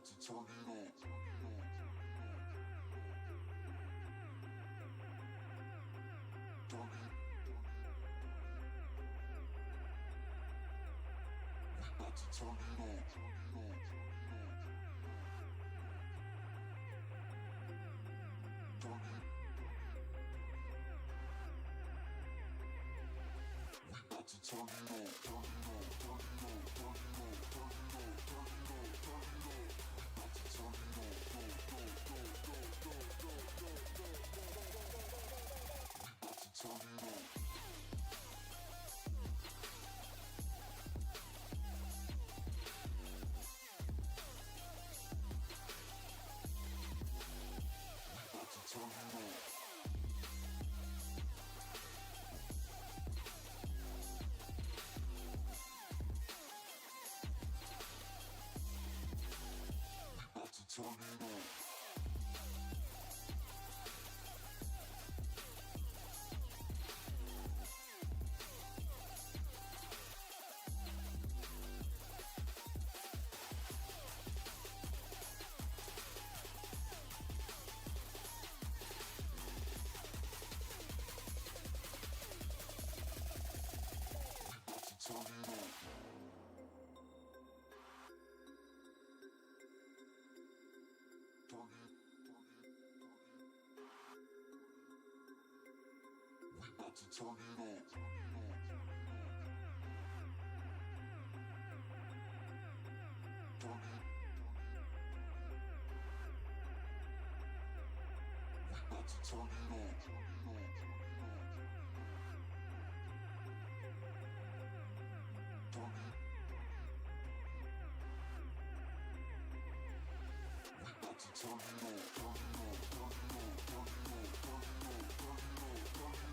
about to turn it up. Turn it. We about to turn it up. Turn it. We about to turn it up. Turn it up. Turn it up. Turn it up. Turn it up. Turn it up. Turn it up. We about to turn it up. Go, go, go, go, go, go, go, go, go, go, go. We about to turn it up. Turn it up. We about to turn it up. Turn it up. Turn it, turn it, turn it. We about to turn it up. Turn it up. Turn it, turn it. We about to turn it up. Turn it up. Turn it. We about to turn it up. Turn it up. Turn it up. Turn it up. Turn it up. Turn it up. Turn it up. We about to turn it up. Go, go, go, go, go, go, go, go, go, go, go. We about to turn it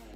up.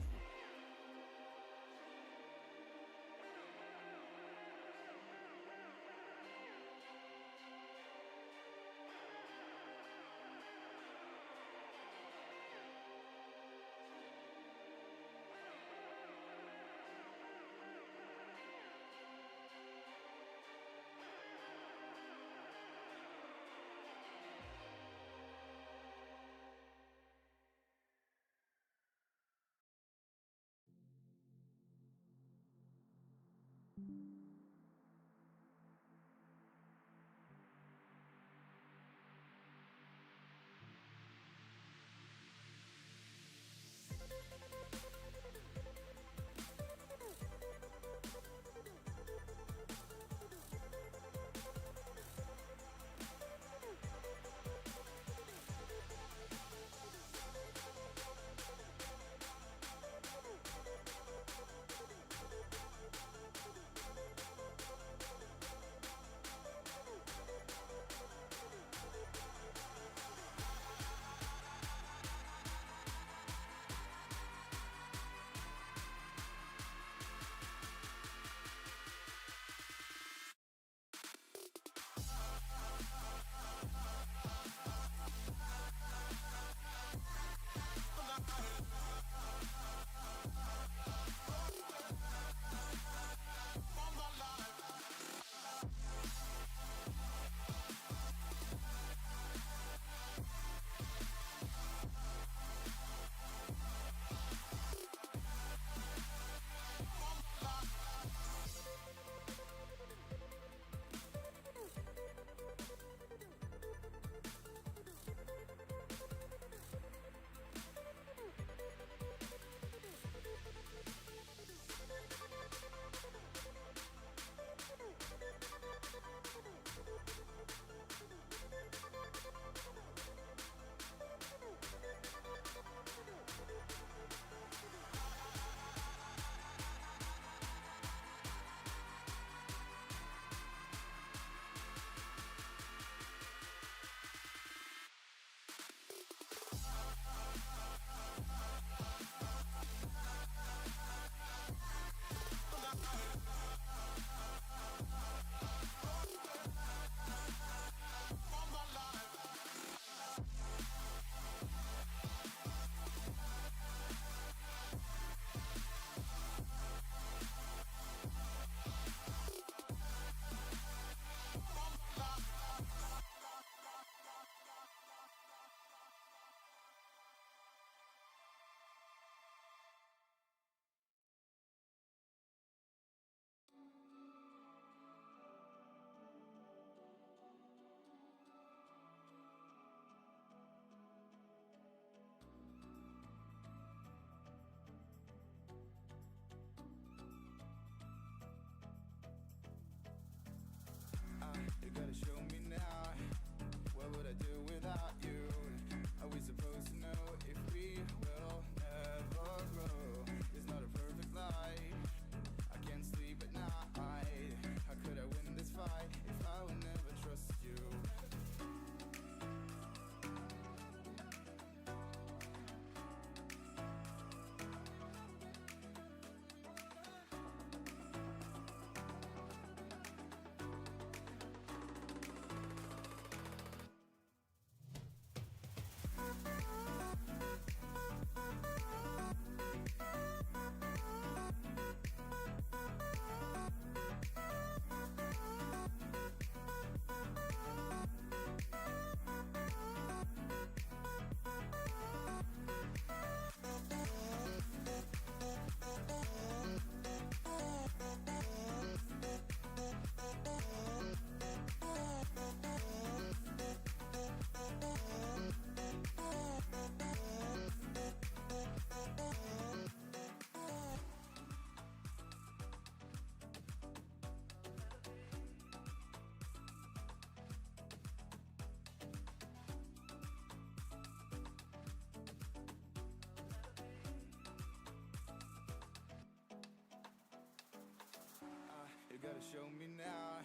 gotta show me now.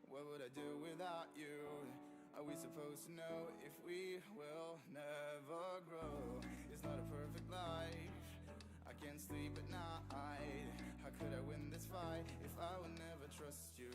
What would I do without you? Are we supposed to know if we will never grow? It's not a perfect life. I can't sleep at night. How could I win this fight if I would never trust you?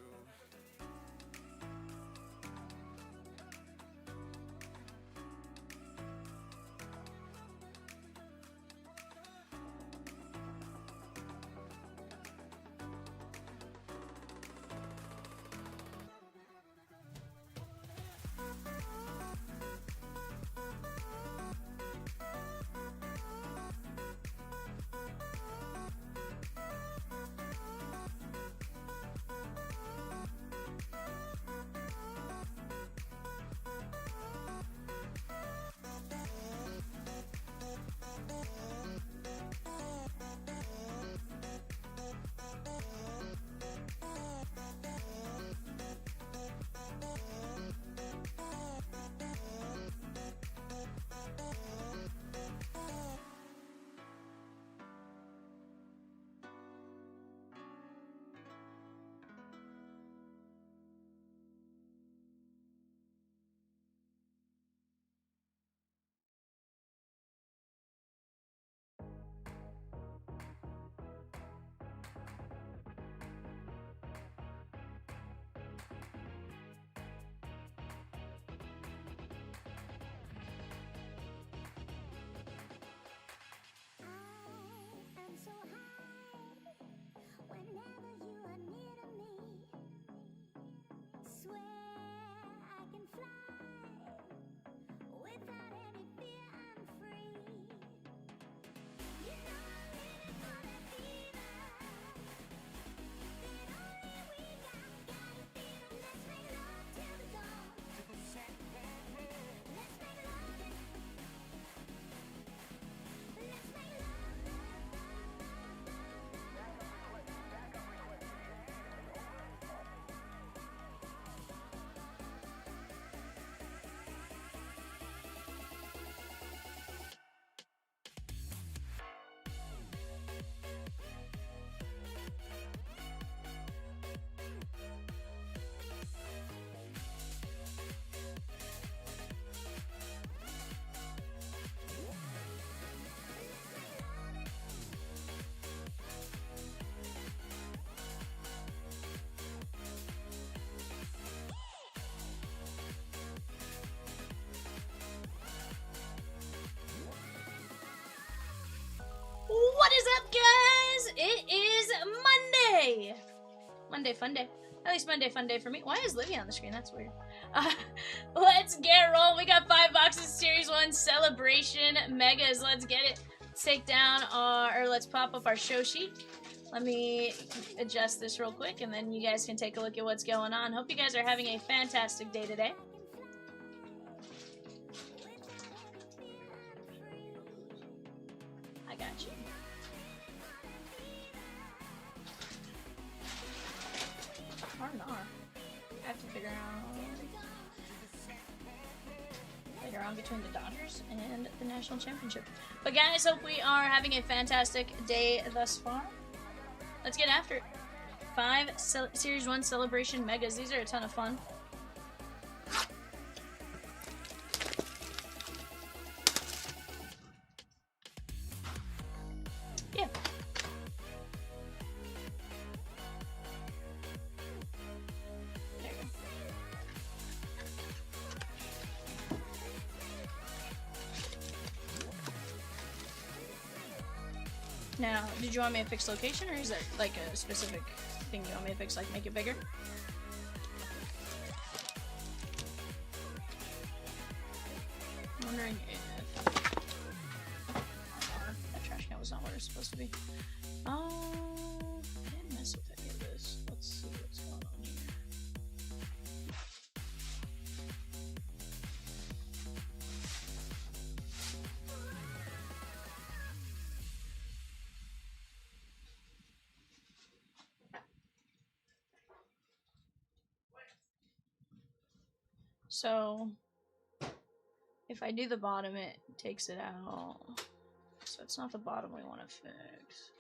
What is up, guys? It is Monday. Monday fun day. At least Monday fun day for me. Why is Livy on the screen? That's weird. Let's get roll. We got 5 boxes, Series 1 Celebration Megas. Let's get it. Let's take down our, or let's pop up our show sheet. Let me adjust this real quick, and then you guys can take a look at what's going on. Hope you guys are having a fantastic day today. I got you. R&R. I have to figure out between the Dodgers and the National Championship. But guys, hope we are having a fantastic day thus far. Let's get after it. 5 Series 1 Celebration Megas. These are a ton of fun. Yeah. There you go. Now, did you want me to fix location, or is that like a specific thing you want me to fix, like make it bigger? I'm wondering if that trash can was not where it's supposed to be. I didn't mess with any of this. Let's see what's going on here. So, if I do the bottom, it takes it out. So it's not the bottom we want to fix.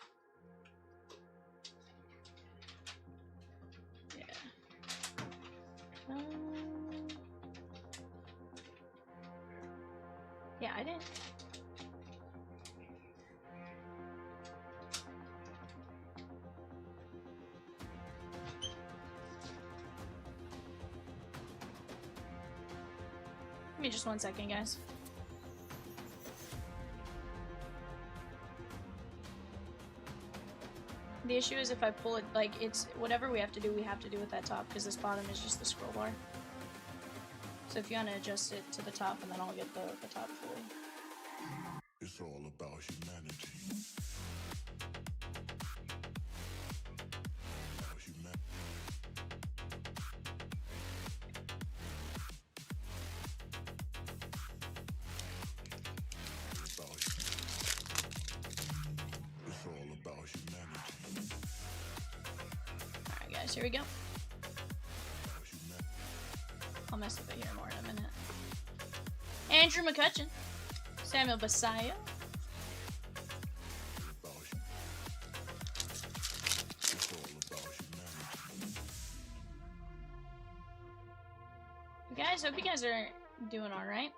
Yeah, I did. Give me just 1 second, guys. The issue is if I pull it, like, it's whatever we have to do with that top, because this bottom is just the scroll bar. So if you want to adjust it to the top, and then I'll get the top fully. It's all about humanity. Alright guys, here we go. I'll mess with it here more in a minute. Andrew McCutcheon. Samuel Basayo. Guys, hope you guys are doing alright.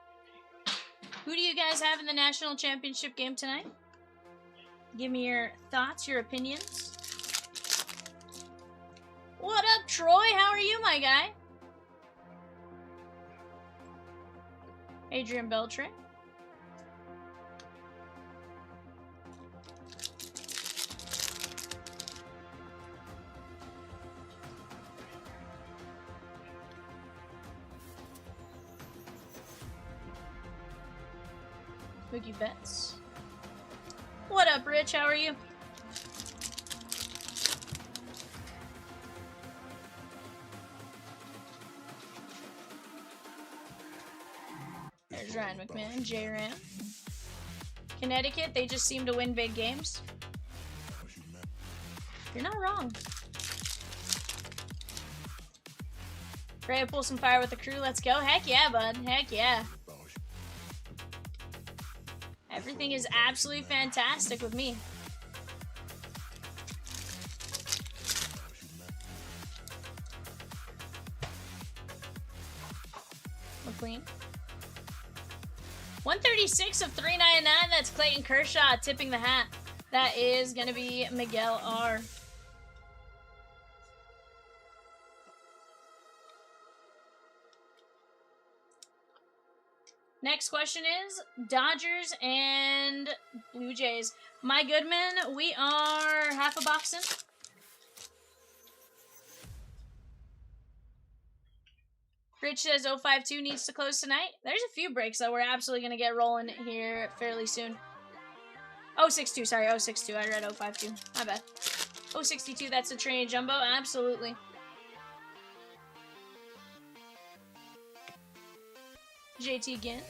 Who do you guys have in the national championship game tonight? Give me your thoughts, your opinions. What up, Troy? How are you, my guy? Adrian Beltre. Boogie Betts. What up, Rich? How are you? There's Ryan McMahon, J-Ram. Connecticut, they just seem to win big games. You're not wrong. Ready to pull some fire with the crew? Let's go. Heck yeah, bud. Heck yeah. Everything is absolutely fantastic with me. McLean. 136 of 399. That's Clayton Kershaw tipping the hat. That is going to be Miguel R. Next question is Dodgers and Blue Jays. My Goodman, we are half a box in. Rich says 052 needs to close tonight. There's a few breaks that we're absolutely going to get rolling here fairly soon. 062, sorry, 062. I read 052. My bad. 062, that's a train jumbo. Absolutely. JT Ginn.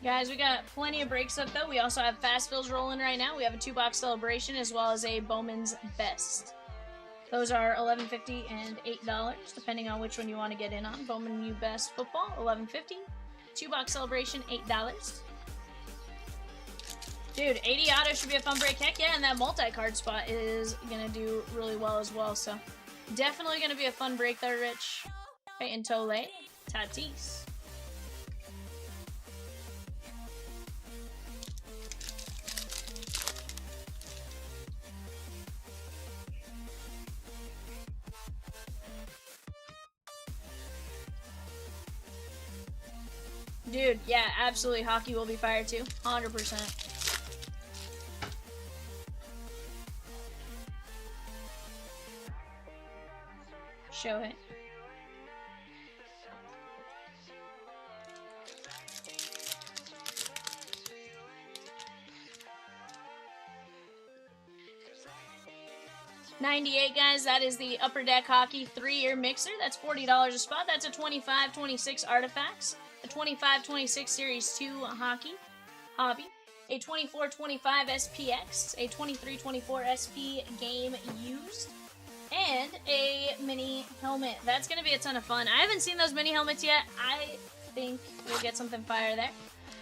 Guys, we got plenty of breaks up though. We also have fast fills rolling right now. We have a 2-box celebration as well as a Bowman's Best. Those are $11.50 and $8, depending on which one you want to get in on. Bowman U Best Football, $11.50. 2-box celebration, $8. Dude, 80 auto should be a fun break. Heck yeah, and that multi-card spot is going to do really well as well. So, definitely going to be a fun break there, Rich. Peyton Tole, Tatis. Dude, yeah, absolutely. Hockey will be fire too. 100%. Show it. $98, guys. That is the Upper Deck Hockey 3-year mixer. That's $40 a spot. That's a 25-26 Artifacts. A 25-26 Series 2 Hockey Hobby. A 24-25 SPX. A 23-24 SP Game Used. And a mini helmet. That's going to be a ton of fun. I haven't seen those mini helmets yet. I think we'll get something fire there.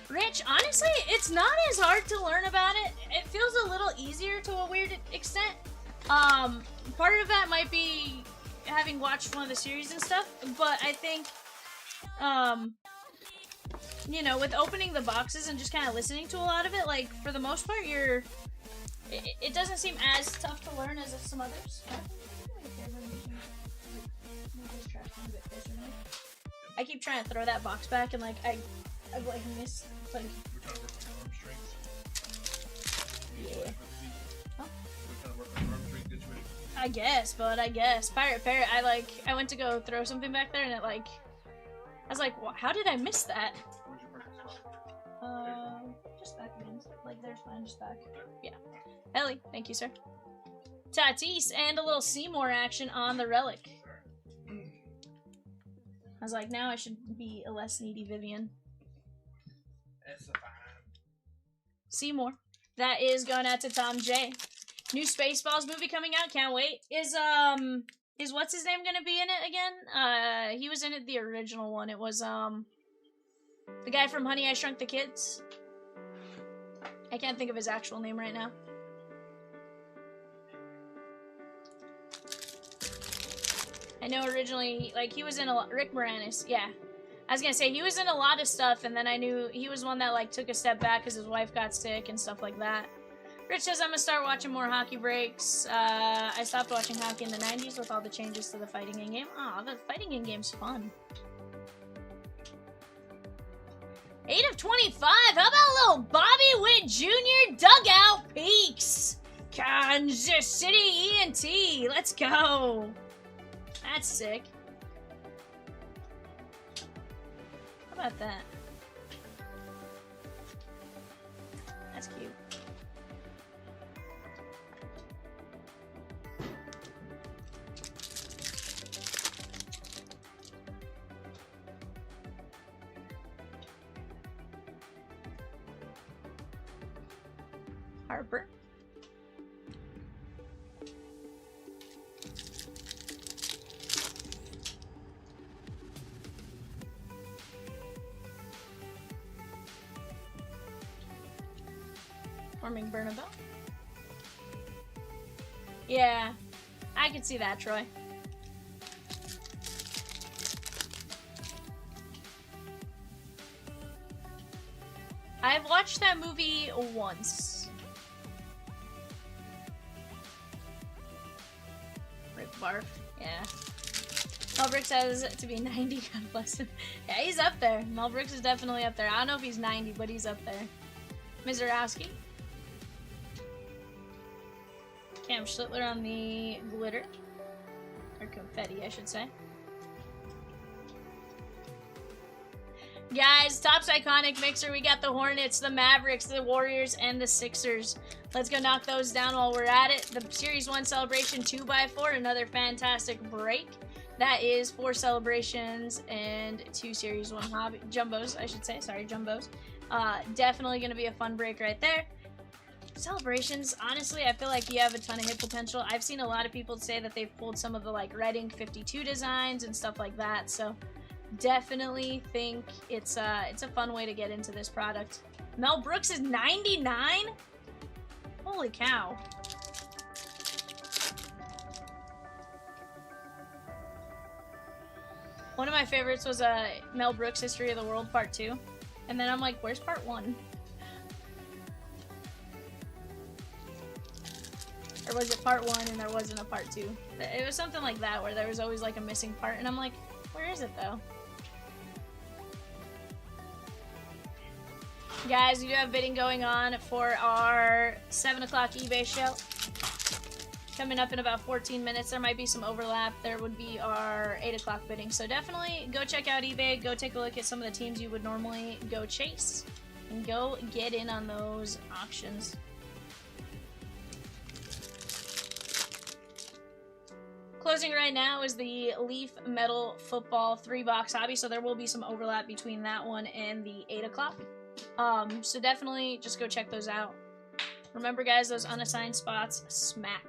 Rich, honestly, it's not as hard to learn about it. It feels a little easier to a weird extent. Part of that might be having watched one of the series and stuff, but I think, you know, with opening the boxes and just kind of listening to a lot of it, like, for the most part, it doesn't seem as tough to learn as some others. I keep trying to throw that box back and, like, I've like missed, like... We're trying to work on arm strengths. Yeah. Huh? We're trying to work on arm strength, get you ready. I guess, bud, I guess. Pirate, I went to go throw something back there and it, like... I was like, how did I miss that? Where's your practice spot? Just back again. Like, there's mine, just back. Yeah. Ellie, thank you, sir. Tatis and a little Seymour action on the relic. I was like, now I should be a less needy Vivian. That's fine. Seymour. That is going out to Tom J. New Spaceballs movie coming out, can't wait. Is what's his name gonna be in it again? He was in it the original one. It was, the guy from Honey, I Shrunk the Kids. I can't think of his actual name right now. I know originally, like, he was in a lot, Rick Moranis, yeah. I was gonna say, he was in a lot of stuff, and then I knew he was one that, like, took a step back because his wife got sick and stuff like that. Rich says, I'm gonna start watching more hockey breaks. I stopped watching hockey in the 90s with all the changes to the fighting in-game. Aw, the fighting in-game's fun. 8 of 25, how about a little Bobby Witt Jr. dugout peaks? Kansas City ENT, let's go. That's sick. How about that? That's cute. Harper. Forming Bernabeu. Yeah, I could see that, Troy. I've watched that movie once. Rip Barf, yeah. Mel Brooks says to be 90, God bless him. Yeah, he's up there. Mel Brooks is definitely up there. I don't know if he's 90, but he's up there. Mizorowski. Cam Schlittler on the glitter. Or confetti, I should say. Guys, Topps Iconic Mixer. We got the Hornets, the Mavericks, the Warriors, and the Sixers. Let's go knock those down while we're at it. The Series 1 celebration 2x4. Another fantastic break. That is 4 celebrations and 2 Series 1 hobby. Jumbos, I should say. Sorry, Jumbos. Definitely going to be a fun break right there. Celebrations, honestly, I feel like you have a ton of hit potential. I've seen a lot of people say that they've pulled some of the, like, Red Ink 52 designs and stuff like that, so definitely think it's a fun way to get into this product. Mel Brooks is 99? Holy cow. One of my favorites was Mel Brooks' History of the World Part 2, and then I'm like, where's Part 1? Or was it Part 1 and there wasn't a Part 2? It was something like that, where there was always like a missing part, and I'm like, where is it though? Guys, we do have bidding going on for our 7 o'clock eBay show. Coming up in about 14 minutes. There might be some overlap. There would be our 8 o'clock bidding. So definitely go check out eBay. Go take a look at some of the teams you would normally go chase. And go get in on those auctions. Closing right now is the Leaf Metal Football 3-box hobby, so there will be some overlap between that one and the 8 o'clock. So definitely just go check those out. Remember, guys, those unassigned spots smack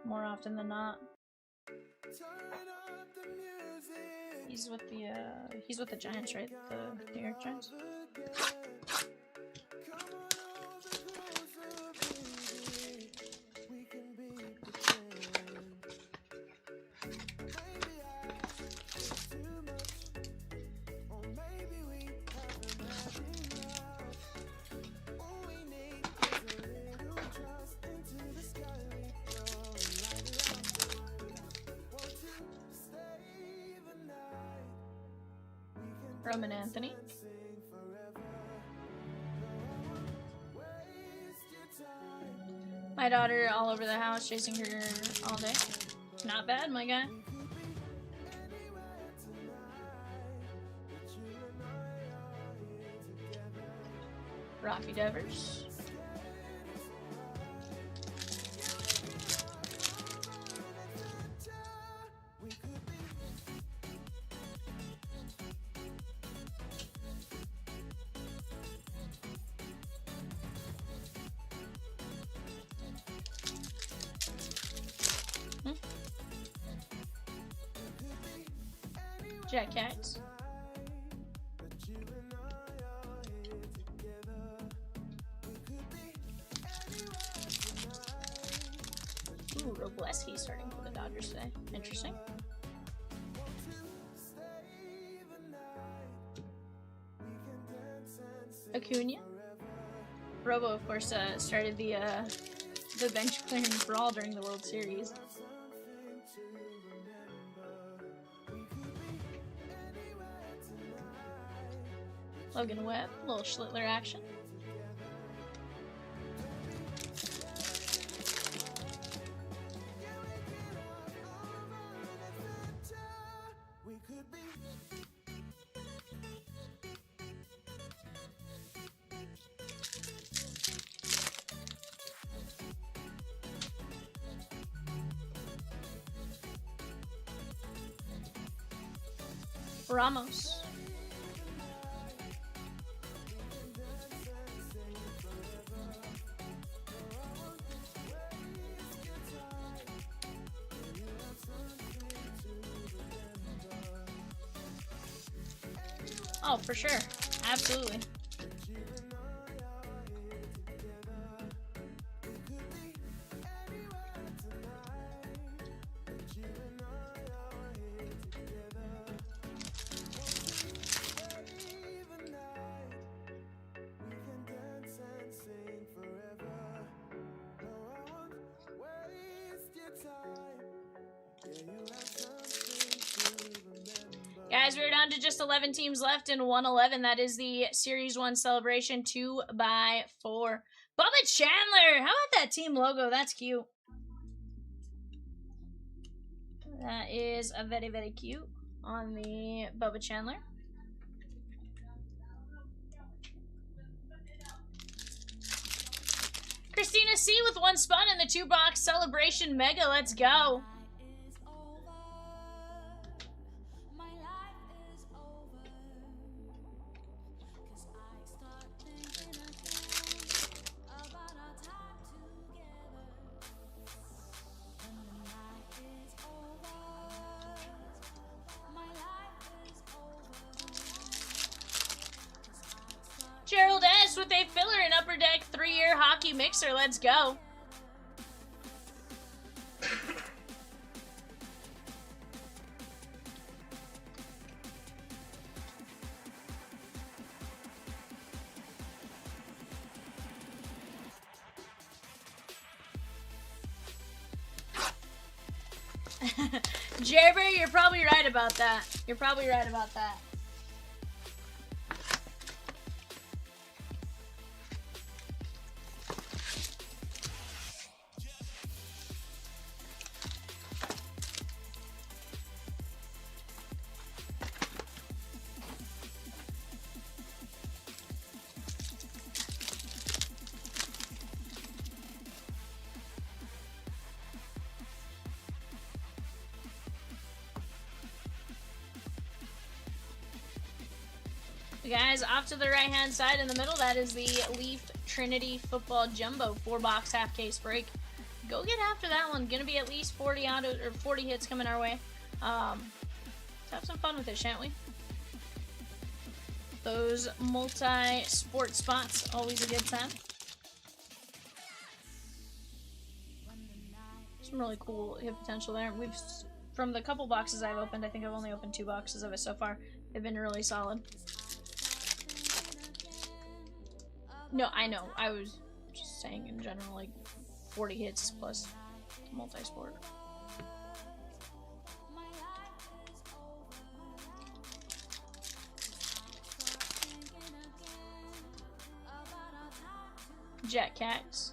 more often than not. He's with the Giants, right? The New York Giants. Roman Anthony. My daughter all over the house chasing her all day. Not bad, my guy. Rafi Devers. Jack Cats. Ooh, Robleski starting for the Dodgers today. Interesting. Acuna. Robo, of course, started the bench clearing brawl during the World Series. Logan Webb, little Schlittler action. Ramos. Oh, for sure. Absolutely. Guys, we're down to just 11 teams left in 111. That is the Series 1 celebration 2x4. Bubba Chandler! How about that team logo? That's cute. That is a very, very cute on the Bubba Chandler. Christina C with one spot in the 2-box celebration mega. Let's go. Gerald S. with a filler and Upper Deck 3-year hockey mixer. Let's go. Jerber, you're probably right about that. You're probably right about that. Guys, off to the right-hand side in the middle, that is the Leaf Trinity Football Jumbo 4-box half-case break. Go get after that one. Gonna be at least 40 autos or 40 hits coming our way. Let's have some fun with it, shan't we? those multi-sport spots, always a good time. Some really cool hit potential there. From the couple boxes I've opened, I think I've only opened 2 boxes of it so far. They've been really solid. No, I know. I was just saying in general, like 40 hits plus multi-sport. Jet Cacks.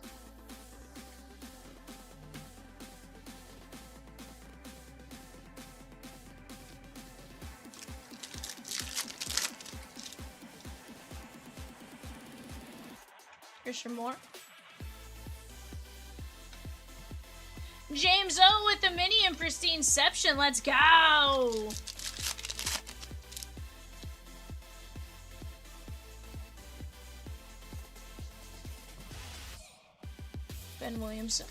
Christian Moore. James O with the mini and pristine-ception. Let's go! Ben Williamson.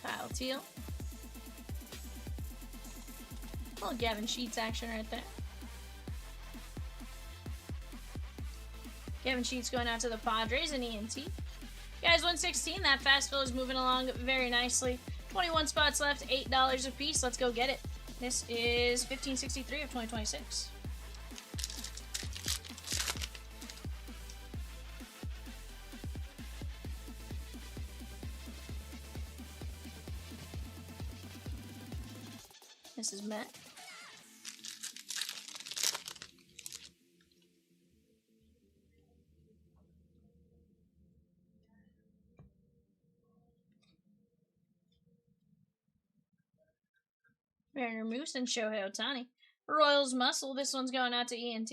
Kyle Teal. Little Gavin Sheets action right there. Gavin Sheets going out to the Padres and ENT. Guys, 116. That fast fill is moving along very nicely. 21 spots left, $8 a piece. Let's go get it. This is 1563 of 2026. This is Matt. Mariner Moose and Shohei Ohtani. Royals Muscle. This one's going out to ENT.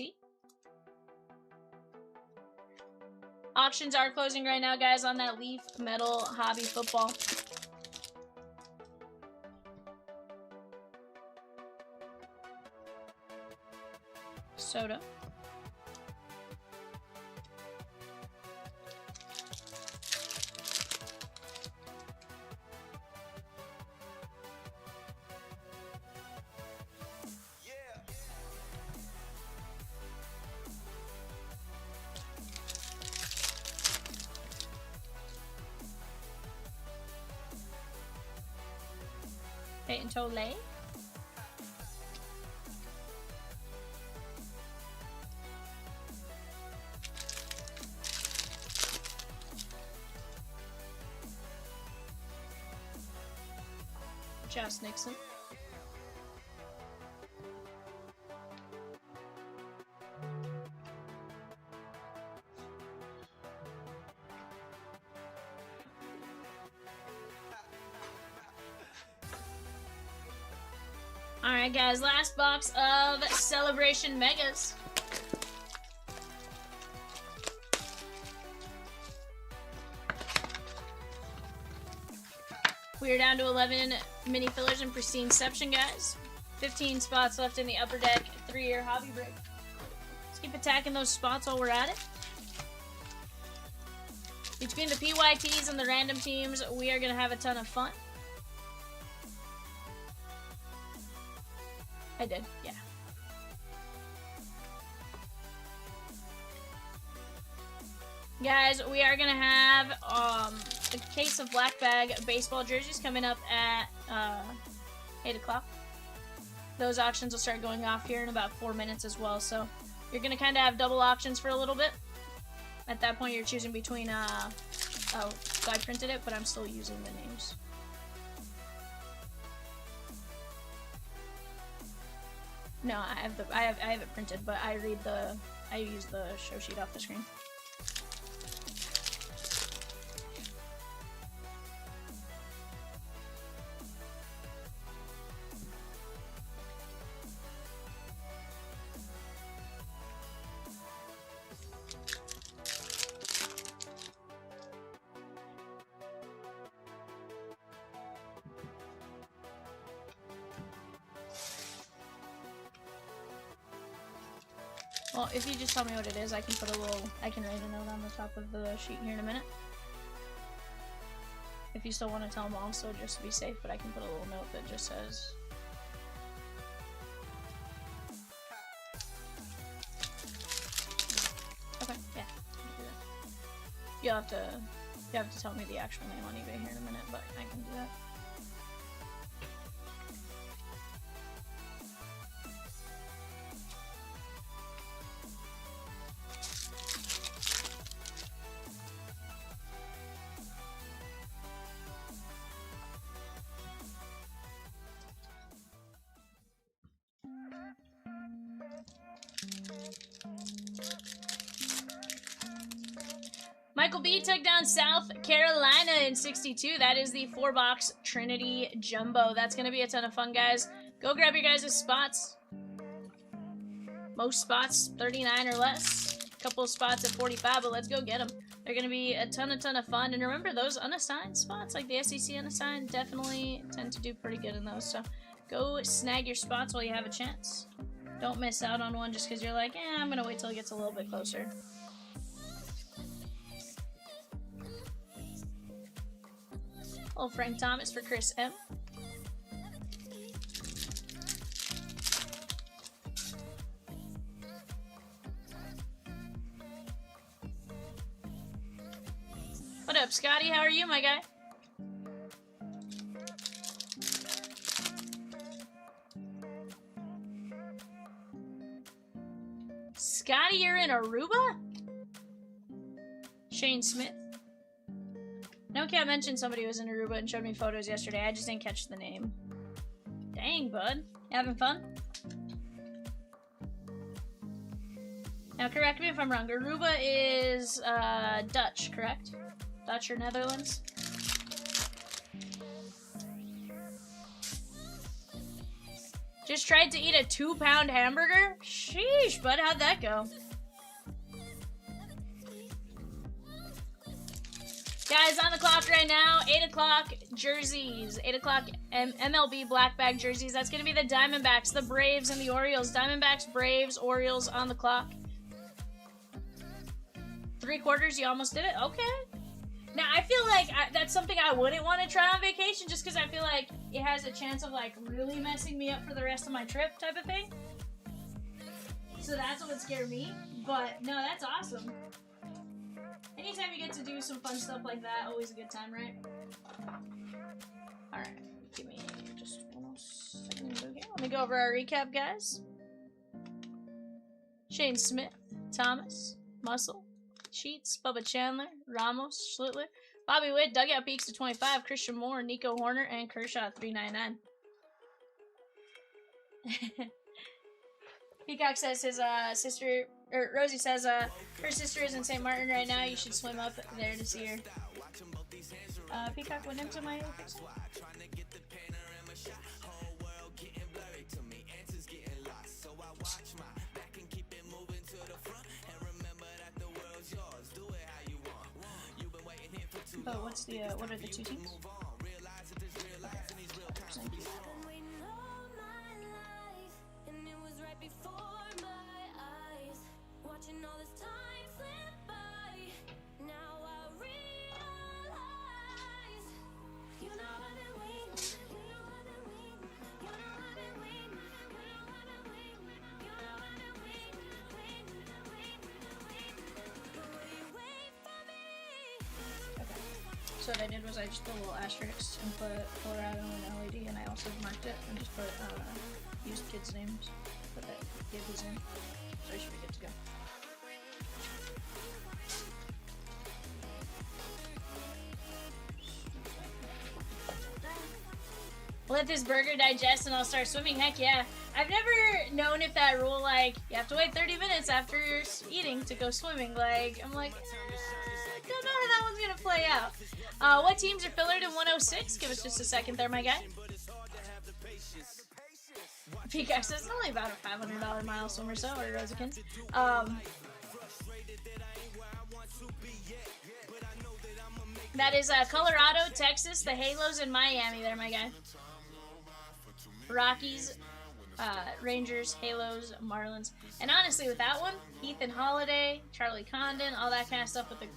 Auctions are closing right now, guys, on that Leaf Metal Hobby Football. Soda. Peyton Tole. Josh Nixon. Alright guys, last box of Celebration Megas. We are down to 11 mini fillers and pristine-ception, guys. 15 spots left in the upper deck, 3-year hobby break. Let's keep attacking those spots while we're at it. Between the PYTs and the random teams, we are going to have a ton of fun. I did, yeah. Guys, we are going to have a case of black bag baseball jerseys coming up at 8 o'clock. Those auctions will start going off here in about 4 minutes as well. So you're going to kind of have double auctions for a little bit. At that point, you're choosing between, oh, so I printed it, but I'm still using the names. No, I have it printed, but I use the show sheet off the screen. Well, if you just tell me what it is, I can write a note on the top of the sheet here in a minute. If you still want to tell them also, just to be safe, but I can put a little note that just says. Okay, yeah, I can do that. You have to tell me the actual name on eBay here in a minute, but I can do that. Michael B took down South Carolina in 62. That is the 4-box Trinity Jumbo. That's going to be a ton of fun, guys. Go grab your guys' spots. Most spots, 39 or less. A couple of spots at 45, but let's go get them. They're going to be a ton of fun. And remember, those unassigned spots, like the SEC unassigned, definitely tend to do pretty good in those. So go snag your spots while you have a chance. Don't miss out on one just because you're like, I'm going to wait till it gets a little bit closer. Oh, Frank Thomas for Chris M. What up, Scotty? How are you, my guy? Scotty, you're in Aruba? Shane Smith. No Cat mentioned somebody was in Aruba and showed me photos yesterday. I just didn't catch the name. Dang, bud. You having fun? Now, correct me if I'm wrong. Aruba is Dutch, correct? Dutch or Netherlands? Just tried to eat a 2-pound hamburger? Sheesh, bud. How'd that go? Guys, on the clock right now, 8 o'clock jerseys. 8 o'clock MLB black bag jerseys. That's going to be the Diamondbacks, the Braves, and the Orioles. Diamondbacks, Braves, Orioles on the clock. 3/4, you almost did it? Okay. Now, I feel like that's something I wouldn't want to try on vacation just because I feel like it has a chance of, like, really messing me up for the rest of my trip type of thing. So that's what would scare me. But, no, that's awesome. Anytime you get to do some fun stuff like that, always a good time, right? Alright, give me just 1 second. Okay, let me go over our recap, guys. Shane Smith, Thomas, Muscle, Sheets, Bubba Chandler, Ramos, Schlittler, Bobby Witt, Dugout Peaks to 25, Christian Moore, Nico Horner, and Kershaw 399. Peacock says his sister, or Rosie says her sister is in St. Martin right now. You should swim up there to see her. Peacock, what names am I fixing? But what's the what are the two teams? So what I did was I just put a little asterisk and put Colorado and LED, and I also marked it and just put used kids' names. Put that kid his name. So I should be good to go. Let this burger digest and I'll start swimming. Heck yeah. I've never known if that rule, like, you have to wait 30 minutes after you're eating to go swimming. Like, I'm like, I don't know how that one's gonna play out. What teams are fillered in 106? Give us just a second there, my guy. Peacock says it's only about a $500 mile swim or so, or Rosikins. That is Colorado, Texas, the Halos, and Miami there, my guy. Rockies, Rangers, Halos, Marlins. And honestly, with that one, Ethan Holiday, Charlie Condon, all that kind of stuff with the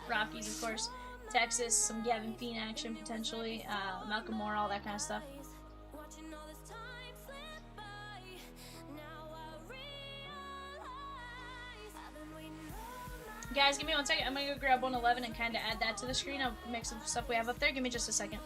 Rockies, of course. Texas, some Gavin Fein action potentially, Malcolm Moore, all that kind of stuff. Guys, give me 1 second. I'm gonna go grab 111 and kind of add that to the screen. I'll mix some stuff we have up there. Give me just a second.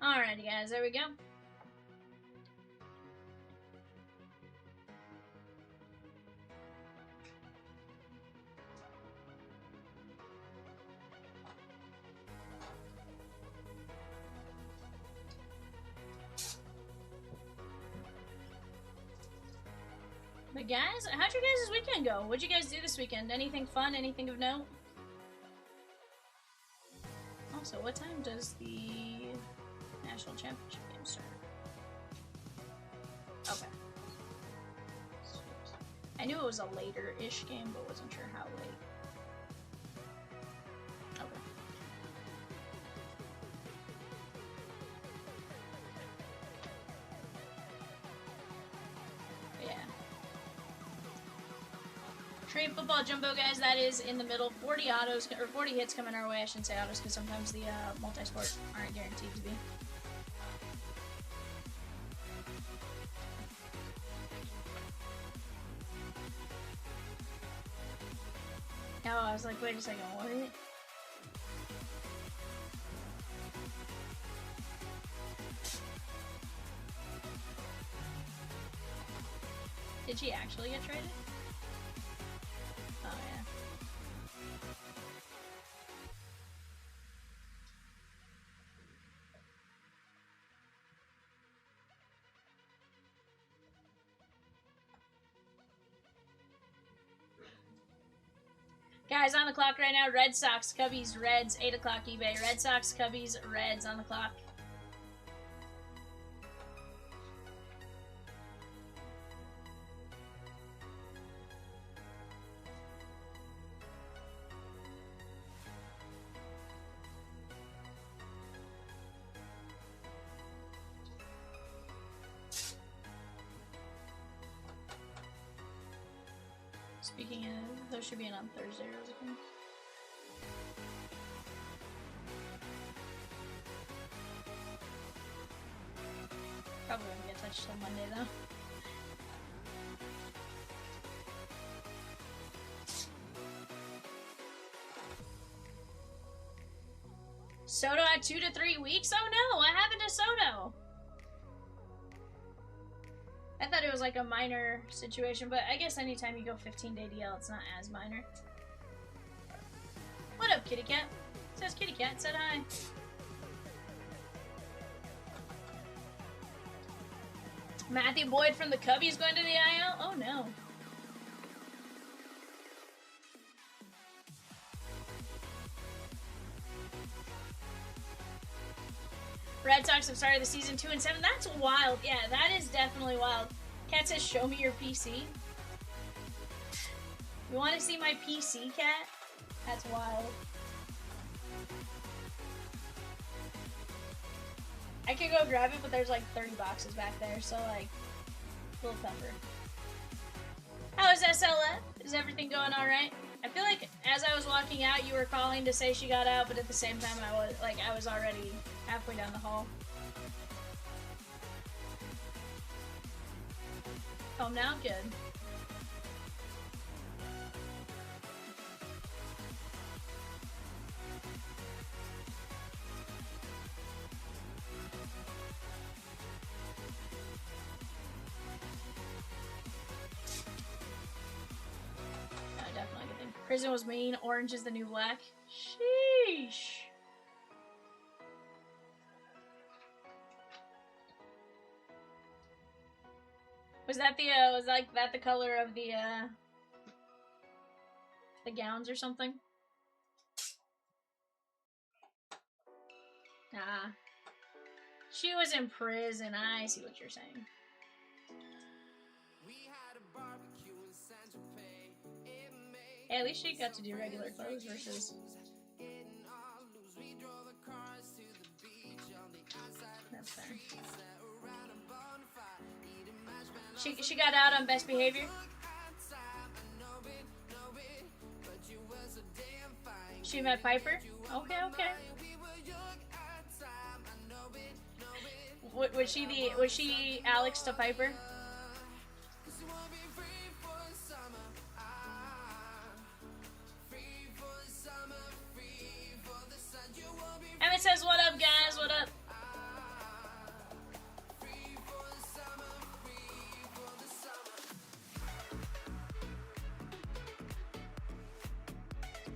Alrighty, guys, there we go. But guys, how'd your guys' weekend go? What'd you guys do this weekend? Anything fun? Anything of note? Also, what time does the National Championship game start? Okay. I knew it was a later-ish game, but wasn't sure how late. Okay. Yeah. Trade football jumbo, guys, that is in the middle. 40 autos, or 40 hits coming our way. I shouldn't say autos, because sometimes the multi-sport aren't guaranteed to be. Oh, I was like, wait a second, what? Did she actually get traded? Oh, yeah. Guys, on the clock right now, Red Sox, Cubbies, Reds, 8 o'clock eBay. Red Sox, Cubbies, Reds on the clock. Speaking of, those should be in on Thursday or something. Probably won't get touched till Monday though. Soto at 2 to 3 weeks? Oh no, what happened to Soto? I thought it was like a minor situation, but I guess anytime you go 15 to ADL, it's not as minor. What up, Kitty Cat? Says Kitty Cat, said hi. Matthew Boyd from the Cubbies going to the IL? Oh no. Red Sox have started the season 2-7. That's wild. Yeah, that is definitely wild. Cat says, show me your PC. You want to see my PC, Cat? That's wild. I could go grab it, but there's like 30 boxes back there, so like, a little tougher. How is SLF? Is everything going alright? I feel like as I was walking out, you were calling to say she got out, but at the same time, I was already halfway down the hall. Home now? Good. Prison was mean. Orange is the new black. Sheesh. Was that the color of the gowns or something? Nah. She was in prison. I see what you're saying. Hey, at least she got to do regular clothes versus... That's fair. She got out on best behavior? She met Piper? Okay, okay. Was she Alex to Piper? Emmett says, what up, guys? What up?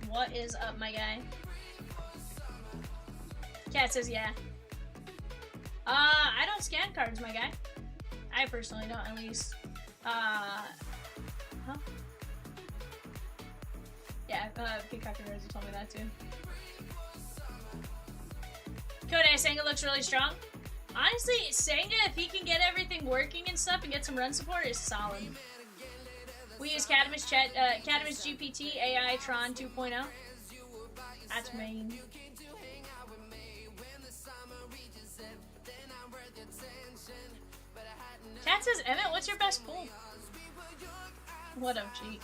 What is up, my guy? Cat says, yeah. I don't scan cards, my guy. I personally don't, at least. Huh? Yeah, Peacock and Rosie told me that too. Koday, Senga looks really strong. Honestly, Senga, if he can get everything working and stuff and get some run support, is solid. We use Cadmus GPT AI Tron 2.0. That's main. Cat says, Emmett, what's your best pull? What up, G?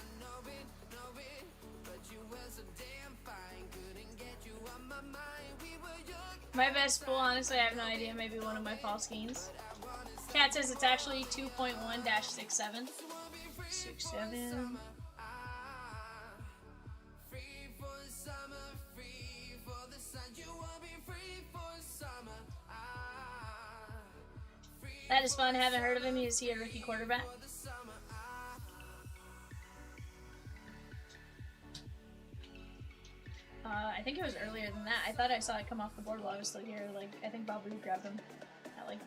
My best pull, honestly, I have no idea. Maybe one of my false schemes. Cat says it's actually 2.1-67. 67. That is fun. Haven't heard of him. Is he a rookie quarterback? I think it was earlier than that. I thought I saw it come off the board while I was still here. Like, I think Bob Reed grabbed him at like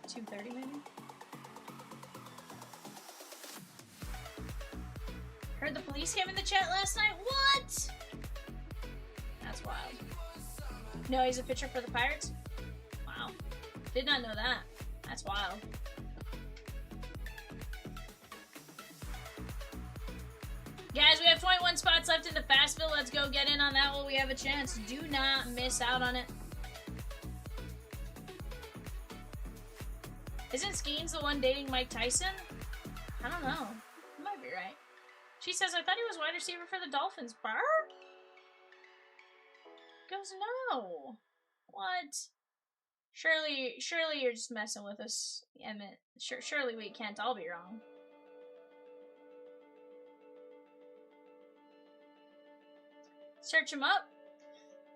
2:30 maybe. Heard the police came in the chat last night? What? That's wild. No, he's a pitcher for the Pirates? Wow. Did not know that. That's wild. Guys, we have 21 spots left in the Fastville. Let's go get in on that while we have a chance. Do not miss out on it. Isn't Skeens the one dating Mike Tyson? I don't know. You might be right. She says, I thought he was wide receiver for the Dolphins. Barr? Goes, no. What? Surely you're just messing with us, Emmett. Surely we can't all be wrong. Search him up.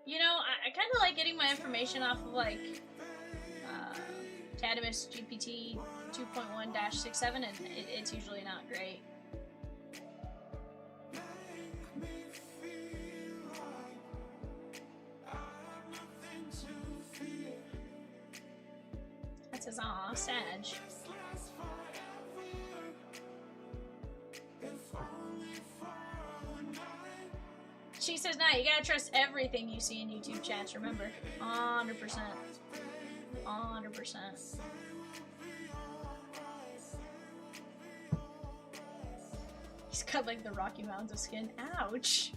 You know, I kind of like getting my information off of, like, Cadmus GPT 2.1-67, and it's usually not great. That says, aw, Sag. She says, nah, you gotta trust everything you see in YouTube chats, remember. 100%. 100%. He's got, like, the Rocky Mountains of skin. Ouch.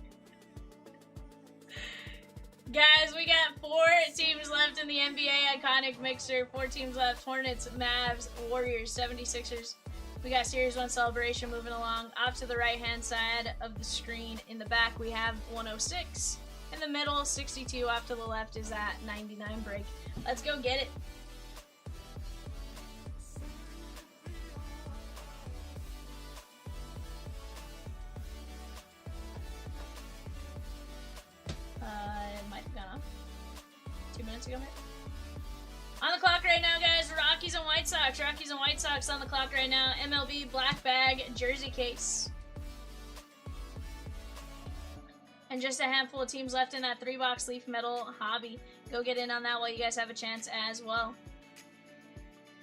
Guys, we got 4 teams left in the NBA Iconic Mixer. 4 teams left. Hornets, Mavs, Warriors, 76ers. We got Series 1 Celebration moving along. Off to the right-hand side of the screen. In the back, we have 106. In the middle, 62. Off to the left is that 99 break. Let's go get it. It might have gone off 2 minutes ago, maybe. On the clock right now, guys, Rockies and White Sox. Rockies and White Sox on the clock right now. MLB Black Bag Jersey Case. And just a handful of teams left in that 3-box Leaf Metal hobby. Go get in on that while you guys have a chance as well.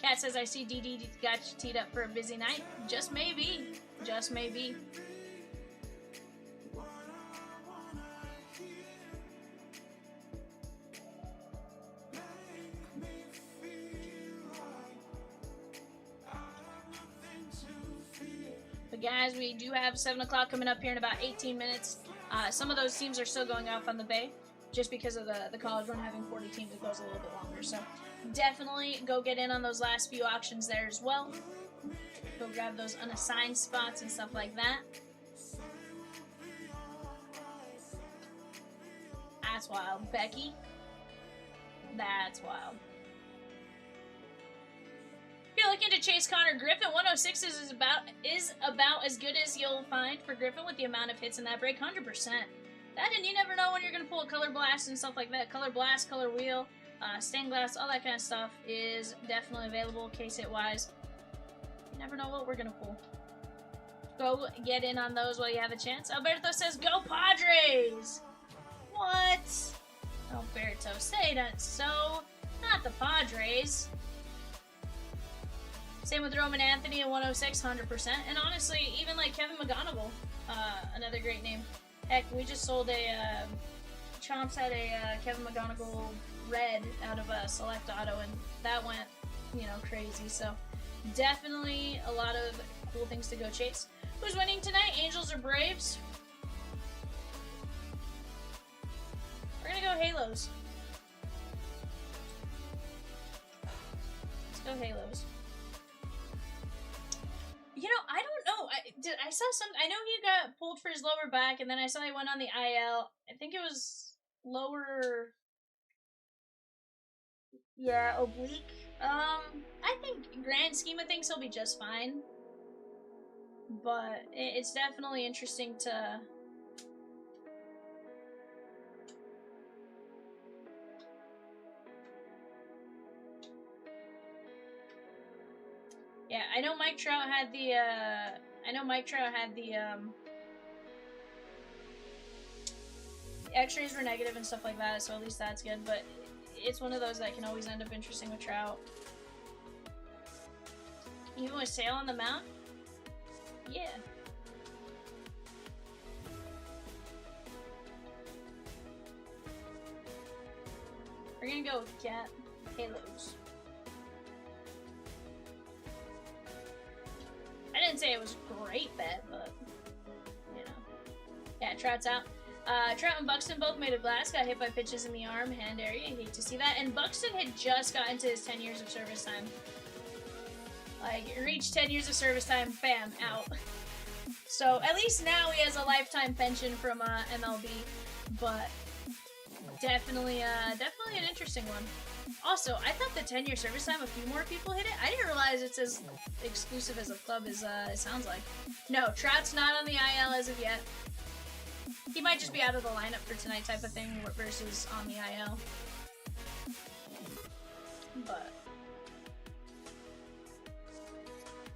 Kat says, I see DD got you teed up for a busy night. Just maybe. Just maybe. But guys, we do have 7 o'clock coming up here in about 18 minutes. Some of those teams are still going off on the Bay. Just because of the college run having 40 teams, it goes a little bit longer. So definitely go get in on those last few auctions there as well. Go grab those unassigned spots and stuff like that. That's wild. Becky. That's wild. If you're looking to chase Connor Griffin, 106 is about as good as you'll find for Griffin with the amount of hits in that break, 100%. That, and you never know when you're going to pull a Color Blast and stuff like that. Color Blast, Color Wheel, Stained Glass, all that kind of stuff is definitely available case hit wise. You never know what we're going to pull. Go get in on those while you have a chance. Alberto says, go Padres! What? Alberto, say that so. Not the Padres. Same with Roman Anthony at 106, 100%. And honestly, even like Kevin McGonigal, another great name. Heck, we just sold a, Chomps had a Kevin McGonigal red out of a Select Auto, and that went, you know, crazy. So definitely a lot of cool things to go chase. Who's winning tonight, Angels or Braves? We're gonna go Halos. Let's go Halos. You know, I don't know. I saw some. I know he got pulled for his lower back, and then I saw he went on the IL. I think it was lower. Yeah, oblique. I think grand scheme of things he'll be just fine. But it's definitely interesting to. Yeah, I know Mike Trout had the, X-rays were negative and stuff like that, so at least that's good, but it's one of those that can always end up interesting with Trout. Even with Sale on the mound? Yeah. We're gonna go with Cat Halos. I didn't say it was a great bet, but, you know. Yeah, Trout's out. Trout and Buxton both made of glass, got hit by pitches in the arm, hand area. I hate to see that. And Buxton had just gotten to his 10 years of service time. Like, reached 10 years of service time, bam, out. So, at least now he has a lifetime pension from MLB, but definitely an interesting one. Also, I thought the 10-year service time, a few more people hit it. I didn't realize it's as exclusive as a club as it sounds like. No, Trout's not on the IL as of yet. He might just be out of the lineup for tonight type of thing versus on the IL. But,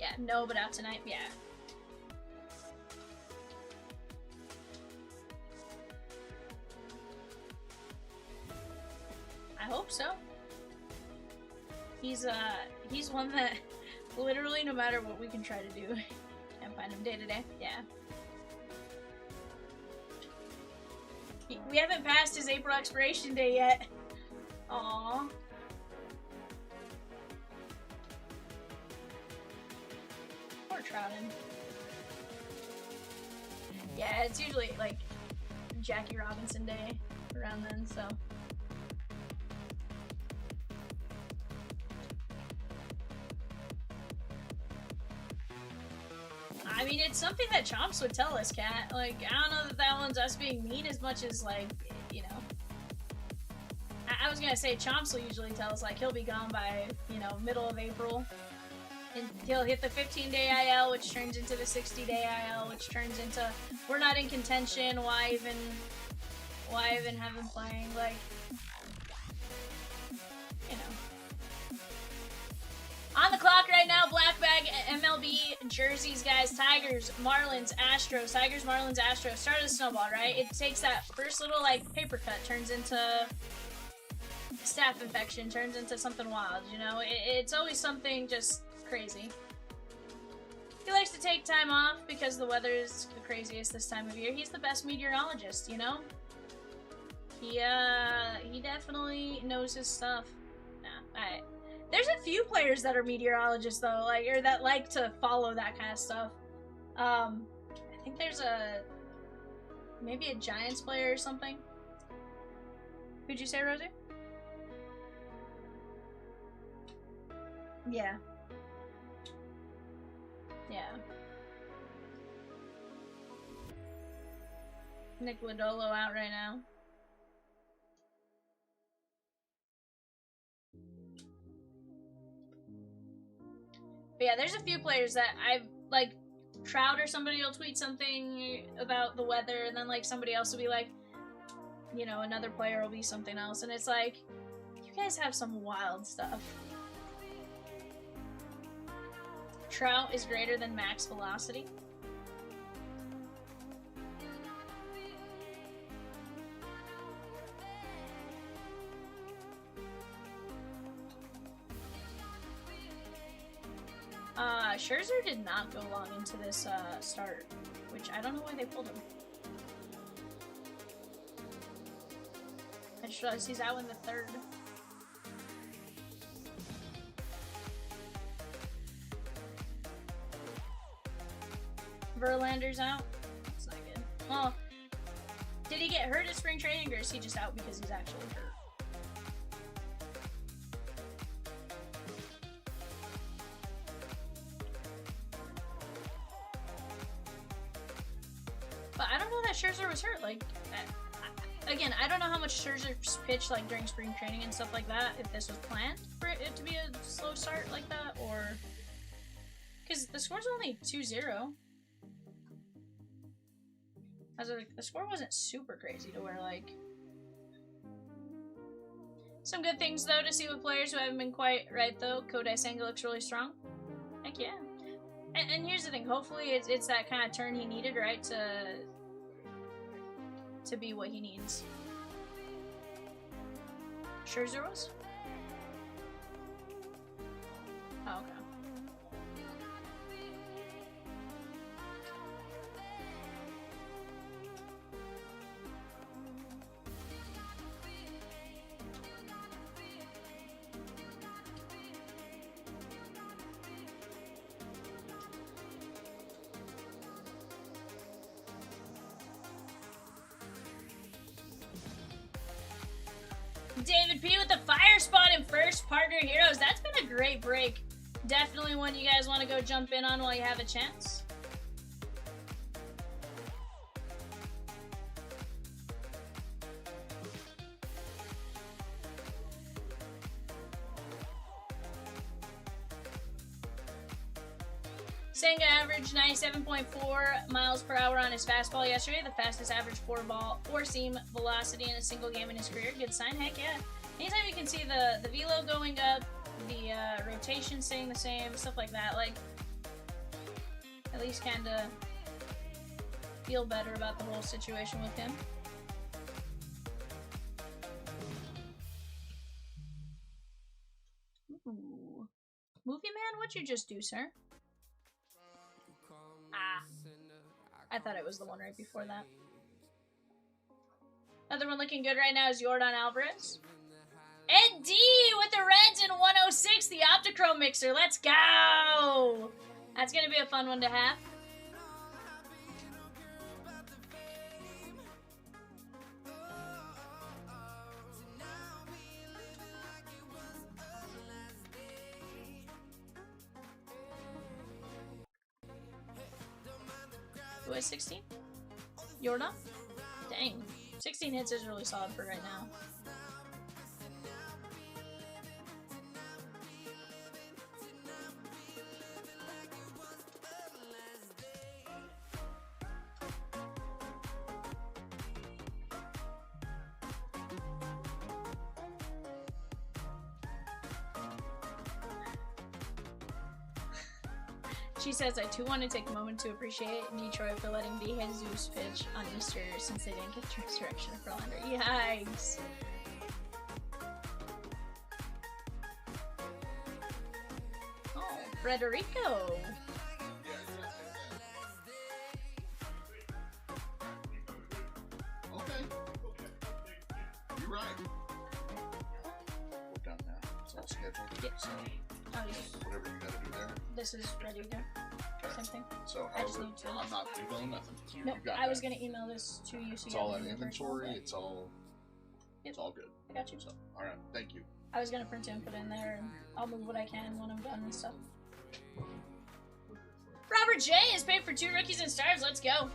yeah, no, but out tonight, yeah. I hope so. He's one that literally no matter what we can try to do, can't find him day to day. Yeah. We haven't passed his April expiration day yet. Aww. Poor Trouton. Yeah, it's usually like Jackie Robinson day around then, so. I mean, it's something that Chomps would tell us, Kat. Like, I don't know that one's us being mean as much as, like, you know. I was gonna say Chomps will usually tell us, like, he'll be gone by, you know, middle of April. And he'll hit the 15-day IL, which turns into the 60-day IL, which turns into, we're not in contention, why even have him playing? Like, you know. On the clock right now, Black Bag MLB jerseys, guys. Tigers, Marlins, Astros. Tigers, Marlins, Astros. Start of the snowball, right? It takes that first little, like, paper cut, turns into staph infection, turns into something wild, you know? It's always something just crazy. He likes to take time off because the weather is the craziest this time of year. He's the best meteorologist, you know? He definitely knows his stuff. Nah, alright. There's a few players that are meteorologists though, like, or that like to follow that kind of stuff. I think there's maybe a Giants player or something. Who'd you say, Rosie? Yeah. Yeah. Nick Lodolo out right now. But yeah, there's a few players that I've, like, Trout or somebody will tweet something about the weather, and then, like, somebody else will be like, you know, another player will be something else, and it's like, you guys have some wild stuff. Trout is greater than max velocity. Scherzer did not go long into this start, which I don't know why they pulled him. I just realized he's out in the third. Verlander's out. That's not good. Well, did he get hurt at spring training, or is he just out because he's actually hurt? But I don't know that Scherzer was hurt. Like, again, I don't know how much Scherzer's pitched like during spring training and stuff like that. If this was planned for it to be a slow start like that, or because the score's only 2-0. The score wasn't super crazy to where, like... Some good things, though, to see with players who haven't been quite right, though. Kodai Senga looks really strong. Heck yeah. And here's the thing. Hopefully it's that kind of turn he needed, right, to be what he needs. Scherzer was? Oh, okay. David P with the fire spot in first, partner heroes. That's been a great break. Definitely one you guys want to go jump in on while you have a chance. Senga averaged 97.4 miles per hour on his fastball yesterday, the fastest average four-seam velocity in a single game in his career. Good sign, heck yeah. Anytime you can see the velo going up, the rotation staying the same, stuff like that, like, at least kind of feel better about the whole situation with him. Ooh. Movie Man, what'd you just do, sir? Ah, I thought it was the one right before that. Another one looking good right now is Yordan Alvarez. Ed D with the Reds in 106, the OptiChrome mixer. Let's go! That's going to be a fun one to have. Who has 16? Yorda? Dang. 16 hits is really solid for right now. She says, I too want to take a moment to appreciate Detroit for letting De Jesus pitch on Easter since they didn't get the resurrection for Lander. Yikes. Oh, Frederico. Okay. You're right. We're done now. It's all scheduled. Yep. So Oh, yes. whatever you gotta do there. This is ready to go. Okay. Same thing. So I just however, need to- I'm not doing nothing. Nope, You got I was that. going to email this to you. So It's you all have in the original, inventory. but It's all. Yep. It's all good. I got you. So, all right. Thank you. I was going to print it and put it in there, and I'll move what I can when I'm done and stuff. Robert J is paid for 2 rookies and stars. Let's go.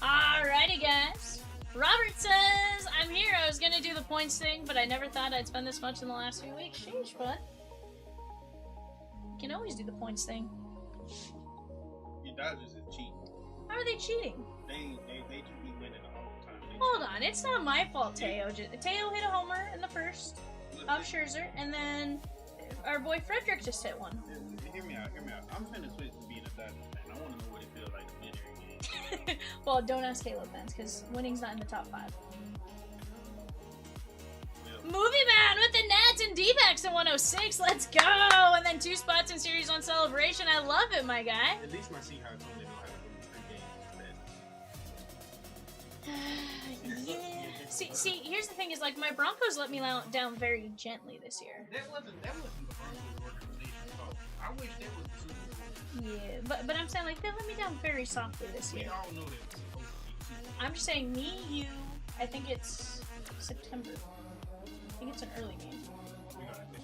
Alrighty, guys. Robert says, I'm here. I was gonna do the points thing, but I never thought I'd spend this much in the last few weeks. Sheesh, but you can always do the points thing. Your Dodgers is cheating. How are they cheating? They just be winning all the time. Hold on, it's not my fault, Teo. Teo hit a homer in the first off Scherzer, and then our boy Frederick just hit one. Hear me out. I'm finna switch to being a Dodgers fan. I want to know what it feels like to win every game. Well, don't ask Caleb fans, because winning's not in the top 5. Yeah. Movie Man with the Nats and D-backs at 106. Let's go! And then 2 spots in Series 1 Celebration. I love it, my guy. At least my Seahawks only know how to win 3 games. Yeah. See, here's the thing: is like my Broncos let me down very gently this year. That wasn't the Broncos organization's fault. I wish that was the Super Bowl. Yeah, but I'm saying like they let me down very softly this We year. all know that it's supposed to be Super Bowl. I'm just saying, me, you. I think it's September. I think it's an early game. We gotta fix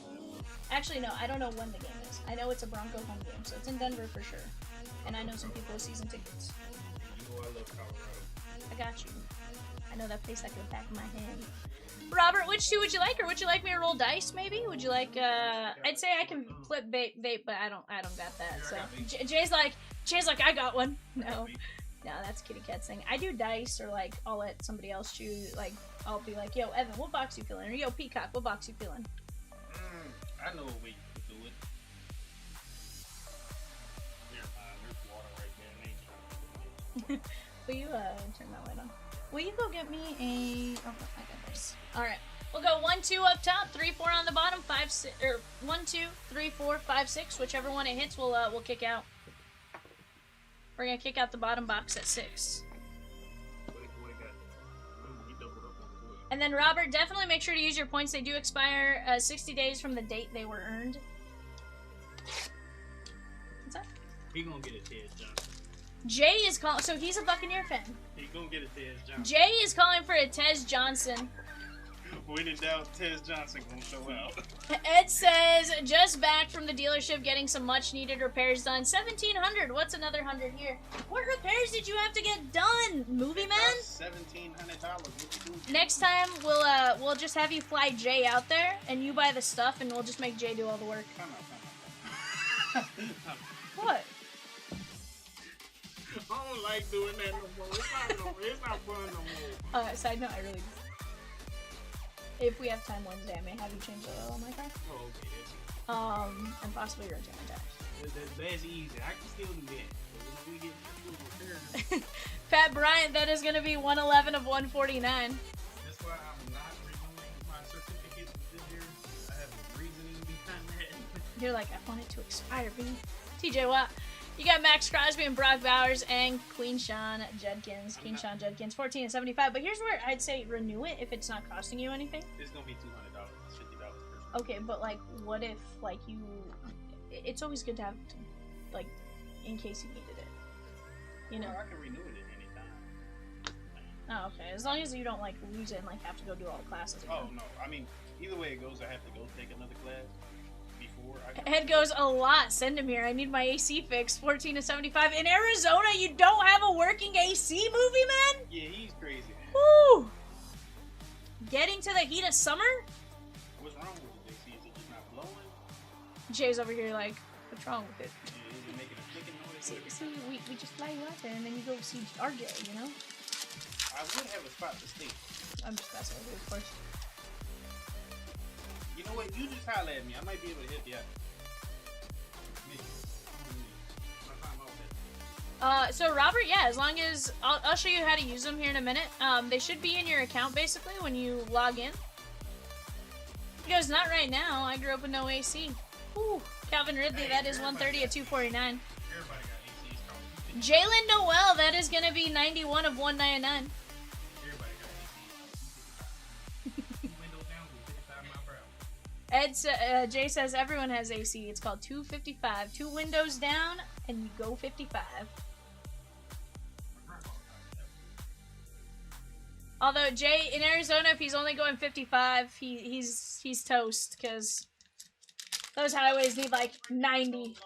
that. Actually, no, I don't know when the game is. I know it's a Bronco home game, so it's in Denver for sure. And I know some people with season tickets. You know I love Colorado. I got you. I know that place like the back of my hand. Robert, which 2 would you like, or would you like me to roll dice? Maybe? Would you like? I'd say I can flip vape, but I don't got that. So Jay's like, I got one. No, that's Kitty Cat's thing. I do dice, or like I'll let somebody else choose. Like I'll be like, yo, Evan, what box you feeling? Or yo, Peacock, what box you feeling? I know a way to do it. There's water right there. And they ain't trying to do it. Will you turn that light on? Will you go get me a? Oh, I got this. All right, we'll go 1, 2 up top, 3, 4 on the bottom, 5, 6, or 1, 2, 3, 4, 5, 6. Whichever one it hits, we'll kick out. We're gonna kick out the bottom box at 6. And then Robert, definitely make sure to use your points. They do expire 60 days from the date they were earned. What's that? He gonna get a Tez Johnson. Jay is calling. So he's a Buccaneer fan. He gonna get a Tez Johnson. Jay is calling for a Tez Johnson. When in doubt, Tez Johnson gonna show out. Ed says, just back from the dealership getting some much needed repairs done. 1,700. What's another 100 here? What repairs did you have to get done, movie man? $1,700. Next time we'll just have you fly Jay out there and you buy the stuff and we'll just make Jay do all the work. Come on. What? I don't like doing that no more. It's not fun no more. Side note, I really. If we have time Wednesday, I may have you change the oil on my car. Oh, okay. And possibly rotate my tires. That's easy. I can still do that. When we get repairs. Pat Bryant, that is going to be 111 of 149. That's why I'm not renewing my certificate this year. I have a reasoning behind that. You're like, I want it to expire, B. TJ Watt. You got Max Crosby and Brock Bowers and Queen Sean Judkins. Queen Sean Judkins, 14 and 75. But here's where I'd say renew it if it's not costing you anything. It's gonna be $200. It's $50 per. Okay, but like, what if like you? It's always good to have, like, in case you needed it. You know. Well, I can renew it at any time. Oh, okay. As long as you don't like lose it and like have to go do all the classes again. Oh no, I mean either way it goes, I have to go take another class. Head goes a lot. Send him here. I need my AC fixed. 14 to 75. In Arizona, you don't have a working AC, movie man? Yeah, he's crazy. Woo! Getting to the heat of summer? What's wrong with it, JC? Is it just not blowing? Jay's over here like, what's wrong with it? Yeah, is it making a clicking noise? See, we just fly you out there and then you go see RJ, you know? I would have a spot to stay. I'm just messing with you, of course. You know what? You just holler at me. I might be able to help you out. So Robert, yeah, as long as I'll show you how to use them here in a minute. They should be in your account basically when you log in. He goes, not right now. I grew up with no AC. Whew. Calvin Ridley, hey, that is 130 at 249. Everybody got AC. Jalen Noel, that is gonna be 91 of 199. Everybody got AC. Windows down to 55 mile per hour. Jay says everyone has AC. It's called 255. 2 windows down and you go 55. Although Jay in Arizona, if he's only going 55, he's toast because those highways need like 90.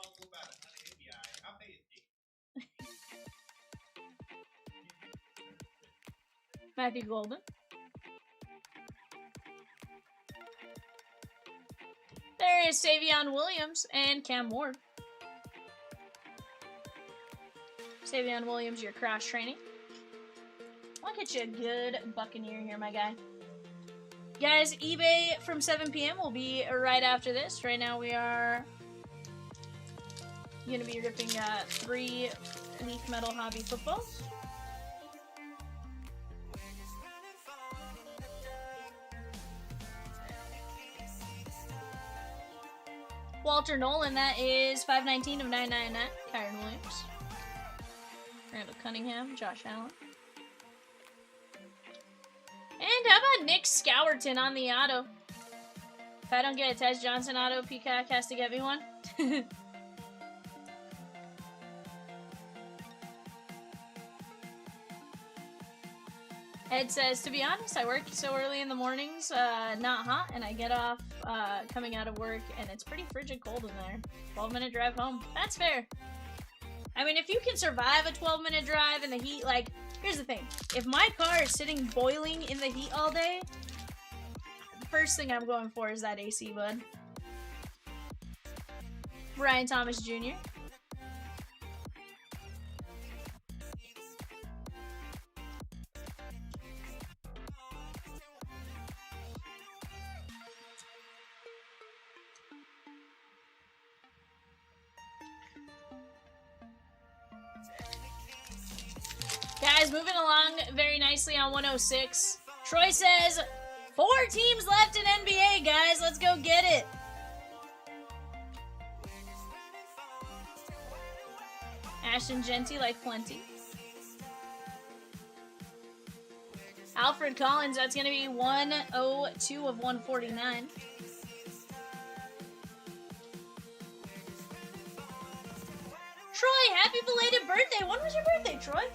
Matthew Golden. There is Savion Williams and Cam Ward. Savion Williams, your cross training. I'll get you a good Buccaneer here, my guy. Guys, eBay from 7 p.m. will be right after this. Right now we are going to be ripping 3 Leaf Metal Hobby footballs. Walter Nolan, that is 519 of 999. Kyron Williams. Randall Cunningham, Josh Allen. And how about Nick Scowerton on the auto? If I don't get a Tez Johnson auto, Peacock has to get me one. Ed says, to be honest, I work so early in the mornings, not hot, and I get off coming out of work, and it's pretty frigid cold in there. 12-minute drive home. That's fair. I mean, if you can survive a 12-minute drive in the heat, like, here's the thing. If my car is sitting boiling in the heat all day, the first thing I'm going for is that AC, bud. Brian Thomas Jr. Guys, moving along very nicely on 106. Troy says, 4 teams left in NBA, guys. Let's go get it. Ashton Genty, like plenty. Alfred Collins, that's going to be 102 of 149. Troy, happy belated birthday. When was your birthday, Troy?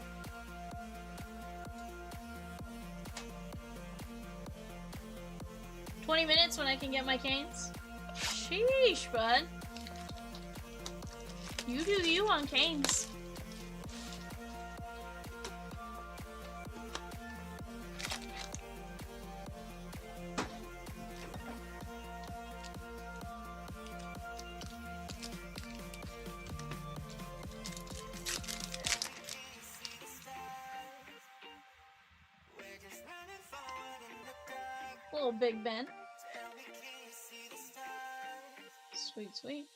"20 minutes when I can get my canes." Sheesh, bud. You do you on canes. Little Big Ben. Sweet, sweet.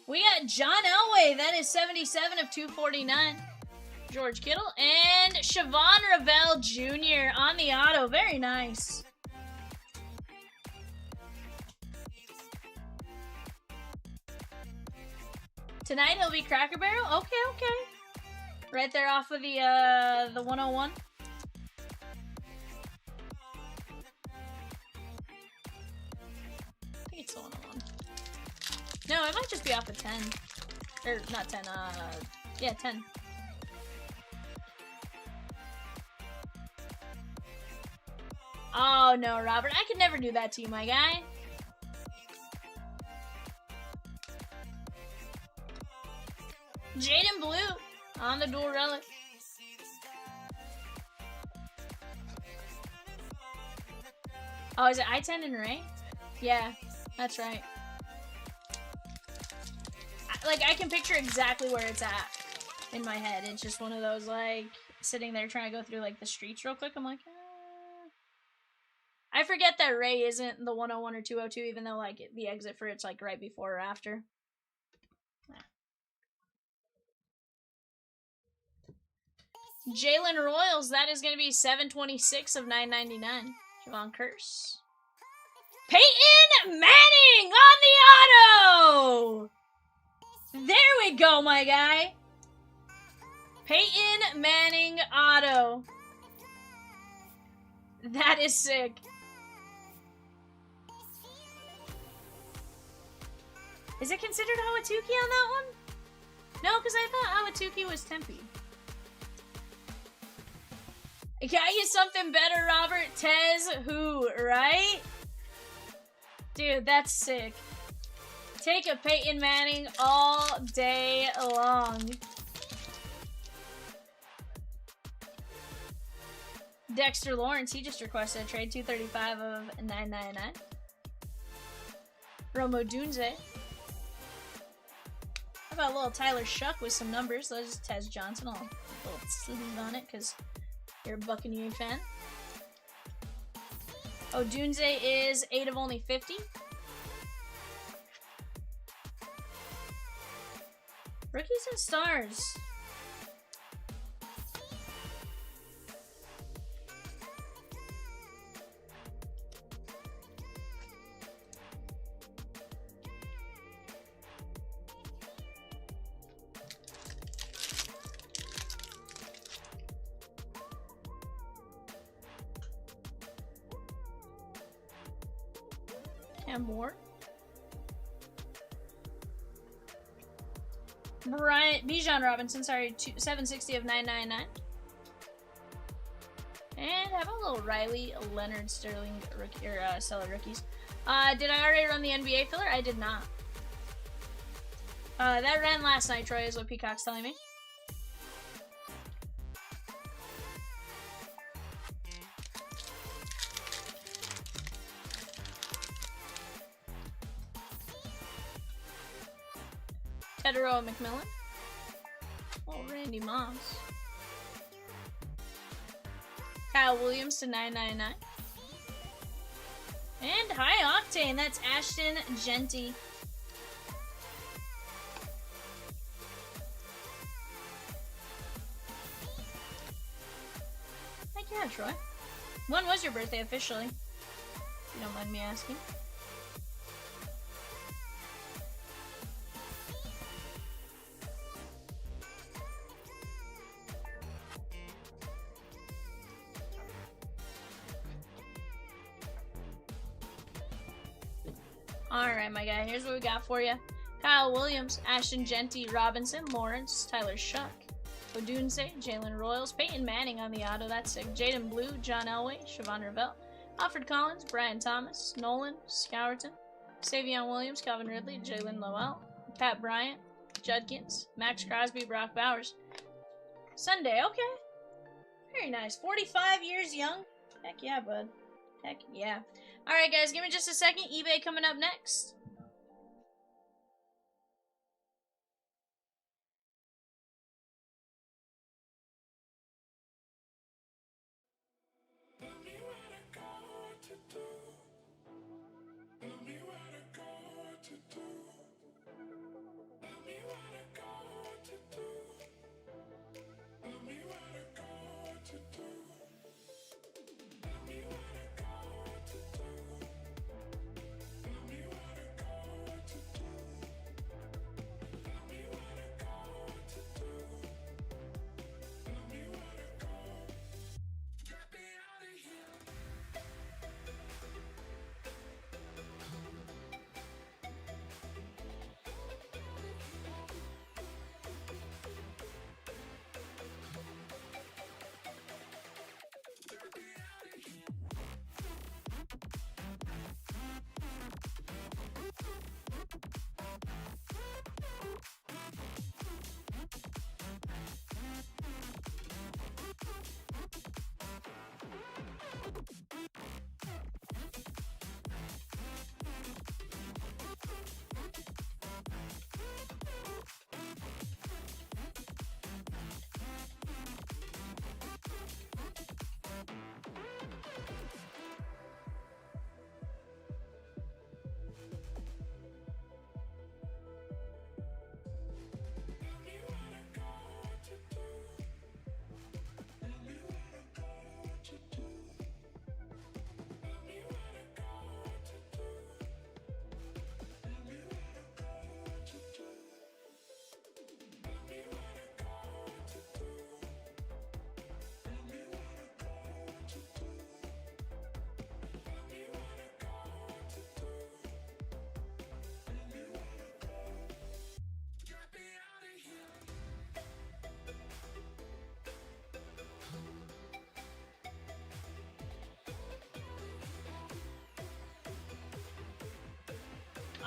We got John Elway. That is 77 of 249. George Kittle. And Siobhan Ravel Jr. on the auto. Very nice. Tonight it'll be Cracker Barrel? Okay, okay. Right there off of the 101. I think it's the 101. No, it might just be off of 10. Or, not 10, yeah, 10. Oh, no, Robert. I could never do that to you, my guy. Jaden Blue on the dual relic. Oh, is it I-10 and Ray? Yeah, that's right. Like, I can picture exactly where it's at in my head. It's just one of those, like, sitting there trying to go through, like, the streets real quick. I'm like, I forget that Ray isn't the 101 or 202, even though, like, the exit for it's, like, right before or after. Jalen Royals, that is going to be 726 of 999. Javon Curse. Peyton Manning on the auto! There we go, my guy. Peyton Manning auto. That is sick. Is it considered Awatuki on that one? No, because I thought Awatuki was Tempe. Got you something better, Robert. Tez who, right? Dude, that's sick. Take a Peyton Manning all day long. Dexter Lawrence, he just requested a trade. 235 of 999. Romo Dunze. How about a little Tyler Shuck with some numbers? Let's just Tez Johnson. I'll put a little sleeve on it because you're a Buccaneer fan. Oh, Dunze is 8 of only 50. Rookies and stars. And more. Bijan Robinson, sorry, 760 of 999. And how about a little Riley Leonard Sterling rookie, or seller rookies? Did I already run the NBA filler? I did not. That ran last night, Troy, is what Peacock's telling me. Tedero McMillan. Oh, Randy Moss. Kyle Williams to 999. And high octane, that's Ashton Genty. Heck yeah, Troy. When was your birthday officially? If you don't mind me asking. Alright, my guy, here's what we got for you. Kyle Williams, Ashton Genty, Robinson, Lawrence, Tyler Shuck, Odunse, Jalen Royals, Peyton Manning on the auto, that's sick. Jaden Blue, John Elway, Siobhan Ravel, Alfred Collins, Brian Thomas, Nolan, Scourton, Savion Williams, Calvin Ridley, Jalen Lowell, Pat Bryant, Judkins, Max Crosby, Brock Bowers. Sunday, okay. Very nice. 45 years young. Heck yeah, bud. Heck yeah. Alright, guys, give me just a second. eBay coming up next.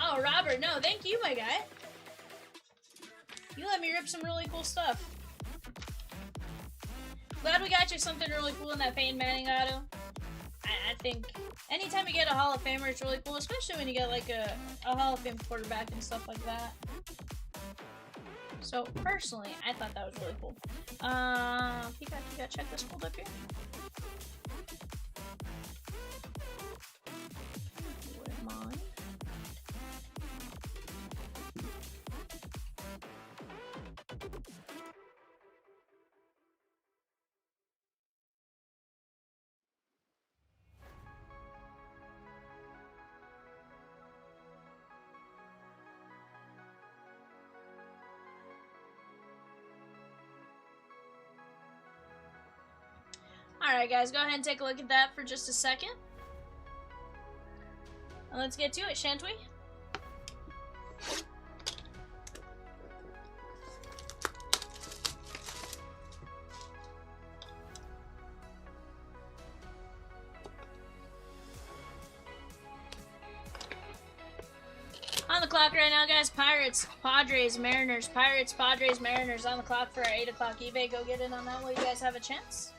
Oh, Robert, no, thank you, my guy. You let me rip some really cool stuff. Glad we got you something really cool in that Peyton Manning auto. I think anytime you get a Hall of Famer, it's really cool, especially when you get like a Hall of Fame quarterback and stuff like that. So, personally, I thought that was really cool. Peacock, check this hold up here. If you wouldn't mind. Alright guys, go ahead and take a look at that for just a second. And let's get to it, shan't we? On the clock right now, guys. Pirates, Padres, Mariners. Pirates, Padres, Mariners on the clock for our 8 o'clock eBay. Go get in on that while you guys have a chance.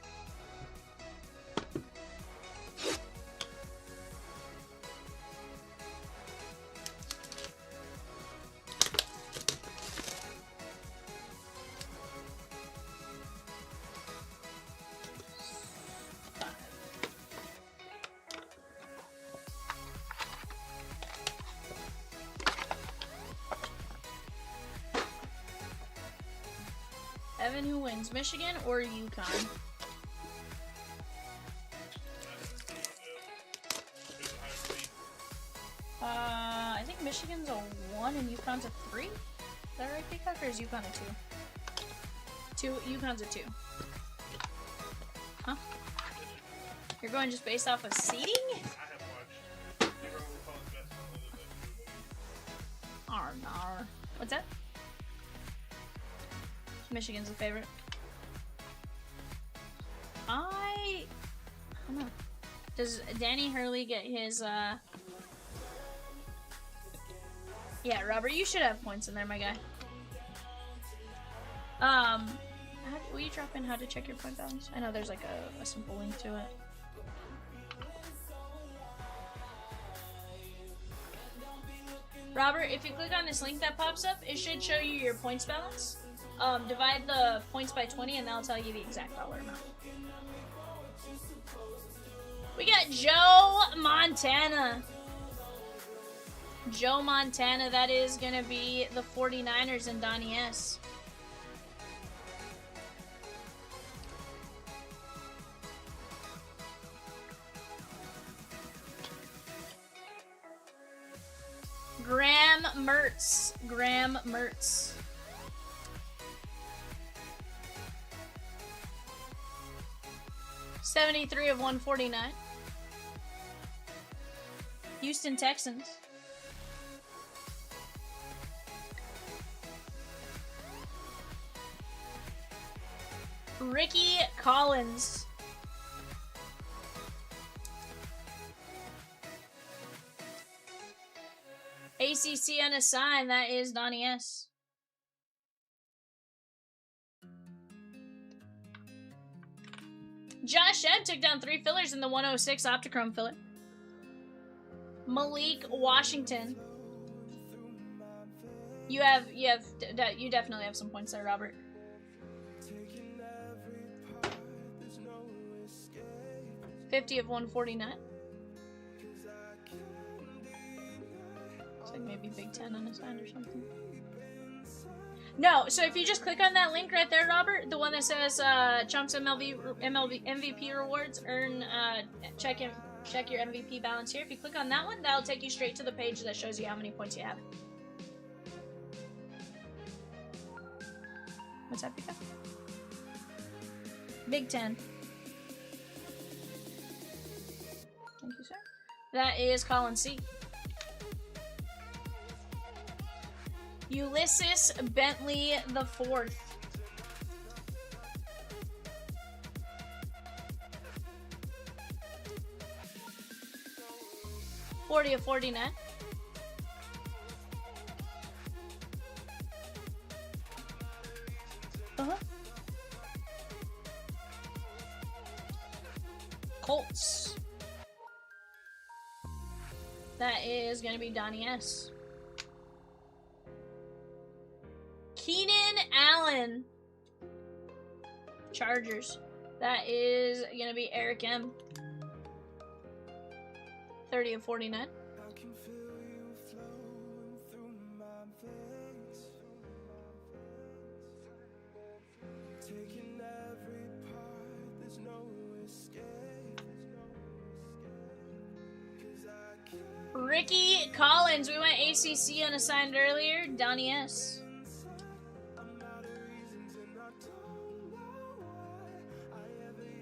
Evan, who wins, Michigan or UConn? I think Michigan's a 1 and UConn's a 3. Is that right, Peacock, or is UConn a 2? UConn's a 2. Huh? You're going just based off of seeding? Nar, nar. What's that? Michigan's a favorite. I don't know. Does Danny Hurley get his, Yeah, Robert, you should have points in there, my guy. Will you drop in how to check your point balance? I know there's like a simple link to it. Robert, if you click on this link that pops up, it should show you your points balance. Divide the points by 20 and that'll tell you the exact dollar amount. We got Joe Montana. Joe Montana, that is going to be the 49ers and Donnie S. Graham Mertz. Graham Mertz. $73 of $149. Houston Texans. Ricky Collins. ACC unassigned, that is Donnie S. Josh Ebb took down 3 fillers in the 106 OptiChrome filler. Malik Washington. You definitely have some points there, Robert. $50 of $149. Looks like maybe Big Ten unassigned or something. No, so if you just click on that link right there, Robert, the one that says Chunks MVP rewards, check your MVP balance here. If you click on that one, that'll take you straight to the page that shows you how many points you have. What's that, Pika? Big Ten. Thank you, sir. That is Colin C. Ulysses Bentley the Fourth. $40 of $49. Colts. That is going to be Donnie S. Keenan Allen. Chargers. That is going to be Eric M. $30 of $49. Ricky Collins. We went ACC unassigned earlier. Donnie S.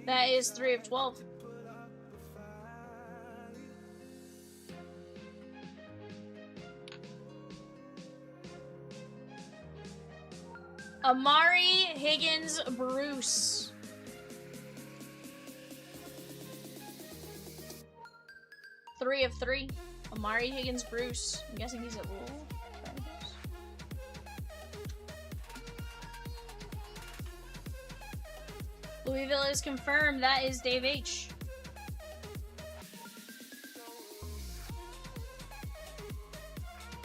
That is 3 of 12. Amari Higgins Bruce. $3 of 3. Amari Higgins Bruce. I'm guessing he's at Louisville. Louisville is confirmed. That is Dave H.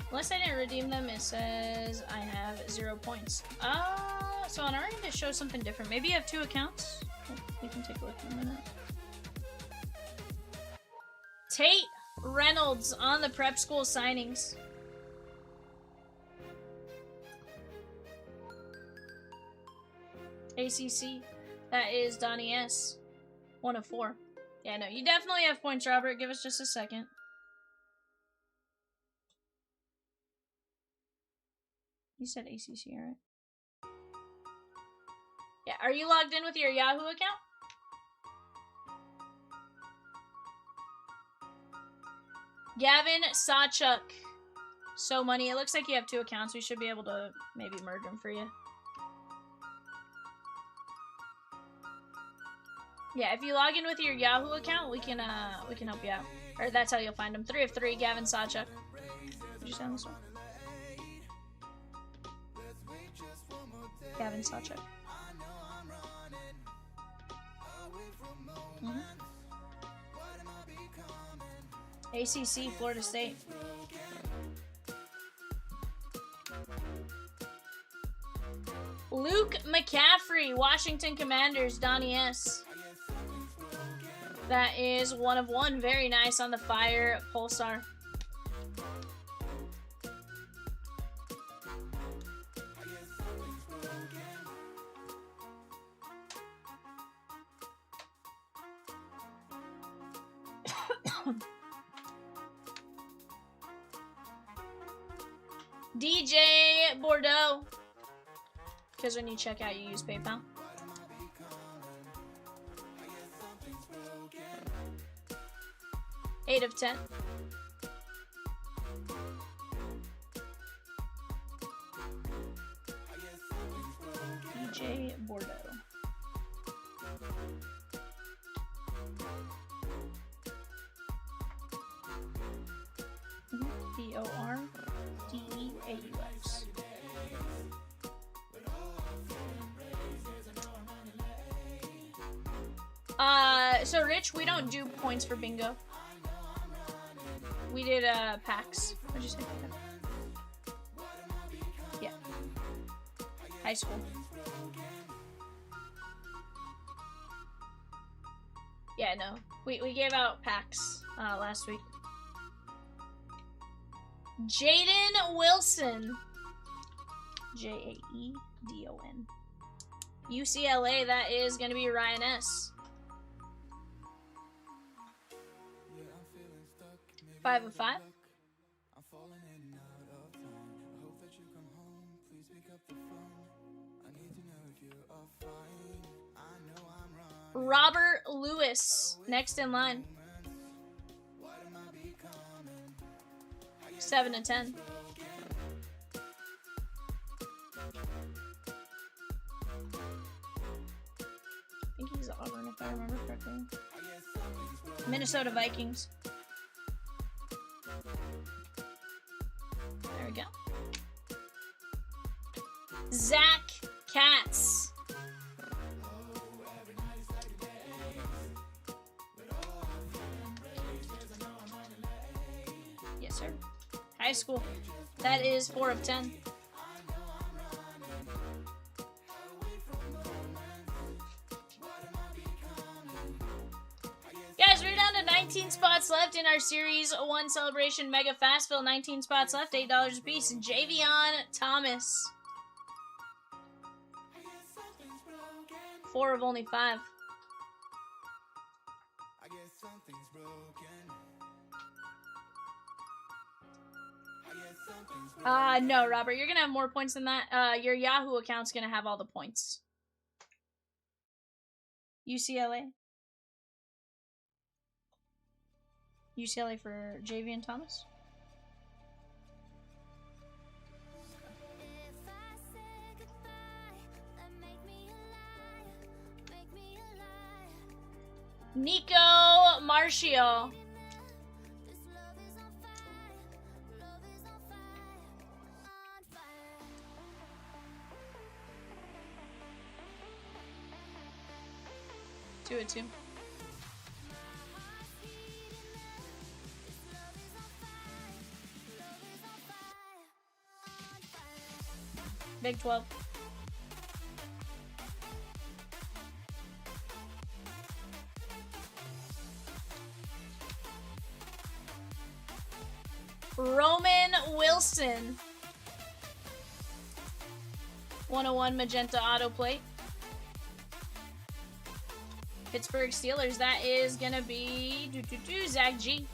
Unless I didn't redeem them, it says I have 0 points. So on our end it shows something different. Maybe you have 2 accounts? We can take a look in a minute. Tate Reynolds on the prep school signings. ACC. That is Donnie S. 1 of 4. Yeah, no, you definitely have points, Robert. Give us just a second. You said ACC, right? Yeah, are you logged in with your Yahoo account? Gavin Sawchuk. So money. It looks like you have 2 accounts. We should be able to maybe merge them for you. Yeah, if you log in with your Yahoo account, we can help you out. Or that's how you'll find them. 3 of 3, Gavin Sawchuk. Did you sound this one? Gavin Sawchuk. ACC, Florida State. Luke McCaffrey, Washington Commanders, Donnie S. That is 1 of 1. Very nice on the Fire Pulsar. DJ Bordeaux. Because when you check out, you use PayPal. Eight of 10. DJ Bordeaux. BORDEAUX. So Rich, we don't do points for bingo. We did packs. What'd you say? Yeah. High school. Yeah, no. We gave out packs last week. Jaden Wilson. Jaedon. UCLA, that is going to be Ryan S. 5 of 5. Robert Lewis, next in line. 7 of 10. I think he's Auburn, if I remember correctly. Minnesota Vikings. There we go. Zach Katz. Yes, sir. High school. That is 4 of 10. Guys, we're down to 19 spots left in our Series 1 Celebration Mega Fastville. 19 spots left, $8 a piece. Javion Thomas. 4 of only 5. No, Robert, you're gonna have more points than that. Your Yahoo account's gonna have all the points. UCLA. UCLA for Javion Thomas. Nico Martial. Do it too. Big 12. Roman Wilson. 101 magenta auto plate. Pittsburgh Steelers, that is gonna be Zach G.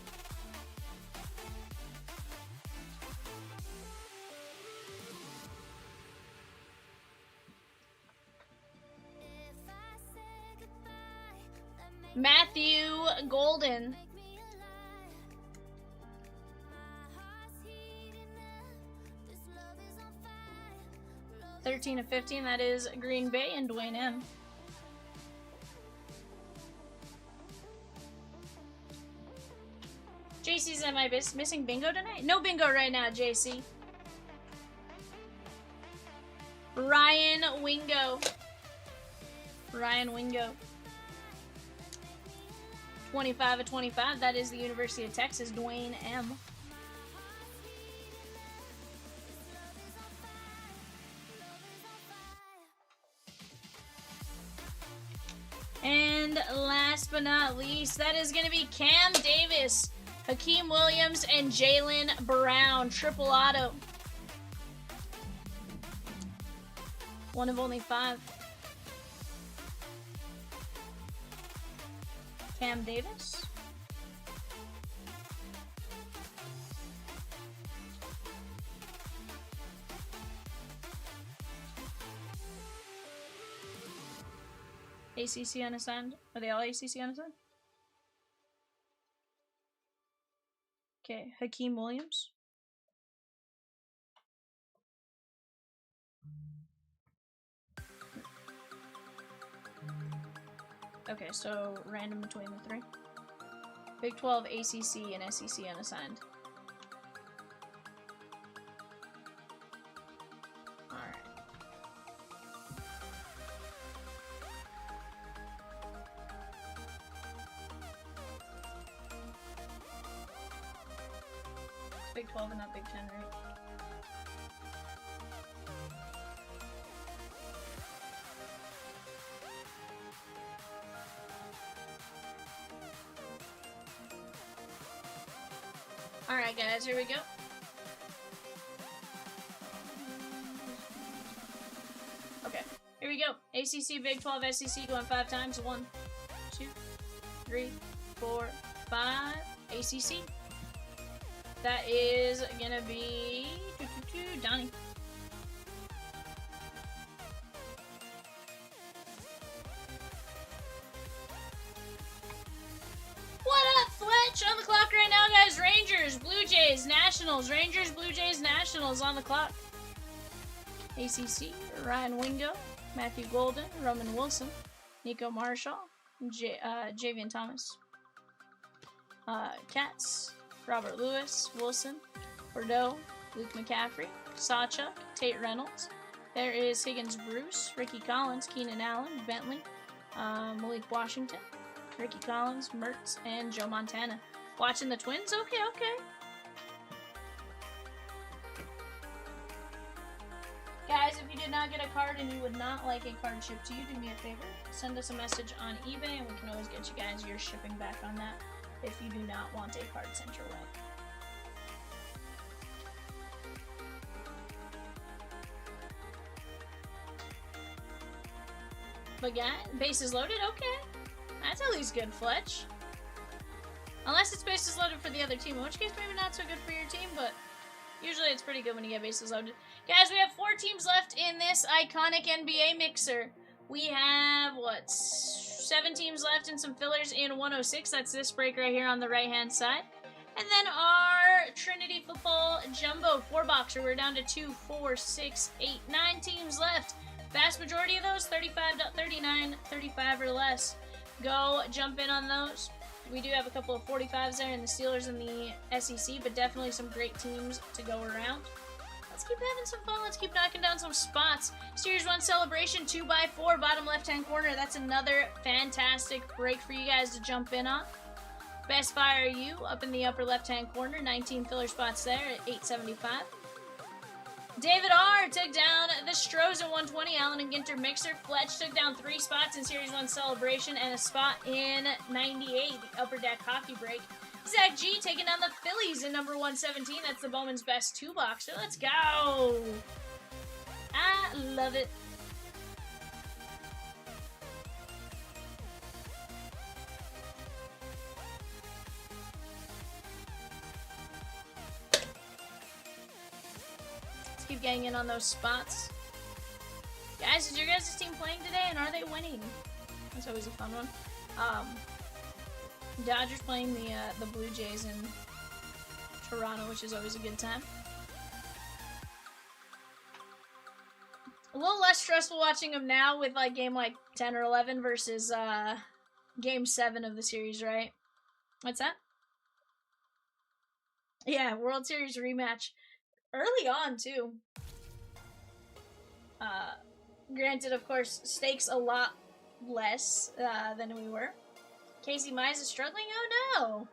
Matthew Golden. 13 of 15, that is Green Bay and Dwayne M. JC's am I missing bingo tonight? No bingo right now, JC. Ryan Wingo. Ryan Wingo. 25 of 25, that is the University of Texas, Dwayne M. And last but not least, that is going to be Cam Davis, Hakeem Williams, and Jalen Brown. Triple auto. One of only 5. Cam Davis. ACC unassigned? Are they all ACC unassigned? Okay, Hakeem Williams. Okay, so random between the 3. Big 12, ACC, and SEC unassigned. Alright. It's Big 12 and not Big 10, right? Alright guys, here we go. Okay, here we go. ACC, Big 12, SEC going 5 times. 1, 2, 3, 4, 5. ACC. That is gonna be Donnie. What up, Fletch? On the clock right now, guys. Rangers, Blue Jays, Nationals. Rangers, Blue Jays, Nationals on the clock. ACC, Ryan Wingo, Matthew Golden, Roman Wilson, Nico Marshall, Javian Thomas. Cats, Robert Lewis, Wilson, Bordeaux, Luke McCaffrey, Sawchuk, Tate Reynolds. There is Higgins Bruce, Ricky Collins, Keenan Allen, Bentley, Malik Washington, Ricky Collins, Mertz, and Joe Montana. Watching the Twins? Okay, okay. Guys, if you did not get a card and you would not like a card shipped to you, do me a favor. Send us a message on eBay and we can always get you guys your shipping back on that if you do not want a card sent your way. But yeah, bases loaded? Okay. That's at least good, Fletch. Unless it's bases loaded for the other team, in which case maybe not so good for your team, but usually it's pretty good when you get bases loaded. Guys, we have 4 teams left in this iconic NBA mixer. We have, 7 teams left and some fillers in 106. That's this break right here on the right-hand side. And then our Trinity Football Jumbo 4-boxer. We're down to 2, 4, 6, 8, 9 teams left. Vast majority of those, 35.39, 35 or less. Go jump in on those. We do have a couple of 45s there in the Steelers and the SEC, but definitely some great teams to go around. Let's keep having some fun. Let's keep knocking down some spots. Series 1 celebration, 2x4, bottom left-hand corner. That's another fantastic break for you guys to jump in on. Best Fire U up in the upper left-hand corner. 19 filler spots there at 875. David R. took down the Stros at 120. Allen and Ginter Mixer. Fletch took down 3 spots in Series 1 celebration and a spot in 98, the upper deck hockey break. Zach G taking down the Phillies in number 117. That's the Bowman's Best 2-boxer. Let's go. I love it. Let's keep getting in on those spots. Guys, is your guys' team playing today and are they winning? That's always a fun one. Dodgers playing the Blue Jays in Toronto, which is always a good time. A little less stressful watching them now with like game like 10 or 11 versus game 7 of the series, right? What's that? Yeah, World Series rematch. Early on, too. Granted, of course, stakes a lot less than we were. Casey Mize is struggling? Oh no!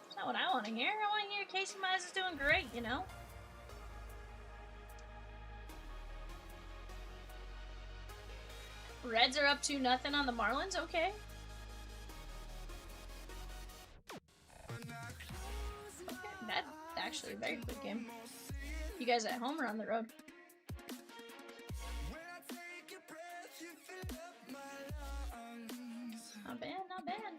That's not what I want to hear. I want to hear Casey Mize is doing great, you know? Reds are up 2-0 on the Marlins? Okay. Okay, that's actually a very quick game. You guys at home or on the road? Not bad, not bad.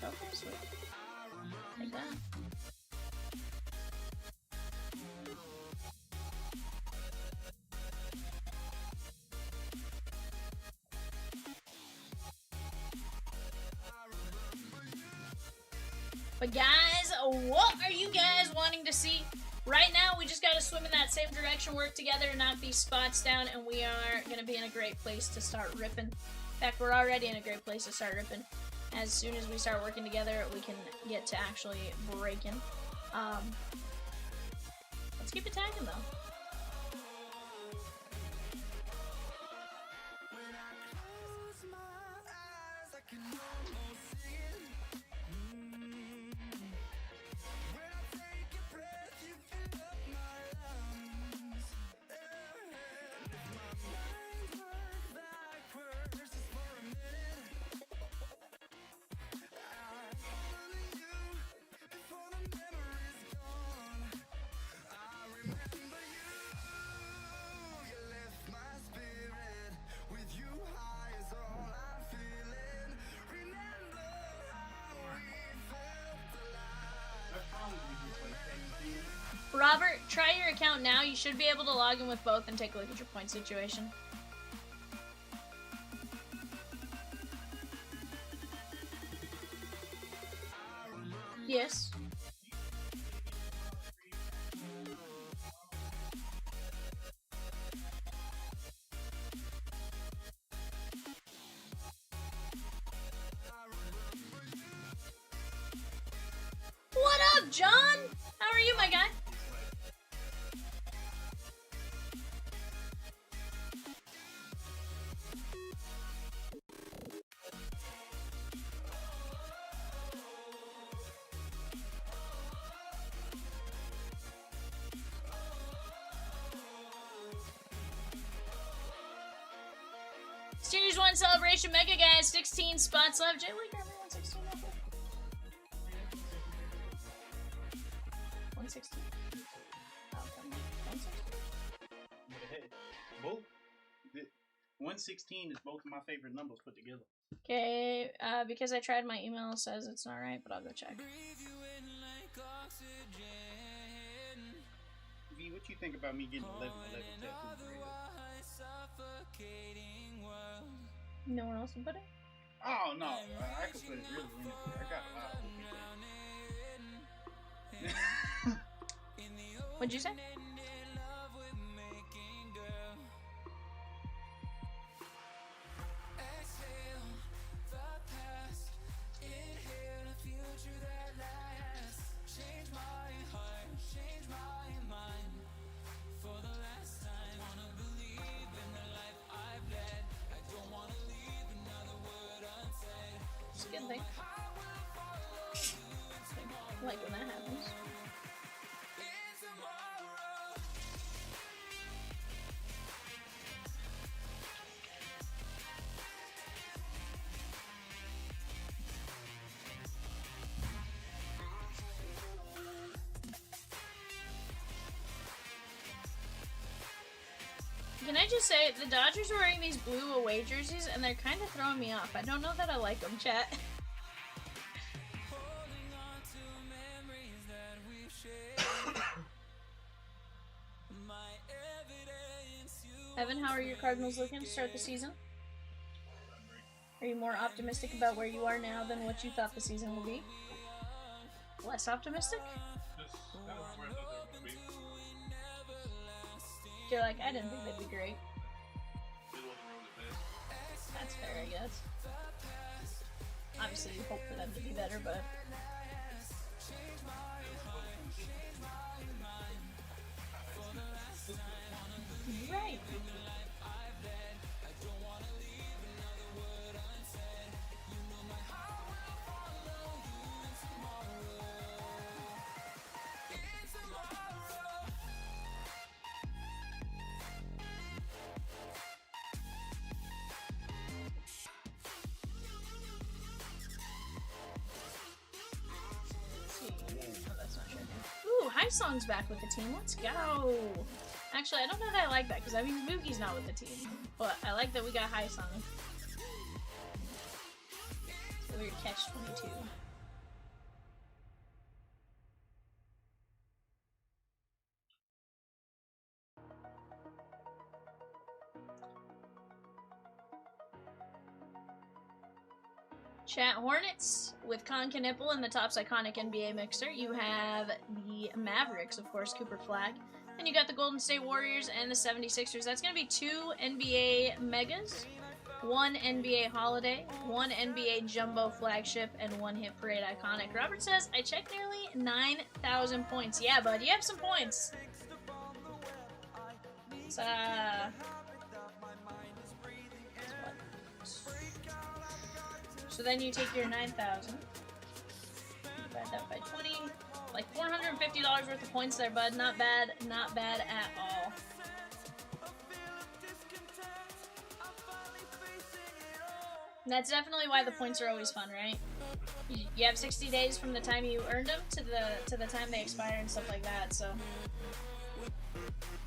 Okay, sweet. Like that. But guys, what are you guys wanting to see? Right now, we just gotta swim in that same direction, work together, knock these spots down, and we are gonna be in a great place to start ripping. In fact, we're already in a great place to start ripping. As soon as we start working together, we can get to actually breaking. Let's keep attacking, though. Robert, try your account now. You should be able to log in with both and take a look at your point situation. Yes. What up, John? How are you, my guy? Series 1 celebration mega guys, 16 spots left. Jay, we got 116 left. 116. Oh, 116. Both. 116 is both of my favorite numbers put together. Okay, because I tried my email, it says it's not right, but I'll go check. V, what you think about me getting 11 tattoos? Nowhere else to put it? Oh, no. I could put it really in it. I got a lot of people. What'd you say? It's a good thing. I like when that happens. Can I just say, the Dodgers are wearing these blue away jerseys, and they're kind of throwing me off. I don't know that I like them, chat. Evan, how are your Cardinals looking to start the season? Are you more optimistic about where you are now than what you thought the season would be? Less optimistic? Just kind of where I thought they were going to be. You're like, I didn't think they'd be great. It wasn't really the best. That's fair, I guess. Obviously, you hope for them to be better, but... Right. Ooh, High Song's back with the team. Let's go. Actually, I don't know that I like that because I mean Boogie's not with the team, but I like that we got High Song. It's a weird catch-22. Chat Hornets with Con Knipple in the Topps Iconic NBA Mixer. You have the Mavericks, of course, Cooper Flag. And you got the Golden State Warriors and the 76ers. That's going to be 2 NBA Megas, 1 NBA Holiday, 1 NBA Jumbo Flagship, and 1 Hit Parade Iconic. Robert says, I checked nearly 9,000 points. Yeah, bud, you have some points. It's, so then you take your 9,000, divide that by 20, like $450 worth of points there, bud. Not bad at all. And that's definitely why the points are always fun, right? You have 60 days from the time you earned them to the time they expire and stuff like that. So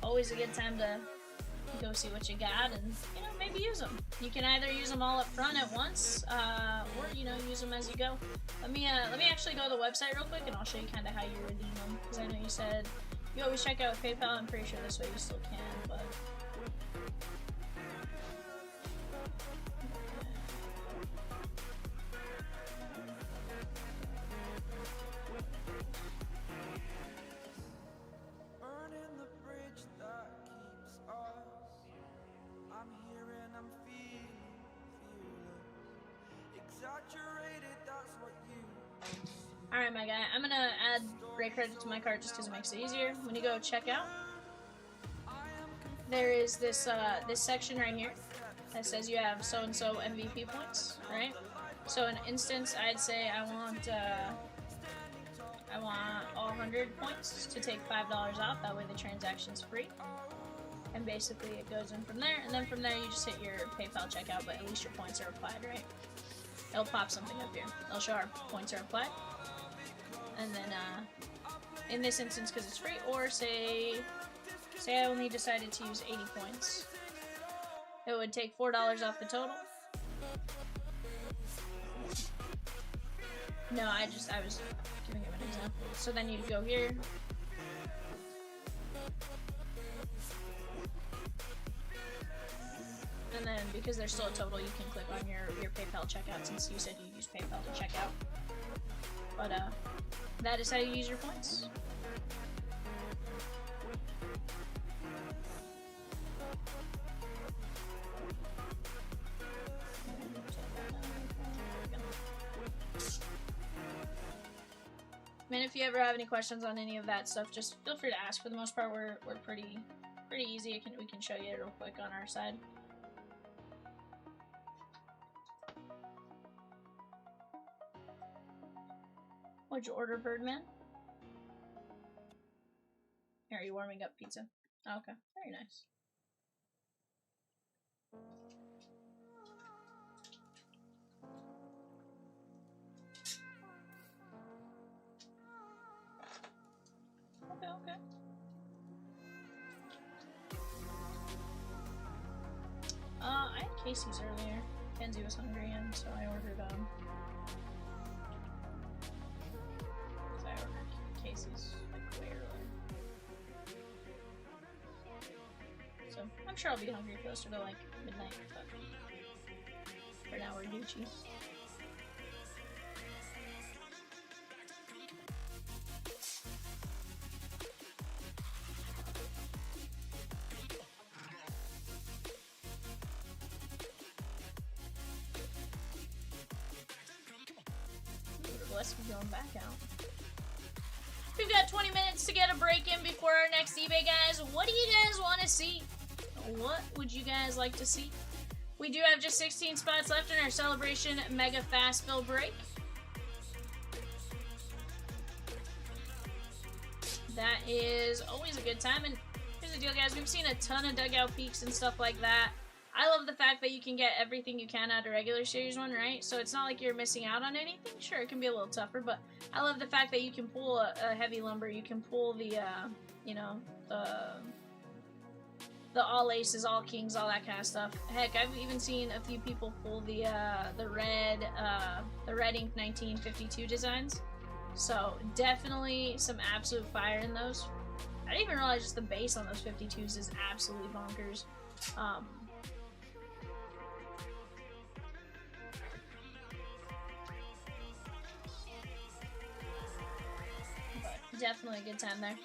always a good time to go see what you got and, you know, maybe use them. You can either use them all up front at once, or, you know, use them as you go. Let me actually go to the website real quick and I'll show you kind of how you redeem them, because I know you said you always check out with PayPal. I'm pretty sure this way you still can, but... Alright, my guy, I'm gonna add Ray credit to my card just because it makes it easier. When you go check out, there is this this section right here that says you have so-and-so MVP points, right? So in instance, I'd say I want all 100 points to take $5 off, that way the transaction's free. And basically it goes in from there, and then from there you just hit your PayPal checkout, but at least your points are applied, right? It'll pop something up here. It'll show our points are applied. And then, in this instance, because it's free, or say I only decided to use 80 points, it would take $4 off the total. No, I was giving him an example. So then you'd go here. And then, because there's still a total, you can click on your PayPal checkout, since you said you use PayPal to check out. But, that is how you use your points. Man, if you ever have any questions on any of that stuff, just feel free to ask. For the most part, we're pretty easy. We can show you real quick on our side. What'd you order, Birdman? Here, are you warming up pizza? Oh, okay, very nice. Okay. I had Casey's earlier. Kenzie was hungry, and so I ordered Casey's like way earlier. So I'm sure I'll be hungry closer to like midnight, but for now we're Gucci. Bless me going back out. We've got 20 minutes to get a break in before our next eBay, guys. What do you guys want to see? What would you guys like to see? We do have just 16 spots left in our Celebration Mega Fast Fill break. That is always a good time. And here's the deal, guys. We've seen a ton of dugout peaks and stuff like that. I love the fact that you can get everything you can out of regular Series 1, right? So it's not like you're missing out on anything. Sure, it can be a little tougher, but I love the fact that you can pull a heavy lumber. You can pull the, you know, the all aces, all kings, all that kind of stuff. Heck, I've even seen a few people pull the red ink 1952 designs. So definitely some absolute fire in those. I didn't even realize just the base on those 52s is absolutely bonkers. Definitely a good time there.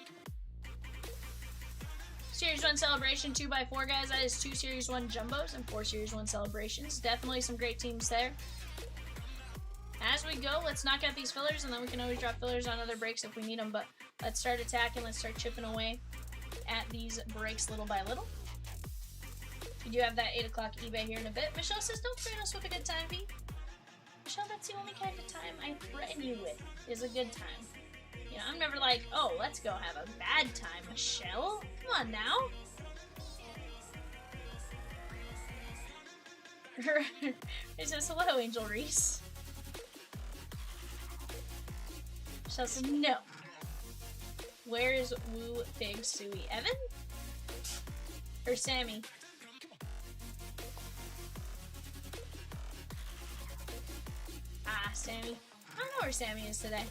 Series 1 Celebration 2x4, guys. That is 2 Series 1 Jumbos and 4 Series 1 Celebrations. Definitely some great teams there. As we go, let's knock out these fillers, and then we can always drop fillers on other breaks if we need them. But let's start attacking. Let's start chipping away at these breaks little by little. We do have that 8 o'clock eBay here in a bit. Michelle says, don't threaten us with a good time, V. Michelle, that's the only kind of time I threaten you with, is a good time. You know, I'm never like, oh, let's go have a bad time, Michelle. Come on now. It says, hello, Angel Reese. Michelle says, no. Where is Woo Big Suey? Evan? Or Sammy? Ah, Sammy. I don't know where Sammy is today.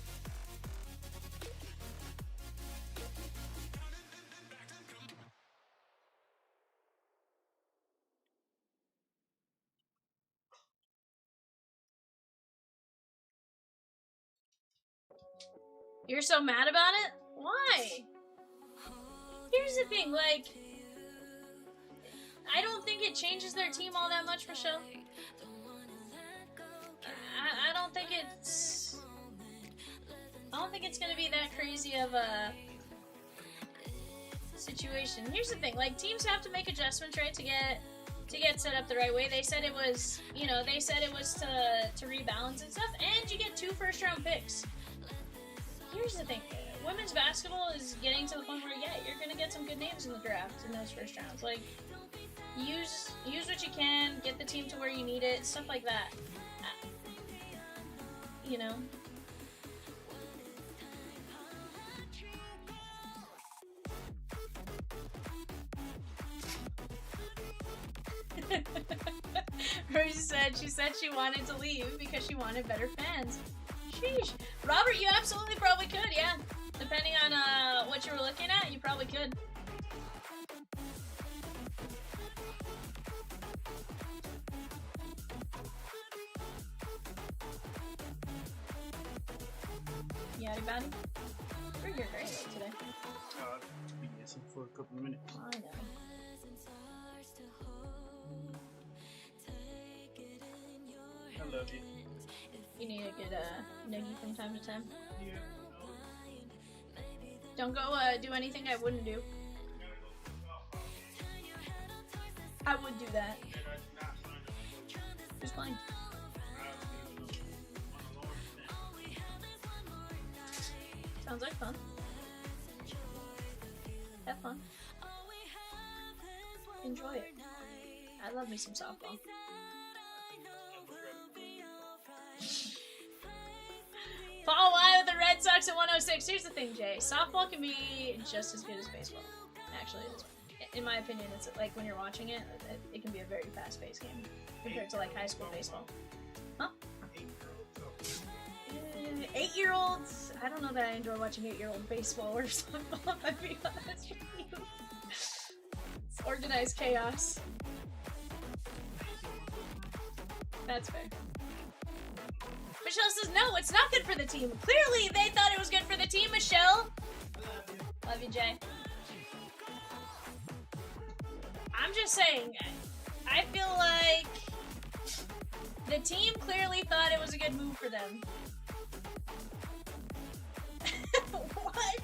You're so mad about it? Why? Here's the thing, like, I don't think it changes their team all that much, Michelle. I don't think it's gonna be that crazy of a situation. Here's the thing, like, teams have to make adjustments, right, to get set up the right way. They said it was, you know, they said it was to rebalance and stuff, and you get 2 first-round picks. Here's the thing, women's basketball is getting to the point where, yeah, you're gonna get some good names in the draft in those first rounds. Like, use what you can, get the team to where you need it, stuff like that. You know. Rosie said she wanted to leave because she wanted better fans. Sheesh. Robert, you absolutely probably could, yeah. Depending on what you were looking at, you probably could. Yaddy baddy? You're very late today. I've been missing for a couple of minutes. I know. I love you. You need a good noogie from time to time. Yeah. Don't go do anything I wouldn't do. I would do that. Who's playing? Sounds like fun. Have fun. Enjoy it. I love me some softball. Paul Y with the Red Sox at 106. Here's the thing, Jay. Softball can be just as good as baseball. Actually, it is. in my opinion, it's like when you're watching it, it can be a very fast-paced game compared to like high school baseball. Huh? 8-year-olds? I don't know that I enjoy watching 8-year-old baseball or softball, if I'd be honest with you. It's organized chaos. That's fair. Michelle says, no, it's not good for the team. Clearly, they thought it was good for the team, Michelle. Love you, Jay. I'm just saying, I feel like the team clearly thought it was a good move for them. What?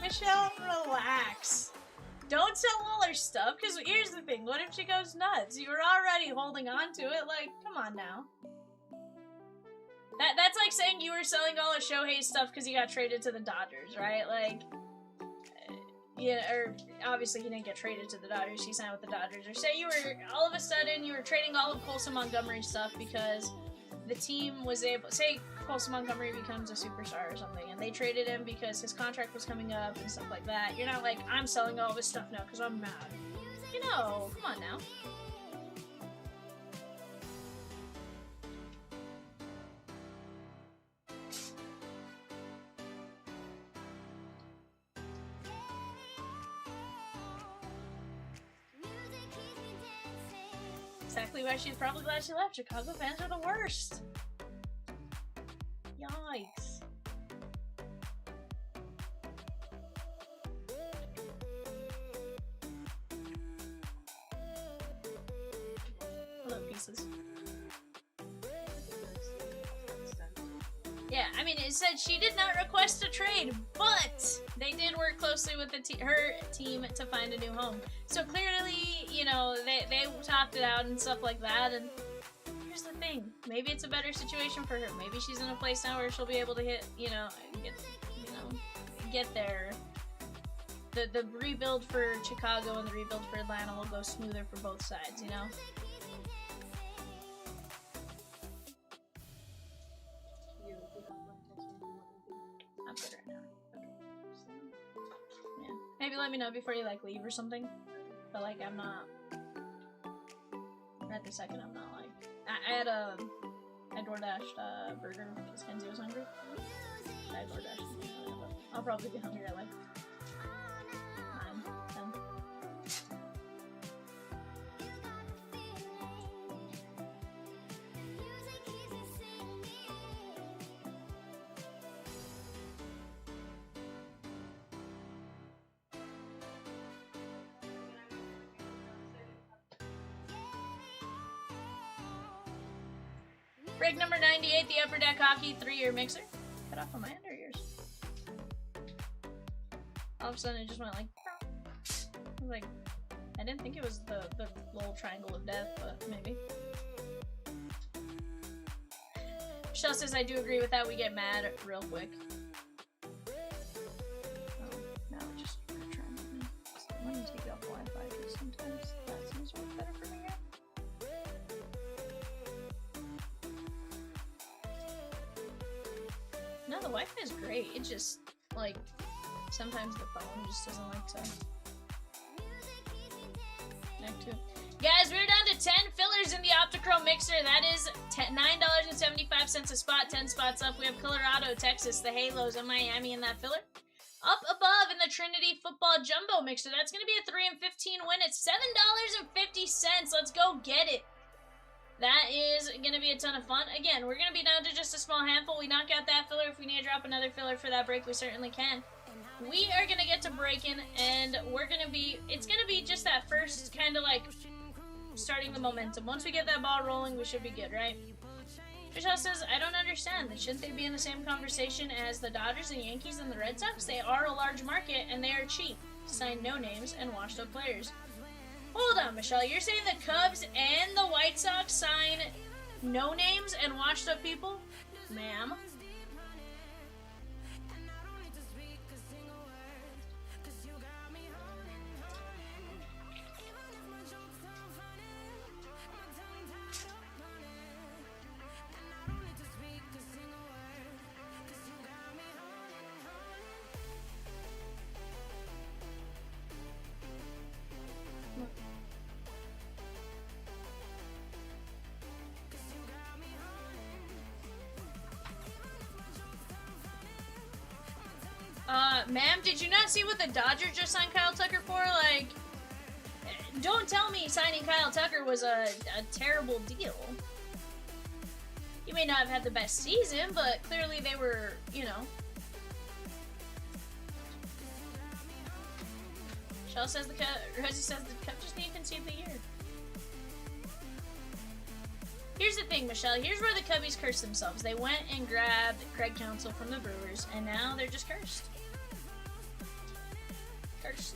Michelle, relax. Don't sell all her stuff, because here's the thing. What if she goes nuts? You were already holding on to it. Like, come on now. That's like saying you were selling all of Shohei's stuff because he got traded to the Dodgers, right? Like, yeah, or obviously he didn't get traded to the Dodgers. He signed with the Dodgers. Or say you were, all of a sudden, you were trading all of Colson Montgomery's stuff because the team was able, say Colson Montgomery becomes a superstar or something, and they traded him because his contract was coming up and stuff like that. You're not like, I'm selling all this stuff now because I'm mad. You know, come on now. Exactly why she's probably glad she left. Chicago fans are the worst. Yikes. Hello, pieces. Yeah, I mean, it said she did not request a trade, but they did work closely with her team to find a new home. So clearly, you know, they topped it out and stuff like that, and here's the thing. Maybe it's a better situation for her. Maybe she's in a place now where she'll be able to get there. The rebuild for Chicago and the rebuild for Atlanta will go smoother for both sides, you know? I'm good right now. Okay. Yeah. Maybe let me know before you, like, leave or something. But, like, I'm not... At the second, I'm not, like... I DoorDashed a burger because Kenzie was hungry. I DoorDashed it. I'll probably be hungry at, like, 9, 10. Break number 98, the Upper Deck Hockey 3-year mixer. Cut off on my end or yours? All of a sudden it just went like... I was like... I didn't think it was the little triangle of death, but maybe. Michelle says, I do agree with that. We get mad real quick. Oh, now we're just trying to... I'm going to take off Wi-Fi because sometimes that seems to work better for me here. No, the Wi-Fi is great. It just, like, sometimes the phone just doesn't like to connect to it. Guys, we're down to 10 fillers in the OptiChrome mixer. That is $9.75 a spot, 10 spots up. We have Colorado, Texas, the Halos, and Miami in that filler. Up above in the Trinity Football Jumbo mixer, that's going to be a 3-15 win. It's $7.50. Let's go get it. That is going to be a ton of fun. Again, we're going to be down to just a small handful. We knock out that filler. If we need to drop another filler for that break, we certainly can. We are going to get to breaking, and we're going to be... It's going to be just that first kind of like starting the momentum. Once we get that ball rolling, we should be good, right? Michelle says, I don't understand. Shouldn't they be in the same conversation as the Dodgers and Yankees and the Red Sox? They are a large market, and they are cheap. Sign no names and washed up players. Hold on, Michelle. You're saying the Cubs and the White Sox sign no names and washed up people? Ma'am. Ma'am, did you not see what the Dodgers just signed Kyle Tucker for? Like, don't tell me signing Kyle Tucker was a terrible deal. He may not have had the best season, but clearly they were, you know. Shell says Rosie says the Cubs just need to concede the year. Here's the thing, Michelle. Here's where the Cubbies cursed themselves. They went and grabbed Craig Counsell from the Brewers, and now they're just cursed. Cursed.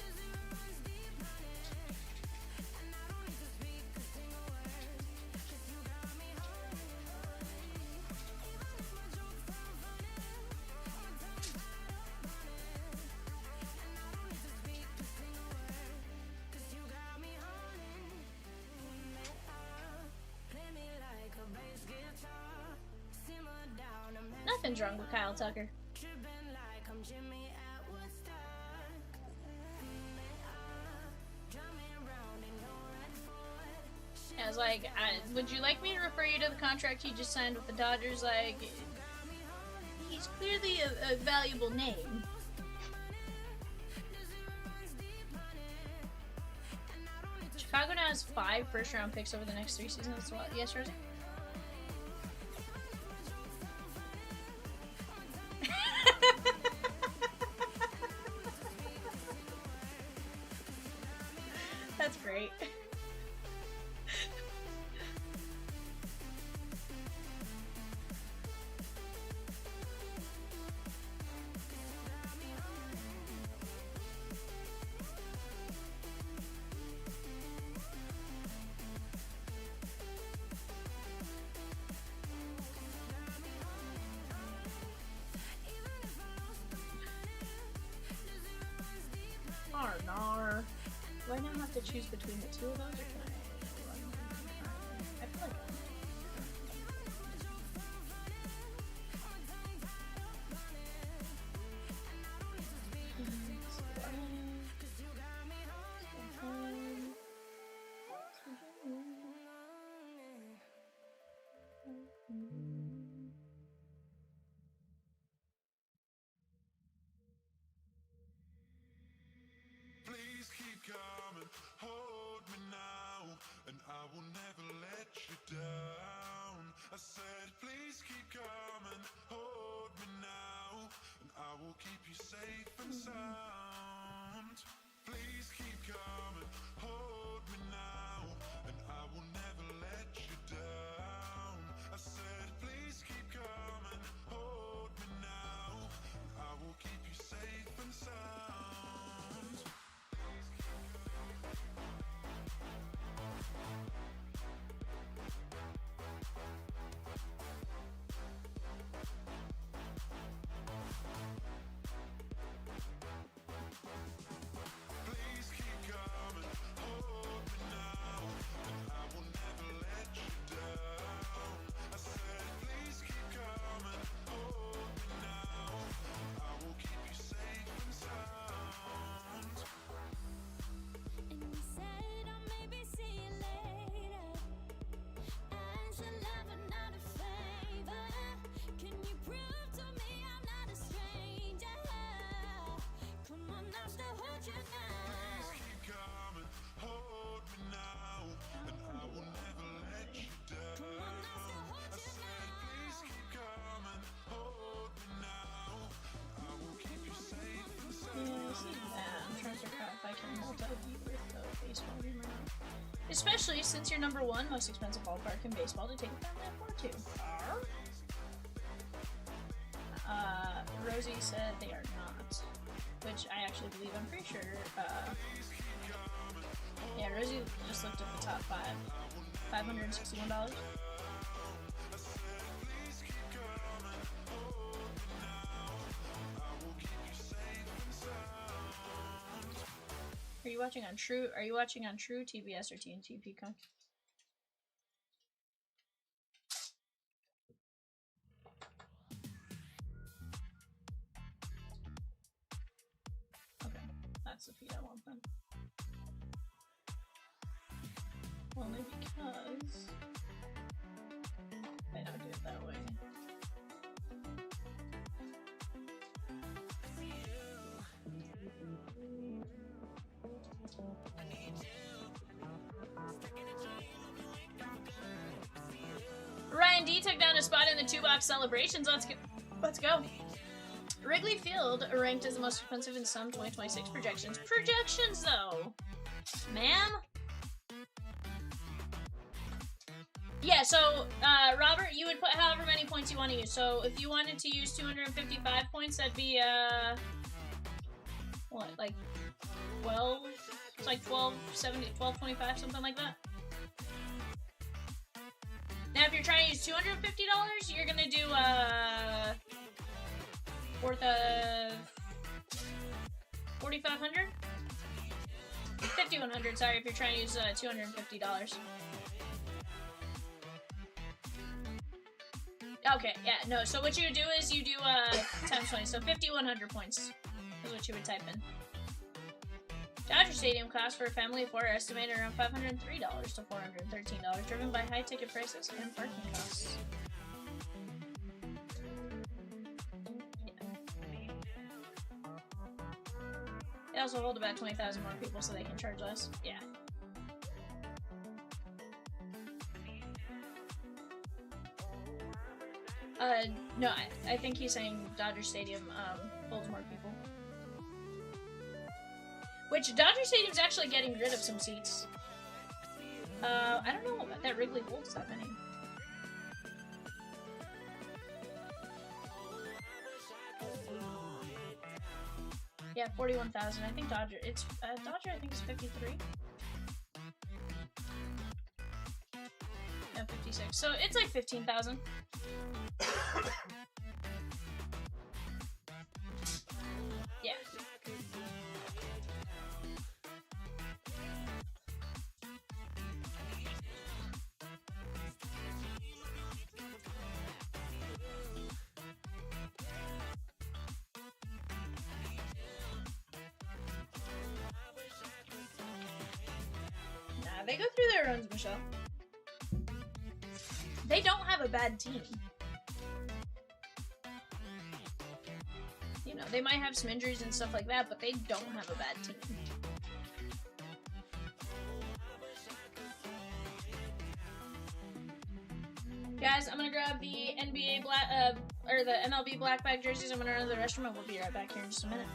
Nothing's wrong with Kyle Tucker. Yeah, I was like, would you like me to refer you to the contract he just signed with the Dodgers? Like, he's clearly a valuable name. Chicago now has 5 first-round picks over the next 3 seasons. What? Yes, Rosie? That's great. Nar. Do I now have to choose between the two of those, or can I run them concurrently? I feel like Please keep coming, hold me now, and I will never let you down. I said, please keep coming, hold me now, and I will keep you safe and sound. Please keep coming, hold me now, and I will never let you down. I said, please keep coming, hold me now, and I will keep you safe and sound. Please keep coming, hold me now, and I will never let you down. I said, please keep coming, hold me now, and I will keep you safe and sound. And you said I'll maybe see you later. As a lover, not a favor. Can you prove to me I'm not a stranger? Come on, I'll still hold you now. Please keep coming, hold me now, and I will never let you Come on, I'll down. still hold I you said, please now. keep coming, hold me now, I will keep you safe and sound. yeah, I see that. I'm trying to figure out if I can multi-view with the baseball game or not. Especially since you're number 1 most expensive ballpark in baseball to take a family of 4 to. Rosie said they are not, which I actually believe. I'm pretty sure. Yeah, Rosie just looked at the top 5. $561. Are you watching on True? Are you watching on True, TBS, or TNT Peacock? Okay, that's the feed I want then. Only because I don't do it that way. B took down a spot in the 2-box celebrations. Let's go. Wrigley Field ranked as the most expensive in some 2026 projections. Projections, though, ma'am. Yeah, so, Robert, you would put however many points you want to use. So, if you wanted to use 255 points, that'd be, what, like, 12? It's like 1270, 1225, something like that. Now, if you're trying to use $250, you're gonna do, worth of 4,500? 5,100, sorry, if you're trying to use, $250. Okay, yeah, no, so what you would do is you do, times 20, so 5,100 points is what you would type in. Dodger Stadium costs for a family of 4 are estimated around $503 to $413, driven by high ticket prices and parking costs. They also hold about 20,000 more people so they can charge less. Yeah. No, I think he's saying Dodger Stadium, holds more people. Which, Dodger Stadium's actually getting rid of some seats. I don't know that Wrigley holds that many. Yeah, 41,000. I think Dodger, it's, Dodger I think is 53. No, 56. So it's like 15,000. Yeah. Nah, they go through their runs, Michelle. They don't have a bad team. You know, they might have some injuries and stuff like that, but they don't have a bad team. Guys, I'm gonna grab the NBA black, or the MLB black bag jerseys. I'm gonna run to the restroom and we'll be right back here in just a minute.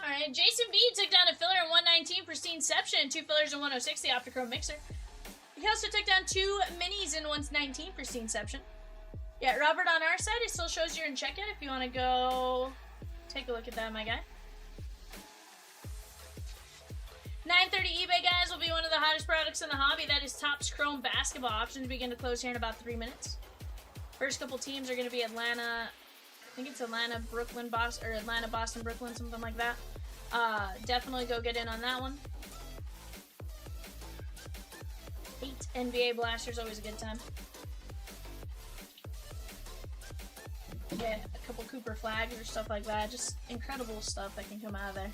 Alright, Jason B took down a filler in 119 Prestineception, 2 fillers in 106, the OptiChrome Mixer. He also took down 2 minis in 119 Prestineception. Yeah, Robert, on our side, it still shows you're in checkout if you want to go take a look at that, my guy. 9:30 eBay, guys, will be one of the hottest products in the hobby. That is OptiChrome basketball. Options begin to close here in about 3 minutes. First couple teams are going to be Atlanta. I think it's Atlanta, Brooklyn, Boston, or Atlanta, Boston, Brooklyn, something like that. Definitely go get in on that one. 8 NBA blasters, always a good time. Get a couple Cooper flags or stuff like that. Just incredible stuff that can come out of there.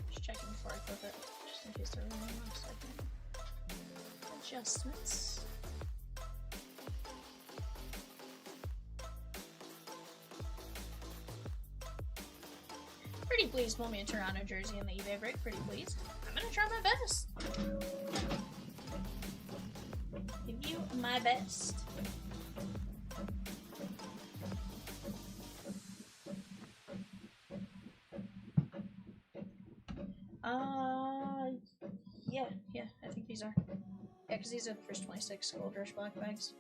Just checking before I flip it, just in case there are any more second adjustments. Pretty pleased, pull me a Toronto jersey in the eBay break. Pretty pleased. I'm gonna try my best. Give you my best. Yeah, I think these are. Yeah, because these are the first 26 Gold Rush black bags.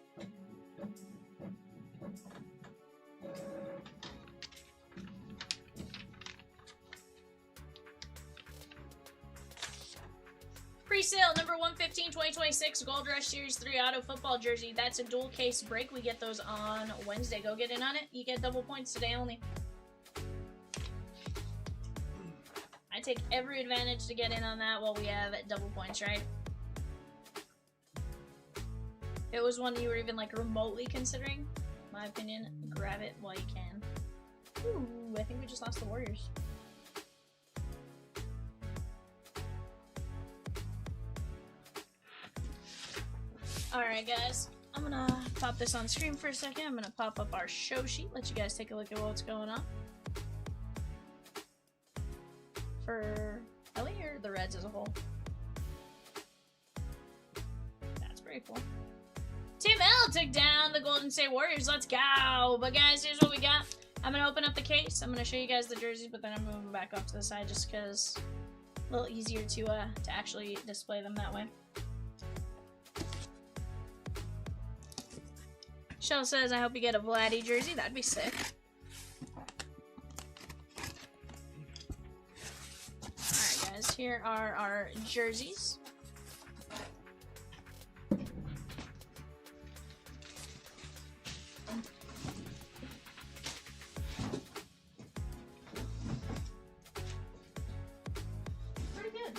Pre-sale, number 115, 2026, Gold Rush Series 3 Auto Football Jersey. That's a dual case break. We get those on Wednesday. Go get in on it. You get double points today only. I take every advantage to get in on that while we have double points, right? If it was one you were even like remotely considering, in my opinion, grab it while you can. Ooh, I think we just lost the Warriors. Alright guys, I'm gonna pop this on screen for a second. I'm gonna pop up our show sheet, let you guys take a look at what's going on. For LA or the Reds as a whole. That's pretty cool. Team L took down the Golden State Warriors. Let's go. But guys, here's what we got. I'm going to open up the case. I'm going to show you guys the jerseys, but then I'm moving them back off to the side just because a little easier to actually display them that way. Shell says, I hope you get a Vladdy jersey. That'd be sick. Here are our jerseys. Pretty good.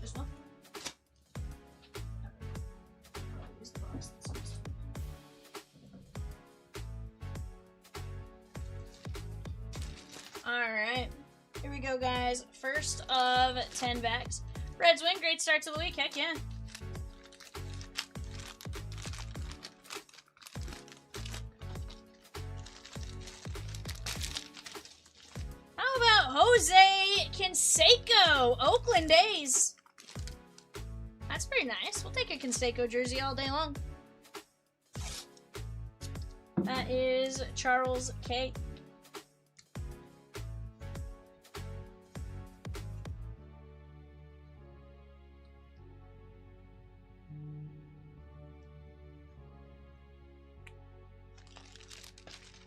Just one? Alright, here we go guys. First of 10 bags. Reds win, great start to the week, heck yeah. How about Jose Canseco, Oakland A's? That's pretty nice. We'll take a Canseco jersey all day long. That is Charles K.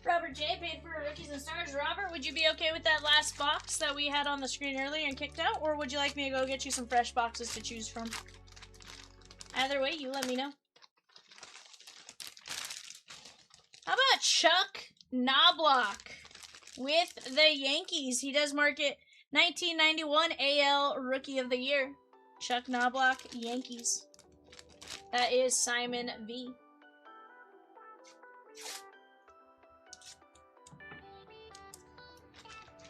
Robert J paid for Rookies and Stars. Robert, would you be okay with that last box that we had on the screen earlier and kicked out? Or would you like me to go get you some fresh boxes to choose from? Either way, you let me know. How about Chuck Knobloch with the Yankees? He does mark it 1991 AL Rookie of the Year. Chuck Knobloch, Yankees. That is Simon V.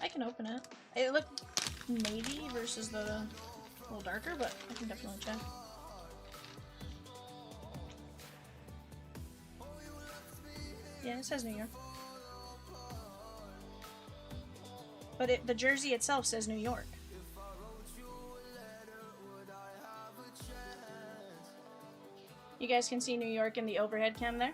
I can open it. It looked navy versus the a little darker, but I can definitely check. Yeah, it says New York. But the jersey itself says New York. You guys can see New York in the overhead cam there.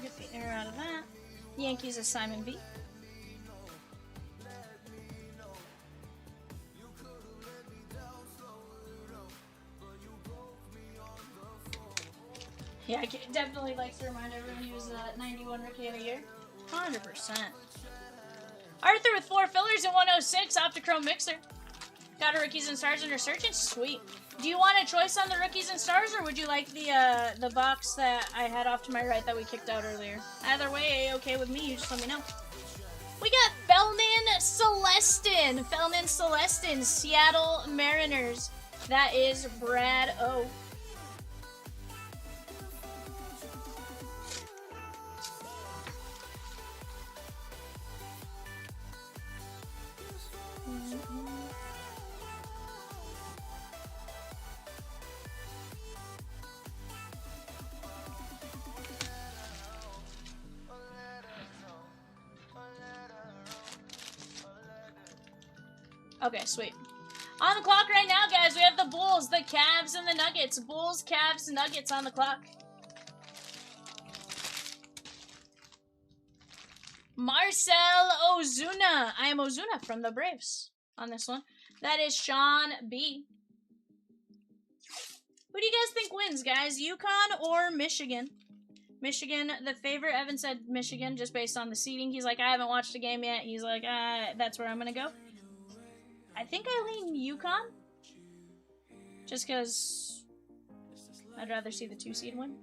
Get the air out of that. Yankees is Simon B. Yeah, I definitely like to remind everyone he was 91 Rookie of the Year. 100%. Arthur with 4 fillers and 106. OptiChrome Mixer. Got a Rookies and Stars and Resurgence. Sweet. Do you want a choice on the Rookies and Stars, or would you like the box that I had off to my right that we kicked out earlier? Either way, okay with me. You just let me know. We got Felman Celestin. Felman Celestin, Seattle Mariners. That is Brad O. Okay, sweet. On the clock right now, guys, we have the Bulls, the Cavs, and the Nuggets. Bulls, Cavs, Nuggets on the clock. Marcel Ozuna. I am Ozuna from the Braves on this one. That is Sean B. Who do you guys think wins, guys? UConn or Michigan? Michigan, the favorite. Evan said Michigan just based on the seeding. He's like, I haven't watched the game yet. He's like, that's where I'm going to go. I think I lean UConn. Just because I'd rather see the 2 seed win.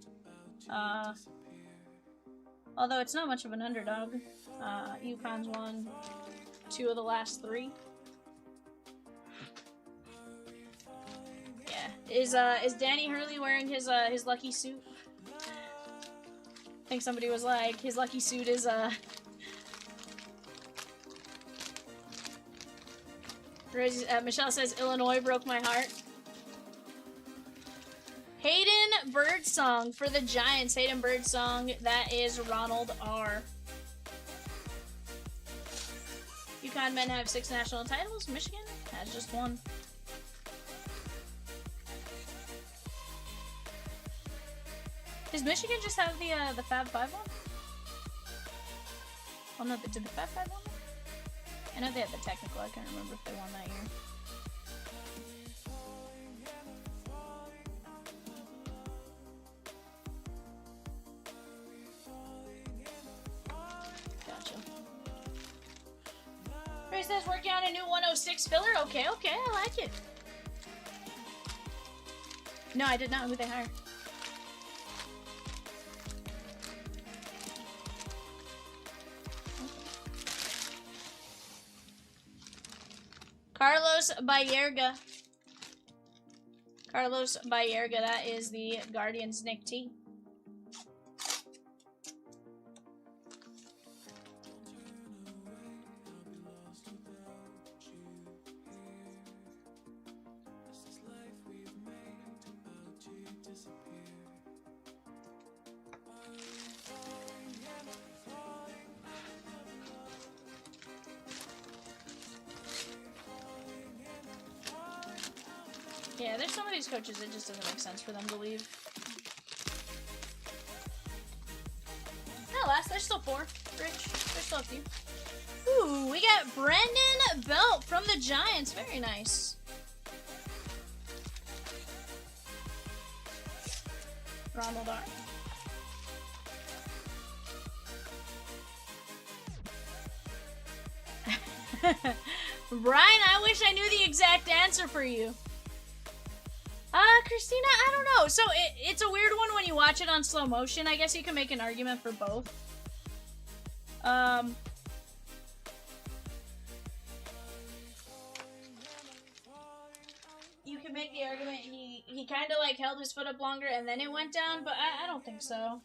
Although it's not much of an underdog. UConn's won 2 of the last 3. Yeah. Is Danny Hurley wearing his lucky suit? I think somebody was like, his lucky suit is Michelle says, Illinois broke my heart. Hayden Birdsong for the Giants. Hayden Birdsong, that is Ronald R. UConn men have 6 national titles. Michigan has just 1. Does Michigan just have the Fab 5 one? Oh no, did the Fab 5 one? I know they had the technical. I can't remember if they won that year. Gotcha. Ray says working on a new 106 filler. Okay, I like it. No, I did not. Who they hired? Carlos Bayerga. Carlos Bayerga, that is the Guardians Nick T. Yeah, there's some of these coaches it just doesn't make sense for them to leave. No, there's still 4. Rich, there's still a few. Ooh, we got Brendan Belt from the Giants. Very nice. Ronald R. Brian, I wish I knew the exact answer for you. Christina, I don't know. So it's a weird one when you watch it on slow motion. I guess you can make an argument for both. You can make the argument he kind of like held his foot up longer and then it went down, but I don't think so.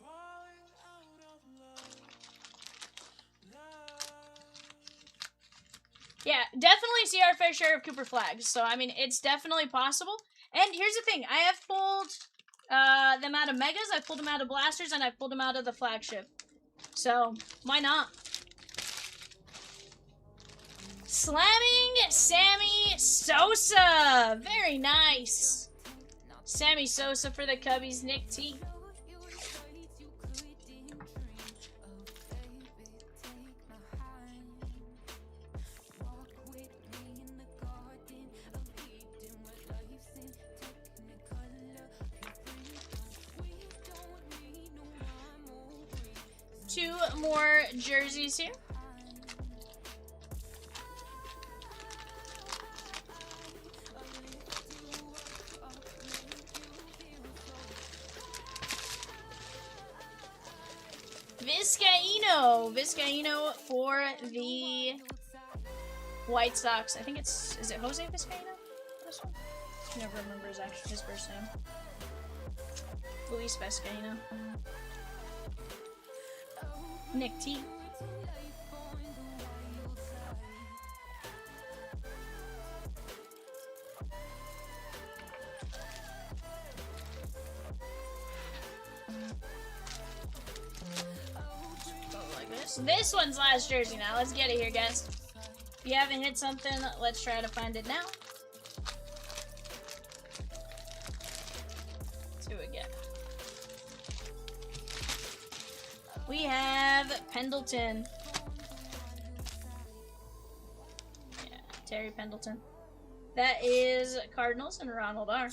Yeah, definitely see our fair share of Cooper flags. So, I mean, it's definitely possible. And here's the thing. I have pulled them out of Megas, I've pulled them out of Blasters, and I've pulled them out of the flagship. So, why not? Slamming Sammy Sosa. Very nice. Sammy Sosa for the Cubbies, Nick T. Two more jerseys here. Vizcaíno for the White Sox. I think is it Jose Vizcaíno? This one? I never remember his first name. Luis Vizcaíno. Nick T. This one's last jersey now. Let's get it here, guys. If you haven't hit something, let's try to find it now. Let's see what we get. We have Pendleton. Yeah, Terry Pendleton. That is Cardinals and Ronald R.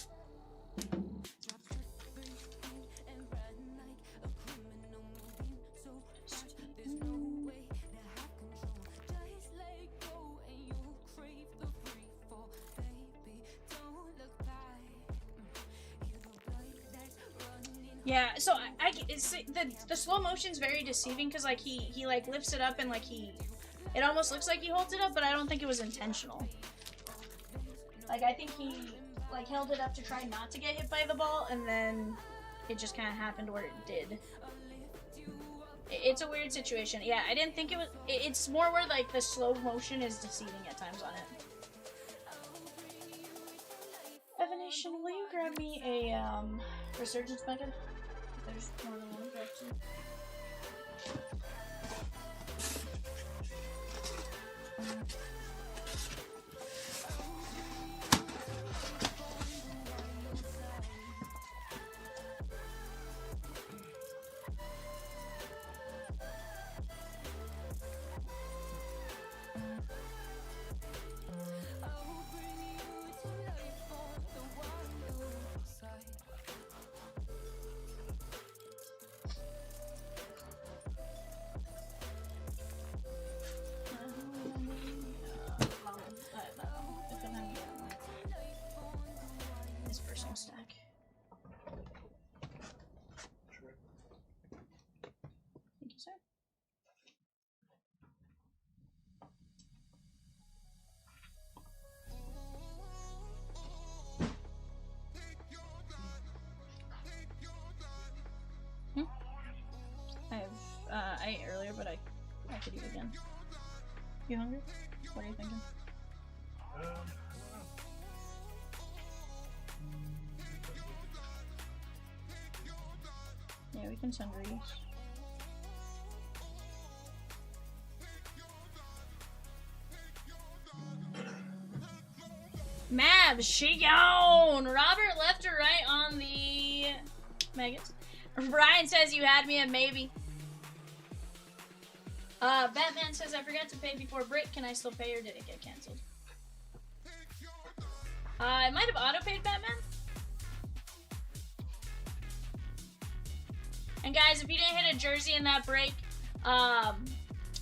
Yeah, so it's the slow motion's very deceiving because like he like lifts it up and like it almost looks like he holds it up, but I don't think it was intentional. Like I think he like held it up to try not to get hit by the ball, and then it just kind of happened where it did. It's a weird situation. Yeah, I didn't think it was. It's more where like the slow motion is deceiving at times on it. Evanation, will you grab me a Resurgence mega? There's more than one direction. Stack. Sure. Thank you, sir. I ate earlier, but I could eat again. You hungry? What are you thinking? Yeah, we can send Reese. Mavs, she gone! Robert left or right on the Megas. Brian says you had me at maybe. Batman says I forgot to pay before break. Can I still pay or did it get canceled? I might have auto-paid Batman. And guys, if you didn't hit a jersey in that break,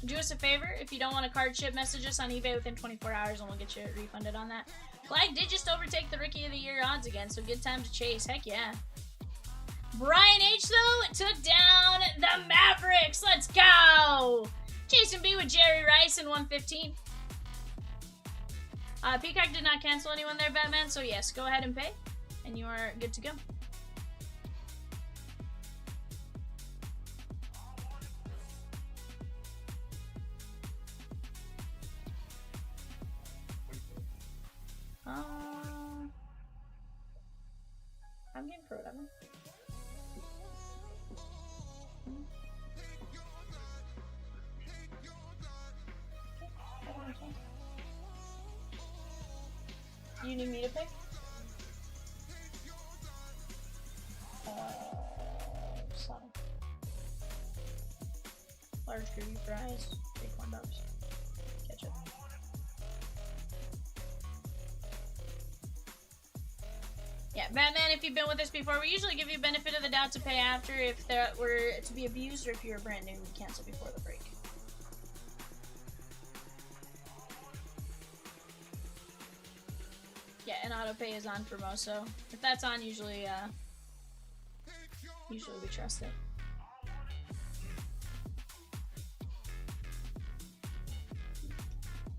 Do us a favor, if you don't want a card ship, message us on eBay within 24 hours and we'll get you refunded on that. Flag did just overtake the Rookie of the Year odds again, so good time to chase. Heck yeah. Brian H, though, took down the Mavericks. Let's go! Jason B with Jerry Rice in 115. Peacock did not cancel anyone there, Batman, so yes, go ahead and pay, and you are good to go. I'm game for whatever. Do you need me to pick? Sorry. Large gravy fries, big corn dogs, ketchup. Yeah, Batman, if you've been with us before, we usually give you benefit of the doubt to pay after if that were to be abused, or if you're brand new, we cancel before the break. Yeah, and auto pay is on for most, so if that's on, usually we trust it.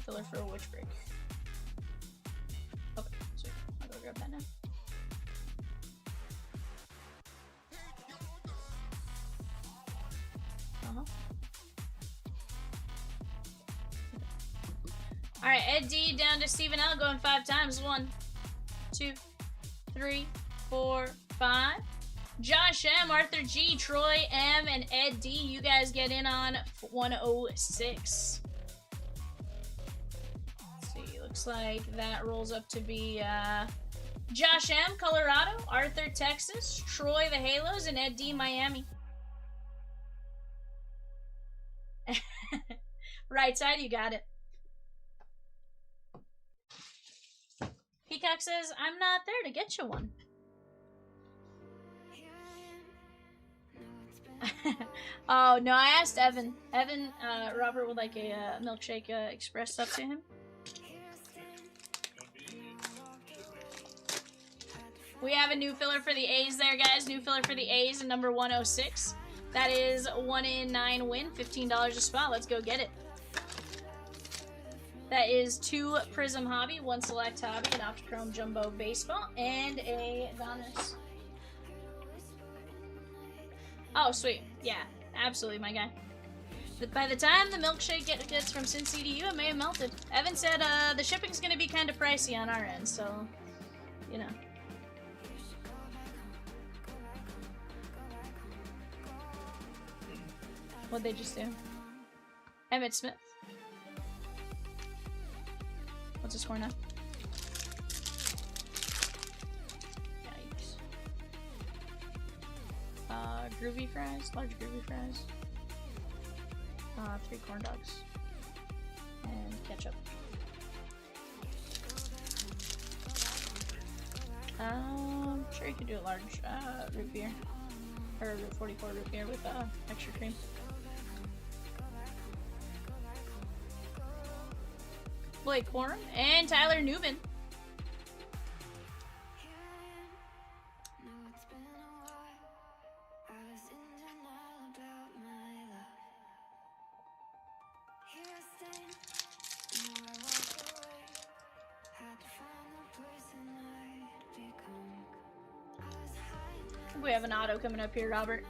Filler for a witch break. Okay, sweet. I'll go grab that now. Alright, Ed D down to Stephen L going 5 times. 1, 2, 3, 4, 5. Josh M, Arthur G, Troy M, and Ed D. You guys get in on 106. Let's see, looks like that rolls up to be Josh M, Colorado, Arthur, Texas, Troy, the Halos, and Ed D, Miami. Right side, you got it. Peacock says, I'm not there to get you one. Oh, no, I asked Evan. Robert would like a milkshake expressed up to him. We have a new filler for the A's there, guys. New filler for the A's in number 106. That is 1 in 9 win, $15 a spot. Let's go get it. That is 2 Prism Hobby, 1 Select Hobby, an OptiChrome Jumbo Baseball, and a Donruss. Oh, sweet. Yeah, absolutely, my guy. By the time the milkshake gets from Cincy to you, it may have melted. Evan said the shipping's going to be kind of pricey on our end, so, you know. What'd they just do? Emmett Smith. What's the score now? Yikes. Groovy fries, large groovy fries. 3 corn dogs. And ketchup. Sure you could do a large root beer. Or 44 root beer with extra cream. Blake Corum and Tyler Newman. We have an auto coming up here, Robert.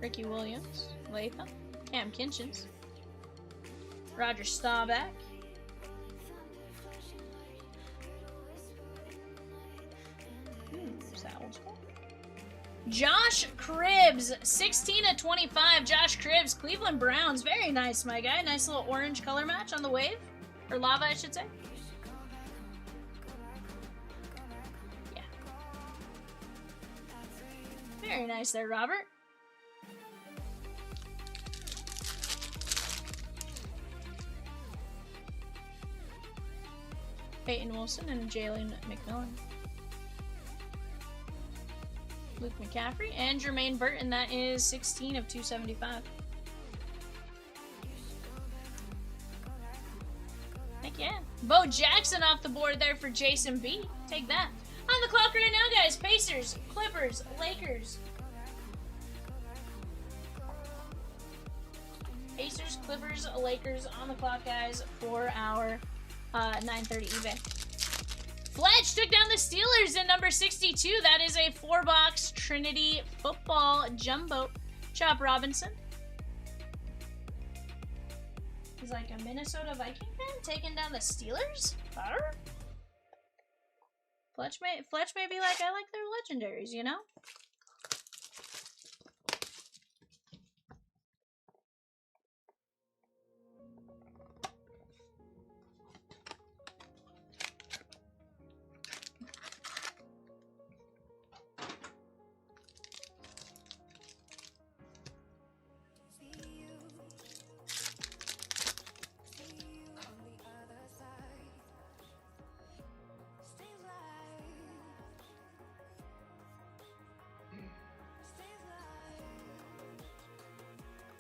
Ricky Williams, Latham, Cam Kinchins, Roger Staubach, who's that old school? Josh Cribbs, 16 of 25. Josh Cribbs, Cleveland Browns, very nice, my guy. Nice little orange color match on the wave, or lava, I should say. Yeah, very nice there, Robert. Peyton Wilson and Jalen McMillan. Luke McCaffrey and Jermaine Burton. That is 16 of 275. Bo Jackson off the board there for Jason B. Take that. On the clock right now, guys. Pacers, Clippers, Lakers. Pacers, Clippers, Lakers on the clock, guys, for our 9:30 eBay. Fletch took down the Steelers in number 62. That is a 4-box Trinity football jumbo. Chop Robinson. He's like a Minnesota Viking fan taking down the Steelers? Arr? Fletch may be like, I like their legendaries, you know?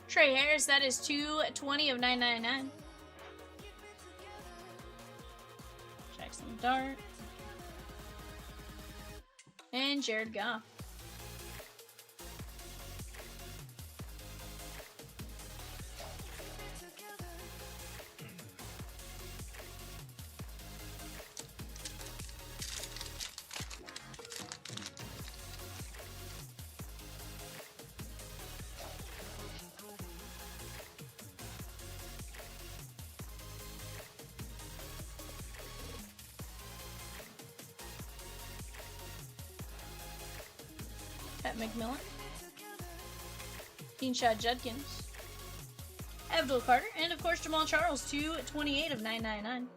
Trey Harris, that is 220 of 999. Jackson Dart. And Jared Goff. McMillan, Keenshot Judkins, Abdul Carter, and of course Jamal Charles, 228 of 999.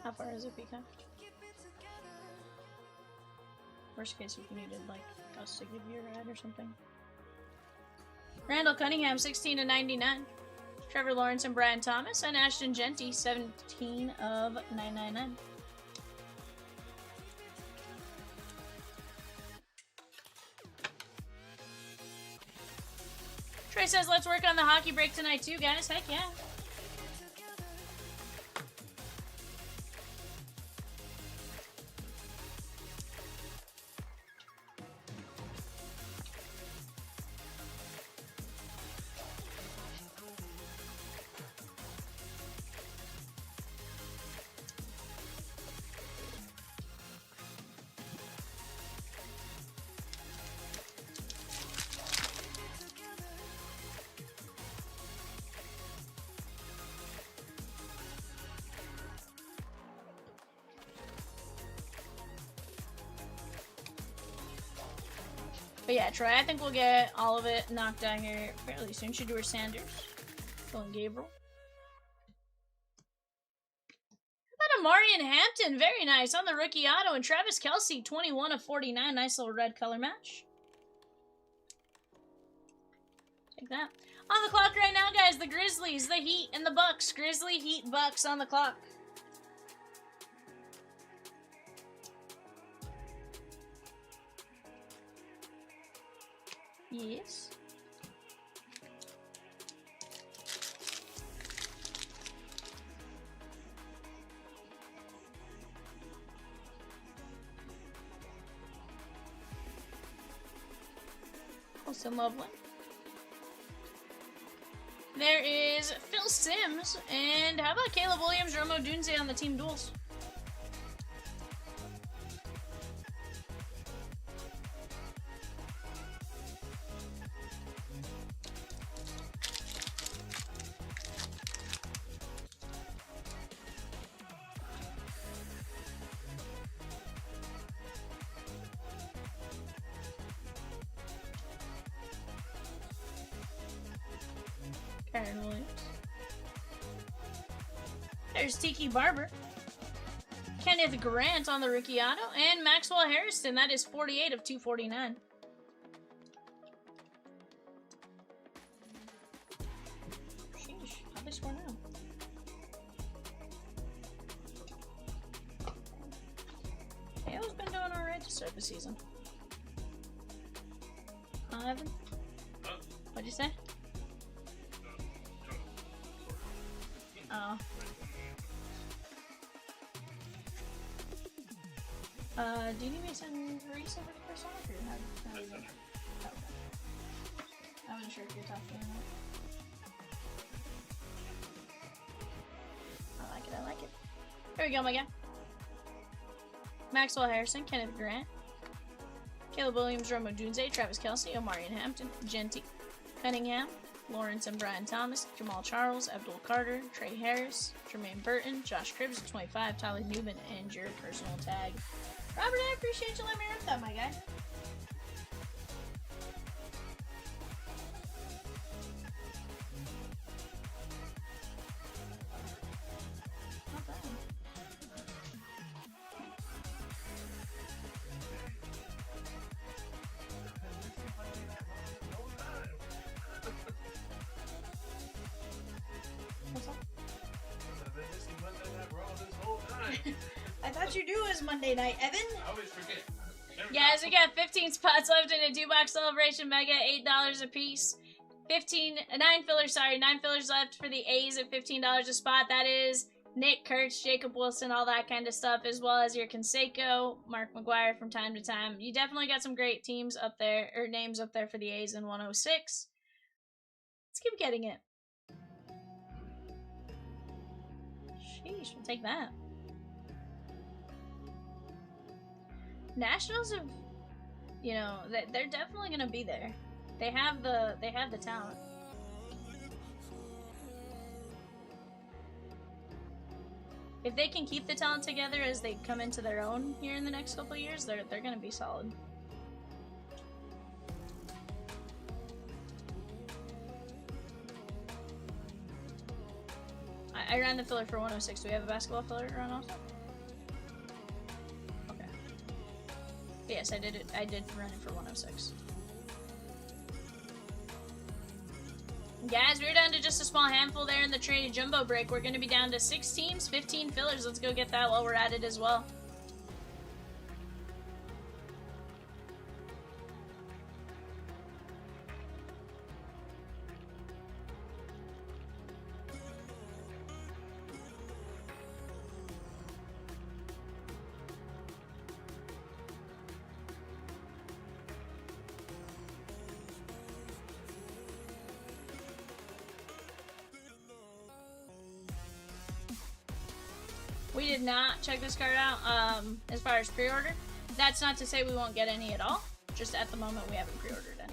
How far is it, Pika? Worst case, if you needed like us to give you a ride or something. Randall Cunningham, 16 of 99. Trevor Lawrence and Brian Thomas, and Ashton Genty, 17 of 999. Trey says, let's work on the hockey break tonight too, guys. Heck yeah. But yeah, Troy, I think we'll get all of it knocked out here fairly soon. Shador Sanders, going Gabriel. How about Amarian Hampton? Very nice on the rookie auto. And Travis Kelce, 21 of 49. Nice little red color match. Take that. On the clock right now, guys, the Grizzlies, the Heat, and the Bucks. Grizzly, Heat, Bucks on the clock. Yes. Austin Loveland. There is Phil Simms, and how about Caleb Williams, Romo Dunze on the team duels? Karen Williams. There's Tiki Barber. Kenneth Grant on the rookie auto. And Maxwell Harrison. That is 48 of 249. Sheesh. How'd they score now? Hale's been doing alright to start the season. Evan? What'd you say? Oh. Do you need me to send Reese over to Chris off or how is it? Oh, okay. I wasn't sure if you're talking or not. I like it, I like it. Here we go, my guy. Maxwell Harrison, Kenneth Grant, Caleb Williams, Romo Dunze, Travis Kelce, Omarion Hampton, Genty, Cunningham, Lawrence and Brian Thomas, Jamal Charles, Abdul Carter, Trey Harris, Jermaine Burton, Josh Cribbs at 25, Tyler Newman, and your personal tag. Robert, I appreciate you letting me rip that, my guy. Not bad. What's up? I thought you knew it was Monday night, Evan. I always forget. Guys, we got 15 spots left in a 2-box celebration mega, $8 a piece. 9 fillers left for the A's at $15 a spot. That is Nick Kurtz, Jacob Wilson, all that kind of stuff, as well as your Canseco, Mark McGuire from time to time. You definitely got some great teams up there, or names up there for the A's in 106. Let's keep getting it. Sheesh, we'll take that. Nationals have, you know, they're definitely gonna be there. They have the talent. If they can keep the talent together as they come into their own here in the next couple of years, they're gonna be solid. I ran the filler for 106. Do we have a basketball filler to run also? Okay. Yes, I did it. I did run it for 106. Guys, we're down to just a small handful there in the traded jumbo break. We're going to be down to 6 teams, 15 fillers. Let's go get that while we're at it as well. We did not check this card out as far as pre-order. That's not to say we won't get any at all. Just at the moment we haven't pre-ordered any.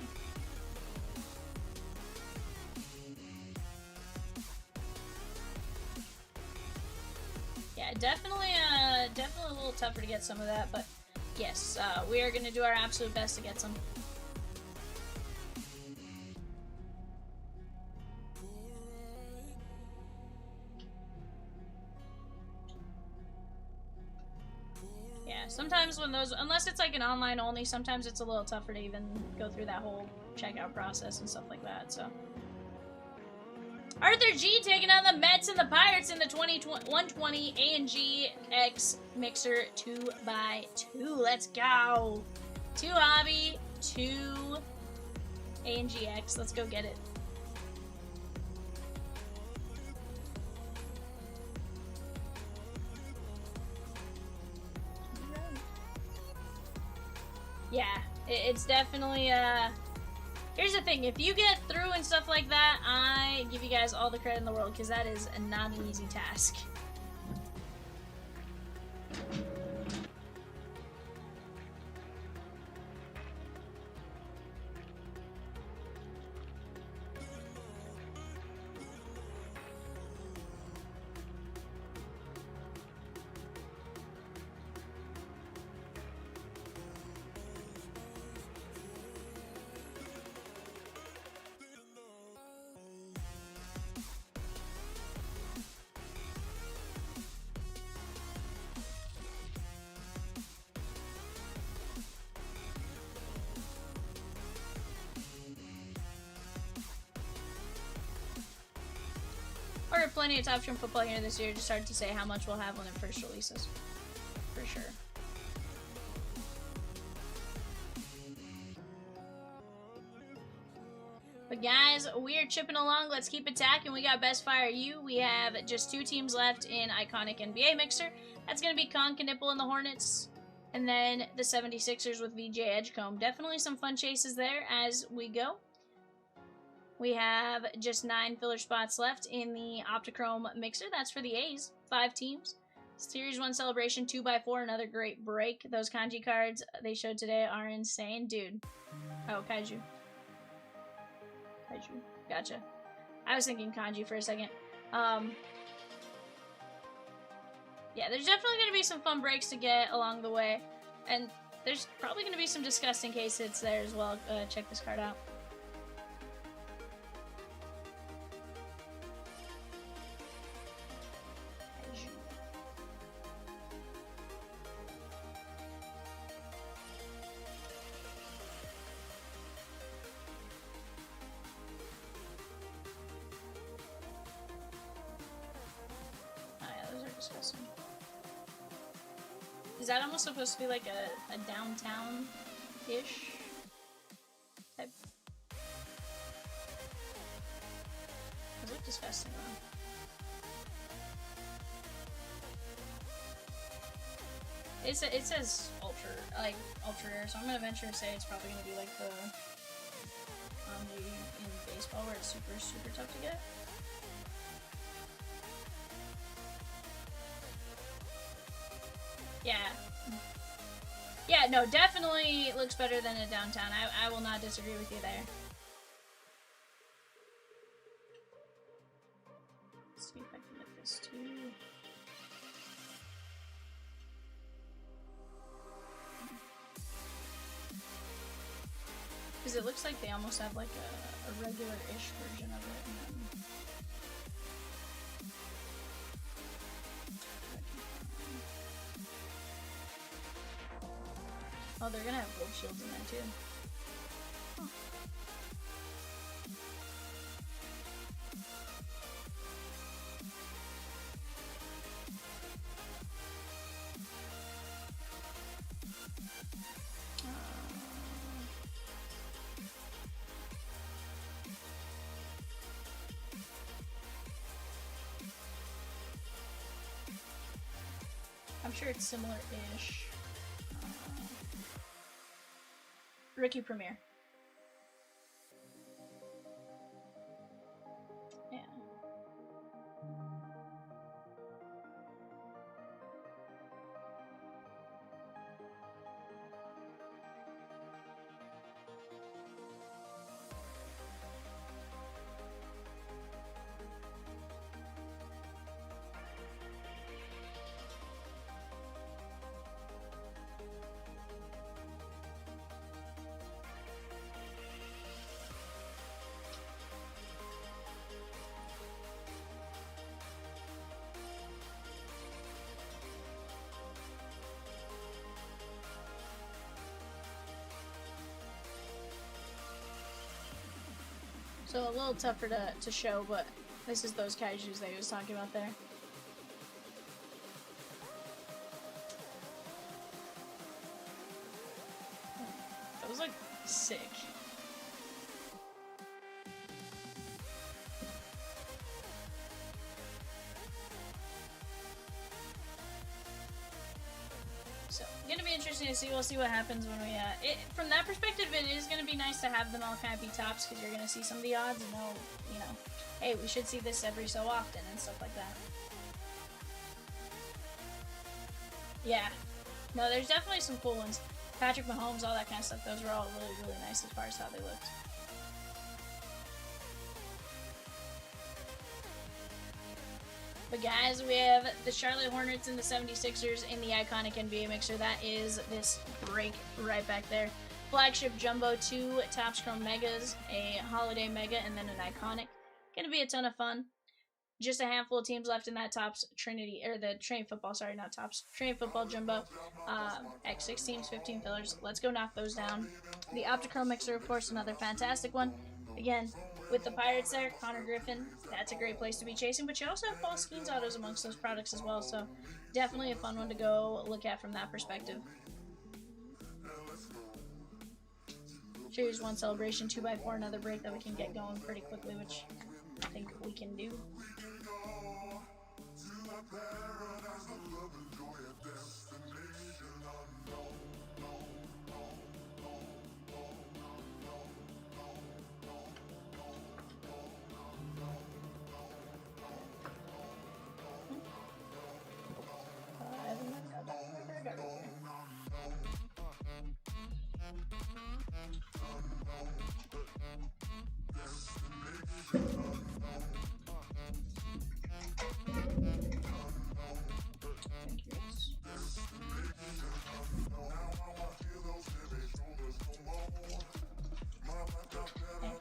Yeah, definitely a little tougher to get some of that, but yes, we are going to do our absolute best to get some. Sometimes when those, unless it's like an online only, sometimes it's a little tougher to even go through that whole checkout process and stuff like that, so. Arthur G taking on the Mets and the Pirates in the 120 A&G X Mixer 2x2. Let's go. 2 Hobby, 2 A&G X. Let's go get it. Yeah, it's definitely, here's the thing, if you get through and stuff like that, I give you guys all the credit in the world, because that is not an easy task. cover plenty of TopTrim football here this year. Just hard to say how much we'll have when it first releases. For sure. But guys, we are chipping along. Let's keep attacking. We got Best Fire U. We have just 2 teams left in Iconic NBA Mixer. That's going to be Con Knipple and the Hornets. And then the 76ers with VJ Edgecombe. Definitely some fun chases there as we go. We have just 9 filler spots left in the OptiChrome Mixer. That's for the A's. 5 teams. Series 1 Celebration 2x4. Another great break. Those kanji cards they showed today are insane. Dude. Oh, Kaiju. Kaiju. Gotcha. I was thinking kanji for a second. Yeah, there's definitely going to be some fun breaks to get along the way. And there's probably going to be some disgusting case hits there as well. Check this card out. Disgusting. Is that almost supposed to be like a downtown-ish type? Those look disgusting though. It says ultra rare, so I'm gonna venture to say it's probably gonna be like the in baseball where it's super tough to get. Yeah. Yeah, no, definitely looks better than a downtown. I will not disagree with you there. Let's see if I can get this too. Because it looks like they almost have like a regular-ish version of it. And then oh, they're gonna have gold shields in there too. Huh. I'm sure it's similar-ish. Rookie Premier. Yeah. So a little tougher to show, but this is those kaijus that he was talking about there. That was like sick. So, gonna be interesting to see. We'll see what happens when we, from that perspective, it is gonna be nice to have them all kind of be tops, because you're gonna see some of the odds and know, you know, hey, we should see this every so often and stuff like that. Yeah. No, there's definitely some cool ones. Patrick Mahomes, all that kind of stuff, those were all really, really nice as far as how they looked. But guys, we have the Charlotte Hornets and the 76ers in the Iconic NBA Mixer. That is this break right back there. Flagship Jumbo, 2 TopsChrome Megas, a Holiday Mega, and then an Iconic. Gonna be a ton of fun. Just a handful of teams left in that Tops Trinity, or the Train Football, sorry, not Tops, Train Football Jumbo. X6 teams, 15 fillers. Let's go knock those down. The OptiChrome Mixer, of course, another fantastic one. Again, with the Pirates there, Connor Griffin, that's a great place to be chasing. But you also have Paul Skeens autos amongst those products as well, so definitely a fun one to go look at from that perspective. Series 1 celebration, 2x4, another break that we can get going pretty quickly, which I think we can do.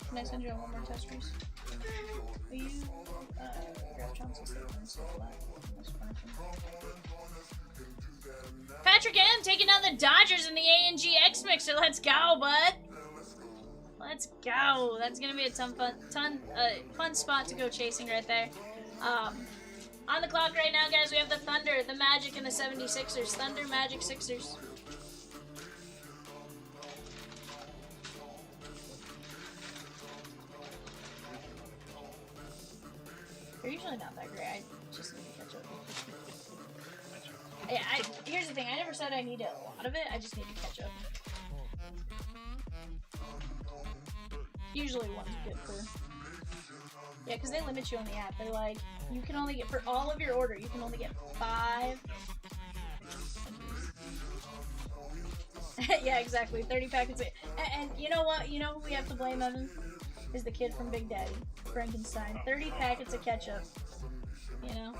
Can I send you one more test race? Will you grab Johnson's statements? Patrick M taking down the Dodgers in the A&G X Mixer. Let's go, bud. Let's go. That's gonna be a fun spot to go chasing right there. On the clock right now, guys, we have the Thunder, the Magic, and the 76ers. Thunder, Magic, Sixers. They're usually not that great. I just need to catch up. Yeah, here's the thing. I never said I need a lot of it. I just need to catch up. Usually one's good for... Yeah, because they limit you on the app. They're like, you can only get, for all of your order, you can only get 5... Yeah, exactly. 30 packets. And you know what? You know who we have to blame, Evan? Is the kid from Big Daddy, Frankenstein. 30 packets of ketchup. You know?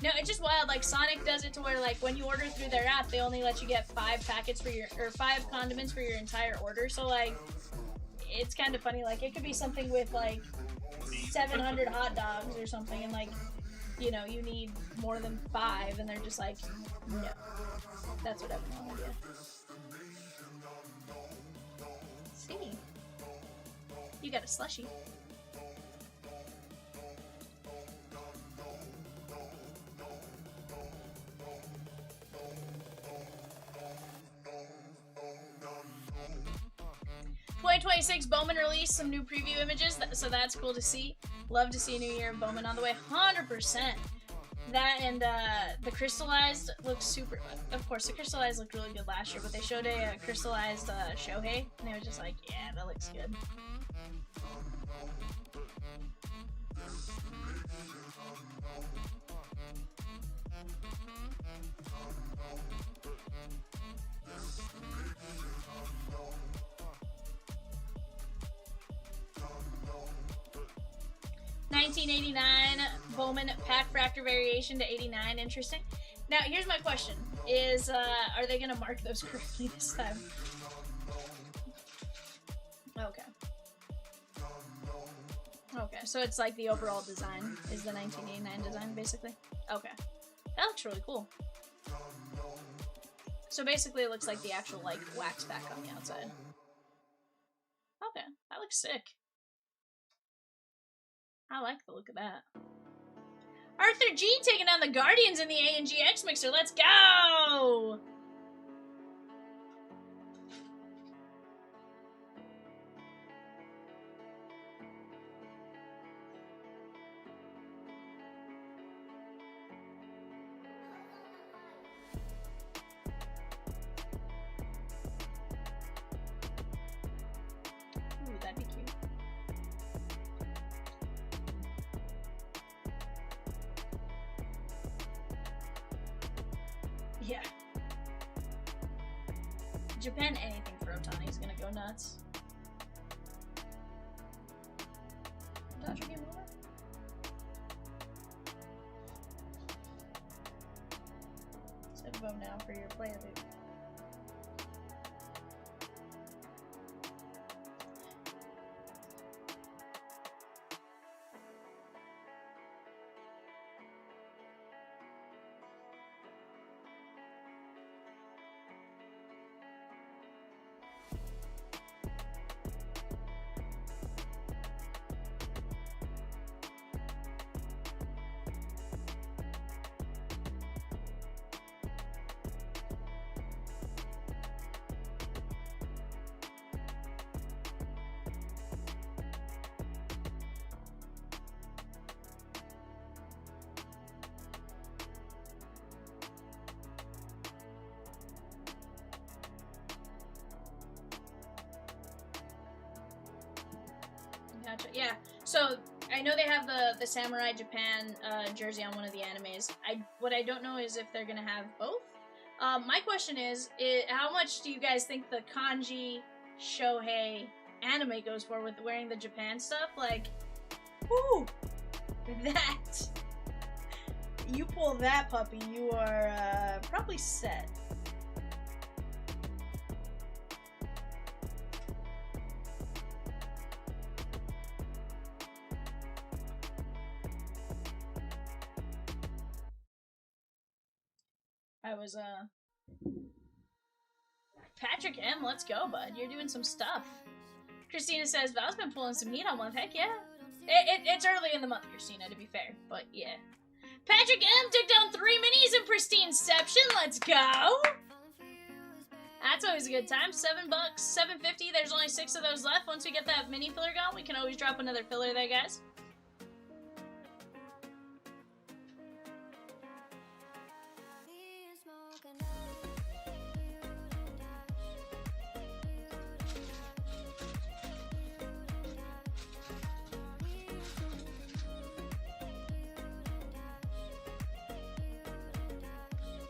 No, it's just wild. Like, Sonic does it to where, like, when you order through their app, they only let you get 5 packets for your, or 5 condiments for your entire order. So, like, it's kind of funny. Like, it could be something with, like, 700 hot dogs or something, and, like, you know, you need more than 5, and they're just like, no. That's what Evan wanted, yeah. See? You got a slushie. '26 Bowman released some new preview images, so that's cool to see. Love to see a new year of Bowman on the way, 100%. That and the crystallized looks super. Of course, the crystallized looked really good last year, but they showed a crystallized Shohei, and they were just like, yeah, that looks good. $19.89 Bowman pack fractor variation to 89. Interesting. Now, here's my question: is are they gonna mark those correctly this time? Okay. Okay, so it's like the overall design is the 1989 design, basically. Okay, that looks really cool. So basically, it looks like the actual like wax pack on the outside. Okay, that looks sick. I like the look of that. Arthur G taking on the Guardians in the A&G X Mixer. Let's go! Ooh, that'd be cute. Yeah. Japan, anything for Otani's gonna go nuts. Dodger game over? Set vote now for your player, baby. So I know they have the Samurai Japan jersey on one of the animes. What I don't know is if they're gonna have both. My question is how much do you guys think the Kanji Shohei anime goes for with wearing the Japan stuff? Like, whoo, that. You pull that puppy, you are probably set. I was, Patrick M, let's go, bud. You're doing some stuff. Christina says, Val's been pulling some heat all month. Heck yeah. It's early in the month, Christina, to be fair, but yeah. Patrick M took down 3 minis in Prestineception. Let's go. That's always a good time. $7, $7.50. There's only 6 of those left. Once we get that mini filler gone, we can always drop another filler there, guys.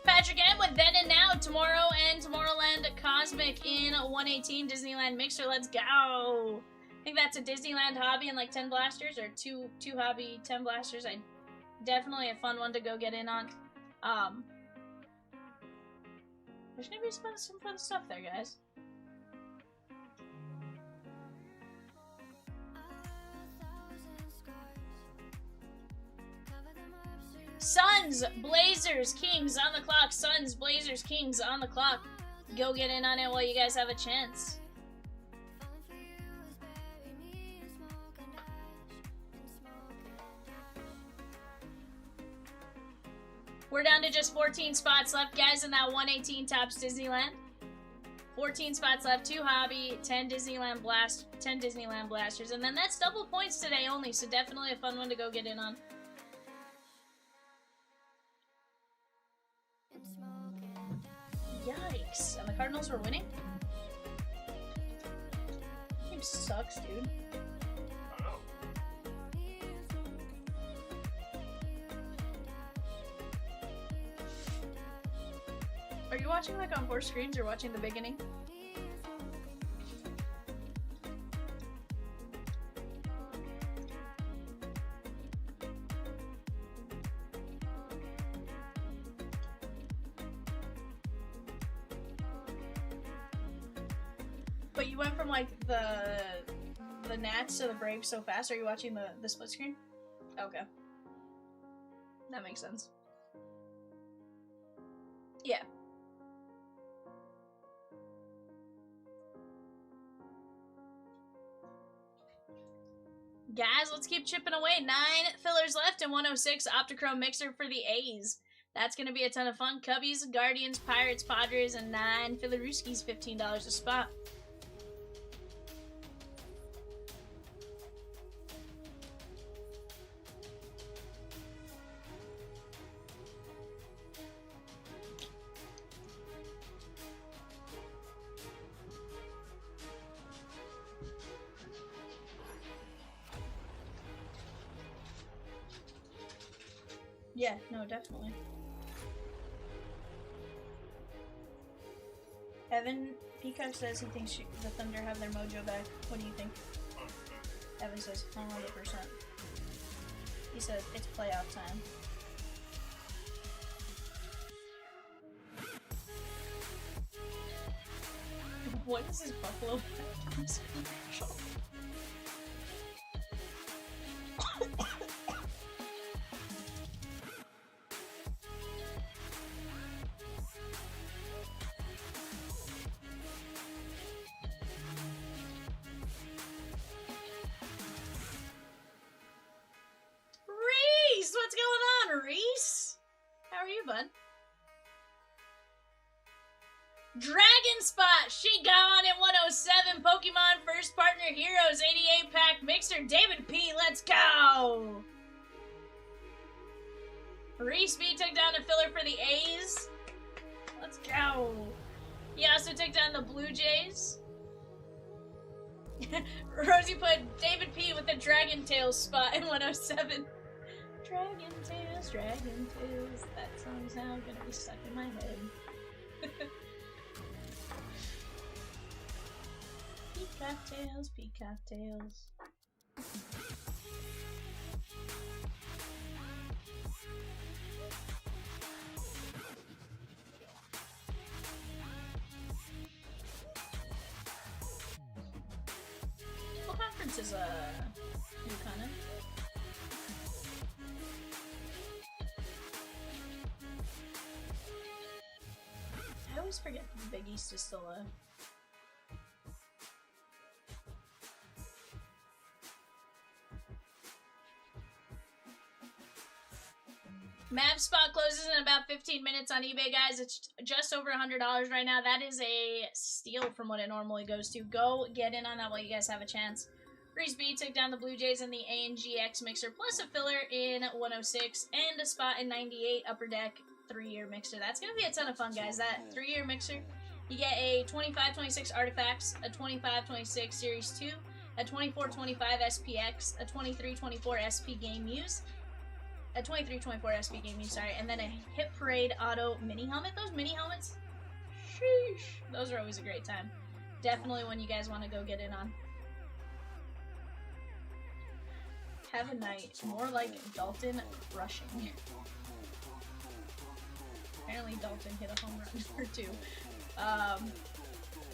Patrick M with Then and Now, Tomorrow and Tomorrowland Cosmic in 118 Disneyland Mixer. Let's go. I think that's a Disneyland hobby and like 10 blasters, or two hobby 10 blasters. Definitely a fun one to go get in on. There's gonna be some fun stuff there, guys. Suns, Blazers, Kings on the clock. Suns, Blazers, Kings on the clock. Go get in on it while you guys have a chance. We're down to just 14 spots left, guys, in that 118 Tops Disneyland. 14 spots left, 2 hobby, 10 Disneyland Blasters, and then that's double points today only, so definitely a fun one to go get in on. Yikes. And the Cardinals were winning? This game sucks, dude. I know. Are you watching like on 4 screens or watching the beginning? But you went from like the Nats to the Braves so fast. Are you watching the split screen? Okay. That makes sense. Yeah. Guys, let's keep chipping away. 9 fillers left and 106 OptiChrome Mixer for the A's. That's going to be a ton of fun. Cubbies, Guardians, Pirates, Padres, and 9 Fillerooskies, $15 a spot. Yeah, no, definitely. Evan Peacock says he thinks the Thunder have their mojo back. What do you think? Evan says 100%. He said it's playoff time. What is this Buffalo back in this commercial? What's going on, Reese? How are you, bud? Dragon Spot, she gone at 107. Pokemon First Partner Heroes 88 pack mixer. David P, let's go. Reese B took down a filler for the A's. Let's go. He also took down the Blue Jays. Rosie put David P with the Dragon Tales spot in 107. Dragon Tales, Dragon Tales. That song's now gonna be stuck in my head. Peacock Tales, Peacock Tales. What conference is new kind I always forget the Big East is still a Mav spot closes in about 15 minutes on eBay, guys. It's just over $100 right now. That is a steal from what it normally goes to. Go get in on that while you guys have a chance. Reese B took down the Blue Jays in the ANGX mixer, plus a filler in 106, and a spot in 98 Upper Deck 3-year mixer. That's going to be a ton of fun, guys. That 3-year mixer, you get a 25-26 Artifacts, a 25-26 Series 2, a 24-25 SPX, a 23-24 SP Game Use, a 23-24 SP Game Use, sorry, and then a Hit Parade Auto Mini Helmet. Those mini helmets, sheesh, those are always a great time. Definitely one you guys want to go get in on. Have a night, more like Dalton rushing. Apparently Dalton hit a home run or two.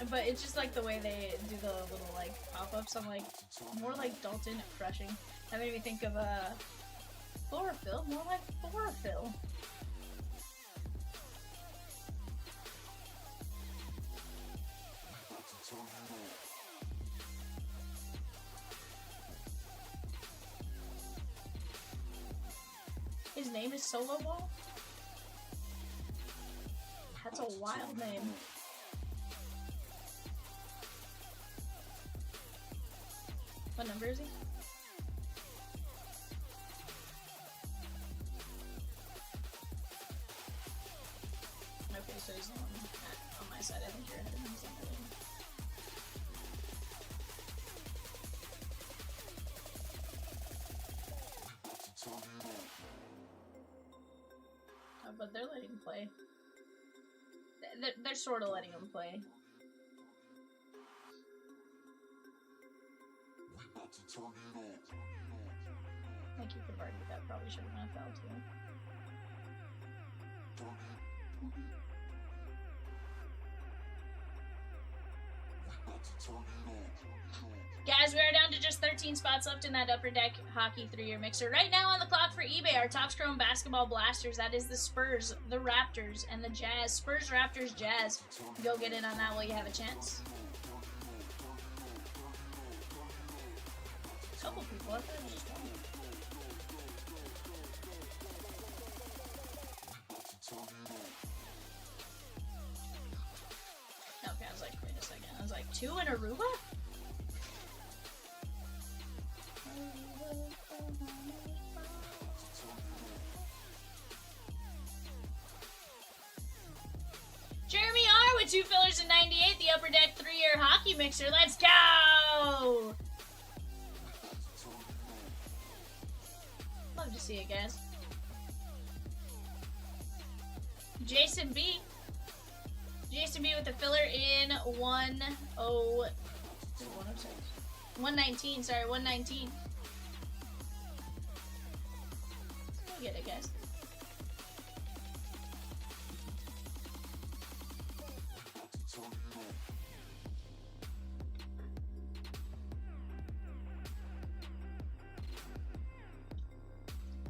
But it's just like the way they do the little like pop-ups. I'm like, more like Dalton crushing. That made me think of chlorophyll, more like chlorophyll. His name is Solo Ball? That's a wild name. What number is he? Okay, so he's the one on my side. I think you're ahead of him somewhere. But they're letting him play. They're sort of letting him play. I think you could argue that probably should have been a foul too. Guys, we are down to just 13 spots left in that Upper Deck Hockey 3-year mixer. Right now on the clock for eBay are OptiChrome Basketball Blasters. That is the Spurs, the Raptors, and the Jazz. Spurs, Raptors, Jazz. Go get in on that while you have a chance. A couple people. I thought it was just one. Okay, I was like, wait a second. I was like, 2 in Aruba? Jeremy R with 2 fillers in 98, the Upper Deck 3-year hockey mixer. Let's go! Love to see it, guys. Jason B. Jason B with the filler in 119, sorry, 119. I'll get it, guys.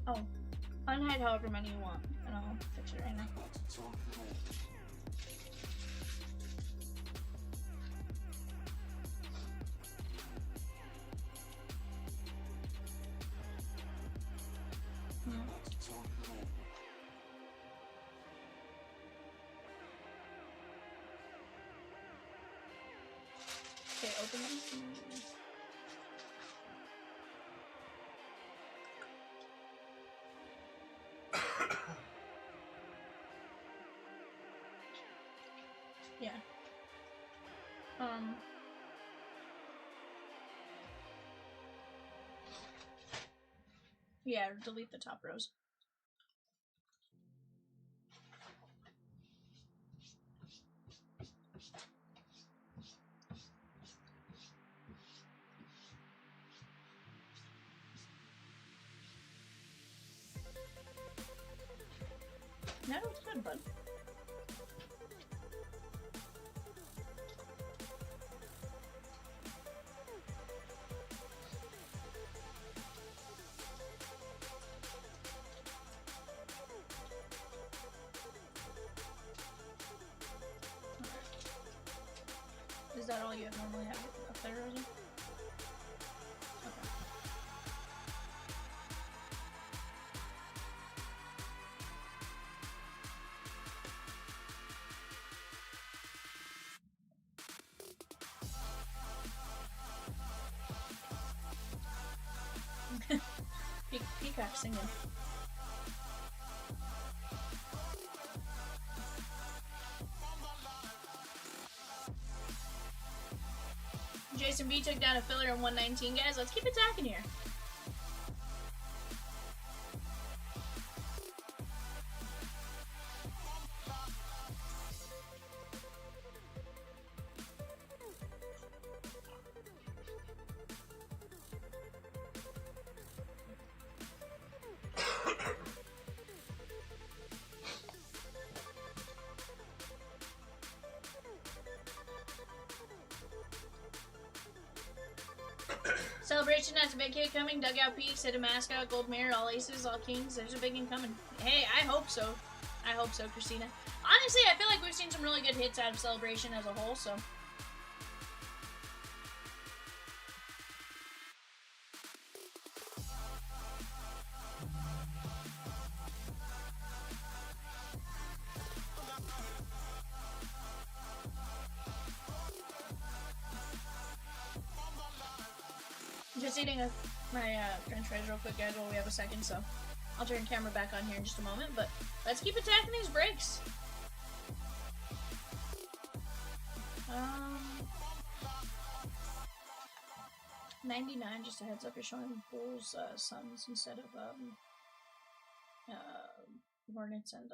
Oh, unhide however many you want, and I'll fix it right now. Okay, open them. Yeah. Yeah, delete the top rows. That looks good, bud. Is that all you normally have up there, Rosie? Okay. Peacock singing. Jason B took down a filler in 119. Guys, let's keep attacking here. Celebration, that's a big hit coming. Dugout Peaks, hit a mascot, gold mirror, all aces, all kings. There's a big one coming. Hey, I hope so. I hope so, Christina. Honestly, I feel like we've seen some really good hits out of Celebration as a whole, so. Just eating my french fries real quick, guys, while we have a second, so I'll turn the camera back on here in just a moment, but let's keep attacking these breaks. 99, just a heads up, you're showing Bulls, Suns instead of, Hornets and,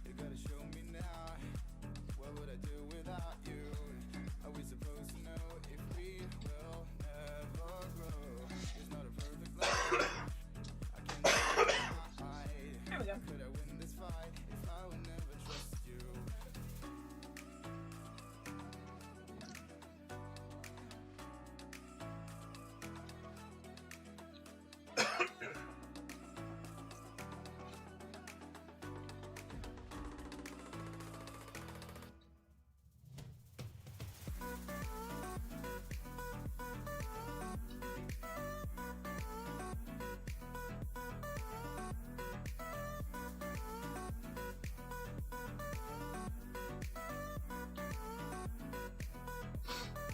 You gotta show me now. What would I do without you? Are we supposed to know if we will never grow? It's not a perfect life. I can't hide. there we go. Could I win this fight if I would never trust you?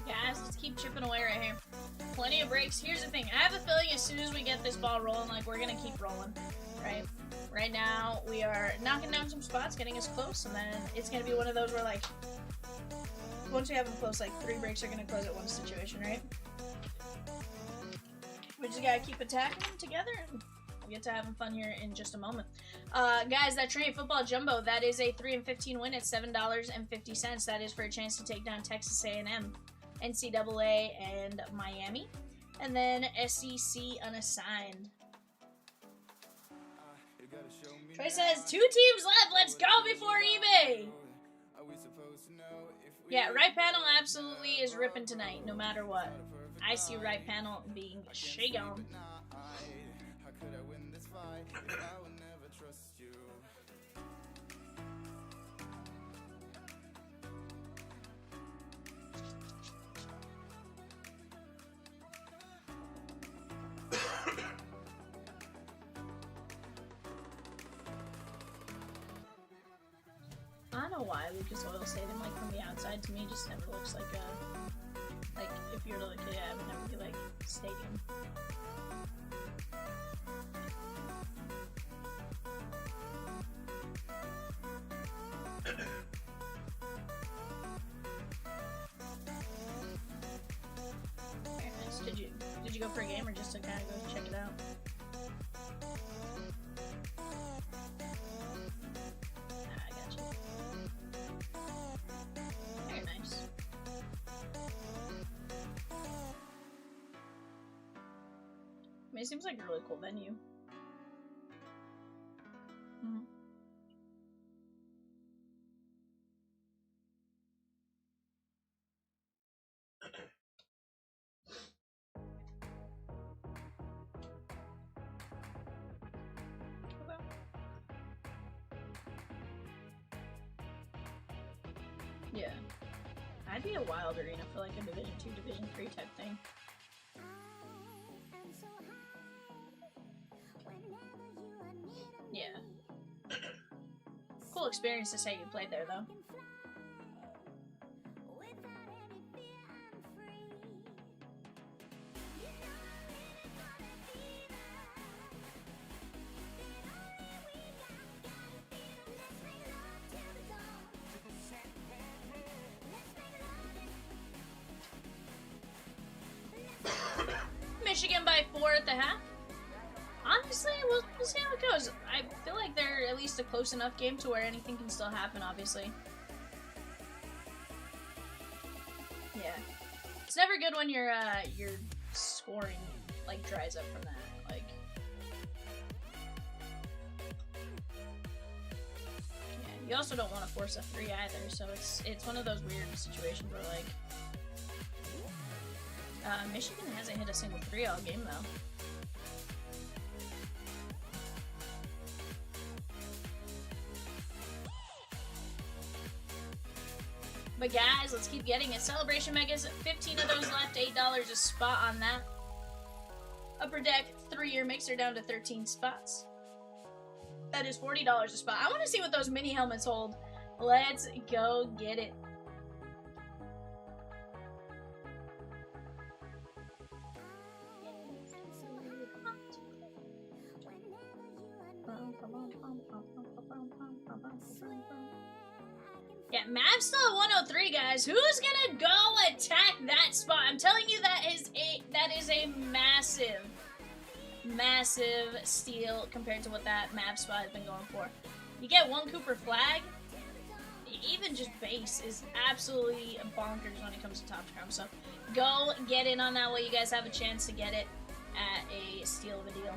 Guys, let's keep chipping away right here. Plenty of breaks. Here's the thing. I have a feeling as soon as we get this ball rolling, like, we're gonna keep rolling, right? Right now, we are knocking down some spots, getting us close, and then it's gonna be one of those where, like, once we have them close, like, 3 breaks are gonna close at one situation, right? We just gotta keep attacking them together, and we'll get to having fun here in just a moment. Guys, that Trinity Football Jumbo, that is a 3 and 15 win at $7.50. That is for a chance to take down Texas A&M, NCAA, and Miami. And then SEC unassigned. You gotta show me Troy says, 2 teams left. Let's go before eBay. Are we supposed to know if we Yeah, right panel absolutely is ripping tonight, no matter what. I see right panel being shaken. How could I win this fight if I would never trust you? I don't know why Lucas Oil Stadium, like, from the outside, to me, just never looks like a... Like, if if you were to look at it, it would never be like stadium. Very nice. Did you go for a game or just to kind of go check it out? Ah, I got you. Very nice. I mean, it seems like a really cool venue. Mhm. Yeah. I'd be a wild arena for like a Division 2, Division 3 type thing. Yeah. Cool experience to say you played there though. Michigan by 4 at the half. Honestly, we'll see how it goes. I feel like they're at least a close enough game to where anything can still happen, obviously. Yeah. It's never good when your scoring like dries up from that. Like, yeah, you also don't want to force a 3 either, so it's one of those weird situations where like Michigan hasn't hit a single 3 all game though. But guys, let's keep getting it. Celebration Megas, 15 of those left, $8 a spot on that. Upper Deck, 3-year mixer down to 13 spots. That is $40 a spot. I want to see what those mini helmets hold. Let's go get it. Yeah, Mav's still at 103, guys. Who's gonna go attack that spot? I'm telling you, that is a massive, massive steal compared to what that Mav spot has been going for. You get 1 Cooper flag, even just base is absolutely bonkers when it comes to OptiChrome. So go get in on that while you guys have a chance to get it at a steal of a deal.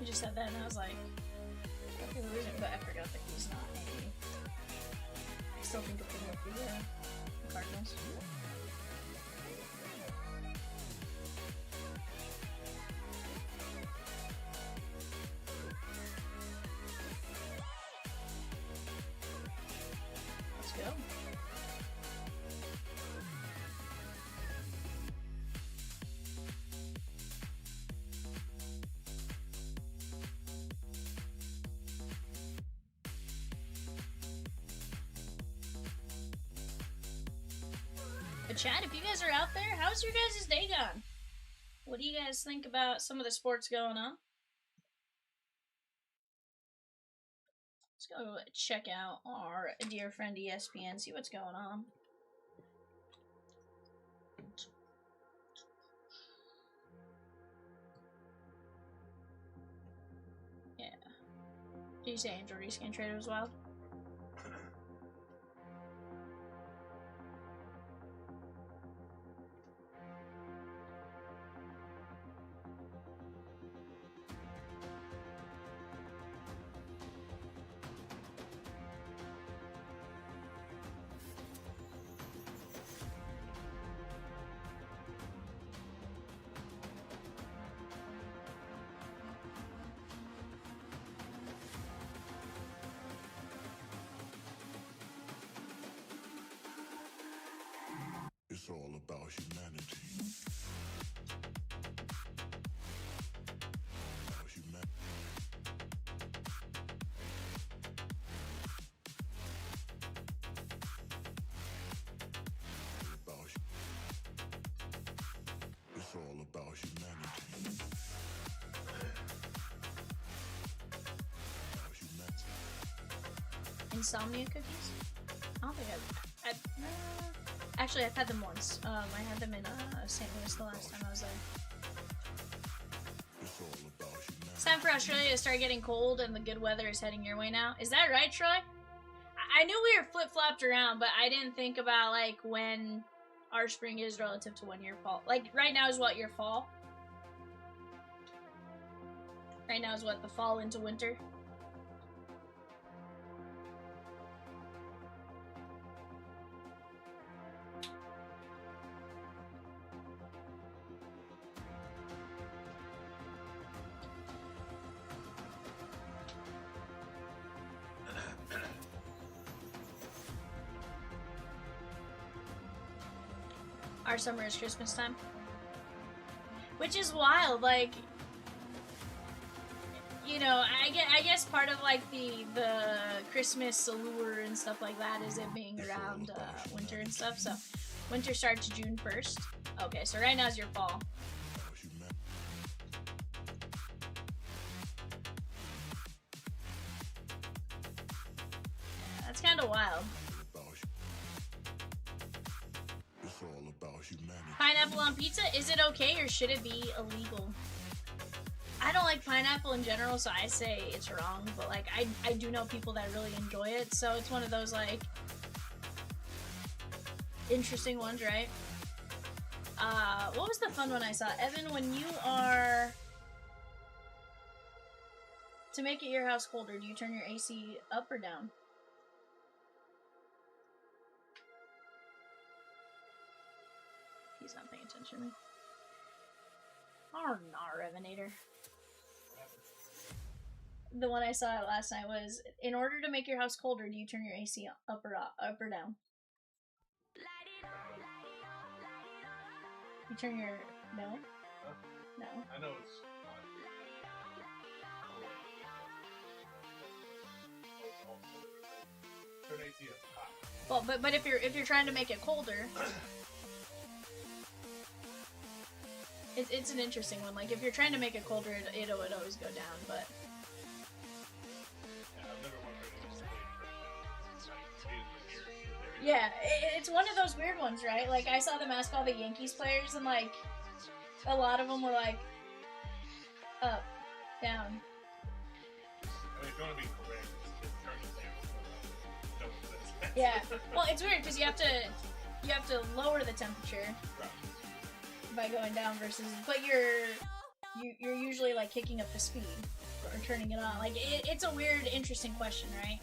You just said that and I was like, okay, we're losing, but I forgot that he's not a... I still think of him with the Cardinals. Let's go. But chat, if you guys are out there, how's your guys' day gone? What do you guys think about some of the sports going on? Let's go check out our dear friend ESPN, see what's going on. Yeah. Did you say Angel Rescan Trader was wild? about humanity. About humanity. It's all about humanity. About humanity. Insomnia cookies? I don't think actually, I've had them once. I had them in St. Louis the last time I was there. It's all about humanity. It's time for Australia to start getting cold, and the good weather is heading your way now. Is that right, Troy? I knew we were flip-flopped around, but I didn't think about, like, when our spring is relative to when your fall. Like, right now is what, your fall? Right now is what, the fall into winter? Our summer is Christmas time. Which is wild, like, you know, I guess part of, like, the Christmas allure and stuff like that is it being around winter and stuff, so winter starts June 1st. Okay, so right now is your fall. About humanity. That's kind of wild. It's all about humanity. Pineapple on pizza, is it okay or should it be illegal? I don't like pineapple in general, so I say it's wrong, but like I do know people that really enjoy it, so it's one of those like interesting ones, right? What was the fun one I saw? Evan, when you are to make it your house colder, do you turn your AC up or down? He's not paying attention to me. Oh, no, Revenator. The one I saw last night was, in order to make your house colder, do you turn your AC up or down? You turn your... No? No. I know it's turn AC up hot. Well, but if you're trying to make it colder, it's an interesting one. Like if you're trying to make it colder, it would always go down. But Yeah, I've never wondered if it's yeah, it's one of those weird ones, right? Like I saw them ask all the Yankees players, and like a lot of them were like up, down. I mean, if you want to be correct, just turn it down. Don't do that. Yeah. Well, it's weird because you have to lower the temperature Right. by going down versus, but you're usually like kicking up the speed or turning it on. Like it's a weird, interesting question, right?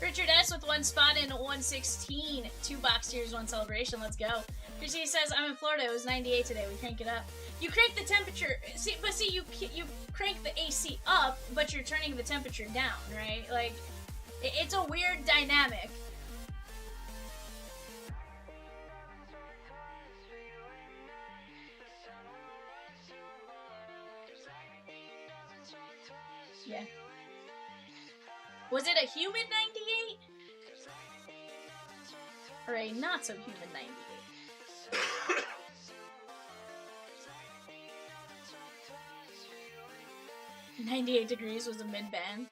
Richard S with one spot in 116, 2 box tiers, 1 celebration. Let's go. Chrissy says, I'm in Florida. It was 98 today. We crank it up. You crank the temperature. See, you crank the AC up, but you're turning the temperature down, right? Like, it's a weird dynamic. Yeah. Was it a human 98? Or a not so human 98? 98 degrees was a mid-band.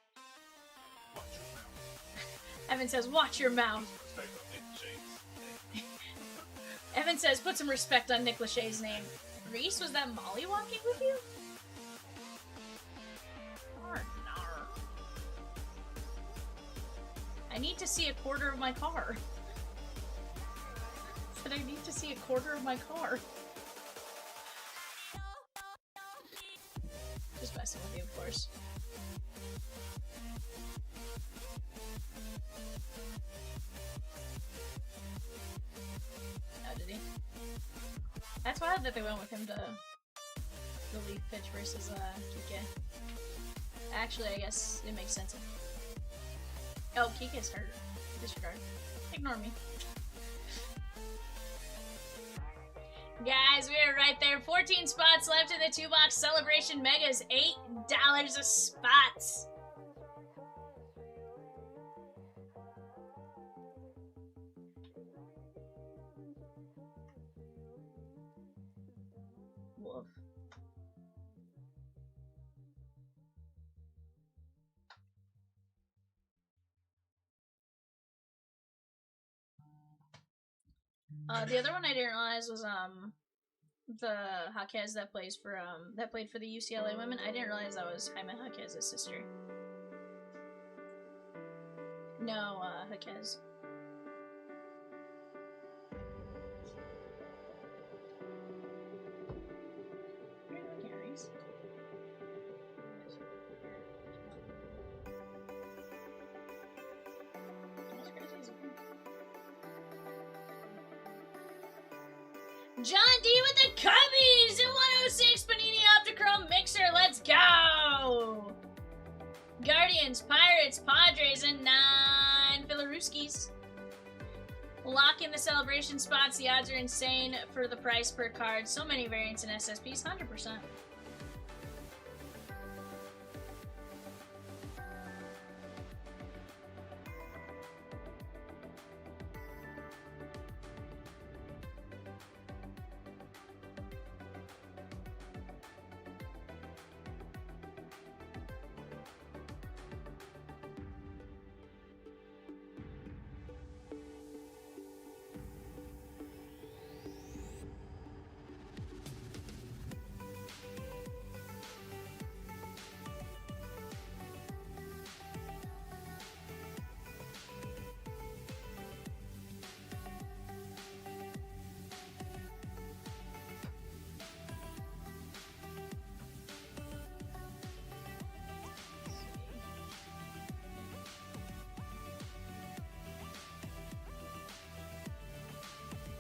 Evan says, watch your mouth. Evan says, put some respect on Nick Lachey's name. Reese, was that Molly walking with you? I need to see a quarter of my car. Said I need to see a quarter of my car. Just messing with you, of course. Oh, did he? That's wild that they went with him to the leaf pitch versus Kike. Actually, I guess it makes sense. Oh, Kike's hurt. Disregard. Ignore me. Guys, we are right there. 14 spots left in the 2-box celebration megas. $8 a spot. Woof. The other one I didn't realize was the Jaquez that played for the UCLA women. I didn't realize that was Jaime Jaquez's sister. No, Jaquez. John D with the Cubbies in 106 Panini OptiChrome Mixer. Let's go! Guardians, Pirates, Padres, and 9 Philaruskis. Lock in the celebration spots. The odds are insane for the price per card. So many variants in SSPs, 100%.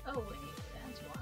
Oh, wait, that's wild.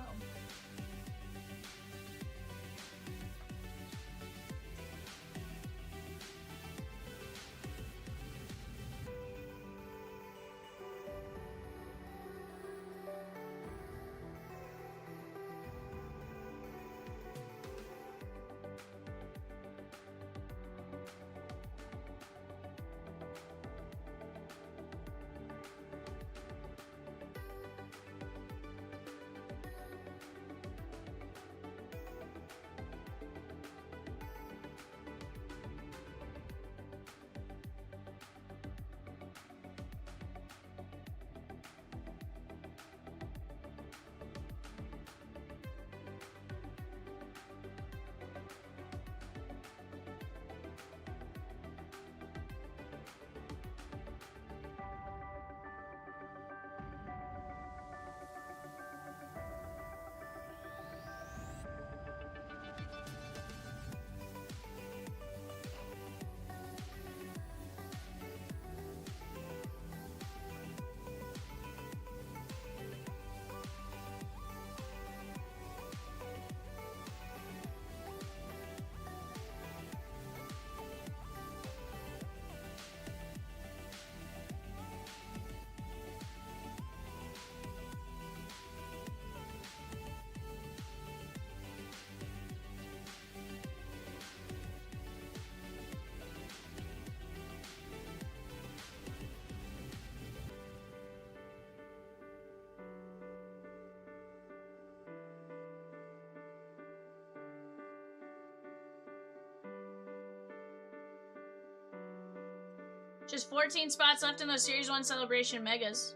Just 14 spots left in those Series 1 Celebration Megas.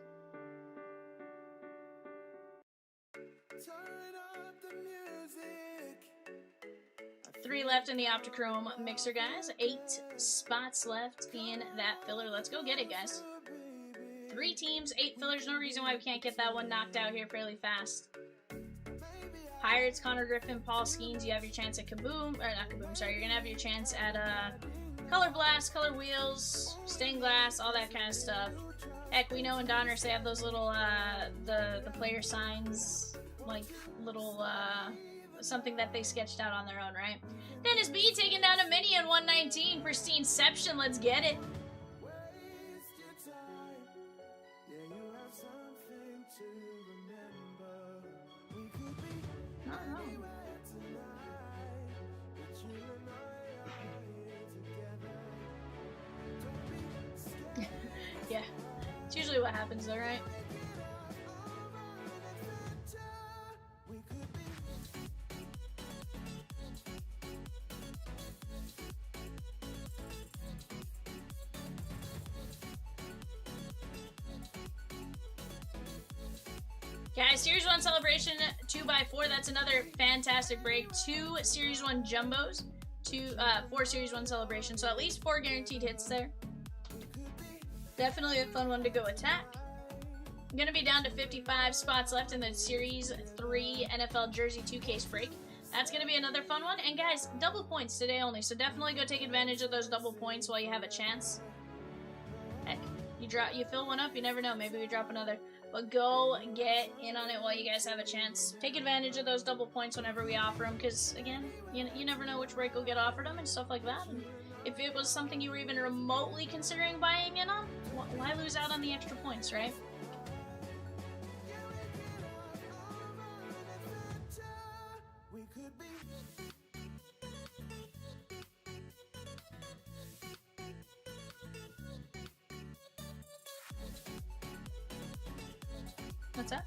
Three left in the OptiChrome Mixer, guys. 8 spots left in that filler. Let's go get it, guys. 3 teams, 8 fillers. No reason why we can't get that one knocked out here fairly fast. Pirates, Connor Griffin, Paul Skeens. You have your chance at Kaboom. Or not Kaboom, sorry. You're going to have your chance at Color Blast, Color Wheels, Stained Glass, all that kind of stuff. Heck, we know in Donruss they have those little, the player signs, like little, something that they sketched out on their own, right? Dennis B taking down a mini in 119. Prestineception, let's get it. Not wrong. Yeah, it's usually what happens though, right? Guys, Series 1 Celebration 2x4, that's another fantastic break. 2 Series 1 Jumbos, 4 Series 1 Celebration, so at least 4 guaranteed hits there. Definitely a fun one to go attack. I'm going to be down to 55 spots left in the Series 3 NFL Jersey 2 case break. That's going to be another fun one. And guys, double points today only, so definitely go take advantage of those double points while you have a chance. Heck, you fill one up, you never know, maybe we drop another. But go get in on it while you guys have a chance. Take advantage of those double points whenever we offer them, because again, you never know which break will get offered them and stuff like that. And if it was something you were even remotely considering buying in on, why lose out on the extra points, right? What's that?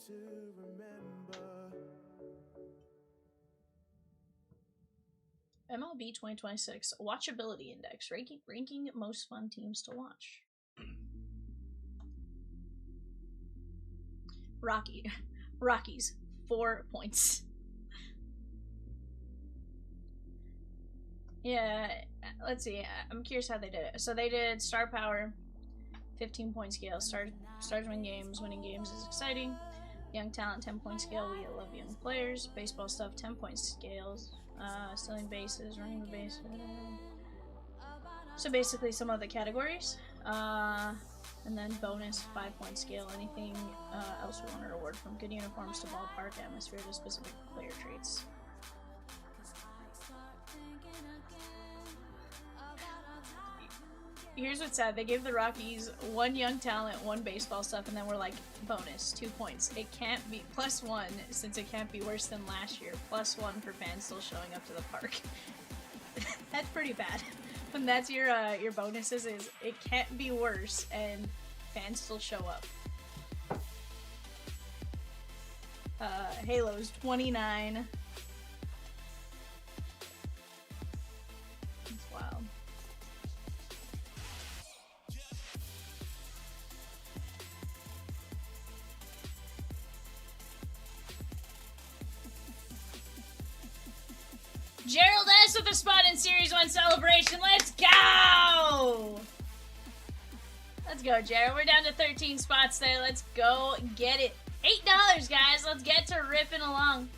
To remember. MLB 2026 Watchability Index, ranking most fun teams to watch. Rockies, 4 points. Yeah, let's see. I'm curious how they did it. So they did star power, 15-point scale. Stars win games. Winning games is exciting. Young talent, 10-point scale. We love young players. Baseball stuff, 10-point scales. Stealing bases, running the bases. So basically some other categories. And then bonus, 5-point scale. Anything else we want to reward, from good uniforms to ballpark atmosphere to specific player traits. Here's what's sad. They gave the Rockies 1 young talent, 1 baseball stuff, and then we're like, bonus, 2 points. It can't be +1, since it can't be worse than last year. +1 for fans still showing up to the park. That's pretty bad. When that's your bonuses, is it can't be worse and fans still show up. Halo's 29. That's wild. Gerald S with a spot in Series 1 Celebration. Let's go! Let's go, Gerald. We're down to 13 spots there. Let's go get it. $8, guys. Let's get to ripping along.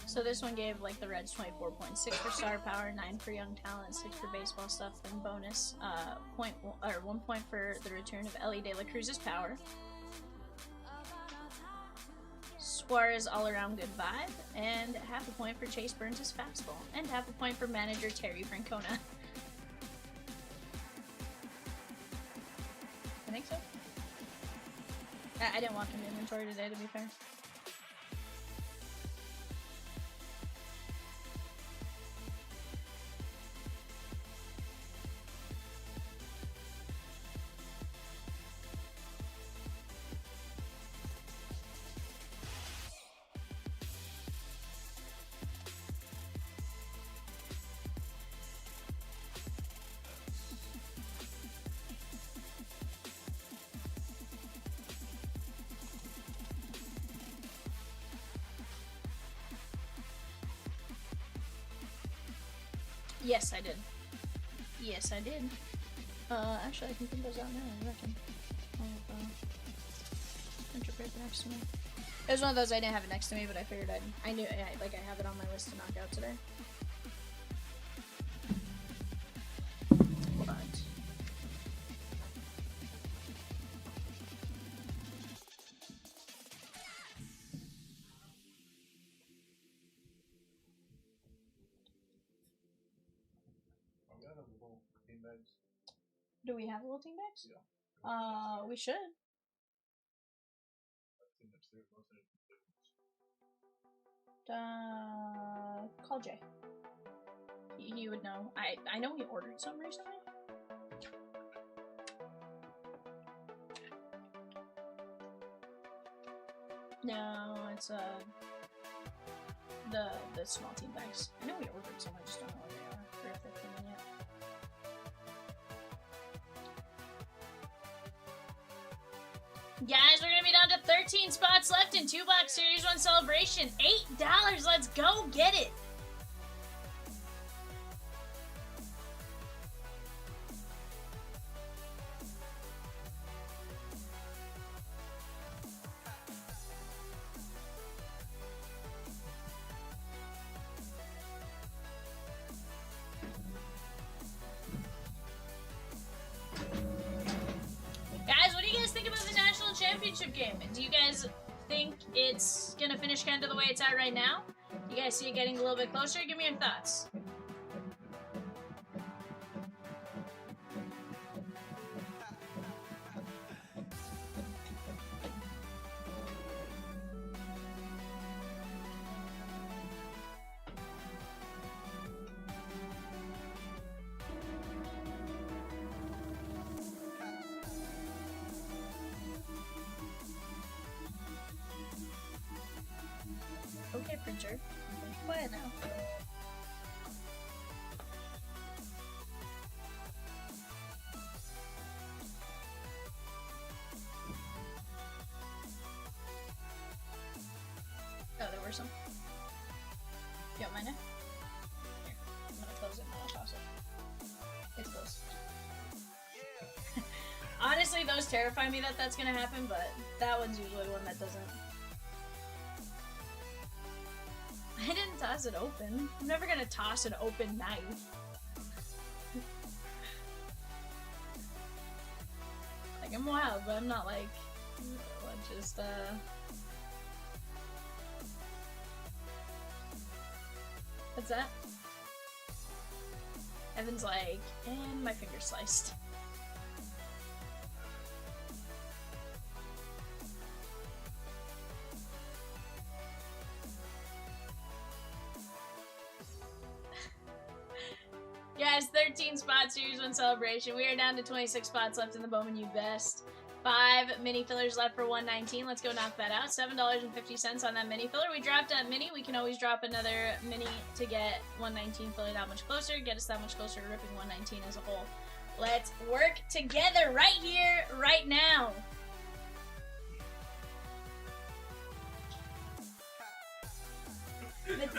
So this one gave like the Reds 24.6 for star power, 9 for young talent, 6 for baseball stuff, and bonus 1 point for the return of Ellie De La Cruz's power. Suarez all around good vibe, and half a point for Chase Burns' fastball, and half a point for manager Terry Francona. I think so. I didn't walk into inventory today, to be fair. Yes, I did. Yes, I did. Actually, I can print those out now, I reckon. I'll have, printer paper next to me. It was one of those I didn't have it next to me, but I figured I knew, like, I have it on my list to knock out today. Hold on. Do we have little team bags? Yeah. We should. Call Jay. He would know. I know he ordered some recently. No, it's the small team bags. I know we ordered some. I just don't know where they are. Or if they're coming yet. Guys, we're gonna be down to 13 spots left in 2-box Series 1 Celebration. $8, let's go get it! Championship game. Do you guys think it's gonna finish kind of the way it's at right now? You guys see it getting a little bit closer? Give me your thoughts. Okay, printer. Quiet now. Oh, there were some. You don't mind it? Here, I'm gonna close it and I'll toss it. It's closed. Honestly, those terrify me that that's gonna happen, but that one's usually one that doesn't. I didn't toss it open. I'm never gonna toss an open knife. Like, I'm wild, but I'm not like, just, What's that? Evan's like, and my finger sliced. Guys, 13 spots, Series 1 Celebration. We are down to 26 spots left in the Bowman U Best. 5 mini fillers left for 119. Let's go knock that out. $7.50 on that mini filler. We dropped a mini. We can always drop another mini to get 119 filler that much closer. Get us that much closer to ripping 119 as a whole. Let's work together right here, right now.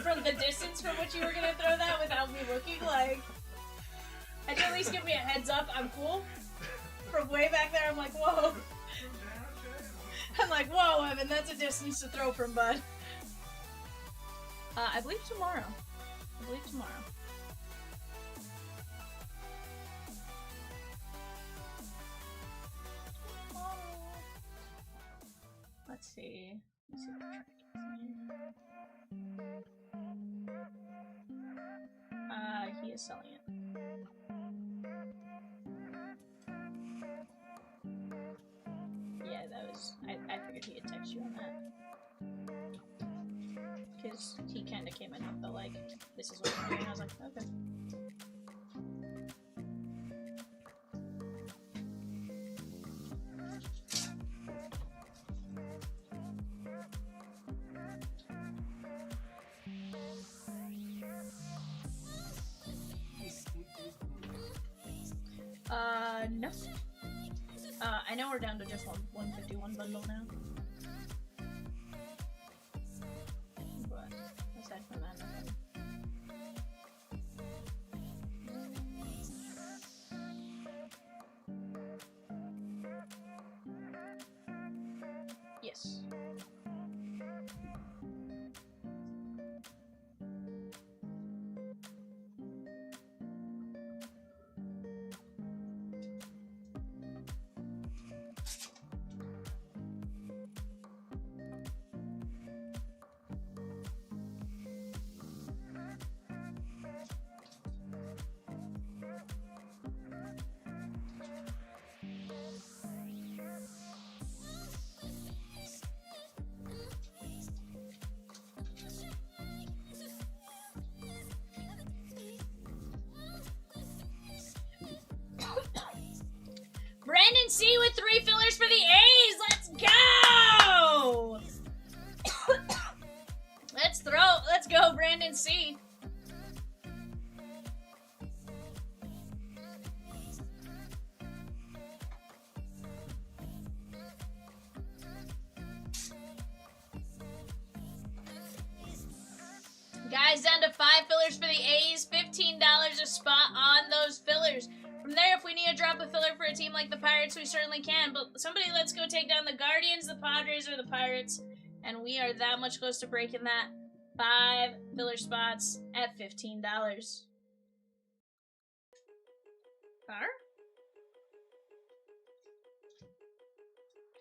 From the distance from which you were going to throw that without me looking, like... I'd at least give me a heads up, I'm cool. From way back there, I'm like, whoa. I'm like, whoa, Evan, that's a distance to throw from, bud. I believe tomorrow. Let's see. Let's see what the track is. He is selling it. he had texted you on that. Because he kind of came in with the, like, this is what I'm doing. I was like, okay. No. I know we're down to just 151 bundle now. But aside from that, nothing. Yes. Brandon C with 3 fillers for the A's. Let's go. Let's go, Brandon C. Guys, down to 5 fillers for the A's. $15 a spot on those fillers. From there, if we need to drop a filler for a team like the Pirates, we certainly can. But somebody, let's go take down the Guardians, the Padres, or the Pirates. And we are that much close to breaking that. 5 filler spots at $15. Car?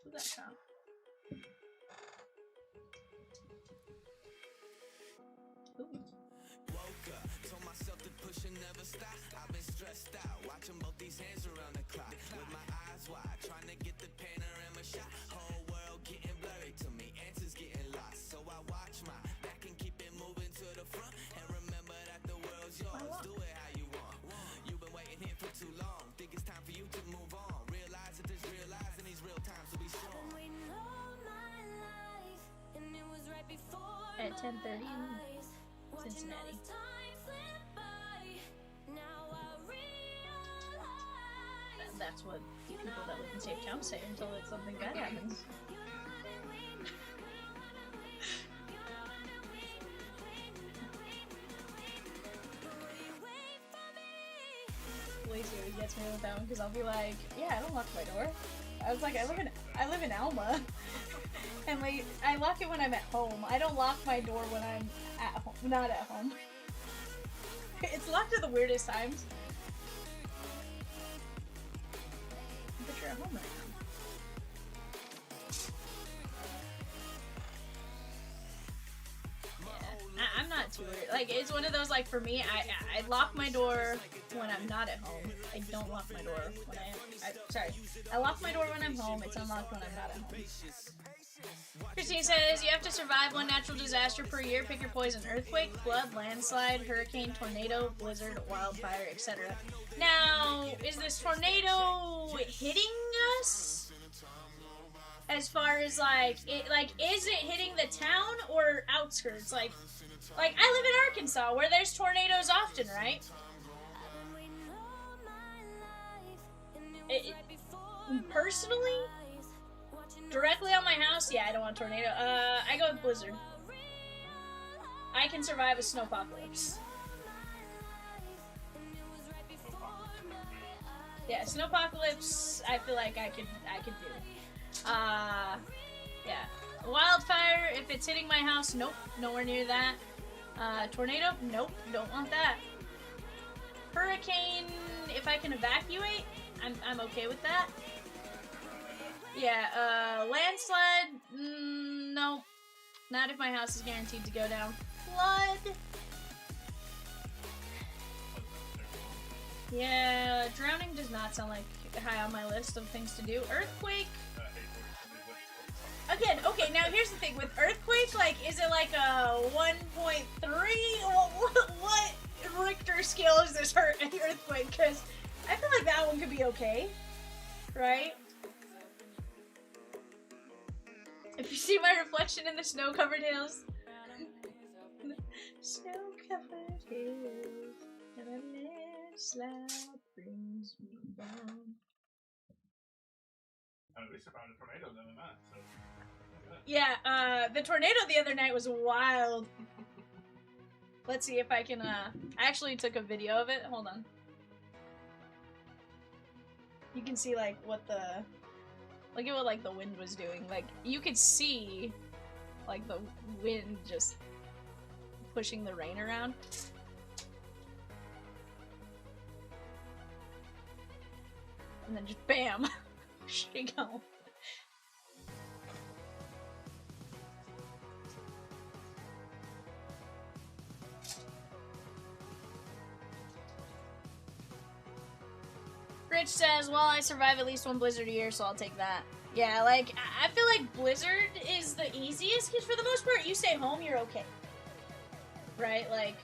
Who's that from? Woke up, told myself to push and never stop. I've been stressed out, watching both these hands around the clock. With my eyes wide, trying to get the panorama shot. Whole world getting blurry to me, answers getting lost. So I watch my back and keep it moving to the front. And remember that the world's yours, do it how you want. You've been waiting here for too long, think it's time for you to move on. Realize that there's real lies in these real times, so be strong. At 10:30 in Cincinnati. That's what the people that live in Safe Town say until something bad happens. Lacey always gets me with that one because I'll be like, yeah, I don't lock my door. I was like, I live in Alma. And like, I lock it when I'm at home. I don't lock my door when I'm at home, not at home. It's locked at the weirdest times. But you're at home right now. Yeah, I'm not too weird. Like, it's one of those, like, for me, I lock my door when I'm not at home. I don't lock my door when I lock my door when I'm home. It's unlocked when I'm not at home. Christine says, you have to survive one natural disaster per year. Pick your poison. Earthquake, flood, landslide, hurricane, tornado, blizzard, wildfire, etc. Now, is this tornado hitting us? As far as, like, is it hitting the town or outskirts? Like, I live in Arkansas, where there's tornadoes often, right? Personally, directly on my house, yeah, I don't want a tornado. I go with blizzard. I can survive a snowpocalypse. Yeah, snowpocalypse, I feel like I could do. Yeah. Wildfire, if it's hitting my house, nope, nowhere near that. Tornado, nope, don't want that. Hurricane, if I can evacuate, I'm okay with that. Yeah, landslide, nope. Not if my house is guaranteed to go down. Flood. Yeah, drowning does not sound like high on my list of things to do. Earthquake. again, okay, now here's the thing. With earthquake, like, is it like a 1.3? What Richter scale is this earthquake? Because I feel like that one could be okay, right? If you see my reflection in the snow-covered hills. Snow-covered hills, and a landslide brings me down. We survived a tornado the other night, so. Yeah, the tornado the other night was wild. Let's see if I can, I actually took a video of it. Hold on. You can see, like, what the... Look at what, like, the wind was doing. Like, you could see, like, the wind just pushing the rain around. And then just BAM! She go. Rich says, well, I survive at least one blizzard a year, so I'll take that. Yeah, like, I feel like blizzard is the easiest, because for the most part, you stay home, you're okay. Right? Like,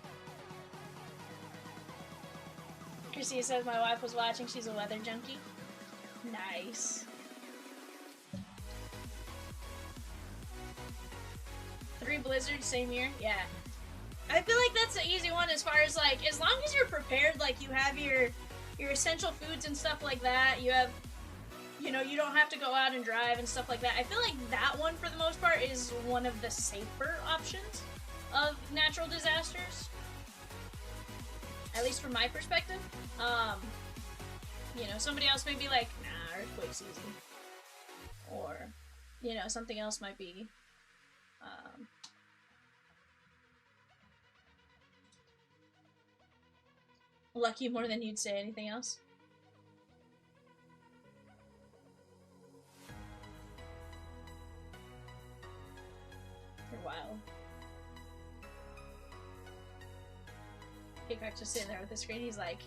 Christina says my wife was watching, she's a weather junkie. Nice. 3 blizzards, same year? Yeah. I feel like that's the easy one as far as, like, as long as you're prepared, like, you have your essential foods and stuff like that, you have, you know, you don't have to go out and drive and stuff like that. I feel like that one, for the most part, is one of the safer options of natural disasters. At least from my perspective. You know, somebody else may be like, nah, earthquake's easy. Or, you know, something else might be, lucky more than you'd say anything else. You're wild. Peacock's just sitting there with the screen. He's like,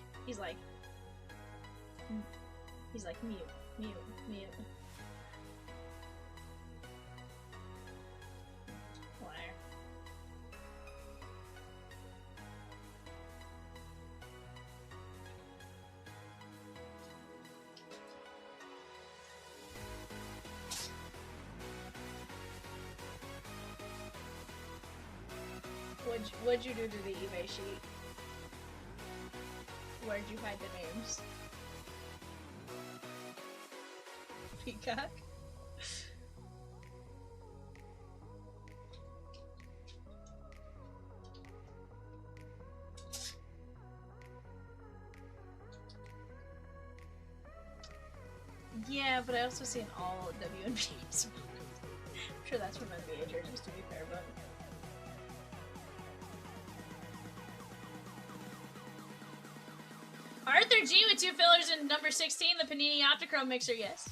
mute, mute, mute. Liar. What'd you do to the eBay sheet? Where'd you hide the names? Peacock? Yeah, but I also see an all WNBAs. I'm sure that's from NBA jerseys, to be fair, but... Arthur G with 2 fillers and number 16, the Panini OptiChrome mixer, yes.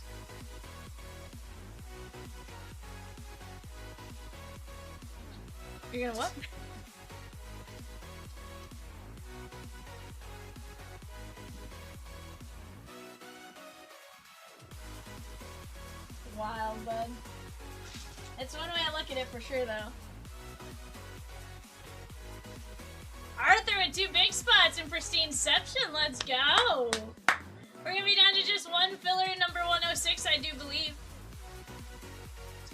You're gonna what? Wild, bud. It's one way I look at it for sure, though. Arthur with 2 big spots in Prestineception. Let's go. We're gonna be down to just 1 filler, number 106, I do believe.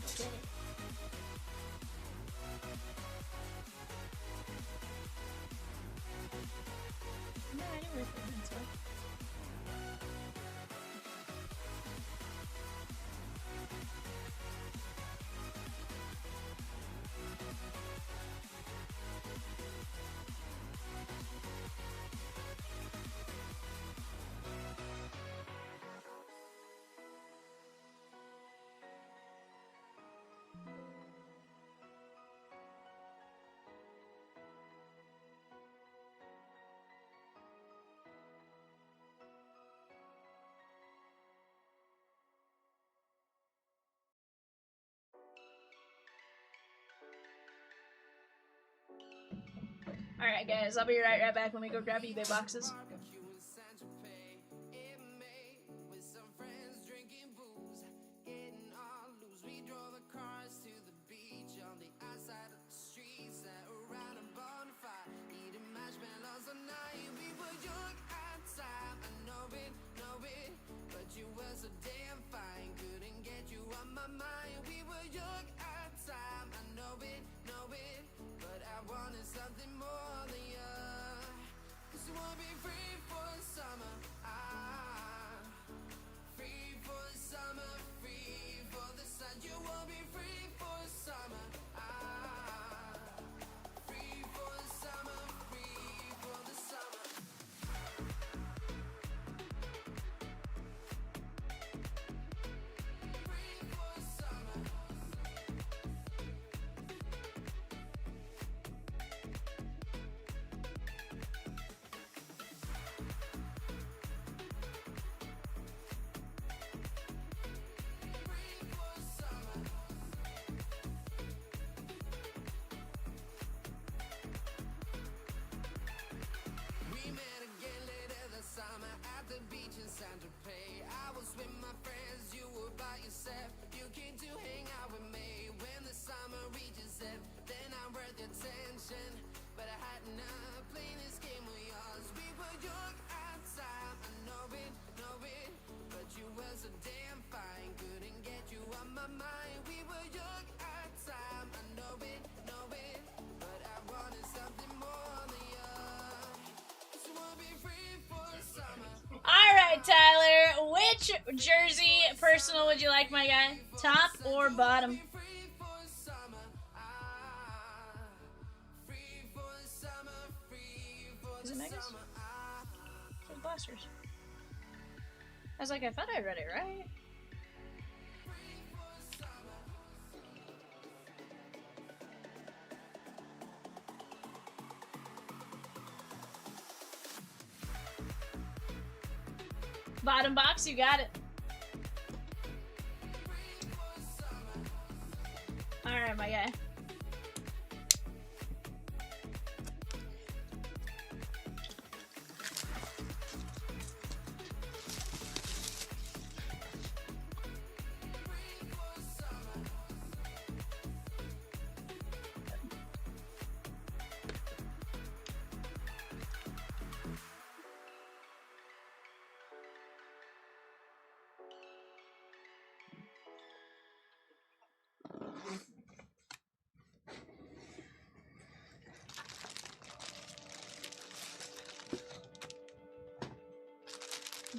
Okay. No, I didn't really think that's right. Alright guys, I'll be right back when we go grab eBay boxes. With some friends drinking booze, getting all loose. We drove the car right, Tyler. Which jersey personal would you like, my guy? Top or bottom? Is it Megas? It's Blasters. I was like, I thought I read it right. Bottom box, you got it. Alright, my guy.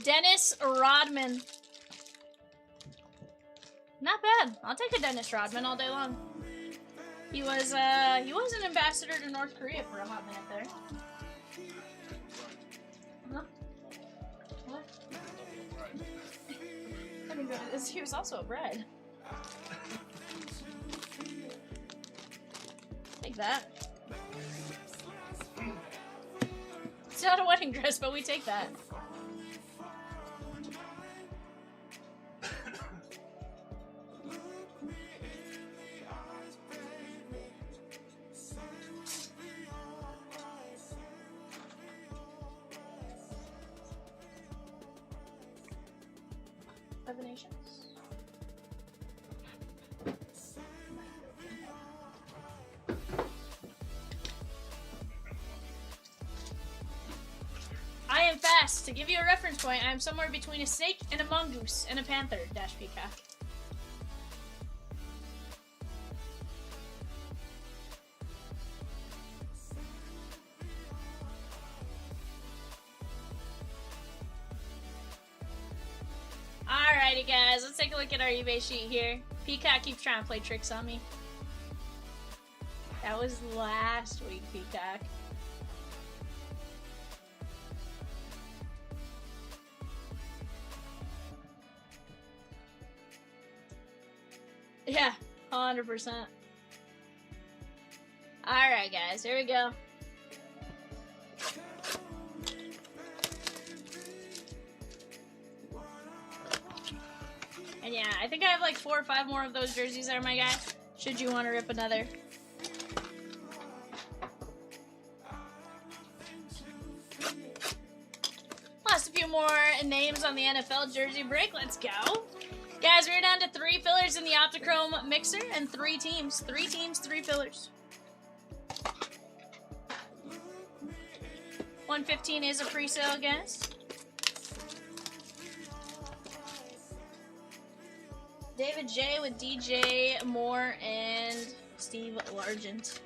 Dennis Rodman. Not bad. I'll take a Dennis Rodman all day long. He was an ambassador to North Korea for a hot minute there. Huh? What? I mean, he was also a bread. Take that. It's not a wedding dress, but we take that. I am fast. To give you a reference point, I am somewhere between a snake and a mongoose and a panther. Dash peacock. Alrighty guys, let's take a look at our eBay sheet here. Peacock keeps trying to play tricks on me. That was last week, Peacock. Yeah, 100%. Alright guys, here we go. And yeah, I think I have like 4 or 5 more of those jerseys there, my guy. Should you want to rip another. Lost a few more names on the NFL jersey break. Let's go. Guys, we're down to 3 fillers in the OptiChrome mixer and 3 teams. 3 teams, 3 fillers. 115 is a pre-sale, guys. David J with DJ Moore and Steve Largent.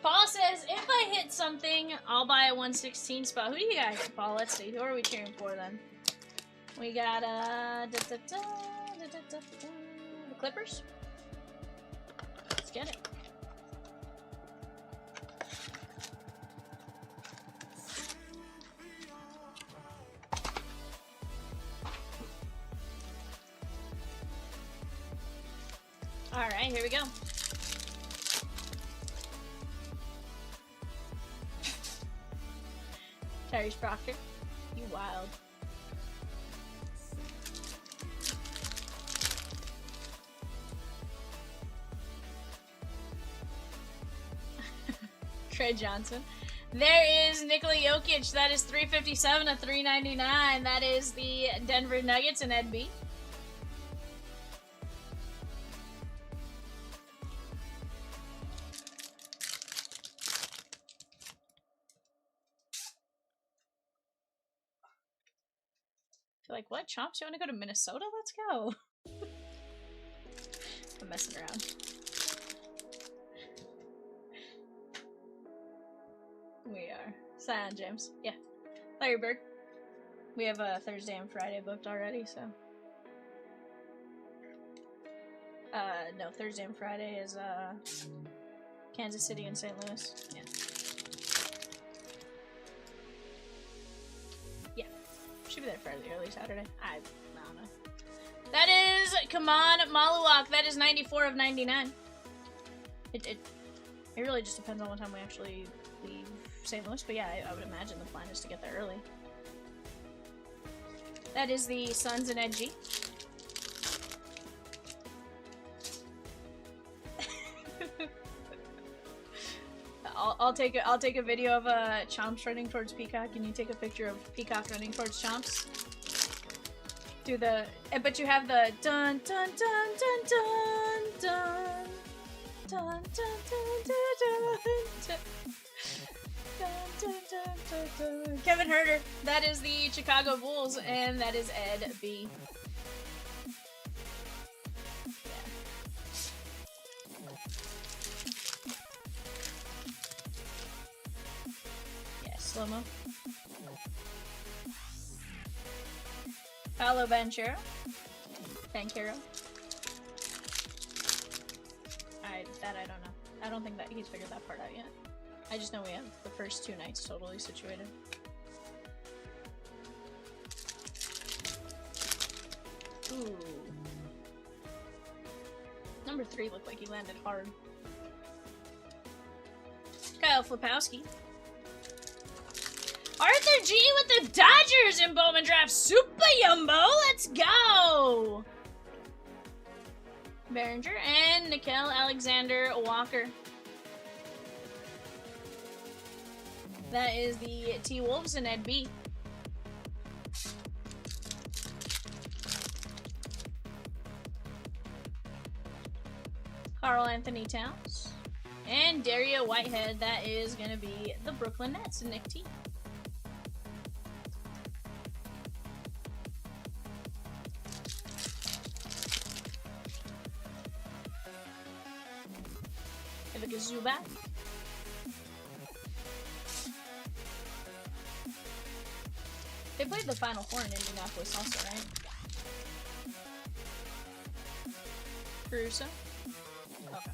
Paul says, if I hit something, I'll buy a 116 spot. Who do you got here, Paul? Let's see. Who are we cheering for then? We got the Clippers. Let's get it. Alright, here we go. Tyrese Proctor. You wild. Trey Johnson. There is Nikola Jokic. That is 357 of 399. That is the Denver Nuggets and Ed B. Like, what? Chomps, you want to go to Minnesota? Let's go. I'm messing around. We are. Silent James. Yeah. Larry Bird. We have Thursday and Friday booked already, so. No, Thursday and Friday is Kansas City and St. Louis. Yeah. Yeah. Should be there fairly early Saturday. I don't know. That is Kaman Maluwak. That is 94 of 99. It really just depends on what time we actually leave St. Louis, but yeah, I would imagine the plan is to get there early. That is the Suns and Edgy. I'll take a video of Chomps running towards Peacock, and you take a picture of Peacock running towards Chomps. Do the, but you have the dun dun dun dun dun dun dun dun dun dun dun. Kevin Herter. That is the Chicago Bulls, and that is Ed B. Slow-mo. Paolo Banchero. Banchero. I don't know. I don't think that he's figured that part out yet. I just know we have the first two nights totally situated. Ooh. Number 3 looked like he landed hard. Kyle Flipowski. Arthur G with the Dodgers in Bowman Draft. Super Yumbo. Let's go. Behringer and Nickel Alexander Walker. That is the T-Wolves and Ed B. Carl Anthony Towns. And Daria Whitehead. That is going to be the Brooklyn Nets and Nick T. Zubac. They played the Final Four in Indianapolis also, right? Caruso. Okay.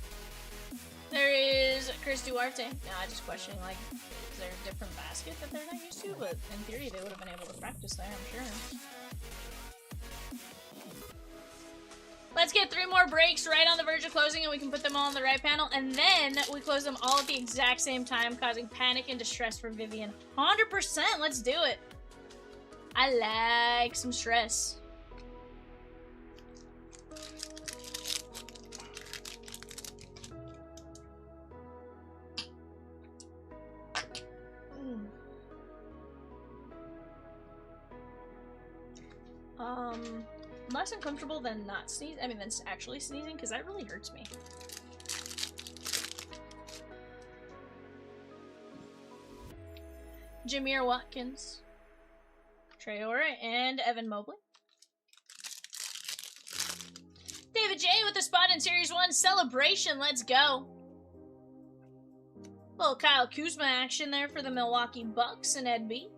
There is Chris Duarte. Nah, just questioning, like, is there a different basket that they're not used to? But in theory, they would have been able to practice there, I'm sure. Let's get 3 more breaks right on the verge of closing, and we can put them all on the right panel. And then we close them all at the exact same time, causing panic and distress for Vivian. 100%, let's do it. I like some stress. Less uncomfortable than not sneezing. I mean, than actually sneezing, because that really hurts me. Jameer Watkins, Traore, and Evan Mobley. David J with the spot in Series 1 celebration. Let's go. Little Kyle Kuzma action there for the Milwaukee Bucks and Ed B.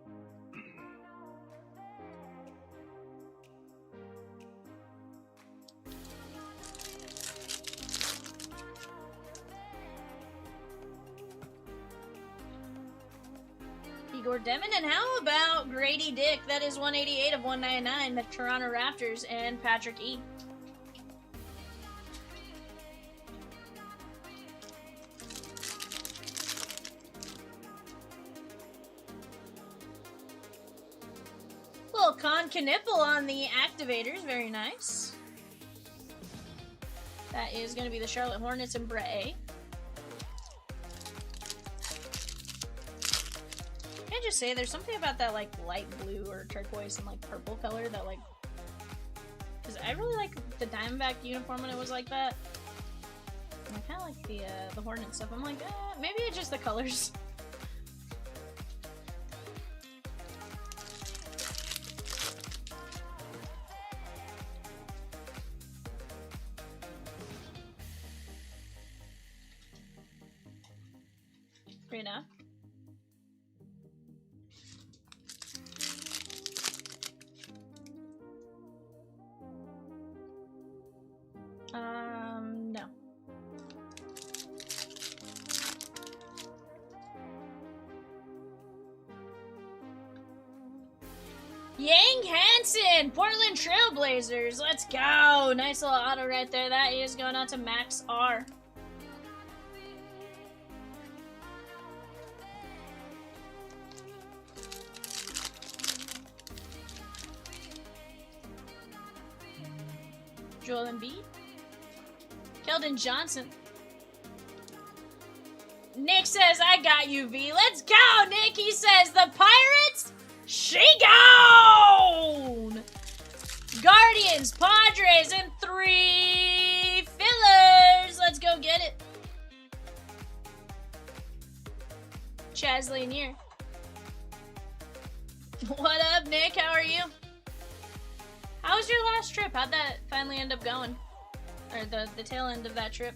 Igor Demon, and how about Grady Dick? That is 188 of 199, the Toronto Raptors, and Patrick E. Little Con Knipple on the activators, very nice. That is going to be the Charlotte Hornets and Brett A. Can I just say, there's something about that, like, light blue or turquoise and, like, purple color that, like, because I really like the Diamondback uniform when it was like that. And I kind of like the Hornet stuff. I'm like, maybe it's just the colors. Fair enough. Yang Hansen, Portland Trailblazers. Let's go. Nice little auto right there. That is going out to Max R. Joel Embiid. Keldon Johnson. Nick says, I got you, V. Let's go, Nick. He says, the Pirates, she gone. Guardians, Padres, and 3 fillers. Let's go get it. Chaz Lanier. What up, Nick? How are you? How was your last trip? How'd that finally end up going? Or the tail end of that trip?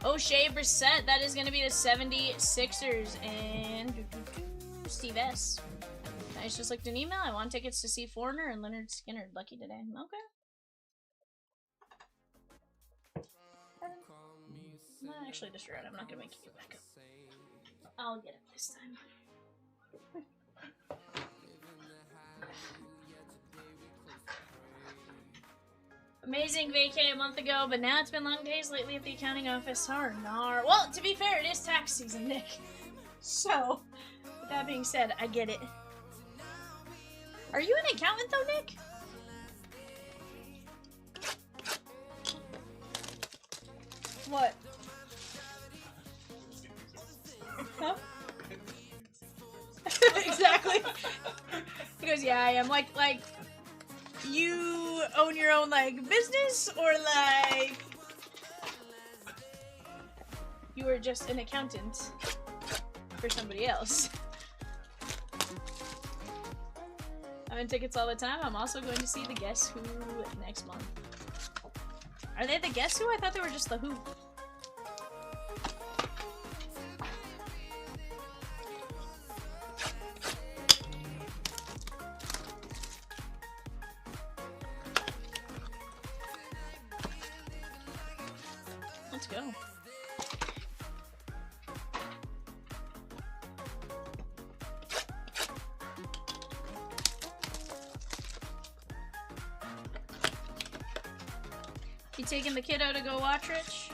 O'Shea Brissett, that is going to be the 76ers, and Steve S. I just looked an email. I want tickets to see Foreigner and Leonard Skinner. Lucky today. Okay. I'm actually distraught. I'm not going to make it back up. I'll get it this time. Amazing vacay a month ago, but now it's been long days lately at the accounting office. Nar. Well, to be fair, it is tax season, Nick. So, with that being said, I get it. Are you an accountant, though, Nick? What? Huh? Exactly. He goes, yeah, I am. Like, you own your own, like, business, or, like, you were just an accountant for somebody else? I'm in tickets all the time. I'm also going to see the Guess Who next month. Are they the Guess Who? I thought they were just the Who. Let's go. You taking the kiddo to go watch Rich?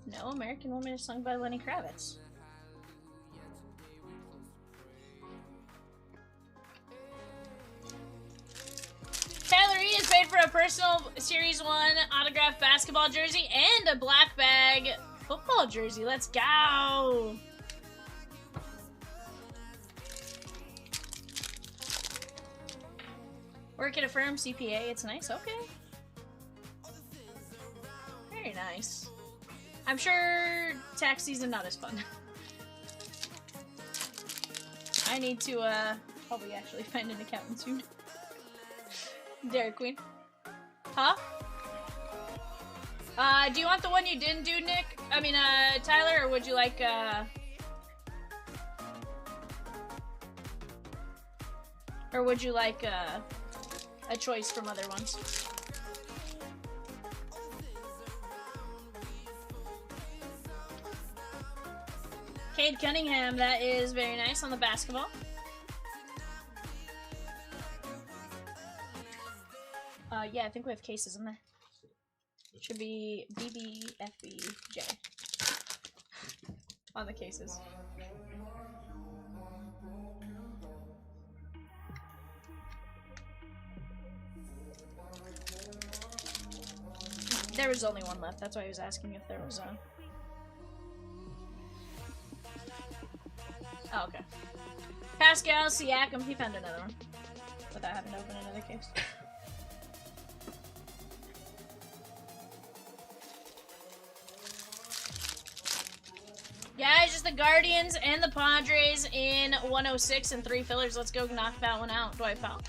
No, American Woman is sung by Lenny Kravitz. Tyler E is paid for a personal Series 1 autographed basketball jersey and a black bag football jersey. Let's go! Work at a firm, CPA, it's nice, okay. Very nice. I'm sure tax season not as fun. I need to, probably actually find an accountant soon. Dairy Queen. Huh? Do you want the one you didn't do, Nick? I mean, Tyler, or would you like, or would you like, a choice from other ones? Cade Cunningham, that is very nice on the basketball. Yeah, I think we have cases in there. Should be BBFBJ on the cases. There was only one left, that's why I was asking if there was a... Oh, okay. Pascal Siakam, he found another one. Without having to open another case. Yeah, it's just the Guardians and the Padres in 106 and 3 fillers. Let's go knock that one out. Dwight Powell.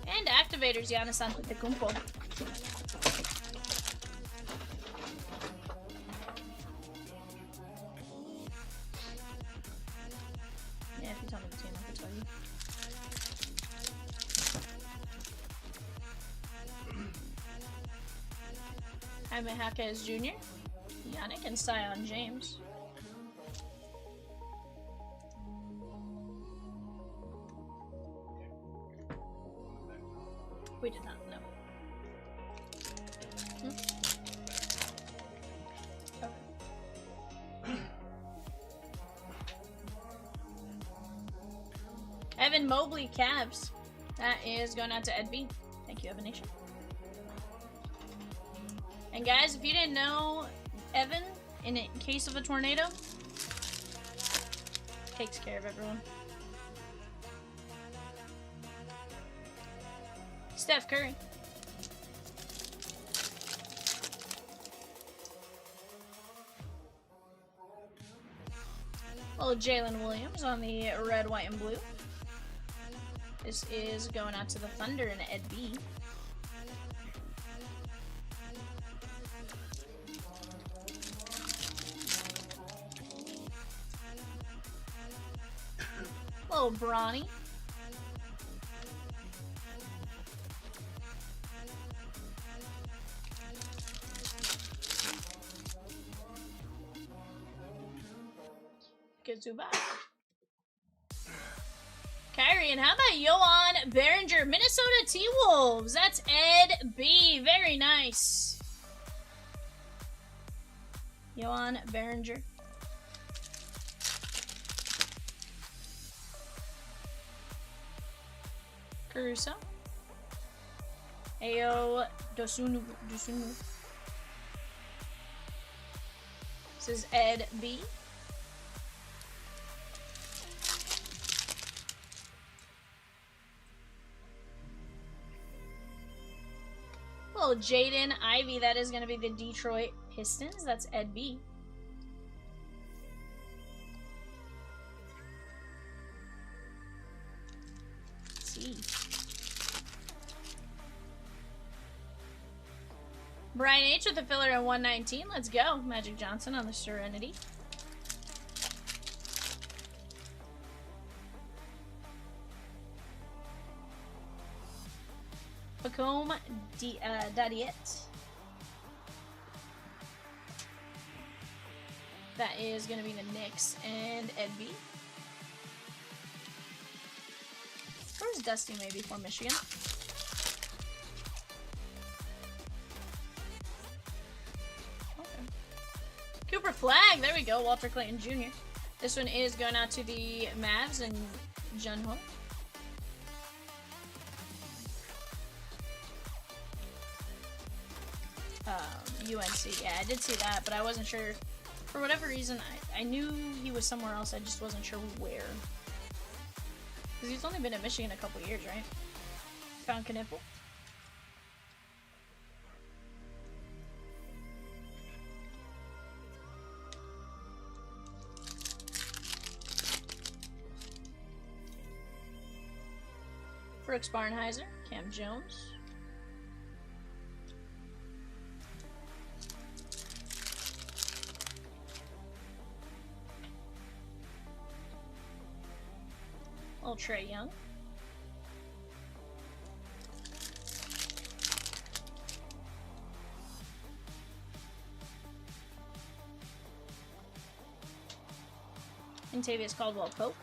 And activators, Giannis Antetokounmpo. Jaime Jaquez Jr., Yannick, and Sion James. We did not know. Okay. Evan Mobley, Cavs. That is going out to Ed B. Thank you, Evan Nation. And guys, if you didn't know, Evan, in case of a tornado, takes care of everyone. Steph Curry. Little Jalen Williams on the red, white, and blue. This is going out to the Thunder and Ed B. Little Bronny. Good to buy. Kyrie, and how about Johan Behringer, Minnesota T-Wolves? That's Ed B. Very nice. Johan Behringer. Caruso. Ayo Dosunu. This is Ed B. Little Jaden Ivey, that is going to be the Detroit Pistons. That's Ed B. Let's see. Brian H with the filler at 119. Let's go. Magic Johnson on the Serenity. Pacome Dadiet. That is going to be the Knicks and Ed B. Where's Dusty maybe for Michigan? Okay. Cooper Flag. There we go. Walter Clayton Jr. This one is going out to the Mavs and Junho. UNC. Yeah, I did see that, but I wasn't sure. For whatever reason, I knew he was somewhere else. I just wasn't sure where. Because he's only been at Michigan a couple years, right? Found Knipple. Brooks Barnheiser, Cam Jones. Little Trey Young. Intavious Caldwell Pope.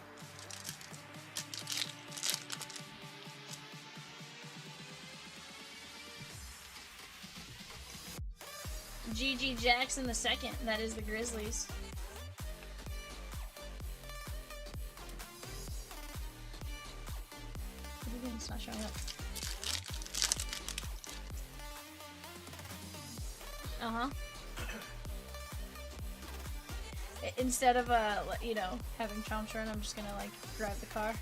G.G. Jackson the second. That is the Grizzlies. It's not showing up. Instead of you know, having Chomps run, I'm just gonna like drive the car.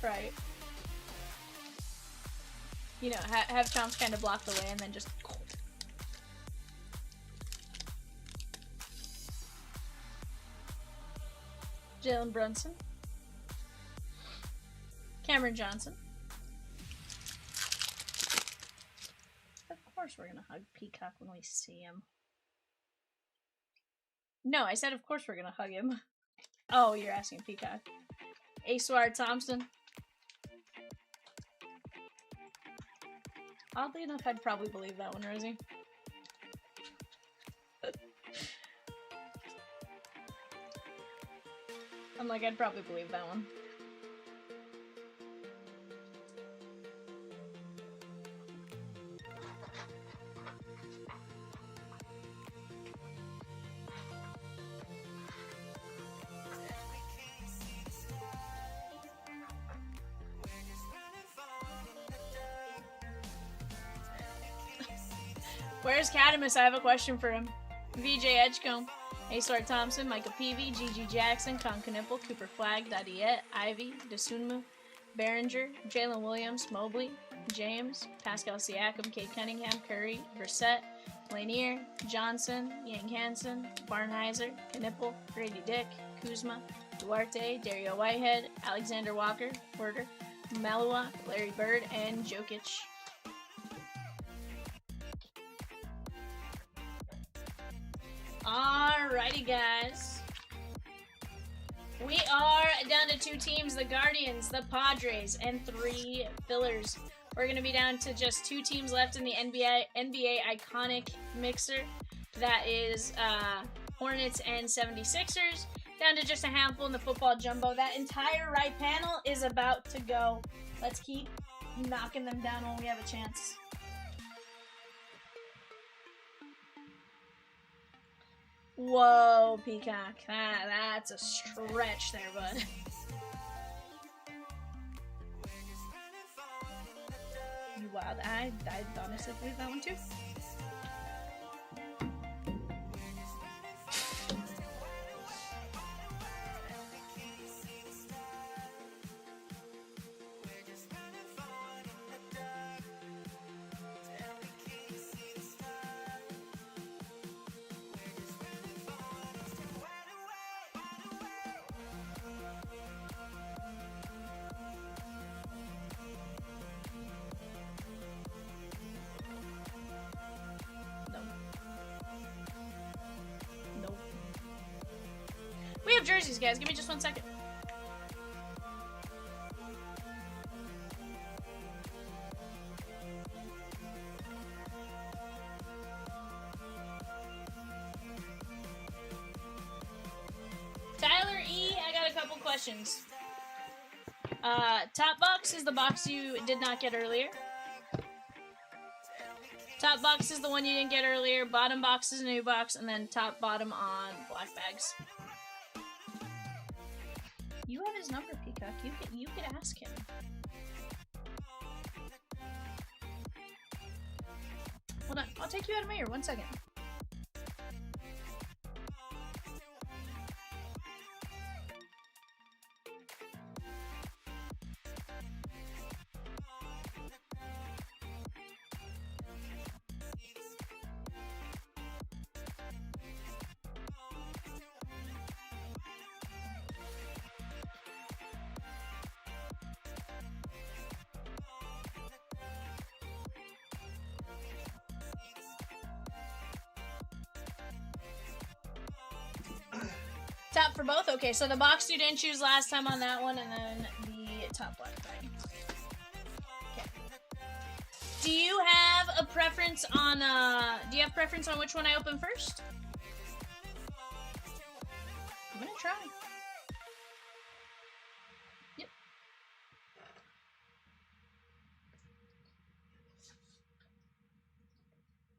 Right. You know, have Chomps kind of block the way and then just. Jalen Brunson. Cameron Johnson. Of course we're gonna hug Peacock when we see him. No, I said of course we're gonna hug him. Oh, you're asking Peacock. Aswar Thompson. Oddly enough, I'd probably believe that one, Rosie. I'm like, I'd probably believe that one. Where's Cadamus? I have a question for him. VJ Edgecombe, A-Star Thompson, Micah Peavy, GG Jackson, Con Knipple, Cooper Flag, Dadiette, Ivy, Desunmu, Behringer, Jalen Williams, Mobley, James, Pascal Siakam, Kate Cunningham, Curry, Brissett, Lanier, Johnson, Yang Hansen, Barnheiser, Knipple, Grady Dick, Kuzma, Duarte, Dario Whitehead, Alexander Walker, Werder, Maluak, Larry Bird, and Jokic. Alrighty, guys. We are down to 2 teams, the Guardians, the Padres, and 3 fillers. We're going to be down to just 2 teams left in the NBA Iconic Mixer. That is Hornets and 76ers. Down to just a handful in the Football Jumbo. That entire right panel is about to go. Let's keep knocking them down when we have a chance. Whoa, Peacock. That's a stretch there, bud. Wow, I honestly believe that one too. We have jerseys, guys. Give me just 1 second. Tyler E, I got a couple questions. Top box is the box you did not get earlier. Top box is the one you didn't get earlier. Bottom box is a new box, and then top bottom on black bags. You have his number, Peacock. You could ask him. Hold on, I'll take you out of my ear. 1 second. Top for both? Okay, so the box you didn't choose last time on that one, and then the top black bag. Okay. Do you have a preference on, which one I open first? I'm gonna try. Yep.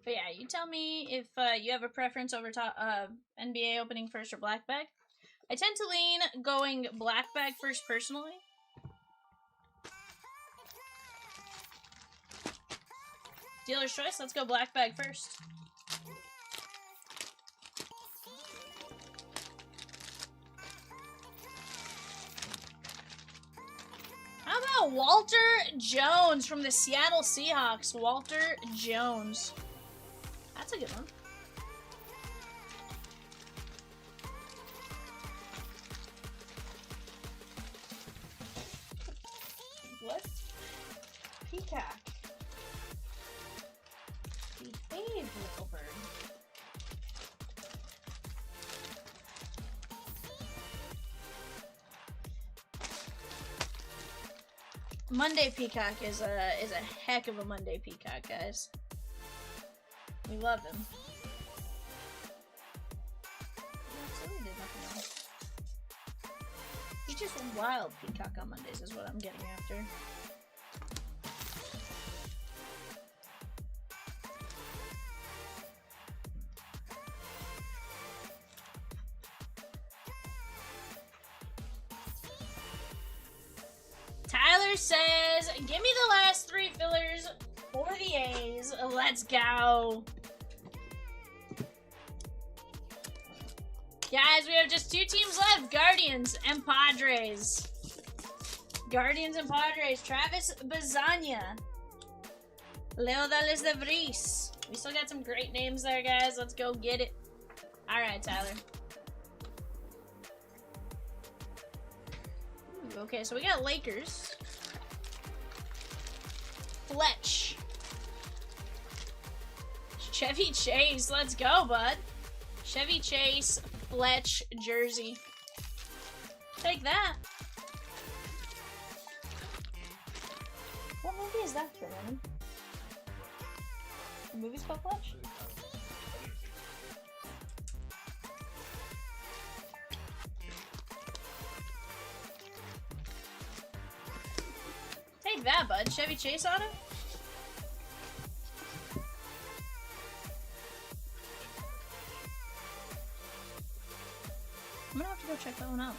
But yeah, you tell me if you have a preference over top NBA opening first or black bag. I tend to lean going black bag first personally. Dealer's choice, let's go black bag first. How about Walter Jones from the Seattle Seahawks? Walter Jones. That's a good one. What? Peacock. Behave, little bird. Monday Peacock is a heck of a Monday Peacock, guys. We love him. Absolutely did nothing wrong. He's just a wild Peacock on Mondays is what I'm getting after. Tyler says, give me the last 3 fillers for the A's. Let's go. Guys, we have just 2 teams left. Guardians and Padres. Guardians and Padres. Travis Bazania. Leo Dallas de Vries. We still got some great names there, guys. Let's go get it. Alright, Tyler. Okay, so we got Lakers. Fletch. Chevy Chase, let's go, bud. Chevy Chase, Fletch, jersey. Take that. What movie is that for, man? The movie's called Fletch? Take that, bud. Chevy Chase auto? I'm gonna have to go check that one out.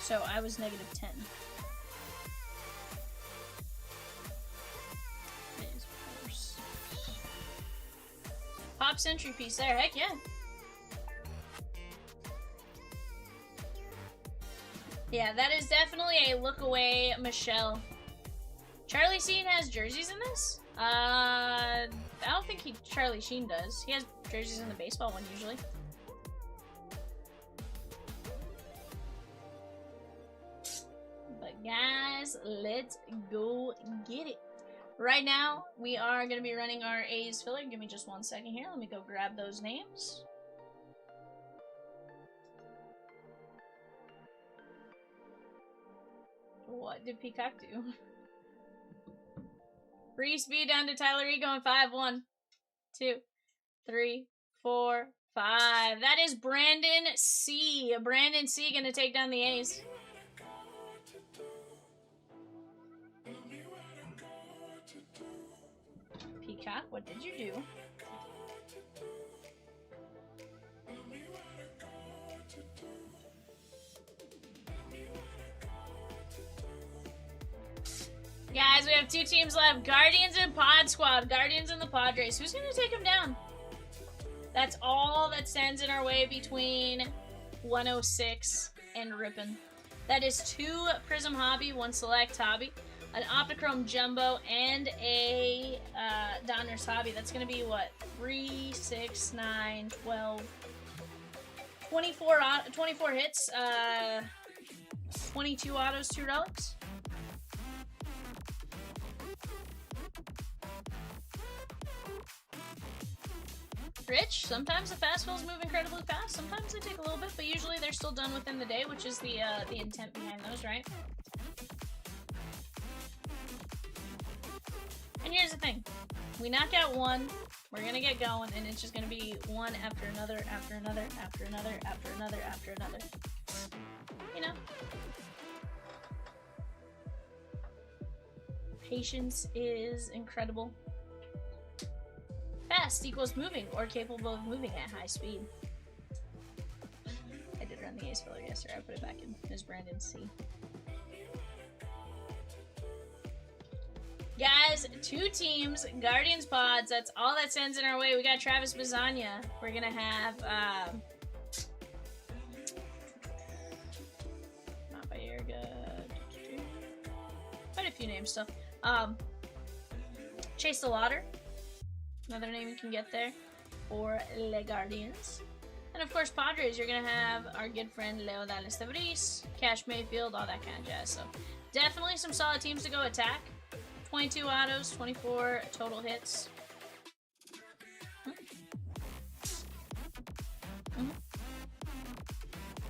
So I was -10. Pop Century piece there, heck yeah. Yeah, that is definitely a look away, Michelle. Charlie Sheen has jerseys in this? I don't think Charlie Sheen does. He has jerseys in the baseball one usually. But guys, let's go get it. Right now, we are going to be running our A's filler. Give me just 1 second here. Let me go grab those names. What did Peacock do? Free speed down to Tyler E going 5, 1, 2, 3, 4, 5. That is Brandon C. Brandon C gonna take down the A's. Peacock, what did you do? Guys, we have 2 teams left. Guardians and Pod Squad. Guardians and the Padres. Who's going to take them down? That's all that stands in our way between 106 and Rippin'. That is 2 Prism Hobby, 1 Select Hobby, an OptiChrome Jumbo, and a Donruss Hobby. That's going to be, what, 3, 6, 9, 12, 24 hits, 22 autos, 2 relics. Rich, sometimes the fast fills move incredibly fast, sometimes they take a little bit, but usually they're still done within the day, which is the intent behind those, right? And here's the thing. We knock out one, we're gonna get going, and it's just gonna be one after another, after another, after another, after another, after another. You know? Patience is incredible. Fast equals moving or capable of moving at high speed. I did run the Ace filler yesterday. I put it back in. There's Brandon C. Guys, 2 teams, Guardians Pods. That's all that stands in our way. We got Travis Bazania. We're gonna have not by air good. Quite a few names still. Chase the Lauder. Another name you can get there for Le Guardians. And of course, Padres, you're going to have our good friend Leo Dallas de Vries, Cash Mayfield, all that kind of jazz. So definitely some solid teams to go attack. 22 autos, 24 total hits.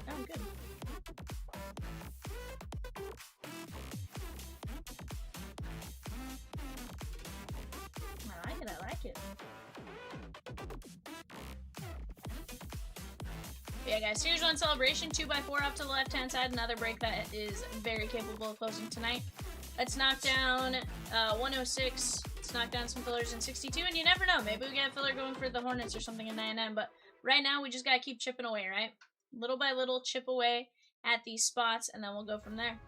Oh, good. Yeah, guys, here's one celebration. 2x4 up to the left-hand side. Another break that is very capable of closing tonight. Let's knock down 106. Let's knock down some fillers in 62. And you never know. Maybe we get a filler going for the Hornets or something in 99. But right now, we just got to keep chipping away, right? Little by little, chip away at these spots. And then we'll go from there.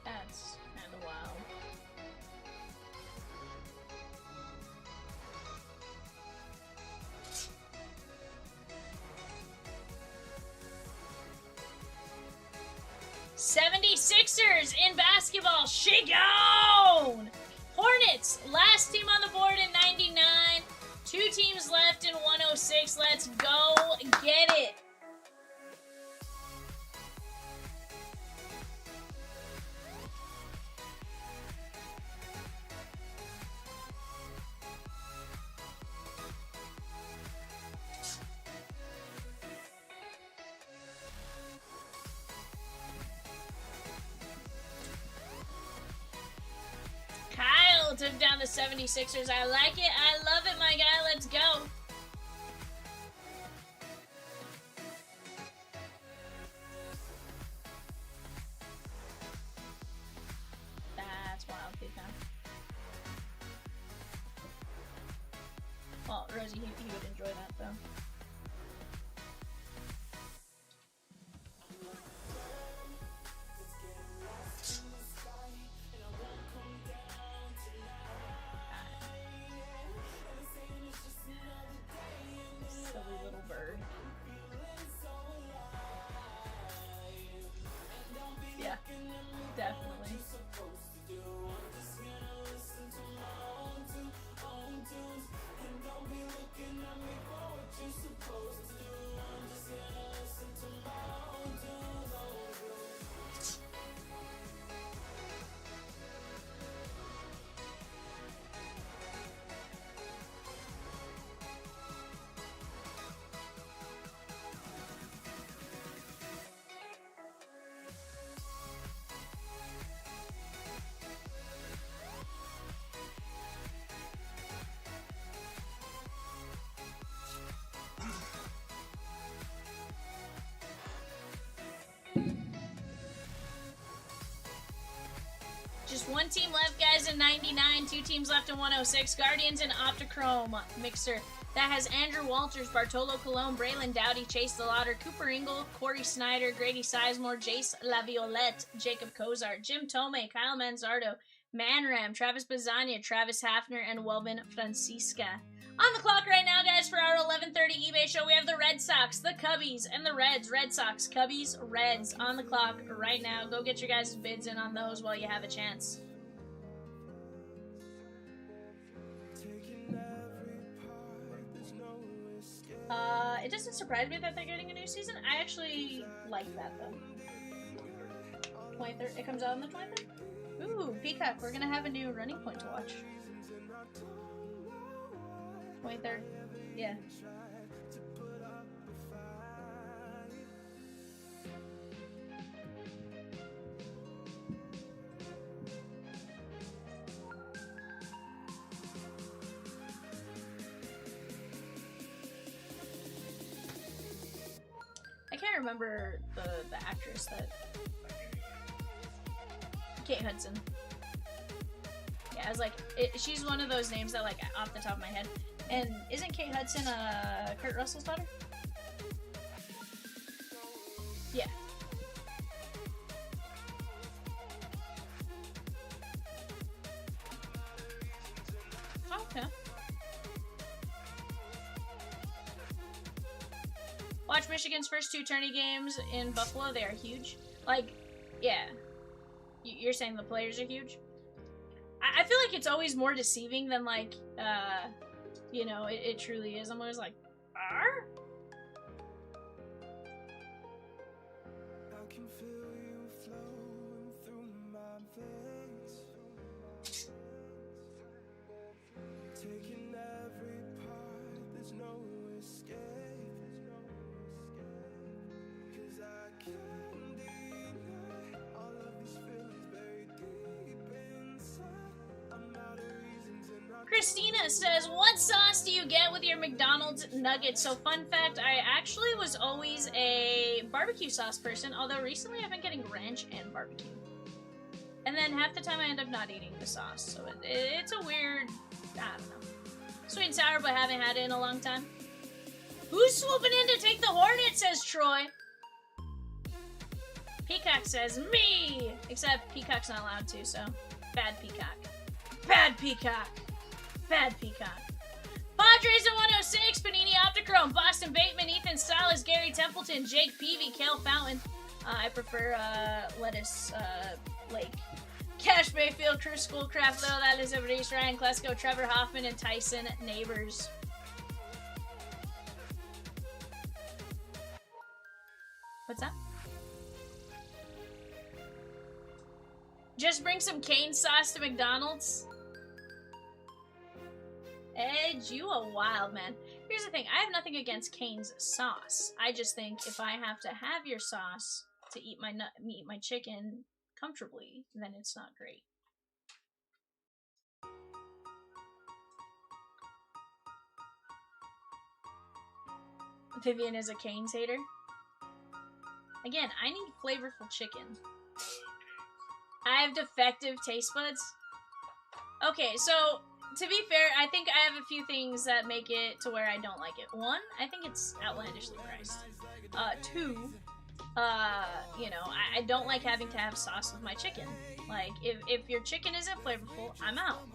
That's kind of wild. '76ers in basketball. She gone! Hornets, last team on the board in 99. 2 teams left in 106. Let's go get it. Kyle took down the 76ers. I like it. I love it, my guy. Let's go. That's wild, Pika. Well, Rosie, he would enjoy that, though. Silly little bird. Yeah, definitely. Just one team left, guys, in 99. 2 teams left in 106. Guardians and OptiChrome mixer. That has Andrew Walters, Bartolo Colon, Braylon Dowdy, Chase DeLauder, Cooper Ingle, Corey Snyder, Grady Sizemore, Jace Laviolette, Jacob Kozart, Jim Tomei, Kyle Manzardo, Manram, Travis Bazania, Travis Hafner, and Welvin Francisca. On the clock right now, guys, for our 11:30 eBay show, we have the Red Sox, the Cubbies, and the Reds. Red Sox, Cubbies, Reds on the clock right now. Go get your guys' bids in on those while you have a chance. It doesn't surprise me that they're getting a new season. I actually like that, though. 23rd, it comes out on the 23rd? Ooh, Peacock, we're gonna have a new running point to watch. 23rd, yeah. I can't remember the actress that... Kate Hudson. Yeah, I was like, she's one of those names that, like, off the top of my head. And isn't Kate Hudson Kurt Russell's daughter? Yeah. Okay. Watch Michigan's first 2 tourney games in Buffalo. They are huge. Like, yeah. You're saying the players are huge? I feel like it's always more deceiving than, like, you know, it truly is. I'm always like, "Arr?" I can feel you flowing through my veins, taking every part. There's no escape, 'cause I can't deny all of these feelings buried deep inside. I'm out of reasons and I Christina says, what sauce do you get with your McDonald's nuggets? So fun fact, I actually was always a barbecue sauce person, although recently I've been getting ranch and barbecue. And then half the time I end up not eating the sauce, so it's a weird, I don't know. Sweet and sour, but haven't had it in a long time. Who's swooping in to take the Hornet, says Troy. Peacock says, me! Except Peacock's not allowed to, so bad Peacock. Bad Peacock! Bad Peacock. Padres at 106, Panini OptiChrome, Boston Bateman, Ethan Salas, Gary Templeton, Jake Peavy, Kale Fountain. I prefer lettuce Lake. Cash Bayfield, Crew Schoolcraft, Lil, that is Everest, Ryan Klesko, Trevor Hoffman, and Tyson Neighbors. What's that? Just bring some cane sauce to McDonald's. Edge, you a wild man. Here's the thing, I have nothing against Cane's sauce. I just think if I have to have your sauce to eat my chicken comfortably, then it's not great. Vivian is a Cane's hater. Again, I need flavorful chicken. I have defective taste buds. Okay, so to be fair, I think I have a few things that make it to where I don't like it. One, I think it's outlandishly priced. Two, you know, I don't like having to have sauce with my chicken. Like, if your chicken isn't flavorful, I'm out.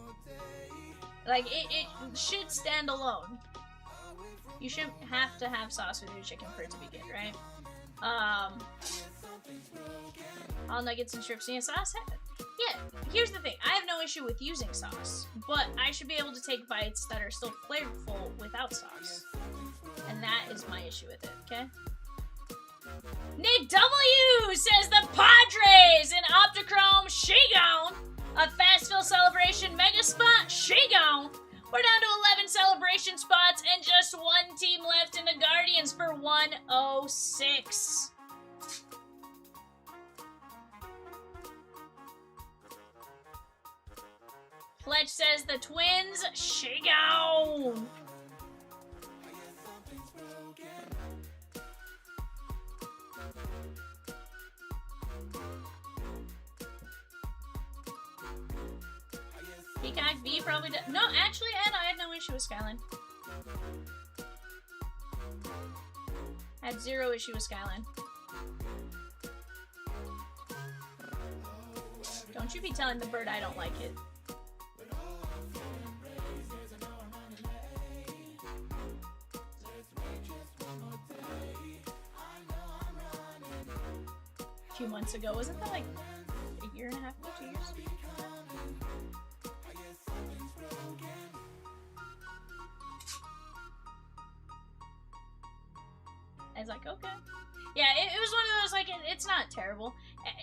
Like, it should stand alone. You shouldn't have to have sauce with your chicken for it to be good, right? All nuggets and strips need sauce? Yeah, here's the thing. I have no issue with using sauce, but I should be able to take bites that are still flavorful without sauce. And that is my issue with it, okay? Nick W says the Padres in OptiChrome, she gone. A fast fill celebration mega spot, she gone. We're down to 11 celebration spots and just one team left in the Guardians for 106. Fletch says the Twins, she gone. Peacock V probably does. No, actually, Ed, I had no issue with Skyline. I had zero issue with Skyline. Don't you be telling the bird I don't like it. A few months ago, wasn't that like a year and a half ago, 2 years? I was like, okay. Yeah, it was one of those, like, it's not terrible.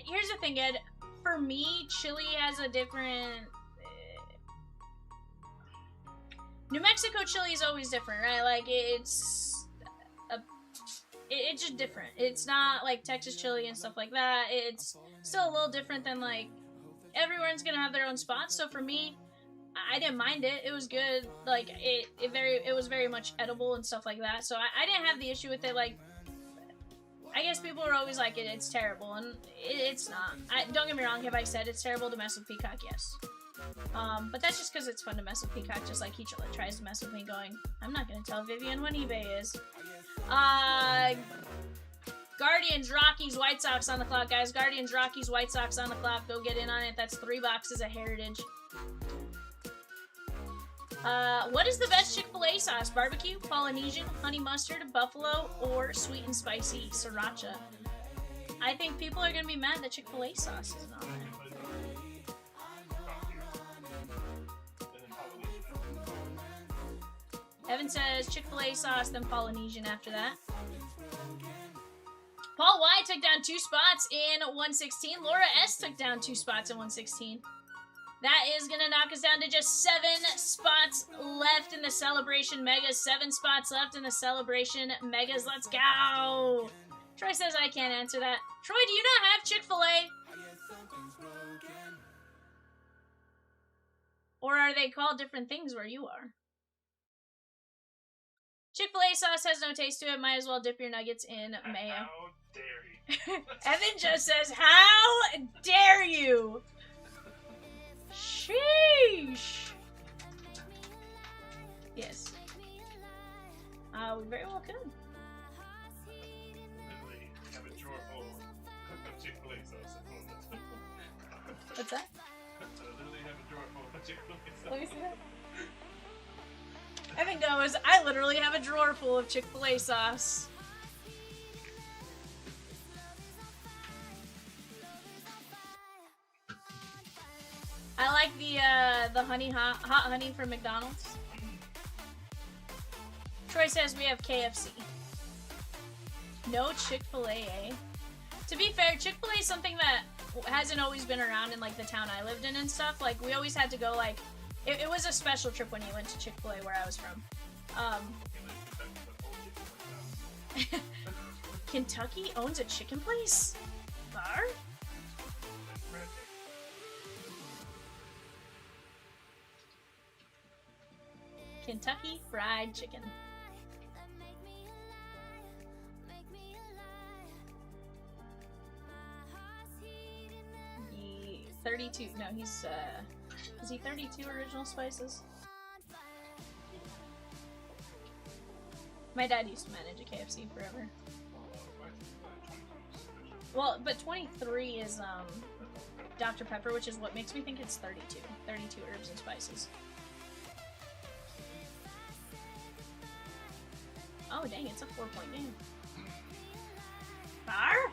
Here's the thing, Ed. For me, chili has a different... New Mexico chili is always different, right? Like, it's just different. It's not like Texas chili and stuff like that. It's still a little different than, like, everyone's gonna have their own spots. So for me, I didn't mind it. It was good. Like, it was very much edible and stuff like that. So I didn't have the issue with it. Like, I guess people are always like, it's terrible, and it's not. Don't get me wrong, have I said it's terrible to mess with Peacock? Yes. But that's just because it's fun to mess with Peacock, just like he tries to mess with me going, I'm not going to tell Vivian when eBay is. Guardians, Rockies, White Sox on the clock, guys. Guardians, Rockies, White Sox on the clock. Go get in on it. That's 3 boxes of Heritage. What is the best Chick-fil-A sauce? Barbecue, Polynesian, honey mustard, buffalo, or sweet and spicy sriracha? I think people are going to be mad that Chick-fil-A sauce isn't on there. Evan says Chick-fil-A sauce, then Polynesian after that. Paul Y took down 2 spots in 116. Laura S took down 2 spots in 116. That is going to knock us down to just 7 spots left in the Celebration Megas. 7 spots left in the Celebration Megas. Let's go! Troy says I can't answer that. Troy, do you not have Chick-fil-A? Or are they called different things where you are? Chick-fil-A sauce has no taste to it. Might as well dip your nuggets in mayo. How dare you? Evan just says, how dare you? Sheesh. Yes. We very well could. Literally have a drawer full of Chick-fil-A sauce. What's that? Literally have a drawer full of Chick-fil-A sauce. Let me see that. Evan goes, I literally have a drawer full of Chick-fil-A sauce. I like the honey hot honey from McDonald's. Troy says we have KFC. No Chick-fil-A, eh? To be fair, Chick-fil-A is something that hasn't always been around in like the town I lived in and stuff. Like we always had to go like it was a special trip when you went to Chick-fil-A where I was from. Kentucky owns a chicken place? Bar? Kentucky Fried Chicken. 32. No, he's, is he 32 original spices? My dad used to manage a KFC forever. Well, but 23 is, Dr. Pepper, which is what makes me think it's 32. 32 herbs and spices. Oh, dang, it's a 4-point game. Bar?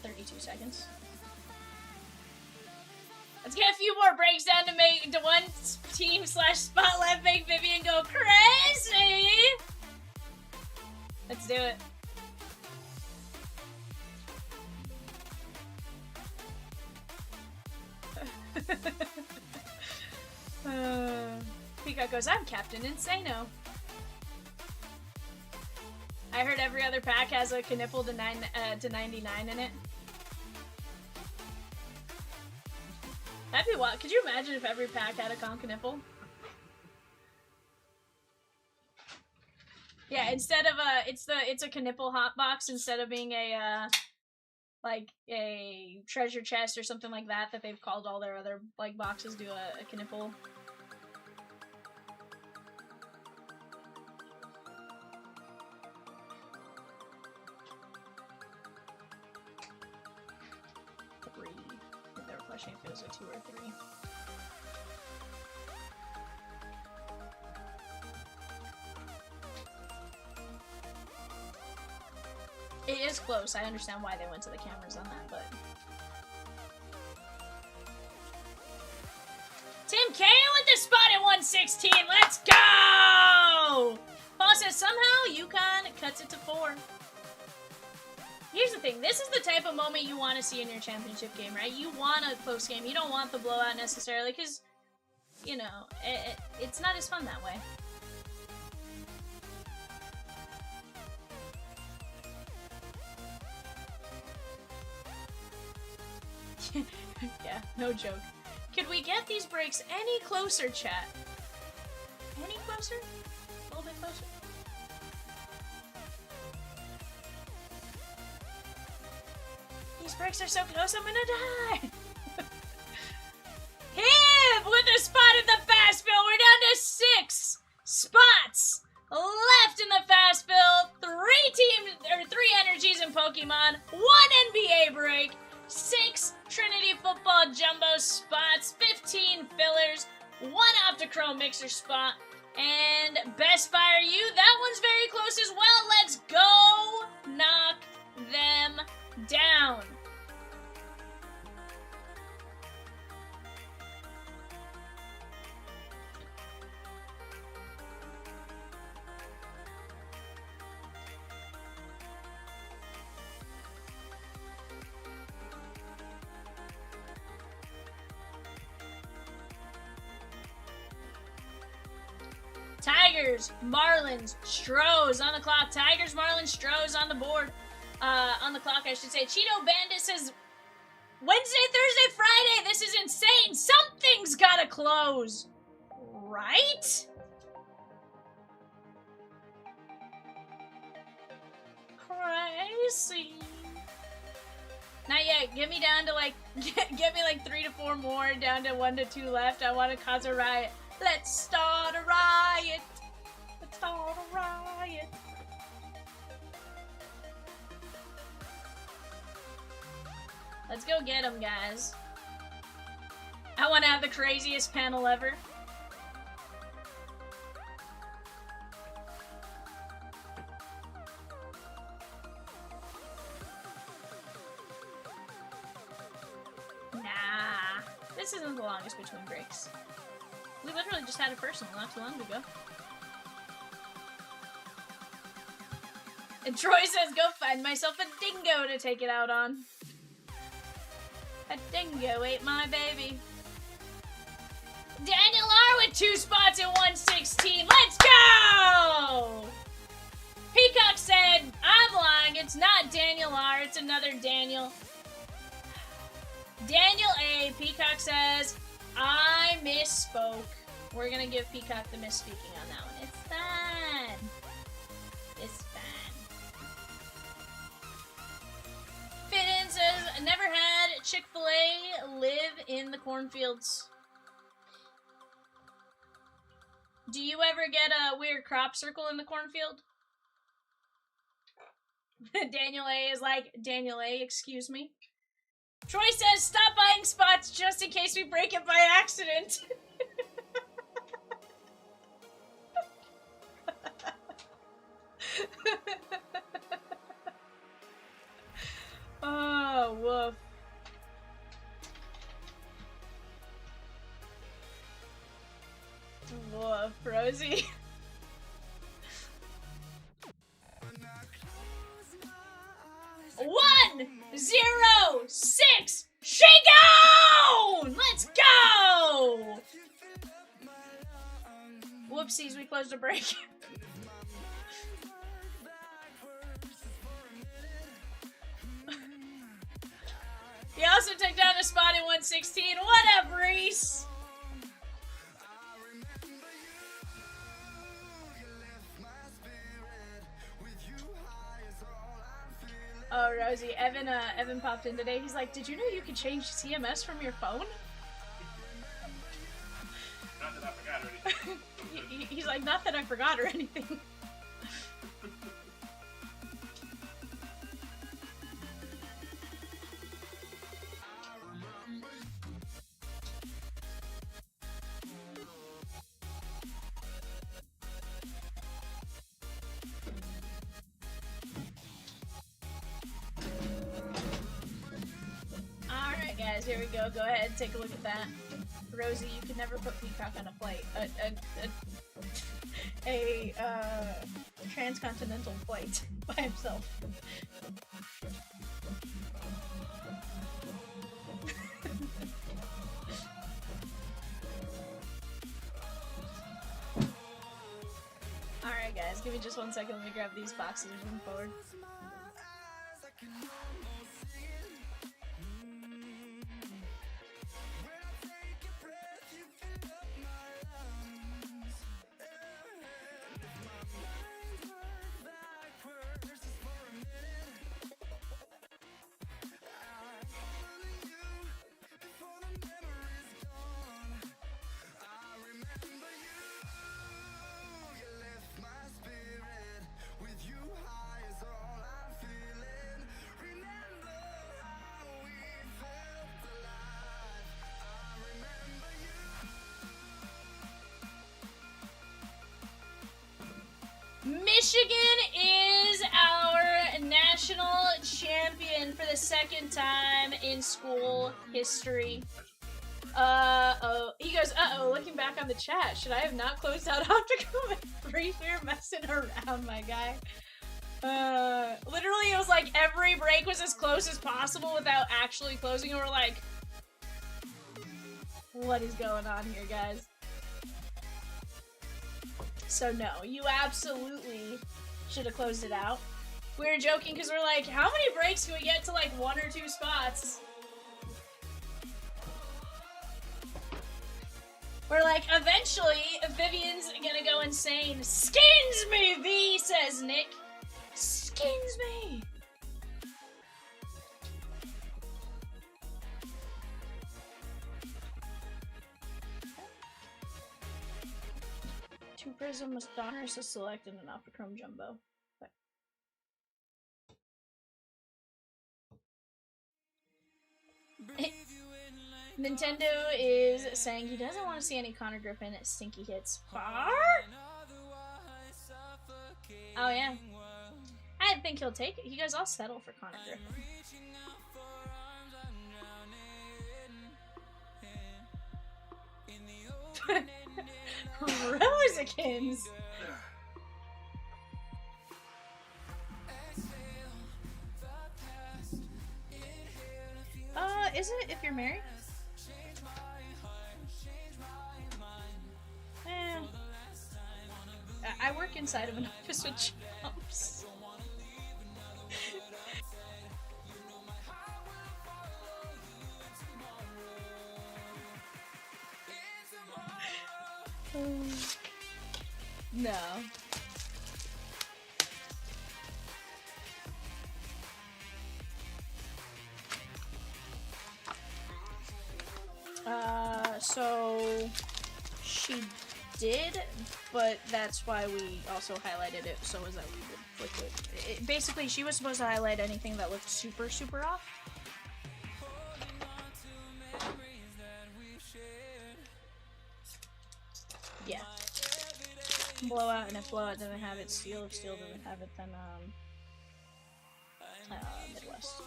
32 seconds. Let's get a few more breaks down to make the one team / spot left make Vivian go crazy. Let's do it. Peacock goes, I'm Captain Insano. I heard every other pack has a Knipple to 99 in it. That'd be wild. Could you imagine if every pack had a Knipple? Yeah, instead of it's a Knipple hot box instead of being a like a treasure chest or something like that they've called all their other like boxes do a Knipple. If it was a 2 or 3. It is close. I understand why they went to the cameras on that, but... Tim K with the spot at 116. Let's go! Paul says somehow UConn cuts it to 4. Here's the thing, this is the type of moment you want to see in your championship game, right? You want a close game. You don't want the blowout necessarily, because, you know, it's not as fun that way. Yeah, no joke. Could we get these breaks any closer, chat? Any closer? A little bit closer? These breaks are so close, I'm gonna die! Hib with a spot in the fast fill. We're down to 6 spots left in the fast fill. 3 energies in Pokemon, 1 NBA break, 6 Trinity Football Jumbo spots, 15 fillers, 1 OptiChrome mixer spot, and Best Fire You. That one's very close as well. Let's go knock them down. Tigers, Marlins, Stros on the clock. Tigers, Marlins, Stros on the board. On the clock, I should say. Cheeto Bandit says, Wednesday, Thursday, Friday. This is insane. Something's gotta close. Right? Crazy. Not yet. Get me down to like, get me like 3 to 4 more, down to 1 to 2 left. I want to cause a riot. Let's start a riot. Let's start a riot. Let's go get them, guys. I want to have the craziest panel ever. Nah, this isn't the longest between breaks. We literally just had a personal not too long ago. And Troy says, go find myself a dingo to take it out on. A dingo ate my baby. Daniel R with 2 spots at 116. Let's go! Peacock said, I'm lying. It's not Daniel R. It's another Daniel. Daniel A. Peacock says, I misspoke. We're gonna give Peacock the misspeaking on that one. It's fine. It's fine. Finn says, never had Chick-fil-A, live in the cornfields. Do you ever get a weird crop circle in the cornfield? Daniel A is like, Daniel A, excuse me? Troy says, stop buying spots just in case we break it by accident. Oh, woof. Woof, Rosie. One, 0, 6, shake on! Let's go! Whoopsies, we closed a break. He also took down a spot in 116. What up, Reese? Oh, Rosie, Evan popped in today. He's like, did you know you could change CMS from your phone? Not that I forgot or anything. He's like, not that I forgot or anything. Alright, guys, here we go. Go ahead and take a look at that. Rosie, you can never put Peacock on a flight. A transcontinental flight by himself. Alright, guys, give me just 1 second. Let me grab these boxes and move forward. Michigan is our national champion for the 2nd time in school history. Uh-oh. He goes, uh-oh, looking back on the chat. Should I have not closed out OptiChrome and Free Fear messing around, my guy? Literally, it was like every break was as close as possible without actually closing, and we're like, what is going on here, guys? So no, you absolutely should have closed it out. We were joking because we're like, how many breaks can we get to like 1 or 2 spots? We're like, eventually, Vivian's gonna go insane. Skins me, V, says Nick. Skins me. Two Prism with Donruss is selected an OptiChrome Jumbo. Nintendo is saying he doesn't want to see any Connor Griffin stinky hits. Bar? Oh yeah. I think he'll take it. You guys all settle for Connor Griffin. Resurgence. Is it if you're married? I work inside of an office with jumps. No. So she did, but that's why we also highlighted it, so as that we would flick it. Basically, she was supposed to highlight anything that looked super, super off. Yeah. Blowout, and if Blowout doesn't have it, Steel. If Steel doesn't have it, then, Midwest.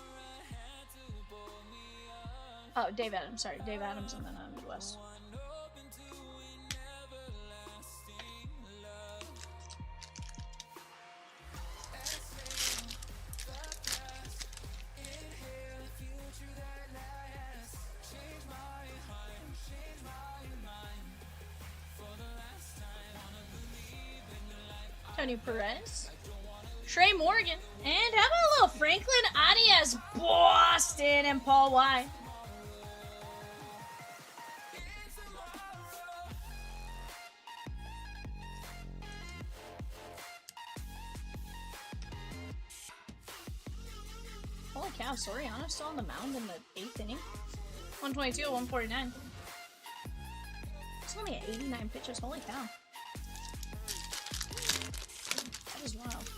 Oh, Dave Adams, sorry. Dave Adams and then, Midwest. Tony Perez, Trey Morgan, and how about a little Franklin Arias, Boston, and Paul Y. Holy cow, Soriano's still on the mound in the 8th inning. 122 at 149. It's only at 89 pitches, holy cow. That is wild.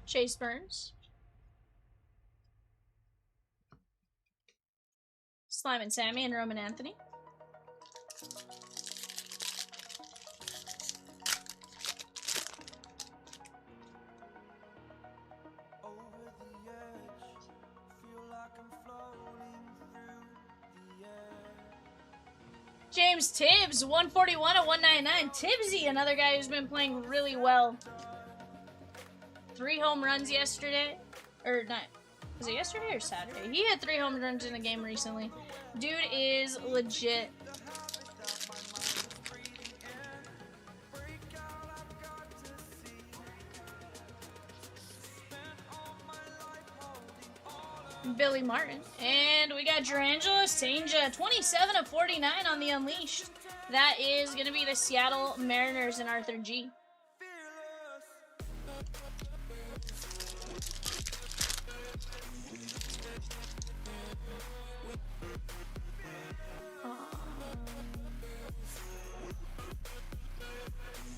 Chase Burns. Slime and Sammy and Roman Anthony. James Tibbs, 141 at 199. Tibbsy, another guy who's been playing really well. 3 home runs yesterday. Or not. Was it yesterday or Saturday? He had 3 home runs in a game recently. Dude is legit. Billy Martin. And we got Durangelo Sanger, 27 of 49 on the Unleashed. That is going to be the Seattle Mariners and Arthur G.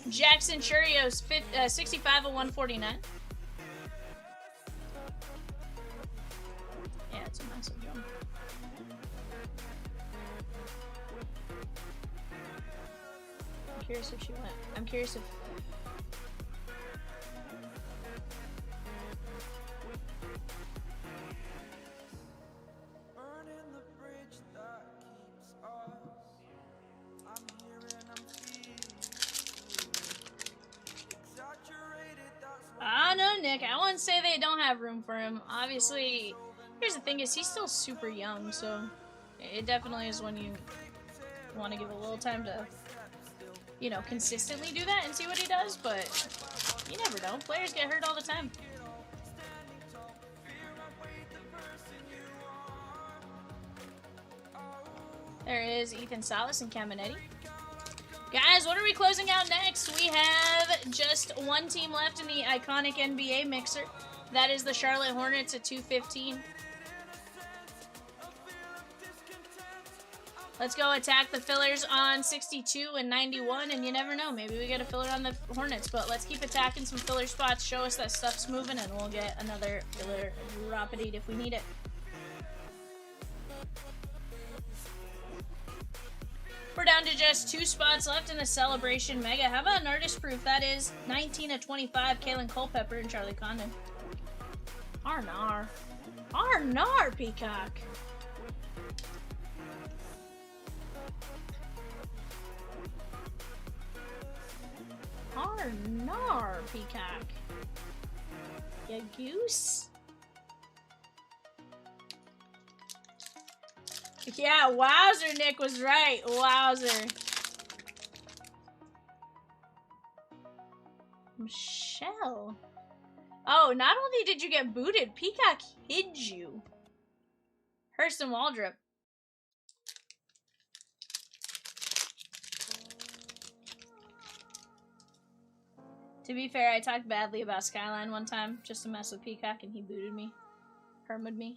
Jackson Churios, 65 of 149. Yeah, it's a massive jump. I'm curious if she went. I'm curious if. I don't know, Nick. I wouldn't say they don't have room for him. Obviously, here's the thing: is he's still super young, so it definitely is when you want to give a little time to, you know, consistently do that and see what he does, but you never know. Players get hurt all the time. There is Ethan Salas and Caminetti. Guys, what are we closing out next? We have just one team left in the iconic NBA mixer. That is the Charlotte Hornets at 215. Let's go attack the fillers on 62 and 91, and you never know. Maybe we get a filler on the Hornets, but let's keep attacking some filler spots. Show us that stuff's moving, and we'll get another filler drop it if we need it. We're down to just 2 spots left in the Celebration Mega. How about an artist proof? That is 19 of 25, Kalen Culpepper and Charlie Condon. Arnar. Arnar, Peacock. Arnar, Peacock. Ya goose. Yeah, wowzer, Nick was right. Wowzer. Michelle. Oh, not only did you get booted, Peacock hid you. Hurston Waldrop. To be fair, I talked badly about Skyline one time just to mess with Peacock and he booted me. Hermid me.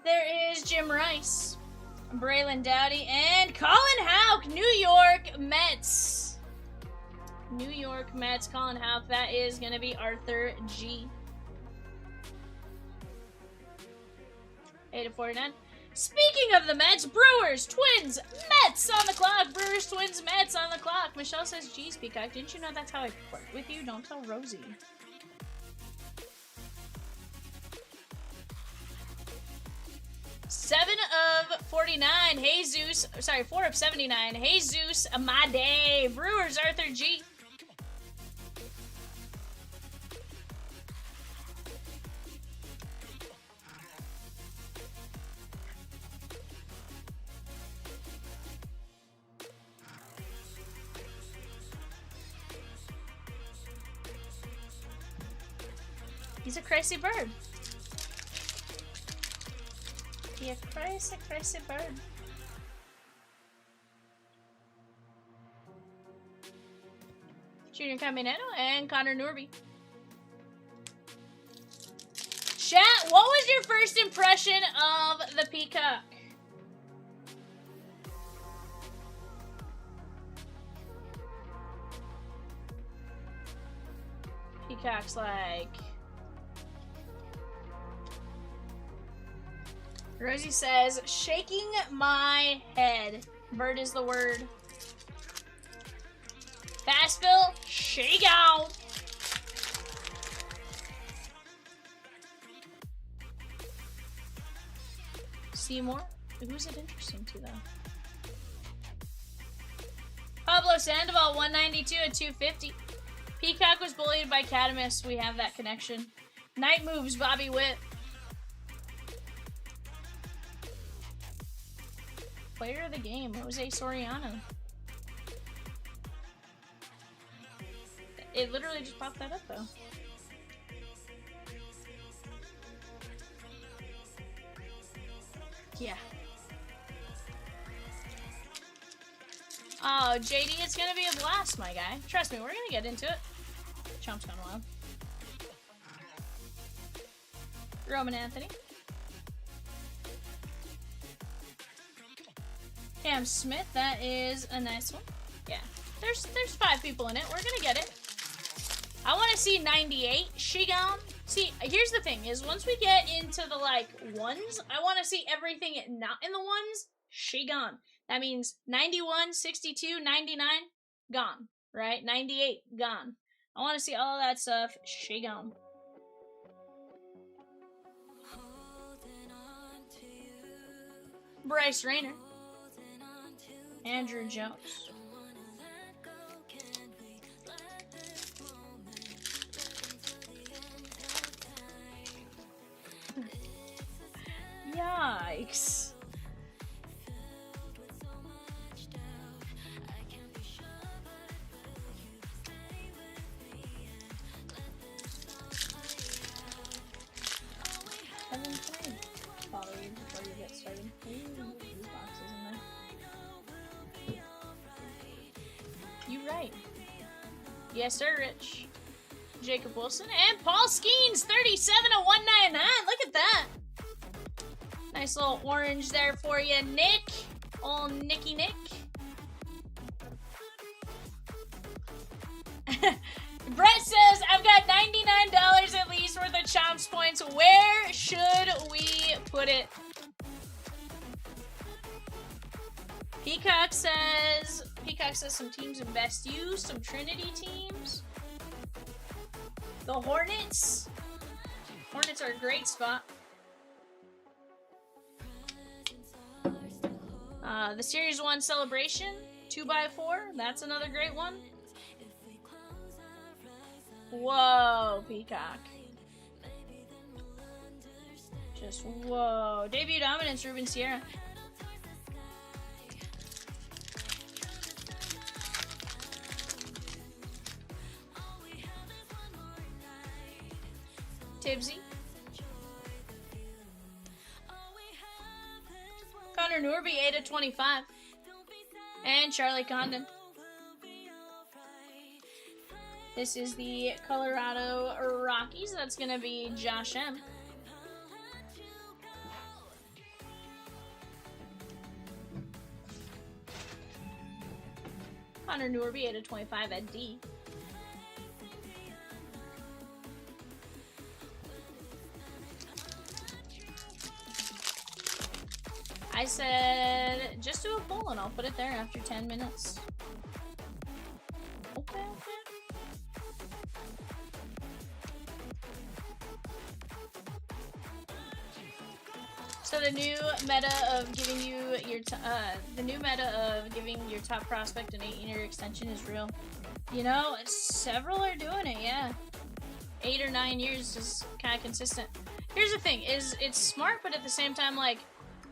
There is Jim Rice, Braylon Dowdy, and Colin Houck, New York Mets. New York Mets, Colin Houck. That is going to be Arthur G. 8 of 49. Speaking of the Mets, Brewers, Twins, Mets on the clock. Brewers, Twins, Mets on the clock. Michelle says, geez, Peacock, didn't you know that's how I flirt with you? Don't tell Rosie. 7 of 49, Jesus. Sorry, 4 of 79. Jesus, my day. Brewers, Arthur G. He's a crazy bird. He a crazy, crazy bird. Junior Caminero and Connor Norby. Chat, what was your first impression of the Peacock? Peacock's like... Rosie says, shaking my head. Bird is the word. Fastville, shake out. Seymour? Who's it interesting to, though? Pablo Sandoval, 192 at 250. Peacock was bullied by Catamus. We have that connection. Night moves, Bobby Witt. Player of the game, Jose Soriano. It literally just popped that up, though. Yeah. Oh, JD, it's gonna be a blast, my guy. Trust me, we're gonna get into it. Chomp's gone wild. Roman Anthony. Cam Smith, that is a nice one. Yeah, there's 5 people in it. We're gonna get it. I want to see 98 Shigon. See, here's the thing: is once we get into the like ones, I want to see everything not in the ones Shigon. That means 91, 62, 99 gone, right? 98 gone. I want to see all of that stuff Shigon. Bryce Rayner. Andrew Jones. Yikes. Yes, sir, Rich. Jacob Wilson. And Paul Skeens, 37 of 199. Look at that. Nice little orange there for you, Nick. Old Nicky Nick. Brett says, I've got $99 at least worth of Chomps points. Where should we put it? Peacock says some teams in best use, some Trinity teams. The Hornets. Hornets are a great spot. The Series 1 celebration, 2x4. That's another great one. Whoa, Peacock. Just whoa. Debut dominance, Ruben Sierra. Tibbsy. Connor Norby, 8 of 25. And Charlie Condon. This is the Colorado Rockies. That's going to be Josh M. Connor Norby, 8 of 25 at D. I said, just do a poll and I'll put it there after 10 minutes. Okay. So the new meta of giving you your top prospect an 8-year extension is real. You know, several are doing it. Yeah, 8 or 9 years is kind of consistent. Here's the thing: it's smart, but at the same time, like,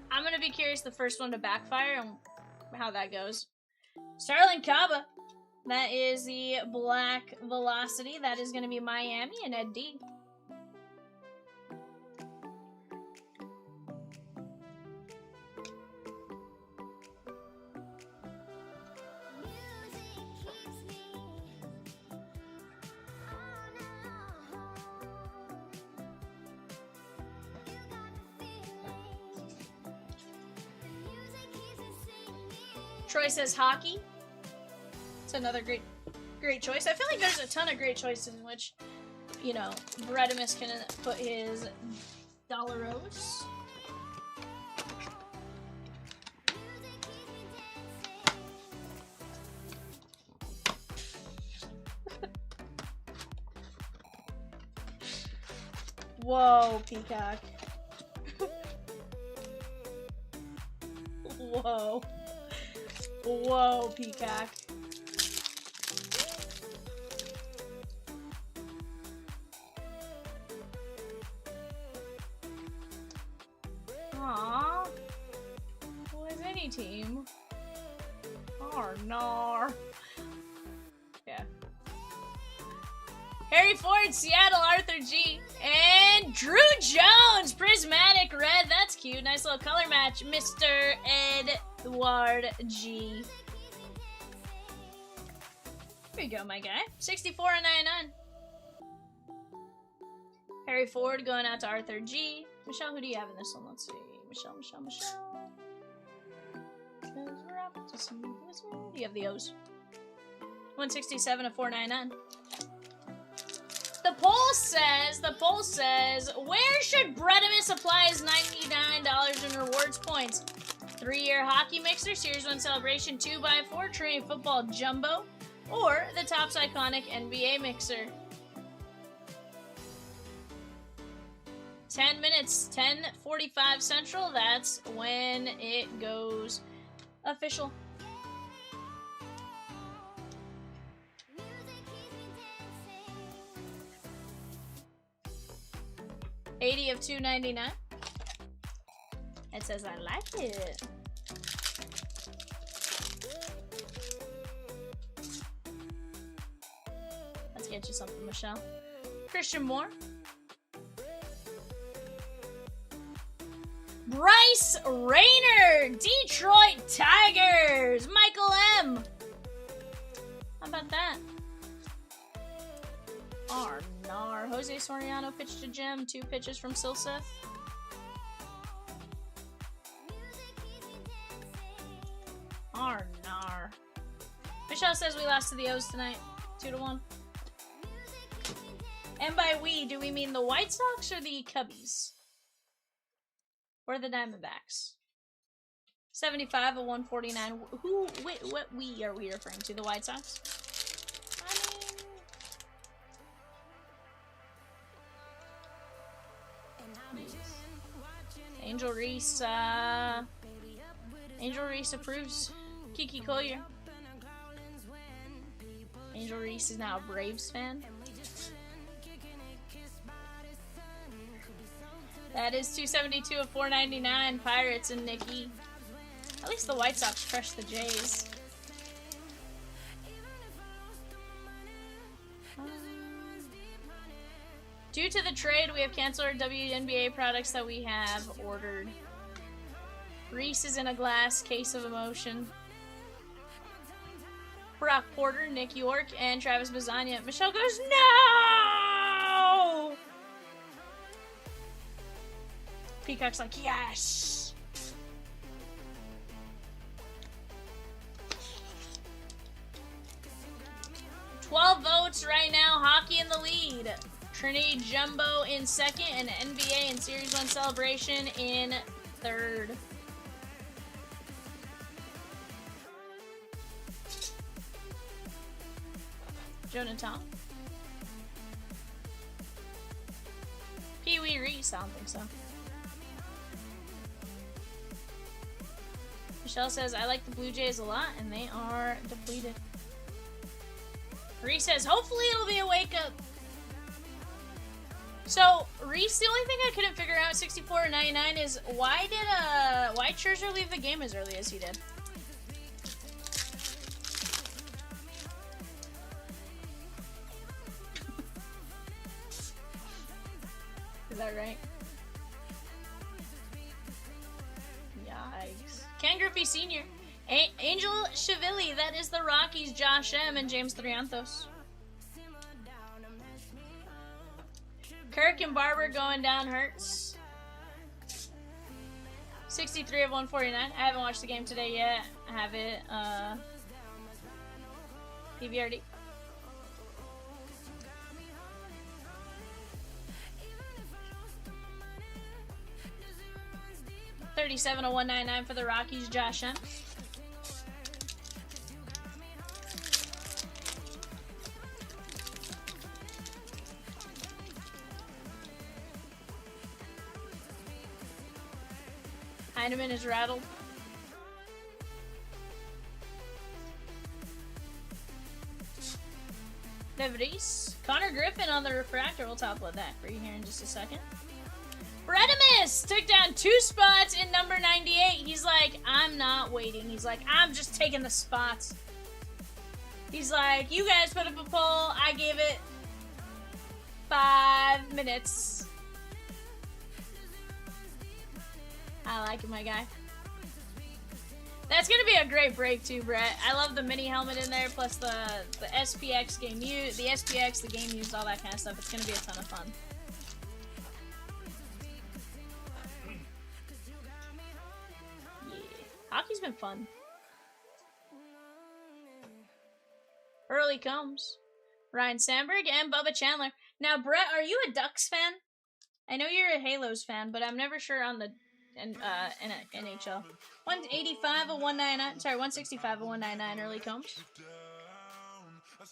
I'm gonna be curious the first one to backfire and how that goes. Starling Caba, that is the Black Velocity. That is gonna be Miami and Ed D. Troy says hockey. It's another great choice. I feel like there's a ton of great choices in which, you know, Bredimus can put his Donruss. Whoa, Peacock. Whoa. Whoa, Peacock. Aww. Well, is any team? Oh, no. Yeah. Harry Ford, Seattle, Arthur G. And Drew Jones, Prismatic Red. That's cute. Nice little color match, Mr. Edward G. Here you go, my guy. 64 and 99. Harry Ford going out to Arthur G. Michelle, who do you have in this one? Let's see. Michelle. You have the O's. 167 to 499. The poll says, where should Bredimus apply his $99 in rewards points? 3-year hockey mixer, Series 1 celebration, 2x4, Trinity football jumbo, or the Topps iconic NBA mixer? 10 minutes, 10:45 Central. That's when it goes official. $80 of $299. It says I like it. Let's get you something, Michelle. Christian Moore. Bryce Rayner, Detroit Tigers. Michael M. How about that? Nar. Jose Soriano pitched to Jim. 2 pitches from Silseth. Nar. Michelle says we lost to the O's tonight. 2-1. And by we, do we mean the White Sox or the Cubbies? Or the Diamondbacks? 75 of 149. What we are we referring to? The White Sox? Angel Reese approves. Kiki Collier. Angel Reese is now a Braves fan. That is 272 of 499. Pirates and Nikki. At least the White Sox crushed the Jays. Due to the trade, we have canceled our WNBA products that we have ordered. Reese is in a glass case of emotion. Brock Porter, Nick York, and Travis Bazania. Michelle goes, no! Peacock's like, yes! $12 votes right now. Hockey in the lead. Trinity Jumbo in second, and NBA and Series 1 Celebration in third. Jonah Tom. Pee Wee Reese, I don't think so. Michelle says, I like the Blue Jays a lot, and they are depleted. Reese says, hopefully it'll be a wake-up. So, Reese, the only thing I couldn't figure out, 64-99, is why did Scherzer leave the game as early as he did? Is that right? Yikes. Ken Griffey Sr. Angel Chivilli, that is the Rockies, Josh M. and James Triantos. Kirk and Barber going down hurts. 63 of 149. I haven't watched the game today yet. I have it, PVRD. $37 of 199 for the Rockies, Josh M. Heineman is rattled. DeVries. Connor Griffin on the refractor. We'll top load that for you here in just a second. Bredimus took down 2 spots in number 98. He's like, I'm not waiting. He's like, I'm just taking the spots. He's like, you guys put up a poll. I gave it 5 minutes. I like it, my guy. That's gonna be a great break too, Brett. I love the mini helmet in there, plus the SPX game used, the SPX, the game used, all that kind of stuff. It's gonna be a ton of fun. Yeah, hockey's been fun. Early comes Ryan Sandberg and Bubba Chandler. Now, Brett, are you a Ducks fan? I know you're a Halos fan, but I'm never sure on the NHL. 185 of 199. Sorry, 165 of 199. Early comes.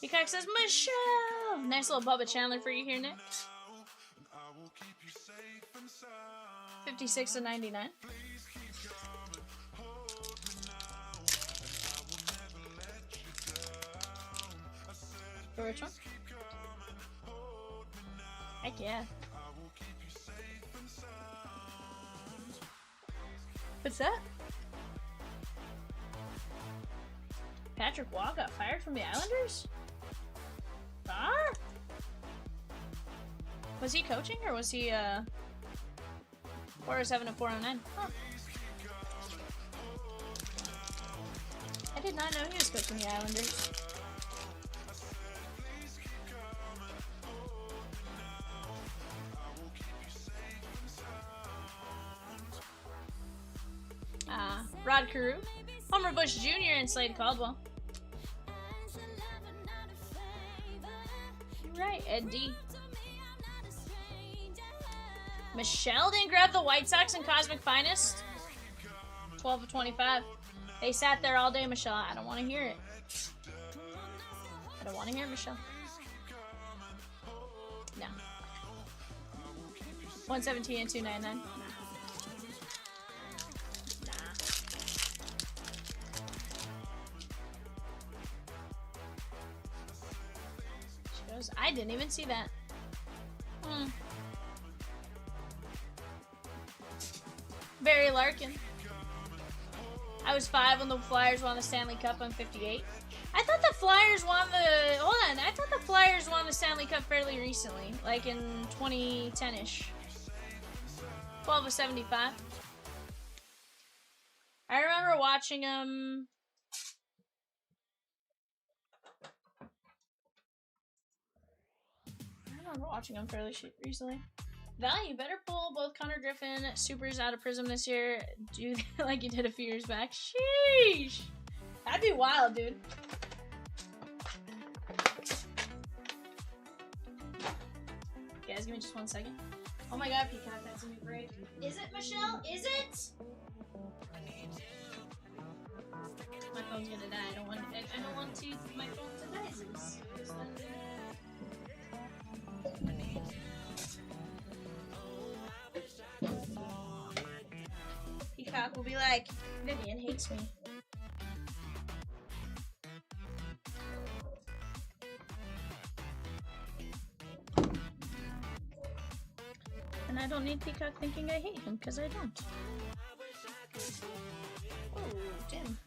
Peacock says, Michelle! Nice little Bubba Chandler for you here, Nick. 56 of 99. For which one? Heck yeah. What's that? Patrick Waugh got fired from the Islanders? Ah? Was he coaching or was he 407 and 409? Huh. I did not know he was coaching the Islanders. Guru, Homer Bush Jr., and Slade Caldwell. You're right, Ed D. Michelle didn't grab the White Sox and Cosmic Finest. 12 of 25. They sat there all day, Michelle. I don't want to hear it. I don't want to hear it, Michelle. No. 117 and 299. She goes, I didn't even see that. Barry Larkin. I was 5 when the Flyers won the Stanley Cup. I'm 58. I thought the Flyers won the... Hold on. I thought the Flyers won the Stanley Cup fairly recently. Like in 2010-ish. 12 of 75. I remember watching them... I remember watching them fairly recently. Val, you better pull both Connor Griffin supers out of Prism this year. Do like you did a few years back. Sheesh! That'd be wild, dude. Guys, give me just 1 second. Oh my god, Peacock, that's a new break. Is it, Michelle? Is it? My phone's gonna die. I don't want my phone to die, Zeus. Peacock will be like, Vivian hates me. And I don't need Peacock thinking I hate him, because I don't. Oh, damn.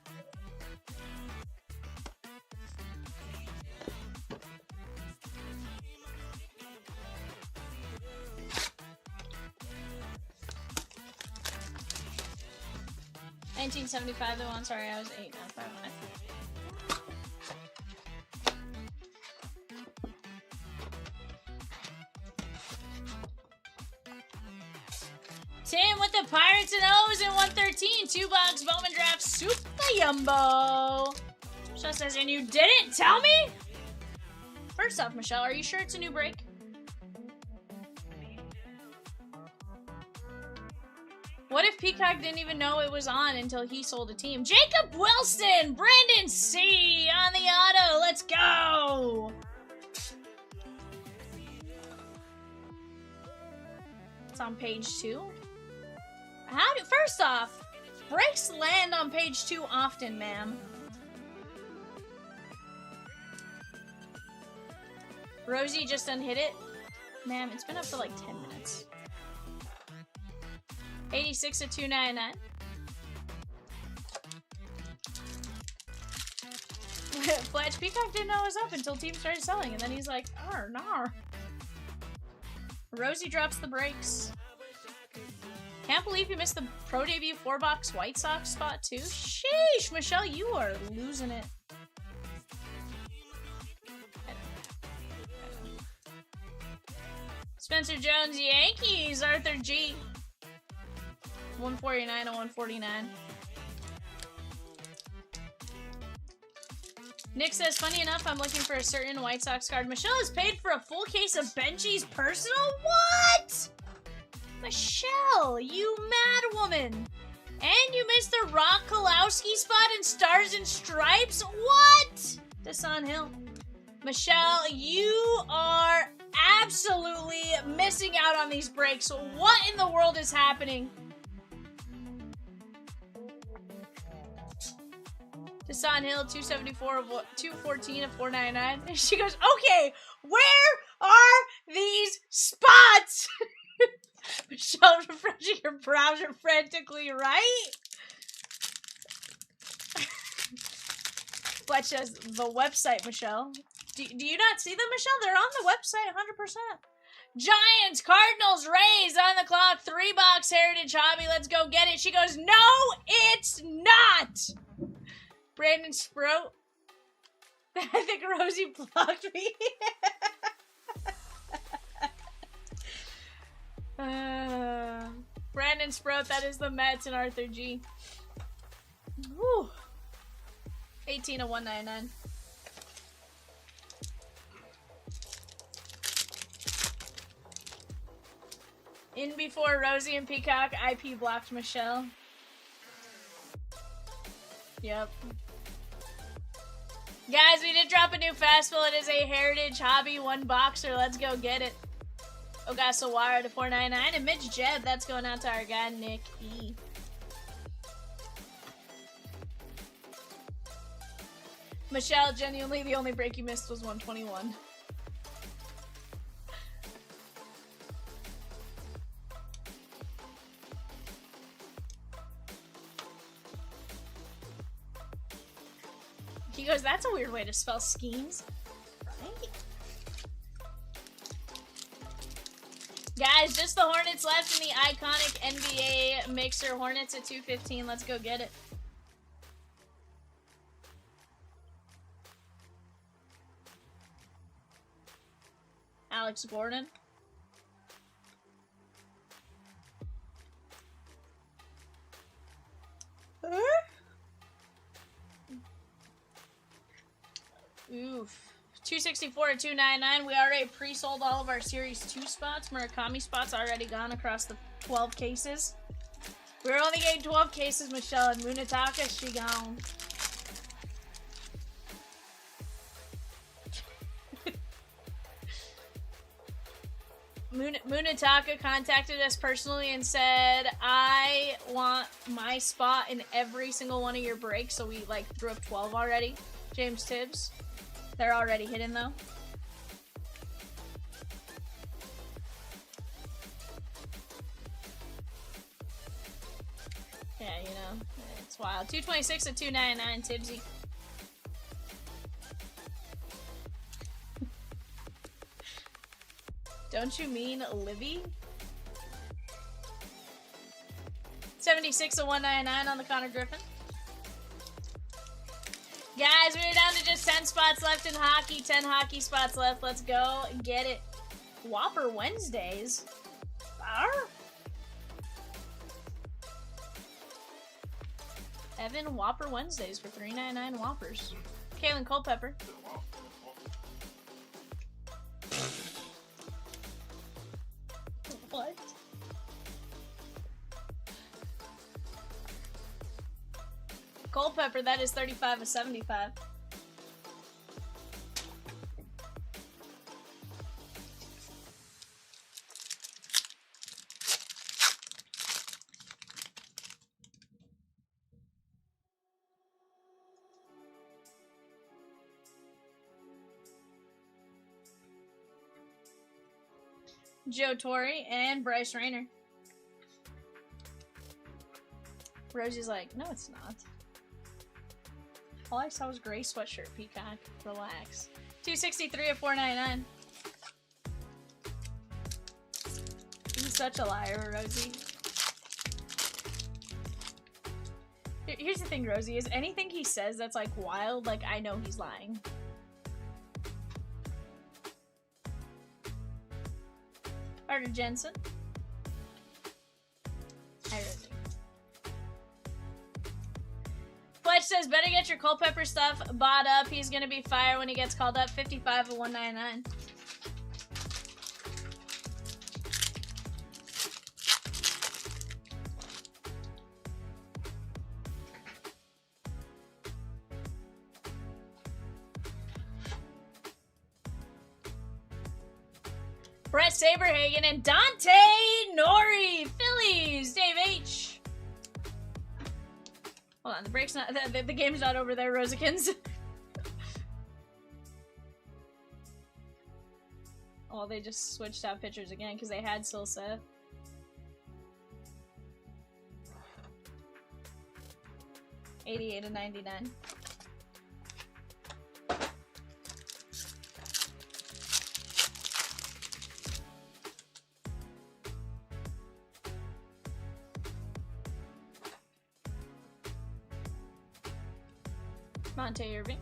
$19.75 though. I'm sorry, I was 8, not 5. Tim with the Pirates and O's in 113. 2-box Bowman Draft Super Yumbo. Michelle says, and you didn't tell me? First off, Michelle, are you sure it's a new break? What if Peacock didn't even know it was on until he sold a team? Jacob Wilson! Brandon C. on the auto. Let's go! It's on page 2. First off, breaks land on page 2 often, ma'am. Rosie just unhit it. Ma'am, it's been up for like 10 minutes. 86 at 299. Fletch Peacock didn't know it was up until team started selling, and then he's like, "Arr, nar." Rosie drops the brakes. Can't believe you missed the pro debut 4-box White Sox spot too. Sheesh, Michelle, you are losing it. Spencer Jones, Yankees, Arthur G. 149 and 149. Nick says, funny enough, I'm looking for a certain White Sox card. Michelle has paid for a full case of Benji's Personal? What? Michelle, you mad woman. And you missed the Rock Kalowski spot in Stars and Stripes? What? Desan Hill. Michelle, you are absolutely missing out on these breaks. What in the world is happening? Desan Hill, 274 of 214 of 499. She goes, okay, where are these spots? Michelle refreshing her browser frantically, right? Fletch says, the website, Michelle. Do you not see them, Michelle? They're on the website 100%. Giants, Cardinals, Rays on the clock. 3-box Heritage Hobby. Let's go get it. She goes, no, it's not. Brandon Sprout. I think Rosie blocked me. Brandon Sprout, that is the Mets and Arthur G. Whew. 18 of 199. In before Rosie and Peacock, IP blocked Michelle. Yep. Guys, we did drop a new festival. It is a Heritage Hobby 1 boxer. Let's go get it. Ogasawara to 499. And Mitch Jeb, that's going out to our guy, Nick E. Michelle, genuinely, the only break you missed was 121. He goes, that's a weird way to spell schemes. Right? Guys, just the Hornets left in the iconic NBA mixer. Hornets at 215. Let's go get it. Alex Gordon. Oof. 264 to 299. We already pre-sold all of our Series 2 spots. Murakami spots already gone across the 12 cases. We're only getting 12 cases, Michelle, and Munataka, she gone. Munataka contacted us personally and said, I want my spot in every single one of your breaks, so we like threw up 12 already. James Tibbs. They're already hidden though. Yeah, you know, it's wild. 226 at 299, Tibbsy. Don't you mean Livy? 76 at 199 on the Connor Griffin. Guys, we're down to just 10 spots left in hockey. 10 hockey spots left. Let's go get it. Whopper Wednesdays. Arr. Evan, Whopper Wednesdays for $3.99 Whoppers. Kaylin Culpepper. What? Culpepper, that is 35 of 75. Joe Torre and Bryce Rayner. Rosie's like, no, it's not. All I saw was gray sweatshirt, Peacock. Relax. 263 at 499. He's such a liar, Rosie. Here's the thing, Rosie, is anything he says that's like wild, like I know he's lying. Carter Jensen. Hi, Rosie. Fletch says, better get your Culpepper stuff bought up. He's gonna be fire when he gets called up. 55 of 199. Brett Saberhagen and Dante Nori. Phillies. Dave H. Hold on, the break's not. The game's not over there, Rosikins. Oh, they just switched out pitchers again because they had Silseth. $88 to $99. Monte Irving.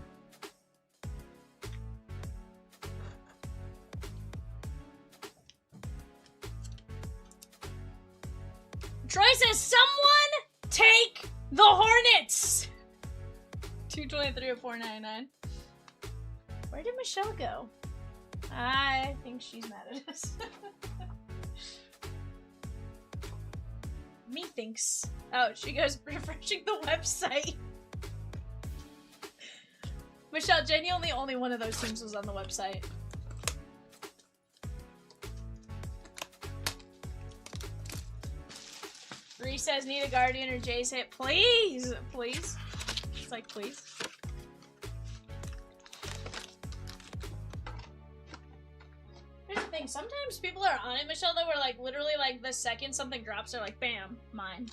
Troy says, someone take the Hornets! 223 at 499. Where did Michelle go? I think she's mad at us. Me thinks. Oh, she goes refreshing the website. Michelle, genuinely only one of those teams was on the website. Bree says, need a guardian or Jay's hit. Please! Please. It's like, please. Here's the thing. Sometimes people are on it, Michelle, that were like, literally, like, the second something drops, they're like, bam, mine.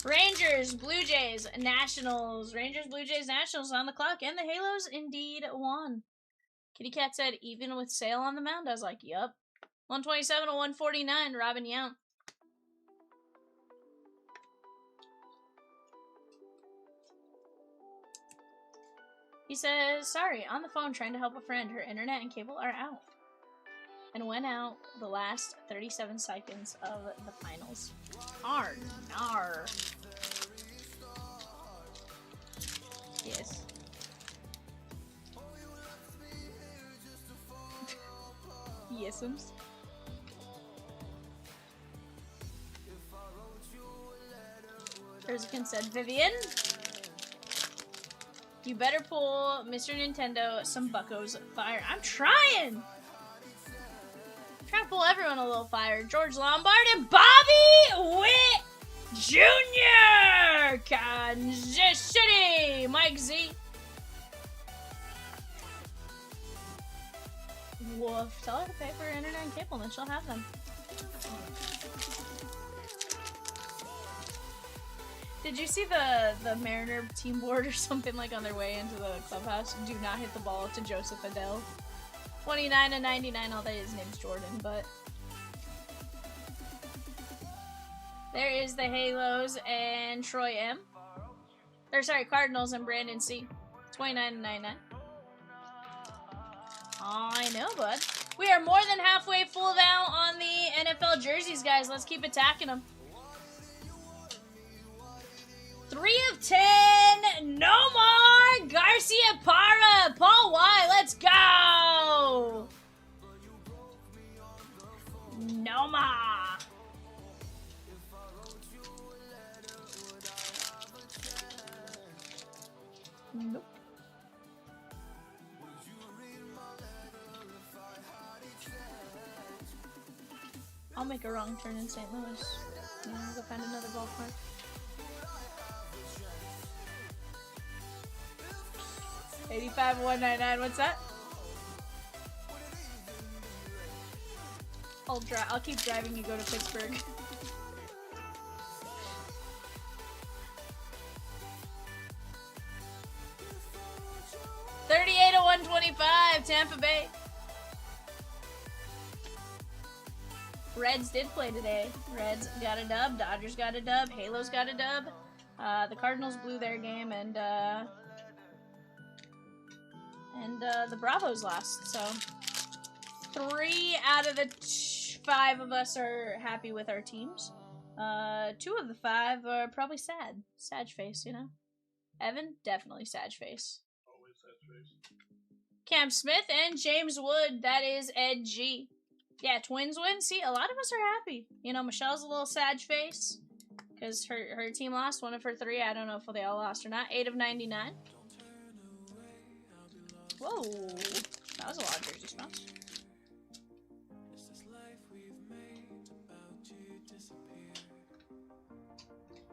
Rangers, Blue Jays, Nationals. Rangers, Blue Jays, Nationals on the clock, and the Halos indeed won. Kitty Cat said, even with Sale on the mound. I was like, yup. 127 to 149, Robin Yount. He says, sorry, on the phone trying to help a friend. Her internet and cable are out. And went out the last 37 seconds of the finals. Nar. Yes. Yesums. Resurgence said, Vivian, you better pull Mr. Nintendo some buckos fire. I'm trying! Trying to pull everyone a little fire. George Lombard and Bobby Witt Jr. Kansas City. Mike Z. Woof. Tell her to pay for her internet and cable, and then she'll have them. Did you see the Mariner team board or something like on their way into the clubhouse? Do not hit the ball to Joseph Adele. 29 and 99, although his name's Jordan, but there is the Halos and Troy M. Or sorry, Cardinals and Brandon C. 29 and 99. I know, bud. We are more than halfway full now on the NFL jerseys, guys. Let's keep attacking them. 3 of 10. No more. Garcia Parra. Paul Y. Let's go. No more. Nope. I'll make a wrong turn in St. Louis. Yeah, go find another ballpark. $85,199. What's that? I'll keep driving you go to Pittsburgh. $38 to $125. Tampa Bay. Reds did play today. Reds got a dub. Dodgers got a dub. Halos got a dub. The Cardinals blew their game, and the Bravos lost. So 3 out of the 5 of us are happy with our teams. 2 of the 5 are probably sad. Sad face, you know. Evan, definitely sad face. Always sad face. Cam Smith and James Wood. That is Ed G. Yeah, Twins win. See, a lot of us are happy. You know, Michelle's a little sad face because her team lost 1 of her 3. I don't know if they all lost or not. 8 of 99. Whoa, that was a lot of jersey spots.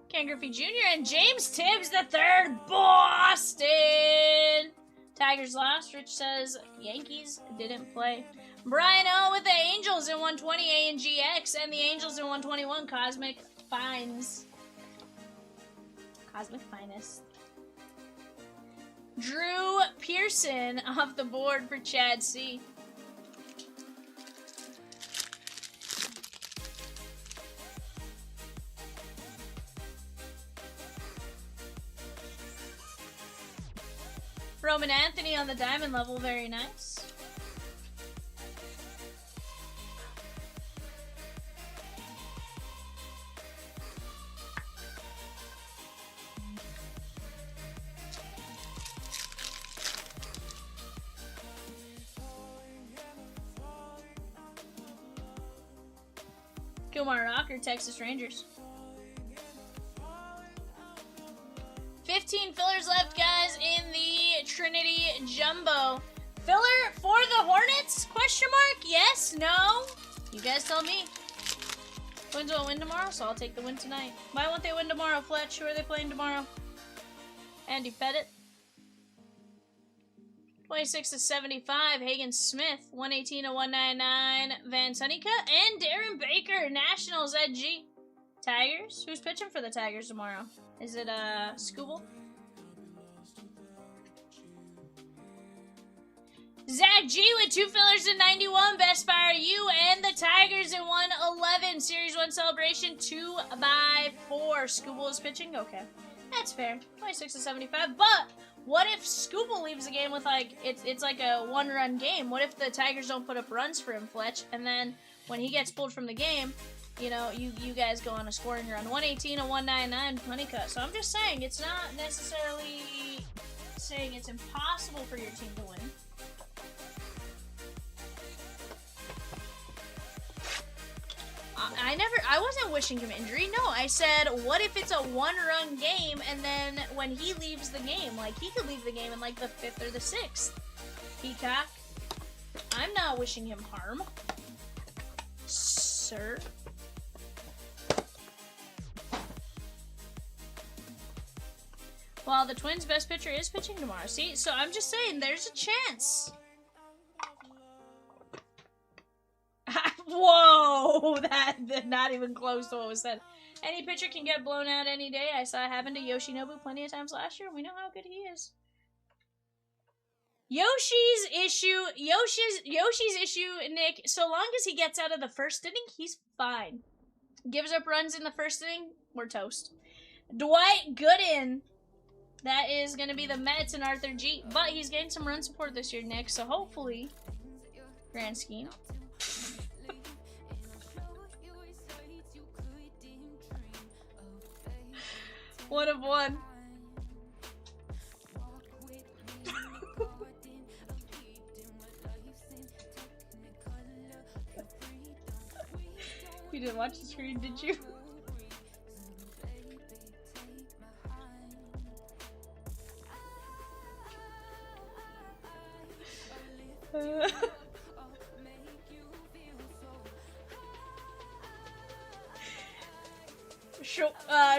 Ken Griffey Jr. and James Tibbs III. Boston. Tigers lost. Rich says Yankees didn't play. Brian O with the Angels in 120 A and GX, and the Angels in 121 Cosmic Finds. Cosmic Finest. Drew Pearson off the board for Chad C. Roman Anthony on the diamond level, very nice. Gilmar Rock or Texas Rangers. 15 fillers left, guys, in the Trinity Jumbo. Filler for the Hornets? Question mark? Yes? No? You guys tell me. Twins will win tomorrow, so I'll take the win tonight. Why won't they win tomorrow, Fletch? Who are they playing tomorrow? Andy Pettit. 26-75, Hagen Smith. 118-199, Van Sunnycutt. And Darren Baker, Nationals at G. Tigers? Who's pitching for the Tigers tomorrow? Is it, Scooble? Zach G with 2 fillers in 91. Best Fire U and the Tigers in 111. Series 1 celebration 2x4. Scooble is pitching? Okay. That's fair. 26-75. But what if Scooble leaves the game with like it's like a 1-run game? What if the Tigers don't put up runs for him, Fletch? And then when he gets pulled from the game, you know, you guys go on a scoring run. 118-199 Honeycutt. So I'm just saying it's not necessarily saying it's impossible for your team to win. I wasn't wishing him injury. No, I said, what if it's a 1-run game and then when he leaves the game, like he could leave the game in like the 5th or the 6th. Peacock, I'm not wishing him harm, sir. Well, the Twins' best pitcher is pitching tomorrow. See, so I'm just saying, there's a chance. Whoa, that not even close to what was said. Any pitcher can get blown out any day. I saw it happen to Yoshinobu plenty of times last year. We know how good he is. Yoshi's issue, Nick, so long as he gets out of the first inning, he's fine. Gives up runs in the first inning, we're toast. Dwight Gooden, that is going to be the Mets and Arthur G. But he's getting some run support this year, Nick, so hopefully, grand scheme. 1 of 1. You didn't watch the screen, did you?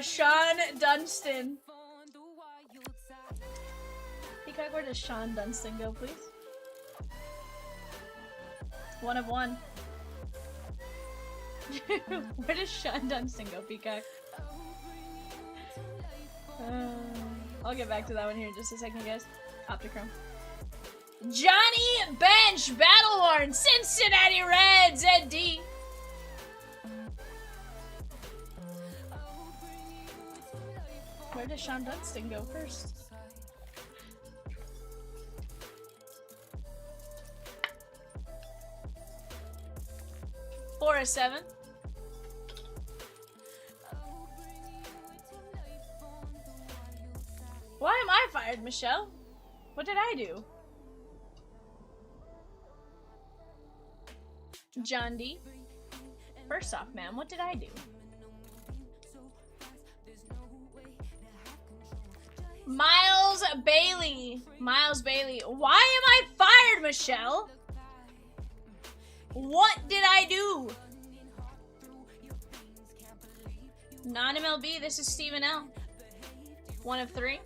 Sean Dunstan. Peacock, where does Sean Dunstan go, please? 1 of 1. Where does Sean Dunstan go, Peacock? I'll get back to that one here in just a second, guys. OptiChrome. Johnny Bench, Battlehorn, Cincinnati Reds at D. Where does Sean Dunstan go first? Four of 7. Why am I fired, Michelle? What did I do? John D. First off, ma'am, what did I do? Miles Bailey. Miles Bailey. Why am I fired, Michelle? What did I do? Non-MLB, this is Stephen L. 1 of 3.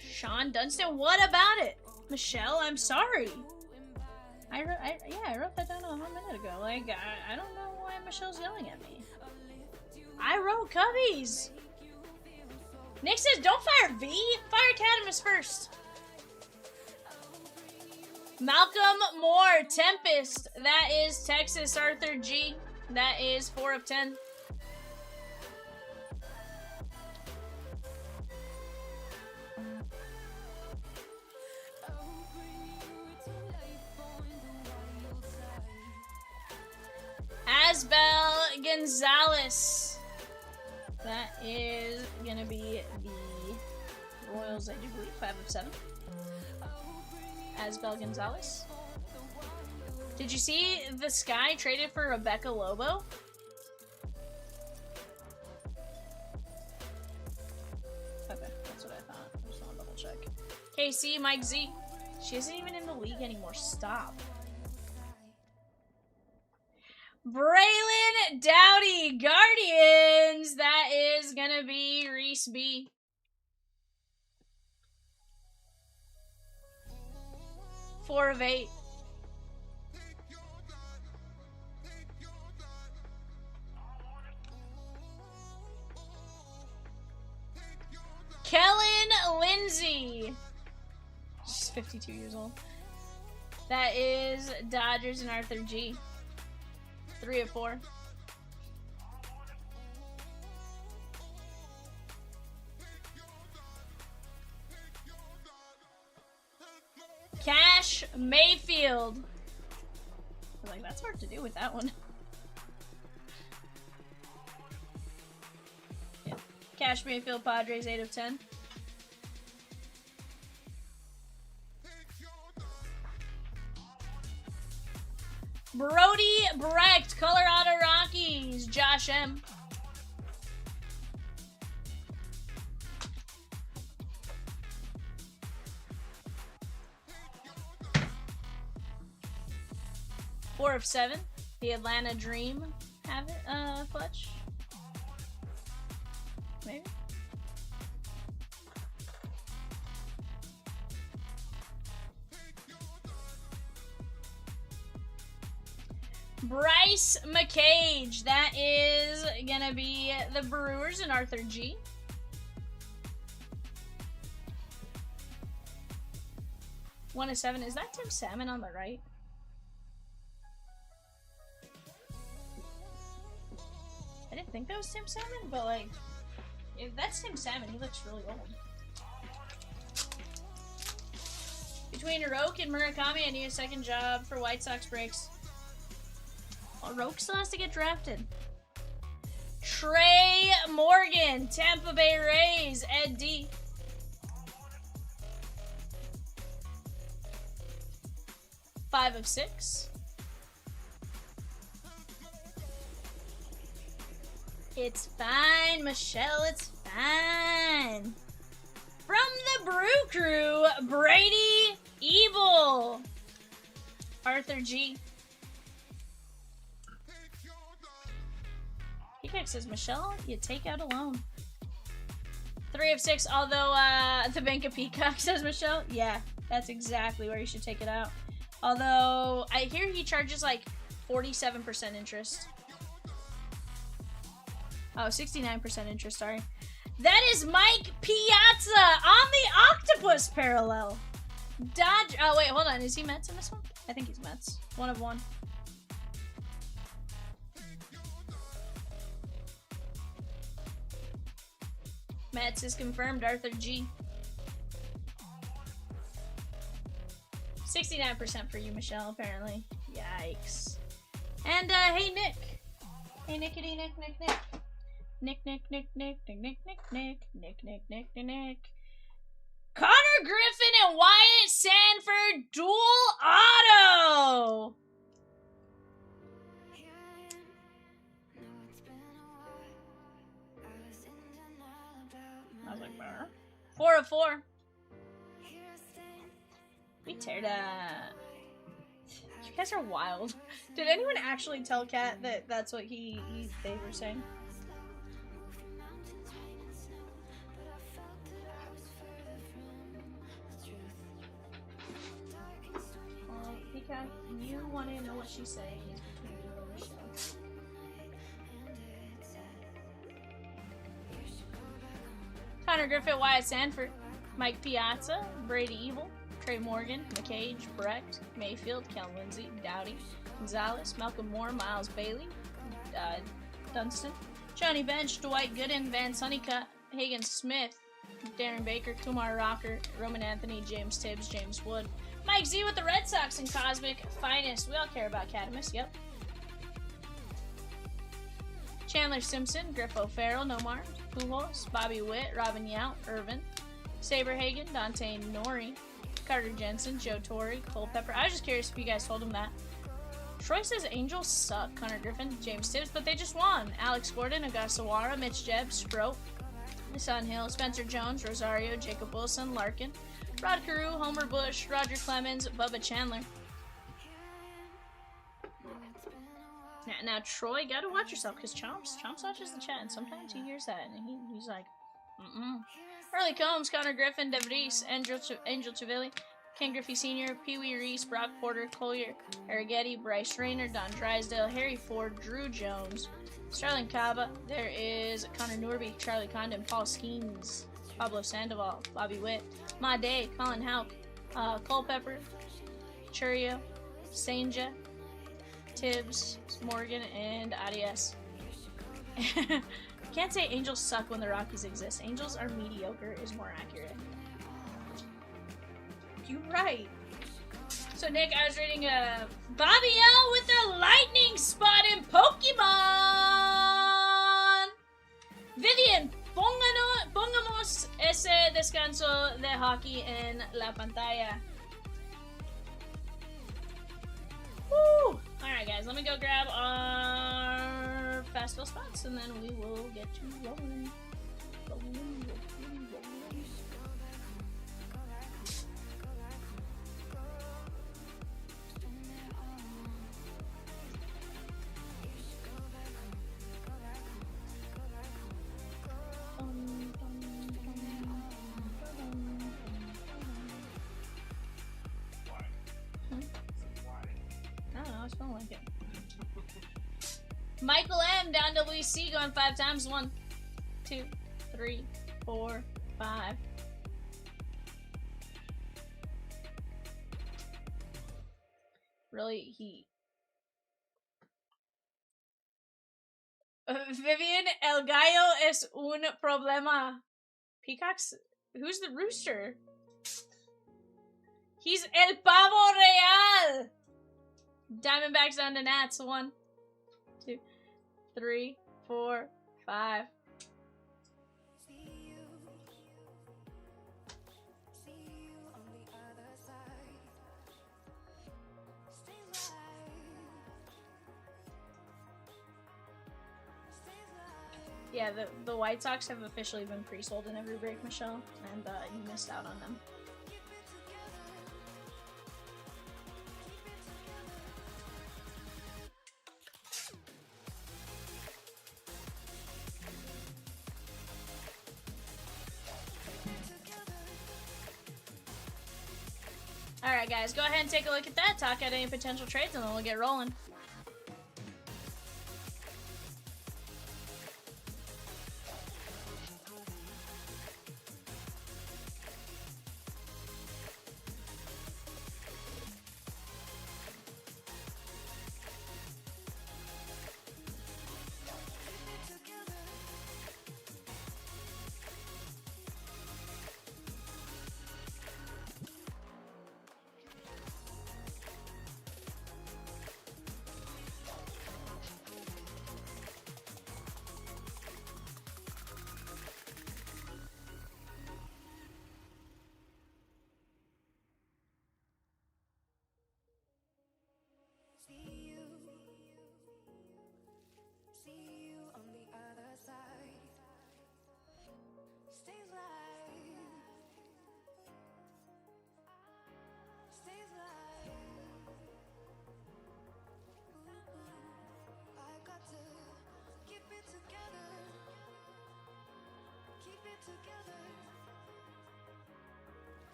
Sean Dunstan, what about it? Michelle, I'm sorry. I wrote that down a minute ago. Like, I don't know why Michelle's yelling at me. I wrote Cubbies. Nick says, don't fire V. Fire Cadamus first. Malcolm Moore, Tempest. That is Texas Arthur G. That is 4 of 10. Asbel Gonzalez. That is gonna be the Royals, I do believe. 5 of 7. Asbel Gonzalez. Did you see the Sky traded for Rebecca Lobo? KC, Mike Z. She isn't even in the league anymore. Stop. Braylon Dowdy, Guardians. That is gonna be Reese B. Four of 8. Kellen Lindsay. She's 52 years old. That is Dodgers and Arthur G. 3 of 4. Cash Mayfield. I was like, that's hard to do with that one. Yeah. Cash Mayfield, Padres, 8 of 10. Brody Brecht, Colorado Rockies, Josh M. Four of 7. The Atlanta Dream have it, Fletch? Maybe? Bryce McCage. That is gonna be the Brewers and Arthur G. One of 7. Is that Tim Salmon on the right? I didn't think that was Tim Salmon, but like, if that's Tim Salmon, he looks really old. Between Roque and Murakami, I need a second job for White Sox breaks. Well, Roque still has to get drafted. Trey Morgan, Tampa Bay Rays, Ed D. Five of 6. It's fine, Michelle, it's fine. From the Brew Crew, Brady Evil. Arthur G. Peacock says, Michelle, you take out alone. 3 of 6, although the Bank of Peacock says, Michelle, yeah, that's exactly where you should take it out. Although, I hear he charges like 47% interest. Oh, 69% interest, sorry. That is Mike Piazza on the Octopus parallel. Dodge. Oh, wait, hold on. Is he Mets in this one? I think he's Mets. 1 of 1. Mets is confirmed. Arthur G. 69% for you, Michelle, apparently. Yikes. And, hey, Nick. Hey, Nickety, Nick. Nick. Connor Griffin and Wyatt Sanford dual auto. I was like, Bar. 4 of 4. We tear that. You guys are wild. Did anyone actually tell Kat that that's what they were saying? Peacock, you want to know what she's saying is between you and Michelle. Connor Griffith, Wyatt Sanford, Mike Piazza, Brady Evil, Trey Morgan, McCage, Brecht, Mayfield, Kel Lindsay, Dowdy, Gonzalez, Malcolm Moore, Miles Bailey, Dunstan, Johnny Bench, Dwight Gooden, Van Sunnycutt, Hagen Smith, Darren Baker, Kumar Rocker, Roman Anthony, James Tibbs, James Wood, Mike Z with the Red Sox and Cosmic Finest. We all care about Catamus, yep. Chandler Simpson, Griffo Farrell, Nomar, Pujols, Bobby Witt, Robin Yount, Irvin, Saberhagen, Dante Nori, Carter Jensen, Joe Torre, Cole Pepper. I was just curious if you guys told him that. Troy says Angels suck. Connor Griffin, James Tibbs, but they just won. Alex Gordon, Agasawara, Mitch Jeb, Scrope, Sun Hill, Spencer Jones, Rosario, Jacob Wilson, Larkin, Rod Carew, Homer Bush, Roger Clemens, Bubba Chandler. Now Troy, gotta watch yourself, because Chomps watches the chat, and sometimes he hears that, and he's like, Early Combs, Connor Griffin, DeVries, Angel Chivilli, Ken Griffey Sr., Pee Wee Reese, Brock Porter, Collier, Arrighetti, Bryce Rayner, Don Drysdale, Harry Ford, Drew Jones, Starling Caba, there is Connor Norby, Charlie Condon, Paul Skeens, Pablo Sandoval, Bobby Witt, Ma Day, Colin Hauk, Culpepper, Churio, Sanja, Tibbs, Morgan, and Adias. Can't say Angels suck when the Rockies exist. Angels are mediocre is more accurate. You're right. So Nick, I was reading Bobby L with a lightning spot in Pokemon. Vivian, pongamos ese descanso de hockey en la pantalla. Woo! Alright guys, let me go grab our fast fill spots and then we will get to rolling. Like it. Michael M down WC going 5 times. 1, 2, 3, 4, 5. Really, he. Vivian, el gallo es un problema. Peacocks. Who's the rooster? He's el pavo real. Diamondbacks down to Nats. 1, 2, 3, 4, 5. Yeah, the White Sox have officially been pre-sold in every break, Michelle, and you missed out on them. Alright guys, go ahead and take a look at that, talk out any potential trades, and then we'll get rolling.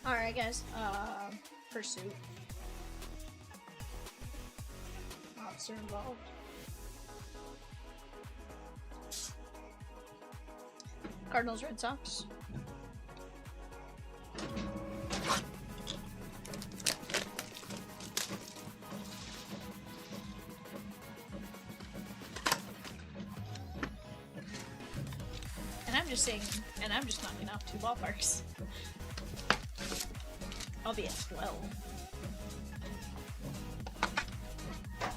Alright, guys. Pursuit. Officer involved. Cardinals, Red Sox. And I'm just saying, and I'm just knocking off 2 ballparks. I'll be at 12.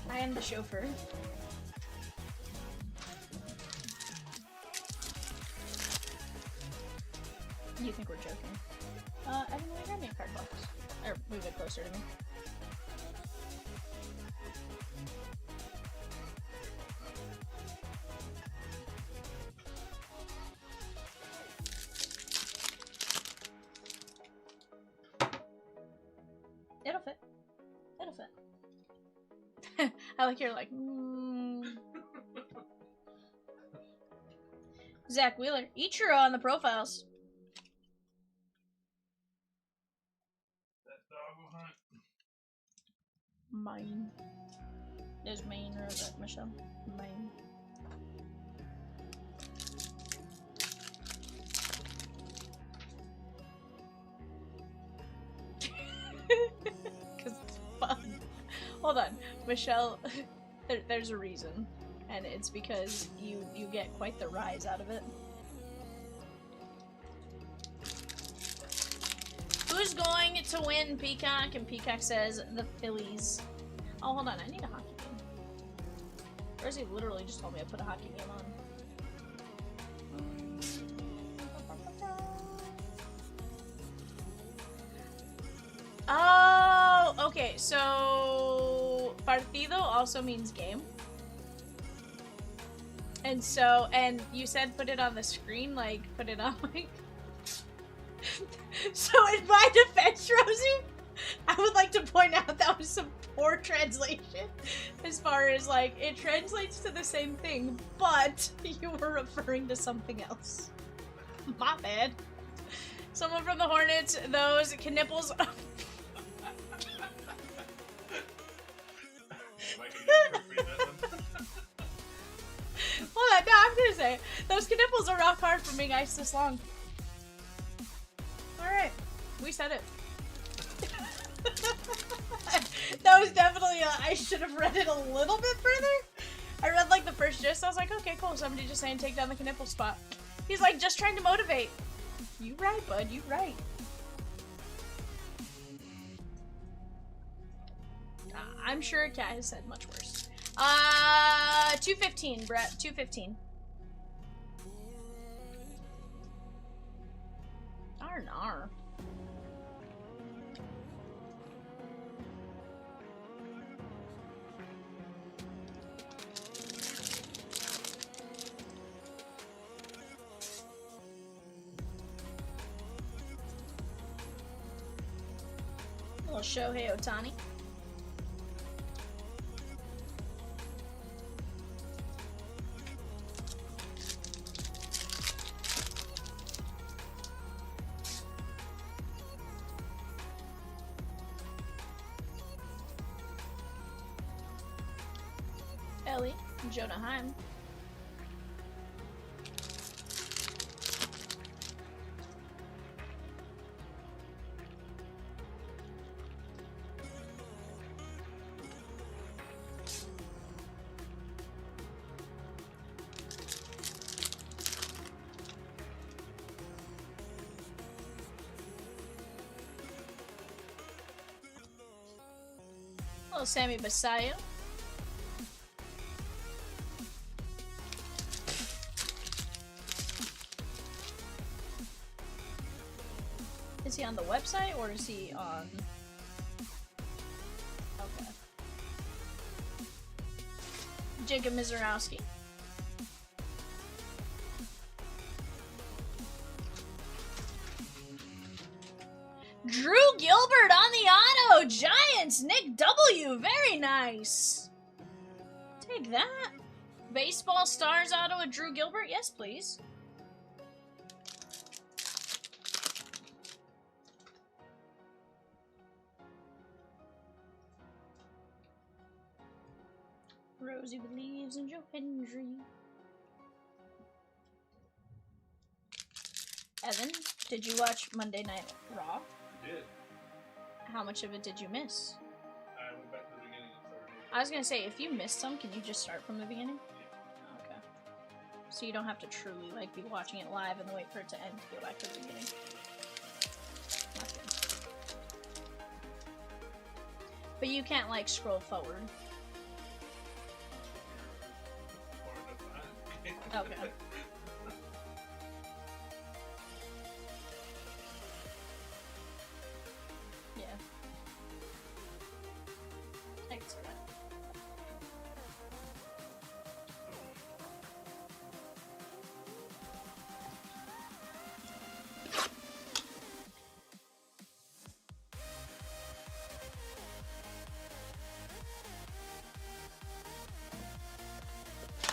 I am the chauffeur. You think we're joking? Evan, will you grab me a card box? Or move it closer to me. It'll fit. It'll fit. I like you're like, Zach Wheeler, Ichiro on the profiles. That dog will hunt. Mine. There's Maine or is that Michelle? Mine. Cause it's fun. Hold on, Michelle. There's a reason, and it's because you get quite the rise out of it. Who's going to win, Peacock? And Peacock says the Phillies. Oh, hold on, I need a hockey game. Rosie literally just told me I put a hockey game on. Oh, okay, so partido also means game. And so, and you said put it on the screen, like, put it on, like... So in my defense, Rosie, I would like to point out that was some poor translation. As far as, like, it translates to the same thing, but you were referring to something else. My bad. Someone from the Hornets, those knipples... Hold on, no, I'm gonna say it. Those knipples are rock hard from being iced this long. Alright, we said it. That was definitely I should have read it a little bit further. I read like the first gist, I was like, okay, cool, somebody just saying take down the knipple spot. He's like, just trying to motivate. You right, bud, you right. I'm sure a cat has said much worse. 215, Brett. 215. Nar. Little Shohei Ohtani. Ellie, Jonah Heim. Little Sammy Basayo. Is he on the website or is he on... Okay. Jacob Mizorowski. Drew Gilbert on the auto! Giants! Nick W! Very nice! Take that. Baseball Stars auto with Drew Gilbert? Yes, please. Rosie believes in Joe Hendry. Evan, did you watch Monday Night Raw? I did. How much of it did you miss? I went back to the beginning and started. I was gonna say, if you missed some, can you just start from the beginning? Okay. So you don't have to truly, like, be watching it live and wait for it to end to go back to the beginning. Okay. But you can't, like, scroll forward. Okay. Yeah. I can see that.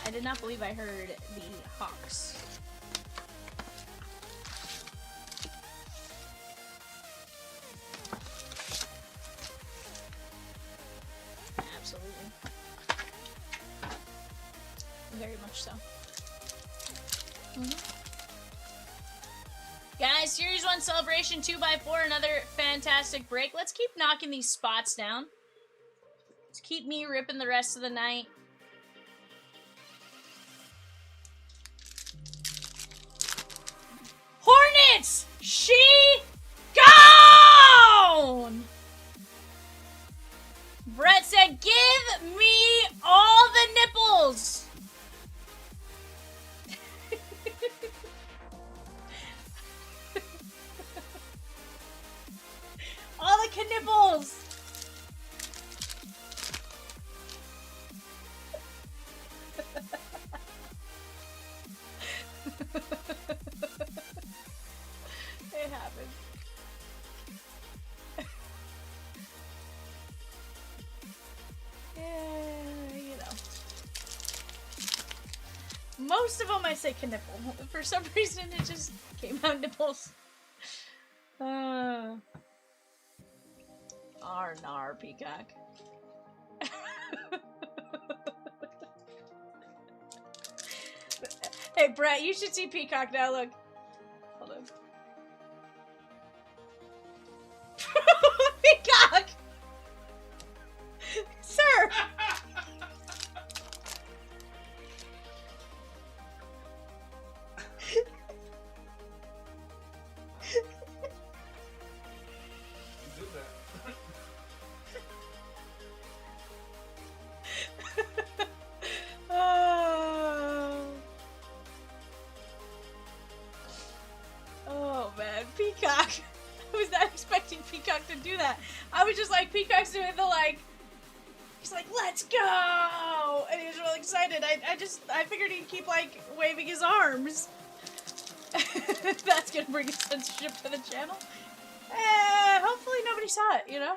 I did not believe I heard the Hawks. Absolutely. Very much so. Guys, Series 1 Celebration 2x4, another fantastic break. Let's keep knocking these spots down. Let's keep me ripping the rest of the night. Hornets! She gone! Brett said, give me all the nipples! All the knipples! It happened. Yeah, you know. Most of them I say knipple. For some reason it just came out nipples. Nar Peacock. Hey Brett, you should see Peacock now, look. Hold on. Peacock! Sir! You did that. Oh man, Peacock. I was not expecting Peacock to do that. I was just like, Peacock's doing the like, he's like, let's go! And he was really excited. I figured he'd keep like waving his arms. That's gonna bring a censorship to the channel. Hopefully nobody saw it, you know?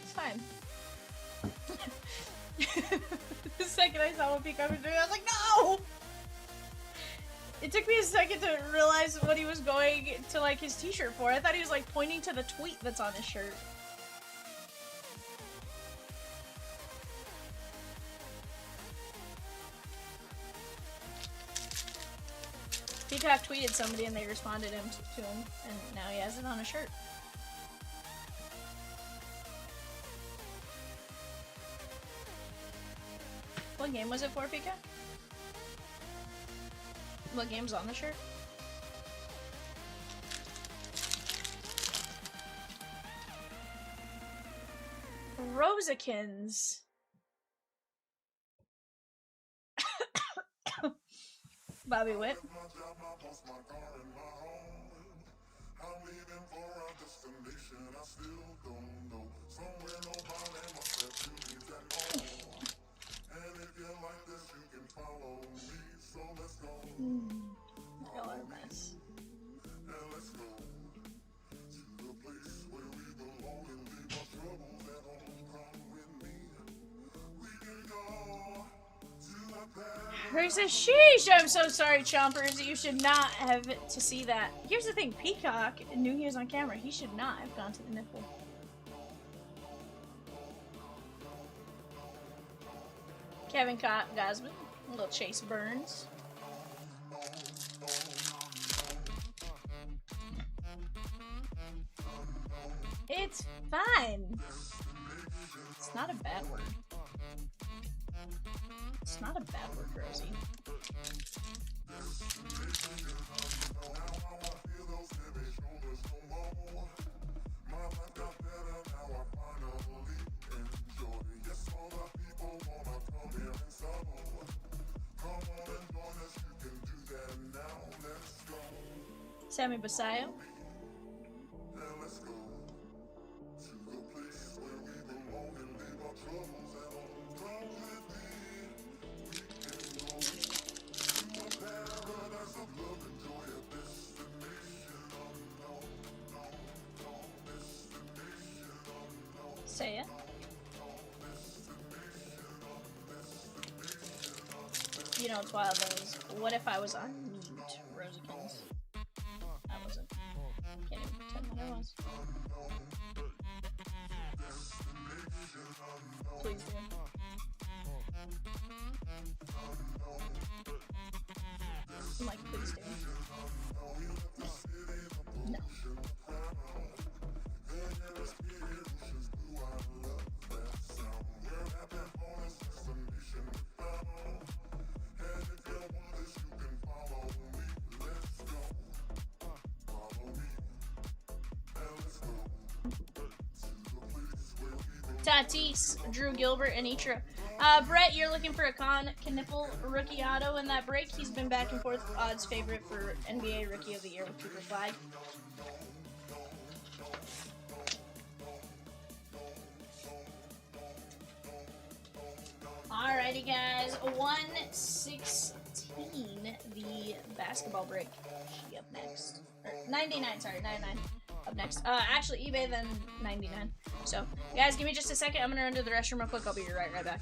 It's fine. The second I saw what Peacock was doing, I was like, no! It took me a second to realize what he was going to, like, his t-shirt for. I thought he was, like, pointing to the tweet that's on his shirt. Peacock tweeted somebody and they responded to him, and now he has it on a shirt. What game was it for, Peacock? What game's on the shirt? Rosikins. Bobby Witt. Y'all are a mess. He says, sheesh, I'm so sorry, Chompers. You should not have to see that. Here's the thing, Peacock knew he was on camera. He should not have gone to the nipple. Kevin Gosman, a little Chase Burns. It's fine. It's not a bad word. It's not a bad word, Rosie. Sammy Basayo. Say it. You know what's wild though is, what if I was on mute, Rosikins? I wasn't. Can't even pretend that I was. Please do. I'm like, please do. No. Tatis, Drew Gilbert, and Itra. Brett, you're looking for a Knipple rookie auto in that break. He's been back and forth odds favorite for NBA Rookie of the Year with Cooper Flag. Alrighty, guys. 116, the basketball break. She up next. Or 99, sorry, 99. Up next. Actually, eBay, then 99. So, guys, give me just a second. I'm gonna run to the restroom real quick. I'll be right back.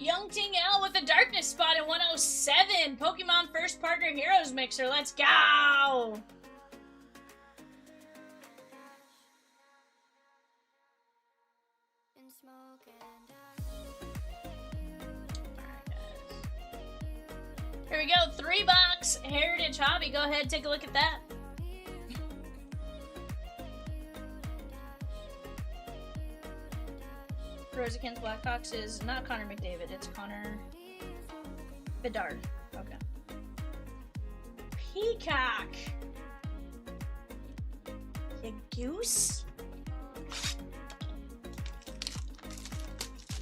Young Ting L with a darkness spot at 107. Pokemon First Partner Heroes Mixer. Let's go! Here we go. 3-box Heritage Hobby. Go ahead, take a look at that. Resurgence Blackhawks is not Connor McDavid, it's Connor Bedard. Okay. Peacock! You goose?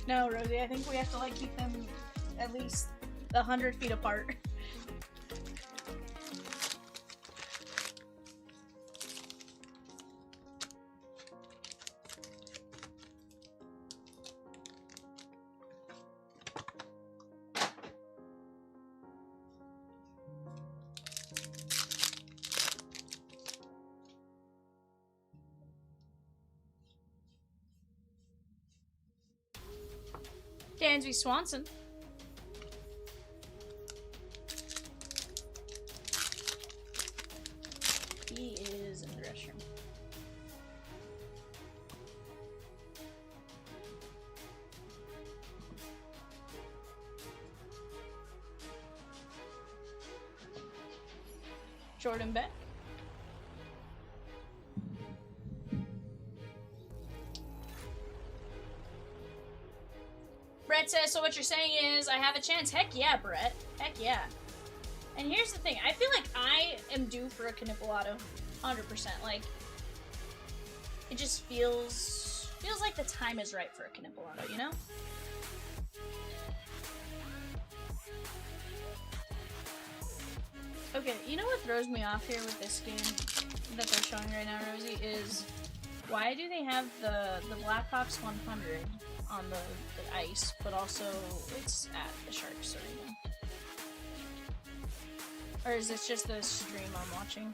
No, Rosie, I think we have to like keep them at least 100 feet apart. Dansby Swanson. He is in the restroom. Jordan Beck. Brett says, so what you're saying is I have a chance. Heck yeah, Brett. Heck yeah. And here's the thing. I feel like I am due for a Knipple Auto. 100%. Like, it just feels like the time is right for a Knipple Auto, you know? Okay, you know what throws me off here with this game that they're showing right now, Rosie, is why do they have the Blackhawks 100 on the ice, but also it's at the Sharks Arena? Or is this just the stream I'm watching?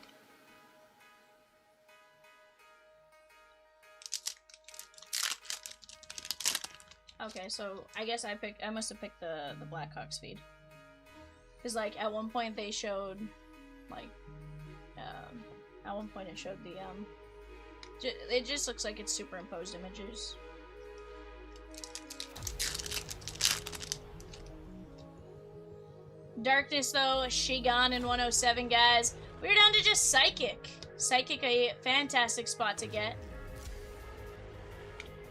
Okay, so I guess I must have picked the Blackhawks feed. Cause like at one point they showed, like, at one point it showed the it just looks like it's superimposed images. Darkness though, she gone in 107, guys. We're down to just Psychic. Psychic, a fantastic spot to get.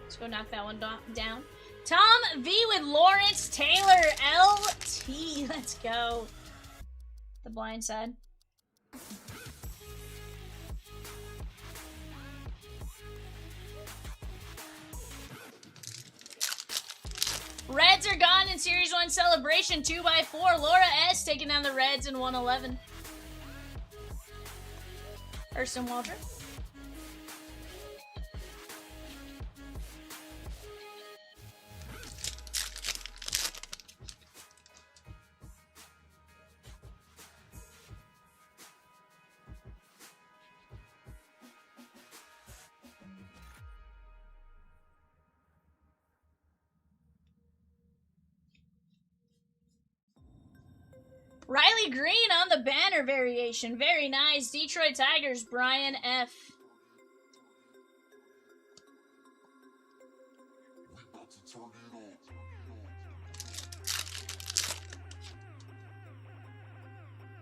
Let's go knock that one down. Tom V with Lawrence Taylor LT. Let's go. The blind side. Reds are gone in Series 1 celebration. 2x4. Laura S taking down the Reds in 111. Hurston Waldrop. Riley Green on the banner variation. Very nice. Detroit Tigers, Brian F.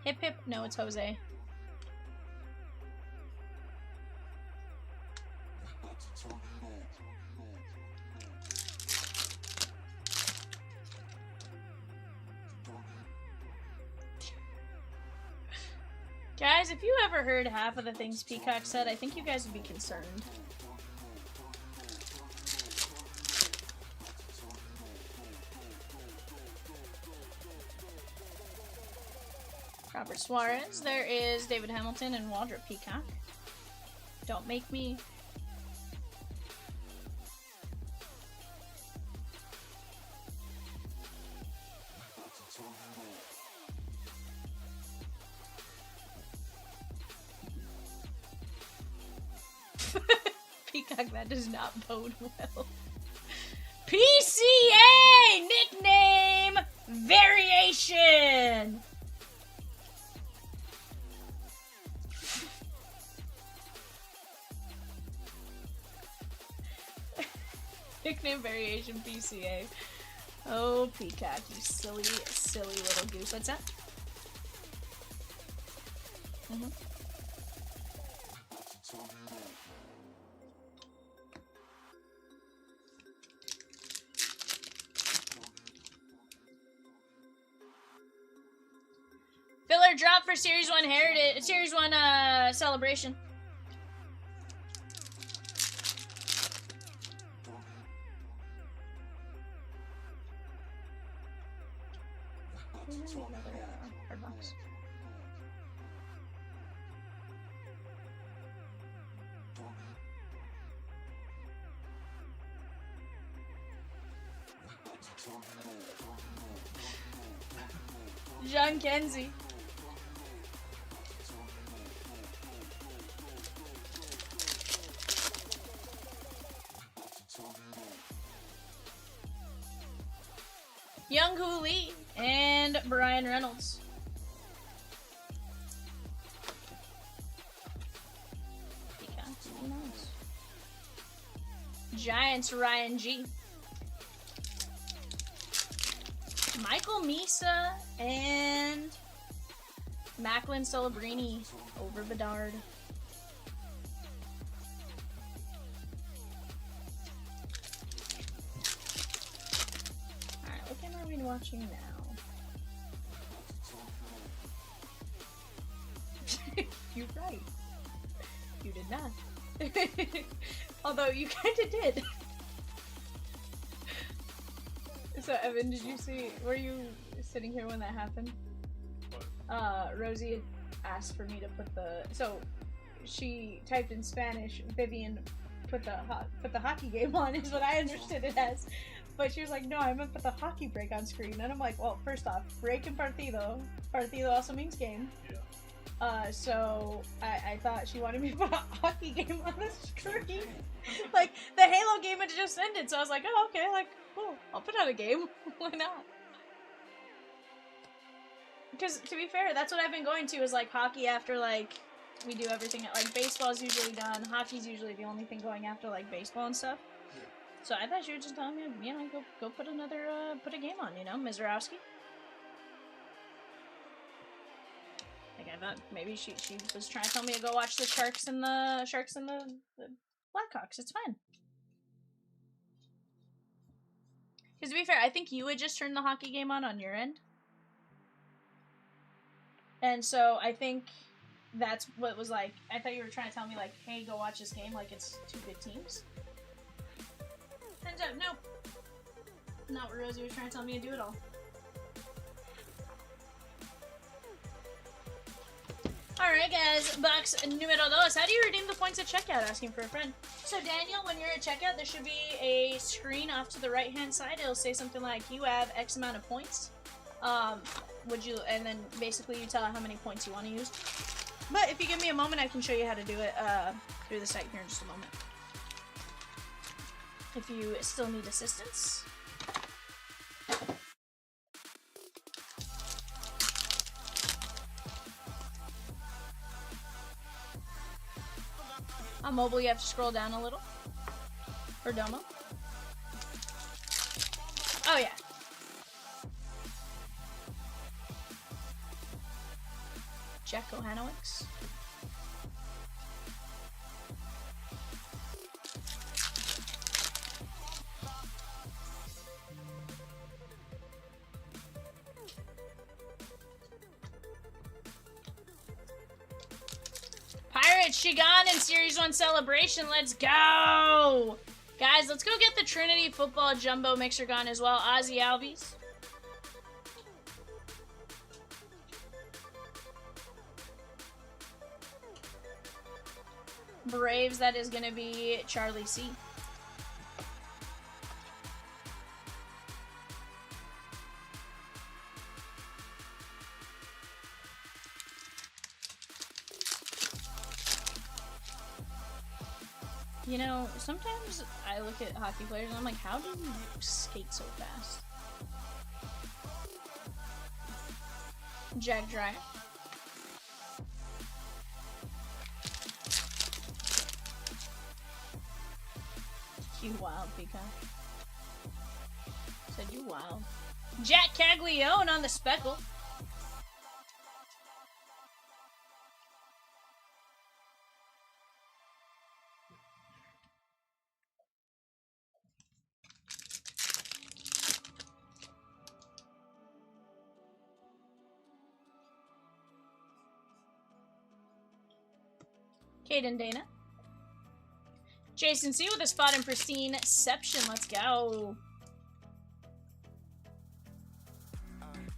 Hip hip. No, it's Jose. Guys, if you ever heard half of the things Peacock said, I think you guys would be concerned. Robert Suarez. There is David Hamilton and Waldrop Peacock. Don't make me. Peacock, that does not bode well. PCA nickname! Variation! Nickname variation PCA. Oh, Peacock, you silly, silly little goose. What's that? Filler drop for Series 1 Heritage, Series 1 Celebration. Card box. John Kenzie. Young Hoo Lee and Brian Reynolds. Giants Ryan G. Michael Misa and Macklin Celebrini over Bedard. Alright, what game are we watching now? You're right. You did not. Although you kinda did. So Evan, did you see, were you sitting here when that happened? What? Rosie had asked for me to put so she typed in Spanish, Vivian put the hockey game on is what I understood it as. But she was like, no, I meant put the hockey break on screen. And I'm like, well, first off, break and partido. Partido also means game. Yeah. So I thought she wanted me to put a hockey game on the screen. Like, the Halo game had just ended, so I was like, oh, okay, like, cool, I'll put on a game. Why not? Because, to be fair, that's what I've been going to, is, like, hockey after, like, we do everything, like, baseball's usually done, hockey's usually the only thing going after, like, baseball and stuff. Yeah. So I thought she was just telling me, you know, go put another, put a game on, you know, Mizorowski. Like, I thought maybe she was trying to tell me to go watch the Sharks and the Blackhawks. It's fine. Because to be fair, I think you had just turned the hockey game on your end. And so I think that's what was like, I thought you were trying to tell me like, hey, go watch this game like it's two good teams. Turns out, nope. Not what Rosie was trying to tell me to do at all. Alright guys, box numero dos. How do you redeem the points at checkout? Asking for a friend. So Daniel, when you're at checkout, there should be a screen off to the right hand side. It'll say something like, you have X amount of points. And then basically you tell it how many points you want to use. But if you give me a moment, I can show you how to do it through the site here in just a moment. If you still need assistance. On mobile, you have to scroll down a little. For Domo. Oh, yeah. Jack Kohanowicz. Pirates, Shigan in Series 1 Celebration. Let's go! Guys, let's go get the Trinity Football Jumbo Mixer gone as well. Ozzy Albies. Braves, that is going to be Charlie C. You know, sometimes I look at hockey players and I'm like, how do you skate so fast? Jack Dry. You wild, Peacock. Said you wild. Jack Caglione on the speckle. Caden Dana. Jason C with a spot in Prestineception. Let's go.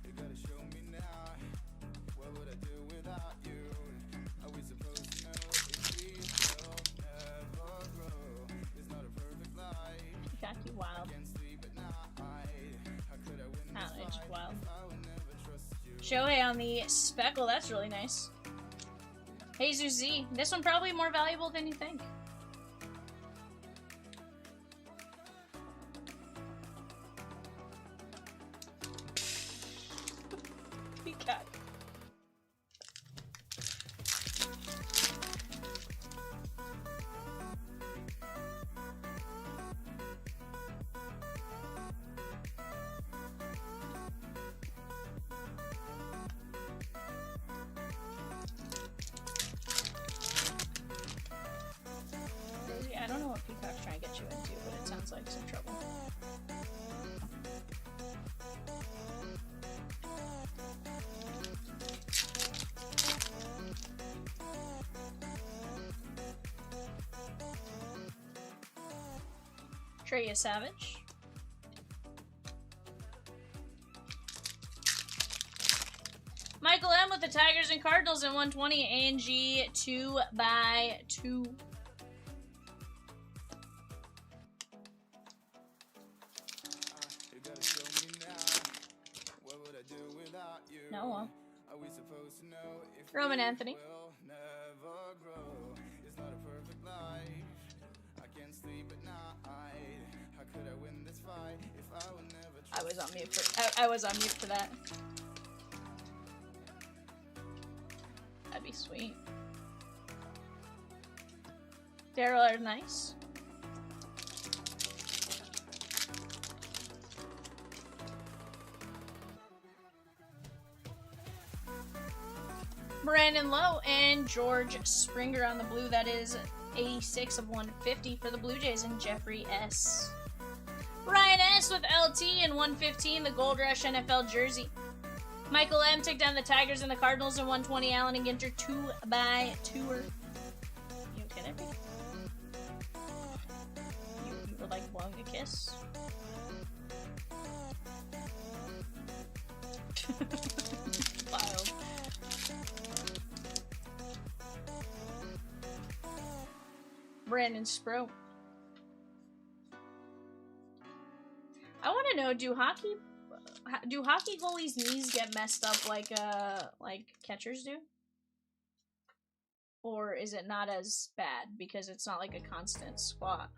You gotta show me now. What would I do without you? Are we supposed to know if we will never grow? It's not a perfect life. Peacock, you wild. Can't sleep at night. How could I win I don't know, this just fight wild. if I would never trust you? Shohei on the speckle. That's really nice. Jesus Z. This one probably more valuable than you think. Peacock. I don't know what Peacock's trying to get you into, but it sounds like some trouble. Treya Savage. Michael M with the Tigers and Cardinals in 120. A&G 2x2. You gotta show me now. What would I do without you? Noah. Are we supposed to know if Roman we Anthony. will never grow? It's not a perfect life. I can't sleep at night. How could I win this fight if I would never I trust was on mute for I was on mute for that. That'd be sweet. Daryl are nice. Brandon Lowe and George Springer on the blue. That is 86 of 150 for the Blue Jays and Jeffrey S. Ryan S with LT and 115, the Gold Rush NFL jersey. Michael M took down the Tigers and the Cardinals in 120. Allen and Ginter 2x2. You okay there, babe? You were like blowing a kiss? Wild. Brandon Spro. I want to know, do hockey goalies' knees get messed up like catchers do? Or is it not as bad because it's not like a constant squat?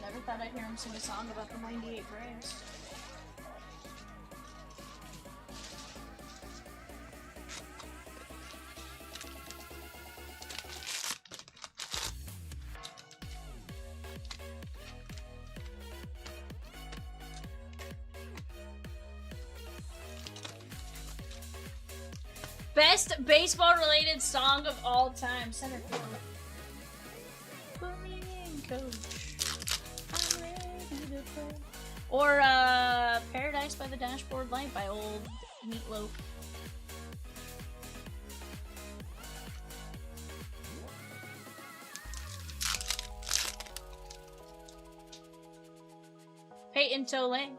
Never thought I'd hear him sing a song about the 98 Braves. Best baseball-related song of all time. Center field. Put me in, coach. I'm ready to play. Or Paradise by the Dashboard Light by old Meatloaf. Peyton Tole.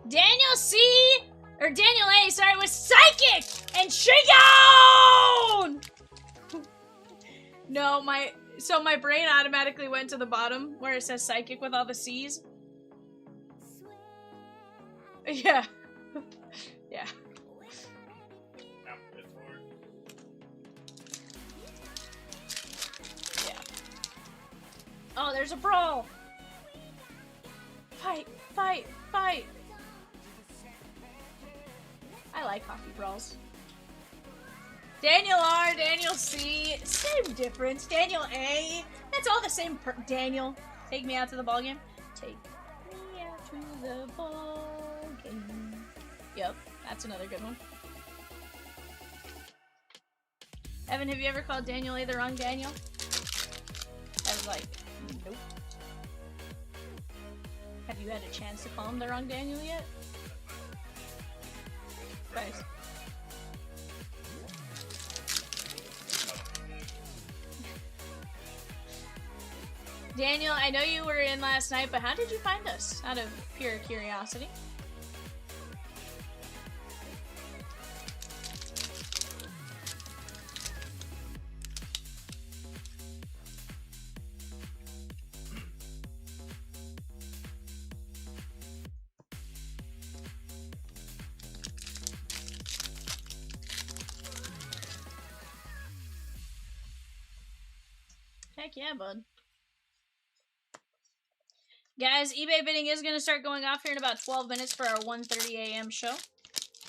Daniel C. Or Daniel A, sorry, was psychic! And she gone! No, my brain automatically went to the bottom where it says psychic with all the C's. Yeah. Yeah. Yeah. Oh, there's a brawl! Fight, fight, fight! I like hockey brawls. Daniel R, Daniel C, same difference. Daniel A, that's all the same. Daniel, take me out to the ball game. Take me out to the ball game. Yep, that's another good one. Evan, have you ever called Daniel A the wrong Daniel? I was like, nope. Have you had a chance to call him the wrong Daniel yet? Nice. Daniel, I know you were in last night, but how did you find us? Out of pure curiosity. Heck yeah, bud. Guys, eBay bidding is going to start going off here in about 12 minutes for our 1:30 a.m. show.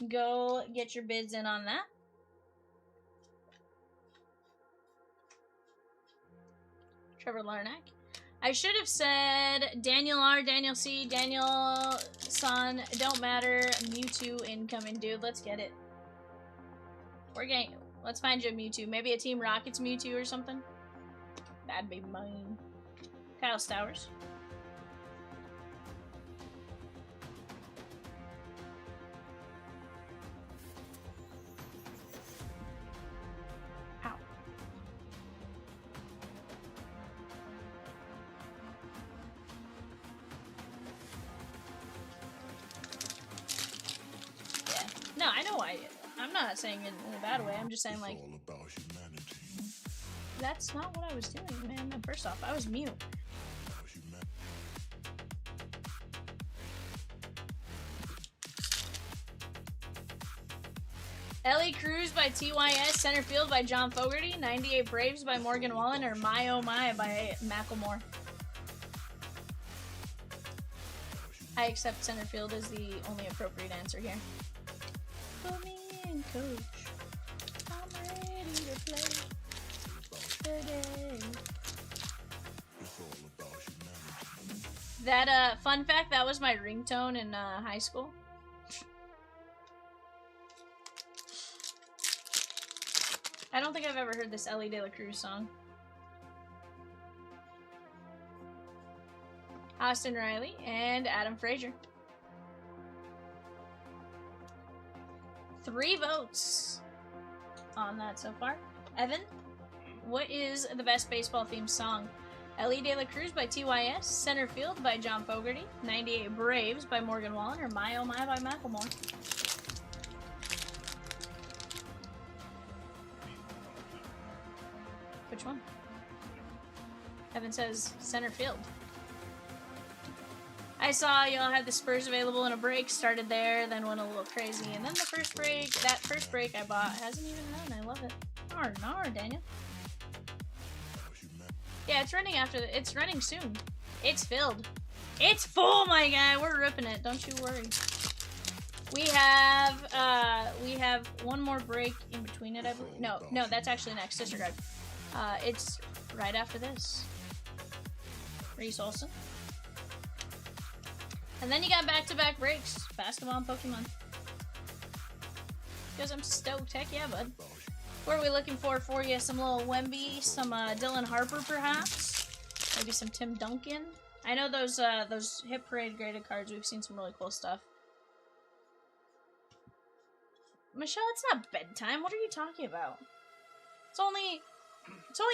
Go get your bids in on that. Trevor Larnack. I should have said Daniel R, Daniel C, Daniel Son, don't matter, Mewtwo incoming, dude. Let's get it. We're getting. Let's find you a Mewtwo. Maybe a Team Rockets Mewtwo or something. That'd be mine. Kyle Stowers. Ow. Yeah. No, I know why. I'm not saying it in a bad way. I'm just saying, like, All about humanity. that's not what I was doing, man. First off, I was mute. About humanity. Ellie Cruz by TYS, Center Field by John Fogerty, 98 Braves by Morgan Wallen, or My Oh My by Macklemore. I accept center field as the only appropriate answer here. Put me in, coach. I'm ready to play today. It's all about humanity. That, fun fact, that was my ringtone in, high school. I don't think I've ever heard this Ellie De La Cruz song. Austin Riley and Adam Frazier. 3 votes on that so far. Evan, what is the best baseball themed song? Ellie De La Cruz by TYS, Center Field by John Fogerty, 98 Braves by Morgan Wallen, or My Oh My by Macklemore? Which one? Evan says Center Field. I saw y'all had the Spurs available in a break, started there, then went a little crazy, and then the first break, that first break I bought hasn't even run. I love it. Nar, Daniel. Yeah, it's running after it's running soon. It's filled. It's full, my guy. We're ripping it. Don't you worry. We have one more break in between it, I believe. No, that's actually next. Disregard. It's right after this. Reese Olsen. And then you got back-to-back breaks. Basketball and Pokemon. Because I'm stoked. Heck yeah, bud. What are we looking for you? Some little Wemby, some Dylan Harper, perhaps? Maybe some Tim Duncan? I know those Hit Parade graded cards. We've seen some really cool stuff. Michelle, it's not bedtime. What are you talking about? It's only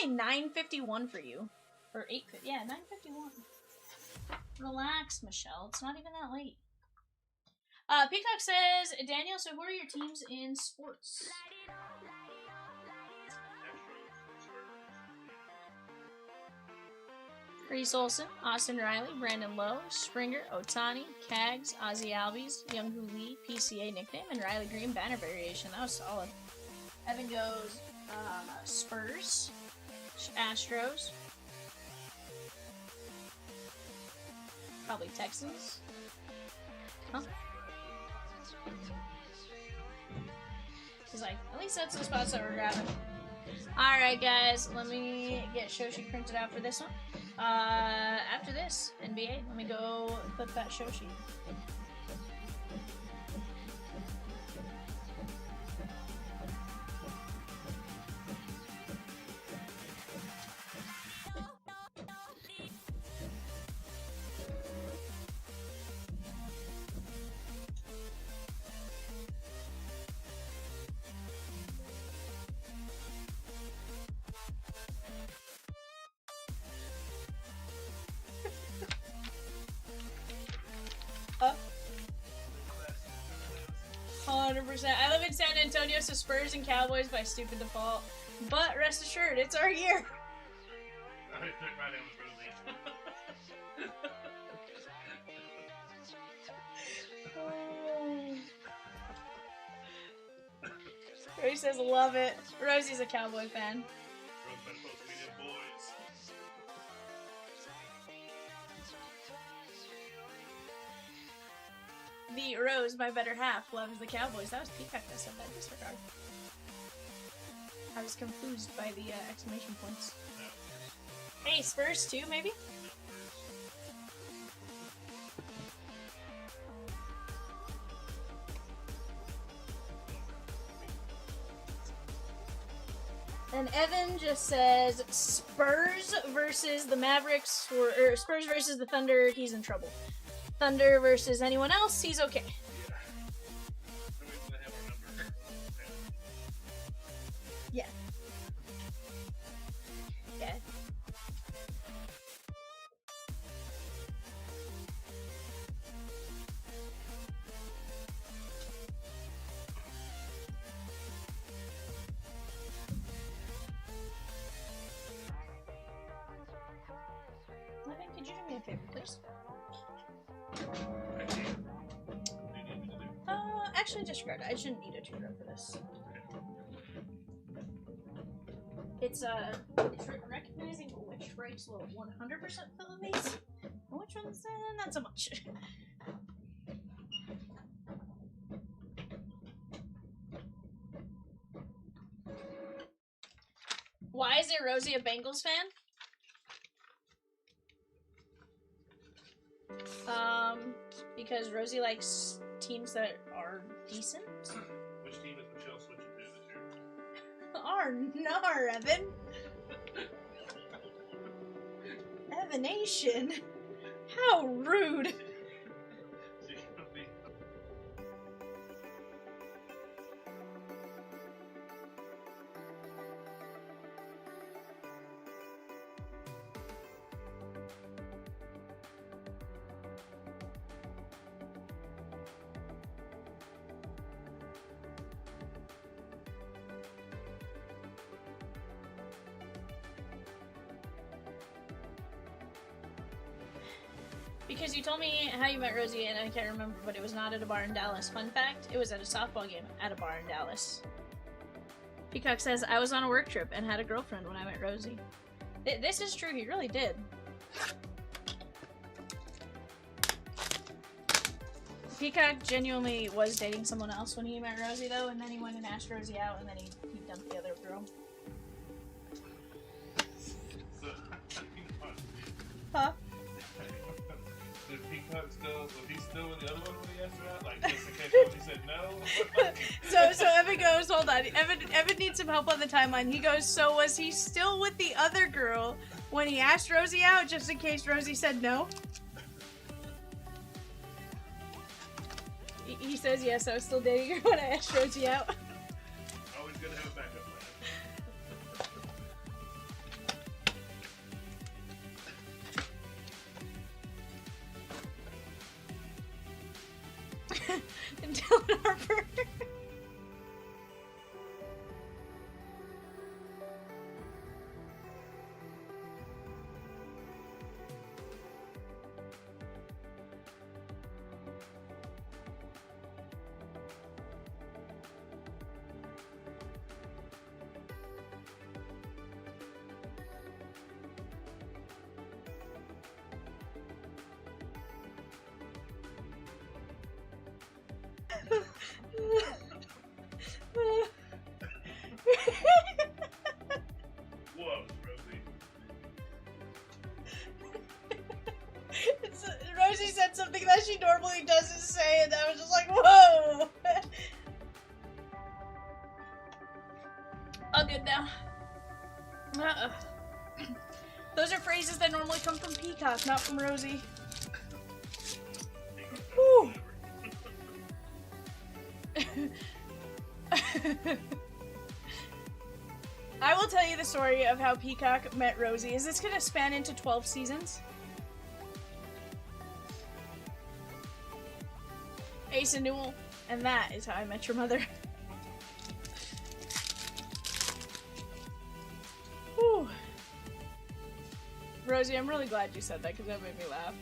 9:51 for you. Or 8:50. Yeah, 9:51. Relax, Michelle. It's not even that late. Peacock says, Daniel, so who are your teams in sports? Reese Olson, Austin Riley, Brandon Lowe, Springer, Otani, Kags, Ozzy Albies, Younghoon Lee, PCA nickname, and Riley Green banner variation. That was solid. Evan goes Spurs, Astros, probably Texans. Huh? He's like, at least that's the spots that we're grabbing. Alright guys, let me get Shoshi printed out for this one. After this, NBA, let me go clip that Shoshi. Up. 100%. I live in San Antonio, so Spurs and Cowboys by stupid default. But rest assured, it's our year. I took right in with Rosie. Rosie says, love it. Rosie's a Cowboy fan. The Rose, my better half, loves the Cowboys. That was Peacock that said that. Disregard. I was confused by the exclamation points. Hey, Spurs too, maybe? And Evan just says Spurs versus the Mavericks, or Spurs versus the Thunder, he's in trouble. Thunder versus anyone else, he's okay. Yeah. Yeah. Evan, could you do me a favor, please? Actually, disregard. I shouldn't need a tutor for this. It's recognizing which breaks will 100% fill a vase, and which ones not so much. Why is it Rosie a Bengals fan? Because Rosie likes teams that are decent. Which team is Michelle switching to this year? Nar, Evan. Evanation. How rude. Because you told me how you met Rosie, and I can't remember, but it was not at a bar in Dallas. Fun fact, it was at a softball game at a bar in Dallas. Peacock says, I was on a work trip and had a girlfriend when I met Rosie. This is true, he really did. Peacock genuinely was dating someone else when he met Rosie, though, and then he went and asked Rosie out, and then he dumped the other girl. Huh? Was he still with the other one when he asked her out? Like, just in case he said no? So Evan goes, hold on. Evan needs some help on the timeline. He goes, so was he still with the other girl when he asked Rosie out, just in case Rosie said no? He says, yes, I was still dating her when I asked Rosie out. Always good to have a backup And Dylan Harper. Whoa, Rosie. Rosie said something that she normally doesn't say, and I was just like, whoa! All good now. Those are phrases that normally come from Peacock, not from Rosie. Whew. I will tell you the story of how Peacock met Rosie. Is this gonna span into 12 seasons? Ace and Newell, and that is how I met your mother. Whew. Rosie, I'm really glad you said that because that made me laugh.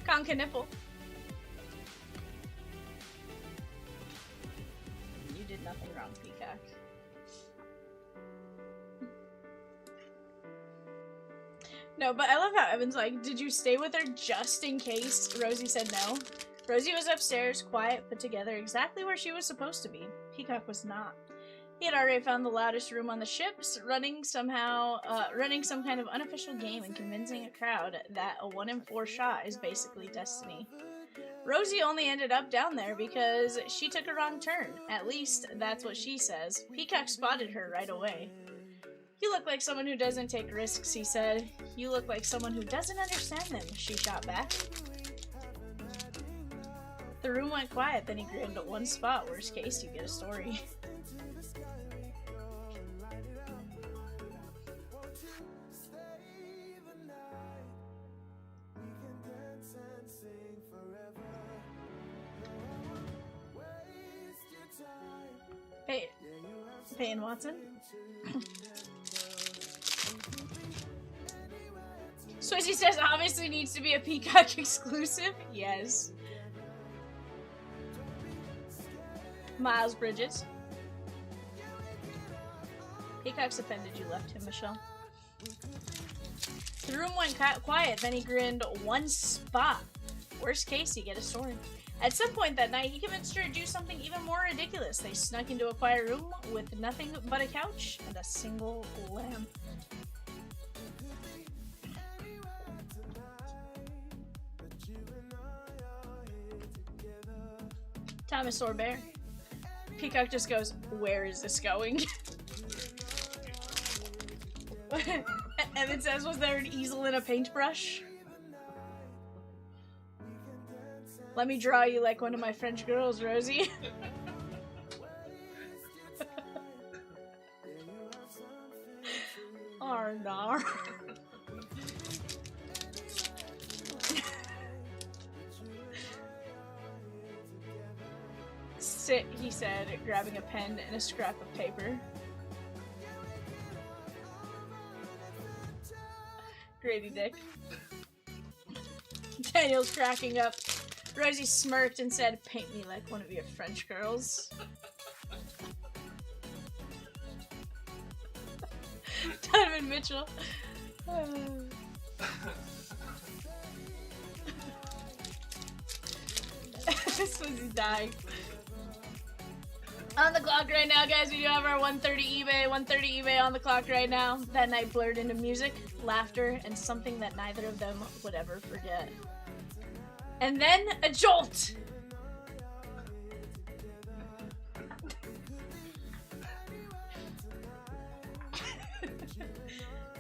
Conka nipple. You did nothing wrong, Peacock. No, but I love how Evan's like, did you stay with her just in case? Rosie said no. Rosie was upstairs, quiet, put together, exactly where she was supposed to be. Peacock was not. He had already found the loudest room on the ships, running some kind of unofficial game and convincing a crowd that a 1 in 4 shot is basically destiny. Rosie only ended up down there because she took a wrong turn. At least, that's what she says. Peacock spotted her right away. You look like someone who doesn't take risks, he said. You look like someone who doesn't understand them, she shot back. The room went quiet, then he grinned at one spot. Worst case, you get a story. Peyton Watson? Swizzy says obviously needs to be a Peacock exclusive. Yes. Miles Bridges. Peacock's offended you left him, Michelle. The room went quiet, then he grinned one spot. Worst case, you get a story. At some point that night, he convinced her to do something even more ridiculous. They snuck into a quiet room with nothing but a couch and a single lamp. Thomas Sorbert. Peacock just goes, where is this going? And it says, was there an easel and a paintbrush? Let me draw you like one of my French girls, Rosie. Arnar. Sit, he said, grabbing a pen and a scrap of paper. Grady Dick. Daniel's cracking up. Rosie smirked and said, paint me like one of your French girls. Donovan Mitchell. Swizzy's dying. On the clock right now, guys. We do have our 1:30 eBay. 1:30 eBay on the clock right now. That night blurred into music, laughter, and something that neither of them would ever forget. And then a jolt!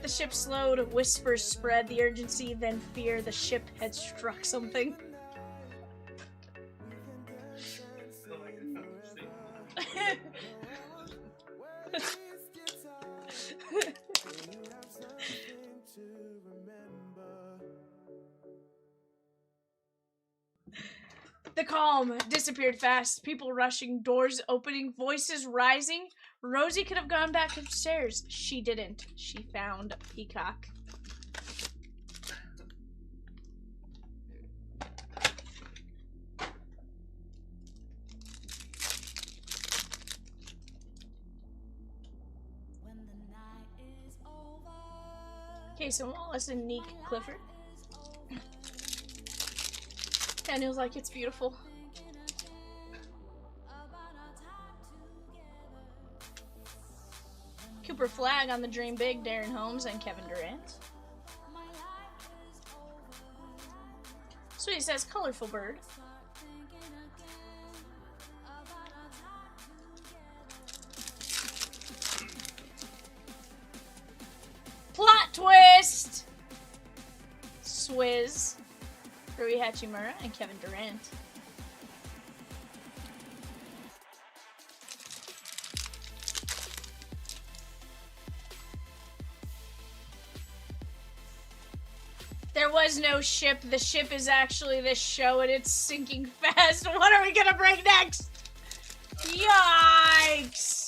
The ship slowed, whispers spread, the urgency, then fear. The ship had struck something. The calm disappeared fast. People rushing, doors opening, voices rising. Rosie could have gone back upstairs. She didn't. She found Peacock. Casey Wallace and Neek Clifford. Daniel's like, it's beautiful. Cooper Flagg on the Dream Big, Darren Holmes and Kevin Durant. Sweetie says, colorful bird. Plot twist! Swizz, Rui Hachimura, and Kevin Durant. There was no ship. The ship is actually this show and it's sinking fast. What are we gonna bring next? Yikes!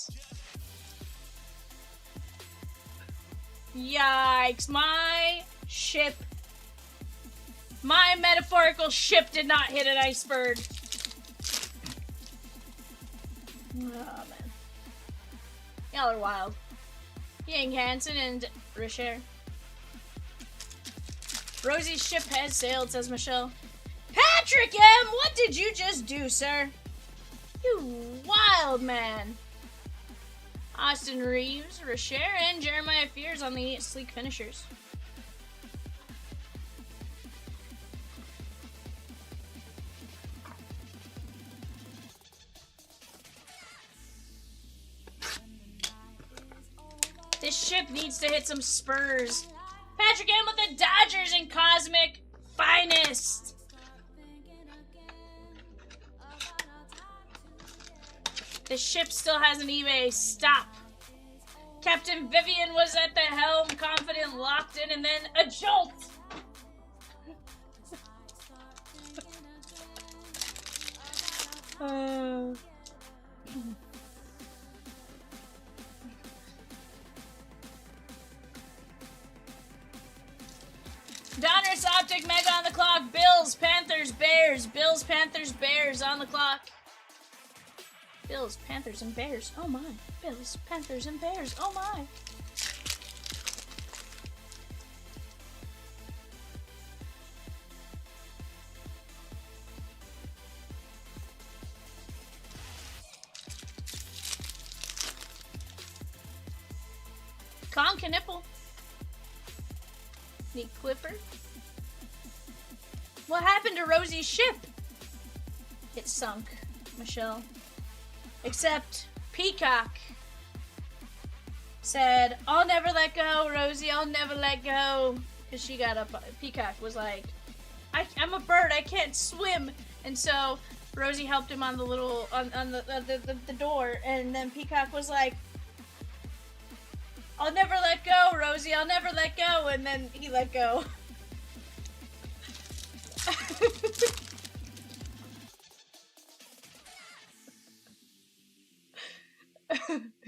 Yikes, my ship, my metaphorical ship did not hit an iceberg. Oh, man. Y'all are wild. Yang Hansen and Richer. Rosie's ship has sailed, says Michelle. Patrick M., what did you just do, sir? You wild man. Austin Reeves, Richer, and Jeremiah Fears on the sleek finishers. This ship needs to hit some spurs. Patrick M with the Dodgers and Cosmic Finest. The ship still has an eBay. Stop. Captain Vivian was at the helm, confident, locked in, and then a jolt. Donruss, Optic, Mega on the clock. Bills, Panthers, Bears. Bills, Panthers, Bears on the clock. Bills, Panthers, and Bears. Oh my. Bills, Panthers, and Bears. Oh my. Conk and Nipple. Neat Clifford. What happened to Rosie's ship? It sunk, Michelle. Except Peacock said, I'll never let go, Rosie, I'll never let go. Because she got up, Peacock was like, I'm a bird, I can't swim. And so Rosie helped him on the little, on the door, and then Peacock was like, I'll never let go, Rosie, I'll never let go. And then he let go.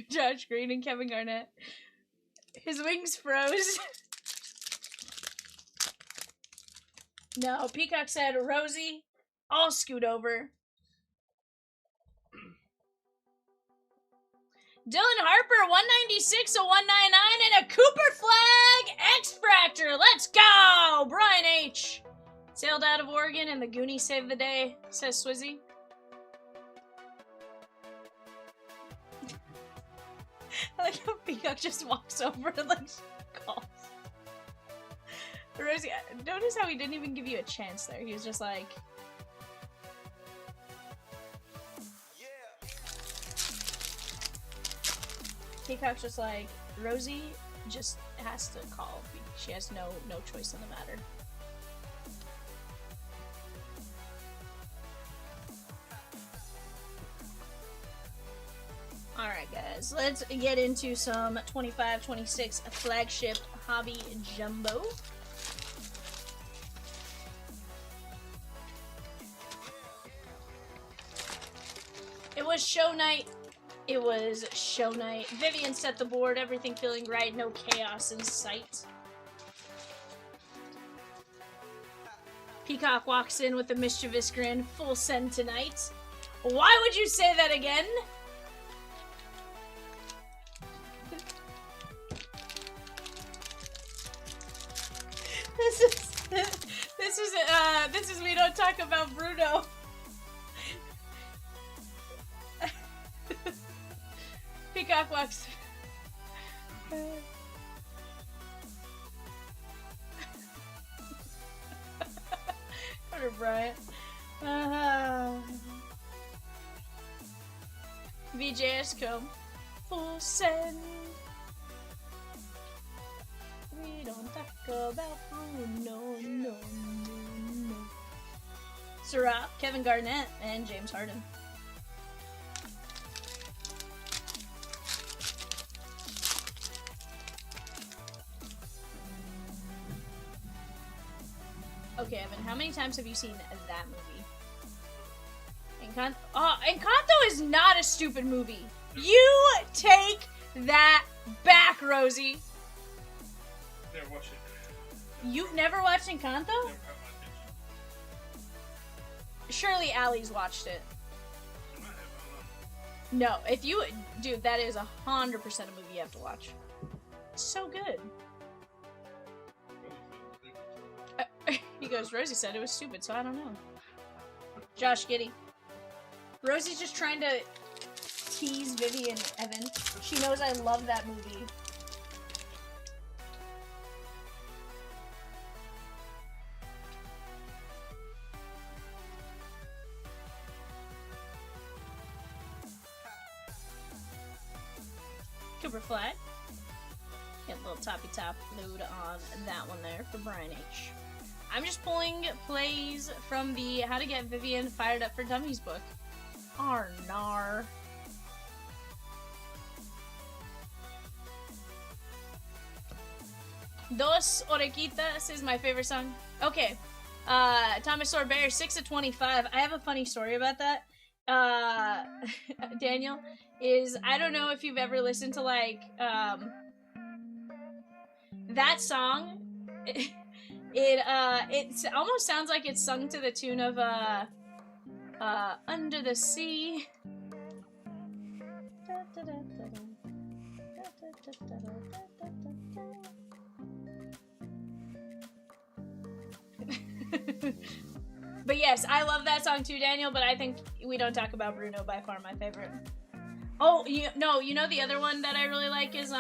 Josh Green and Kevin Garnett. His wings froze. No, Peacock said, Rosie, I'll scoot over. Dylan Harper, 196, a 199, and a Cooper Flag X-Fractor. Let's go! Brian H. Sailed out of Oregon, and the Goonies saved the day, says Swizzy. I like how Peacock just walks over and like calls. Rosie, notice how he didn't even give you a chance there. He was just like... Peacock's just like, Rosie just has to call. She has no choice in the matter. Alright guys, let's get into some 25-26 flagship hobby jumbo. was show night. It was show night. Vivian set the board, everything feeling right, no chaos in sight. Peacock walks in with a mischievous grin, full send tonight. Why would you say that again? This is we don't talk about Bruno. Peacock walks. Carter Bryant. VJS come full send. We don't talk about Bruno, no. Sarah, Kevin Garnett, and James Harden. Okay, Evan, how many times have you seen that movie? Encanto is not a stupid movie. You take that back, Rosie. Never watched it. You've never watched Encanto? Never caught my attention. Surely Allie's watched it. She might have, I don't know. No, if you... Dude, that is 100% a movie you have to watch. It's so good. He goes, Rosie said it was stupid, so I don't know. Josh Giddy. Rosie's just trying to tease Vivian, Evan. She knows I love that movie. Cooper Flat. Get a little toppy top load on that one there for Brian H. I'm just pulling plays from the How to Get Vivian Fired Up for Dummies book. Arnar. Dos Orejitas is my favorite song. Okay. Thomas Sorbear, 6 of 25. I have a funny story about that. Daniel, I don't know if you've ever listened to, like, that song. It almost sounds like it's sung to the tune of, Under the Sea. But yes, I love that song too, Daniel, but I think We Don't Talk About Bruno, by far my favorite. Oh, you know the other one that I really like is,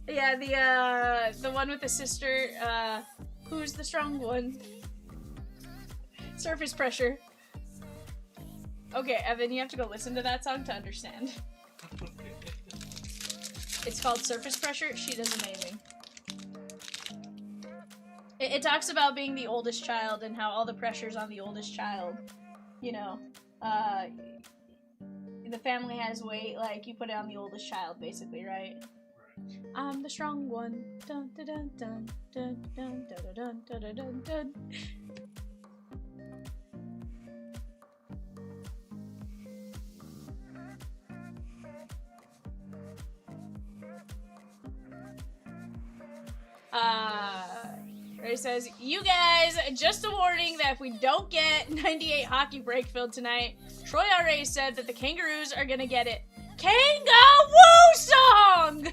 yeah, the one with the sister, who's the strong one? Surface Pressure. Okay, Evan, you have to go listen to that song to understand. It's called Surface Pressure. She does amazing. It talks about being the oldest child and how all the pressure's on the oldest child. You know, the family has weight, like, you put it on the oldest child, basically, right? I'm the strong one. Dun dun dun dun dun dun dun dun dun dun dun dun. Ray says, you guys, just a warning that if we don't get 98 hockey break filled tonight, Troy already said that the Kangaroos are gonna get it. Kanga-woo song!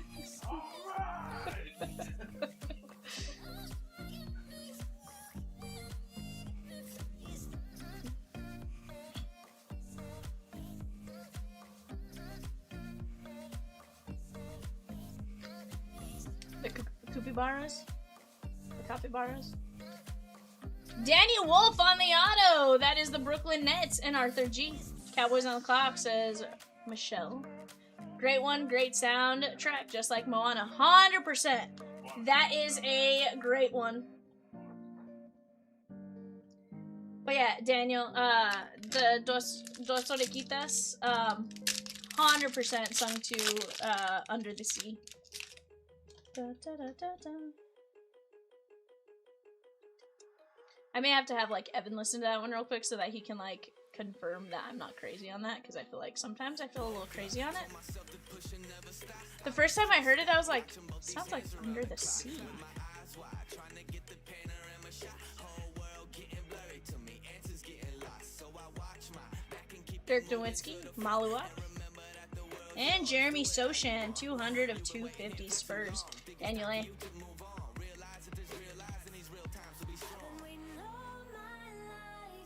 The Capybaras? The Capybaras? Daniel Wolf on the auto! That is the Brooklyn Nets and Arthur G. Cowboys on the clock, says Michelle. Great one, great sound track, just like Moana. 100%! That is a great one. But yeah, Daniel, the Dos Orejitas, 100% sung to Under the Sea. Da, da, da, da, da. I may have to have, like, Evan listen to that one real quick so that he can, like, confirm that I'm not crazy on that, because I feel like sometimes I feel a little crazy on it. The first time I heard it, I was like, sounds like Under the Sea. Dirk Nowitzki, Malua, and Jeremy Sochan, 200 of 250 Spurs. Daniel A.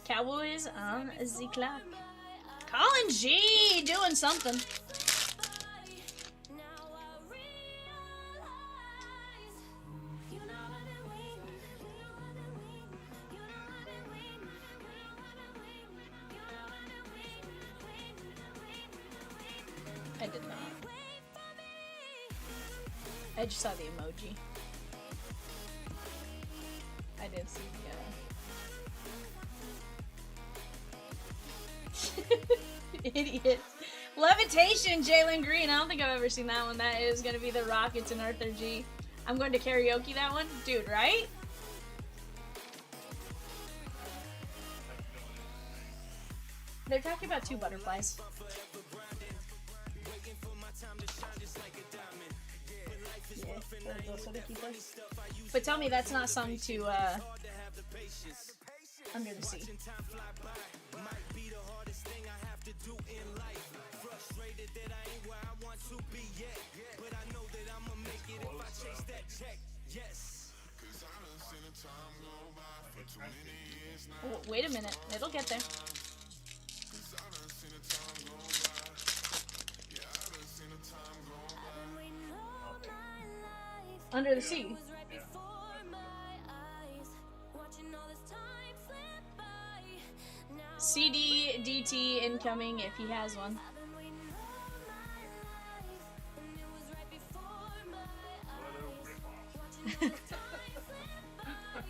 Cowboys on the clock. Colin G doing something. I did not. I just saw the emoji. I didn't see the idiot. Levitation, Jalen Green. I don't think I've ever seen that one. That is gonna be the Rockets and Arthur G. I'm going to karaoke that one. Dude, right? They're talking about two butterflies. Yeah, those sort of keepers. But tell me that's not sung to Under the Sea. Oh, wait a minute, it'll get there. Under the Sea. CD DT incoming if he has one.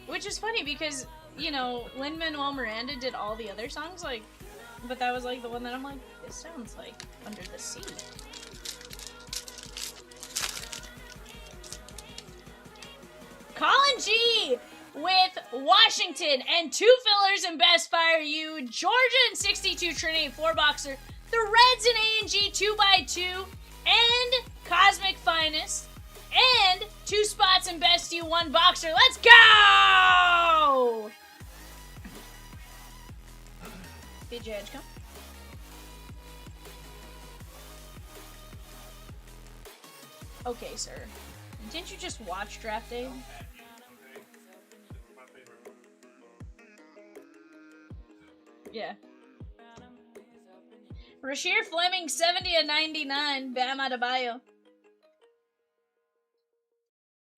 Which is funny because, you know, Lin-Manuel Miranda did all the other songs, like, but that was like the one that I'm like, this sounds like Under the Sea. Colin G with Washington and two fillers in Best Fire U, Georgia and 62 Trinity 4-boxer, the Reds and A&G 2x2, and Cosmic Finest, and 2 spots in Best U 1 boxer. Let's go! BJ Edgecombe. Okay, sir. Didn't you just watch Draft Day? Yeah. Rashir Fleming, 70 of 99. Bam Adebayo.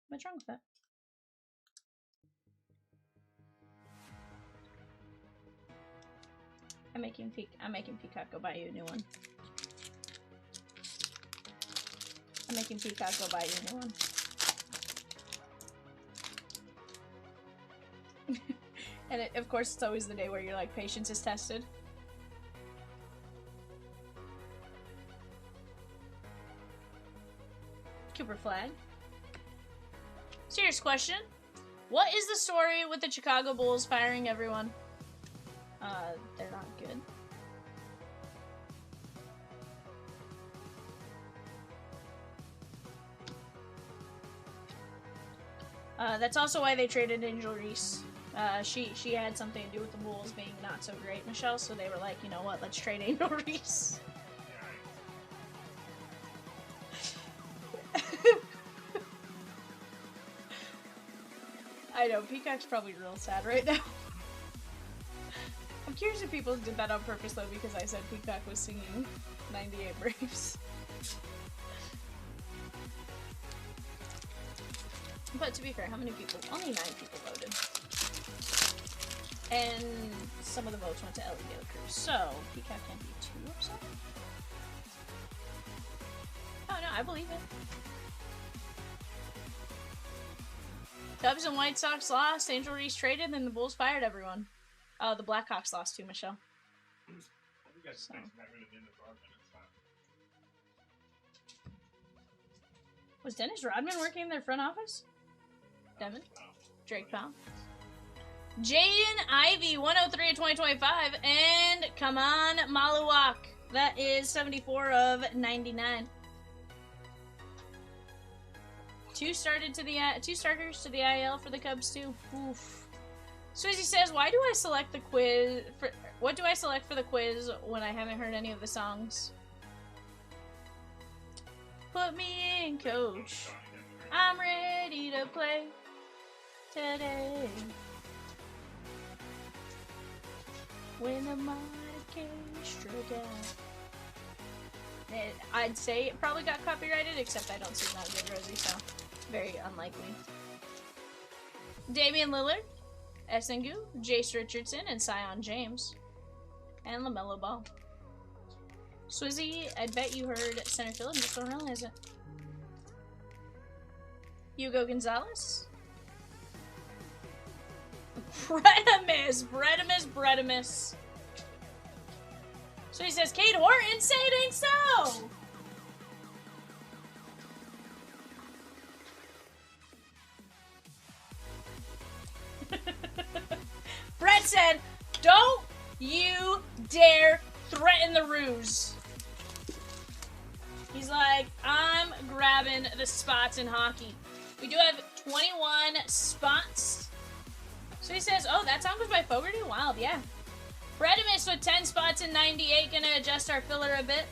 What's wrong with that? I'm making Peacock go buy you a new one. I'm making Peacock go buy you a new one. And of course, it's always the day where your patience is tested. Cooper Flag. Serious question. What is the story with the Chicago Bulls firing everyone? They're not good. That's also why they traded Angel Reese. She had something to do with the Bulls being not so great, Michelle, so they were like, you know what, let's trade Angel Reese. I know, Peacock's probably real sad right now. I'm curious if people did that on purpose, though, because I said Peacock was singing 98 Braves. But to be fair, how many people? Only 9 people voted. And some of the votes went to Ellie De La Cruz, so Peacock can't be too upset. Oh no, I believe it. Cubs and White Sox lost, Angel Reese traded, and the Bulls fired everyone. Oh, the Blackhawks lost too, Michelle. So. Was Dennis Rodman working in their front office? Devin? Drake Powell? Jaden Ivy, 103 of 2025. And come on, Maluak. That is 74 of 99. Two starters to the IL for the Cubs too. Oof. Swizzy says, "Why do I select the quiz? What do I select for the quiz when I haven't heard any of the songs?" Put me in, coach. I'm ready to play today. When the mighty struck out. I'd say it probably got copyrighted, except I don't see that good, Rosie, so very unlikely. Damian Lillard, Essengu, Jace Richardson, and Sion James. And LaMelo Ball. Swizzy, I bet you heard center field, and just don't realize it. Hugo Gonzalez. Bredimus. So he says, Kate Horton, say it ain't so! Brett said, don't you dare threaten the ruse. He's like, I'm grabbing the spots in hockey. We do have 21 spots. So he says, oh, that song was by Fogerty? Wild, yeah. Bredimus with 10 spots in 98, gonna adjust our filler a bit.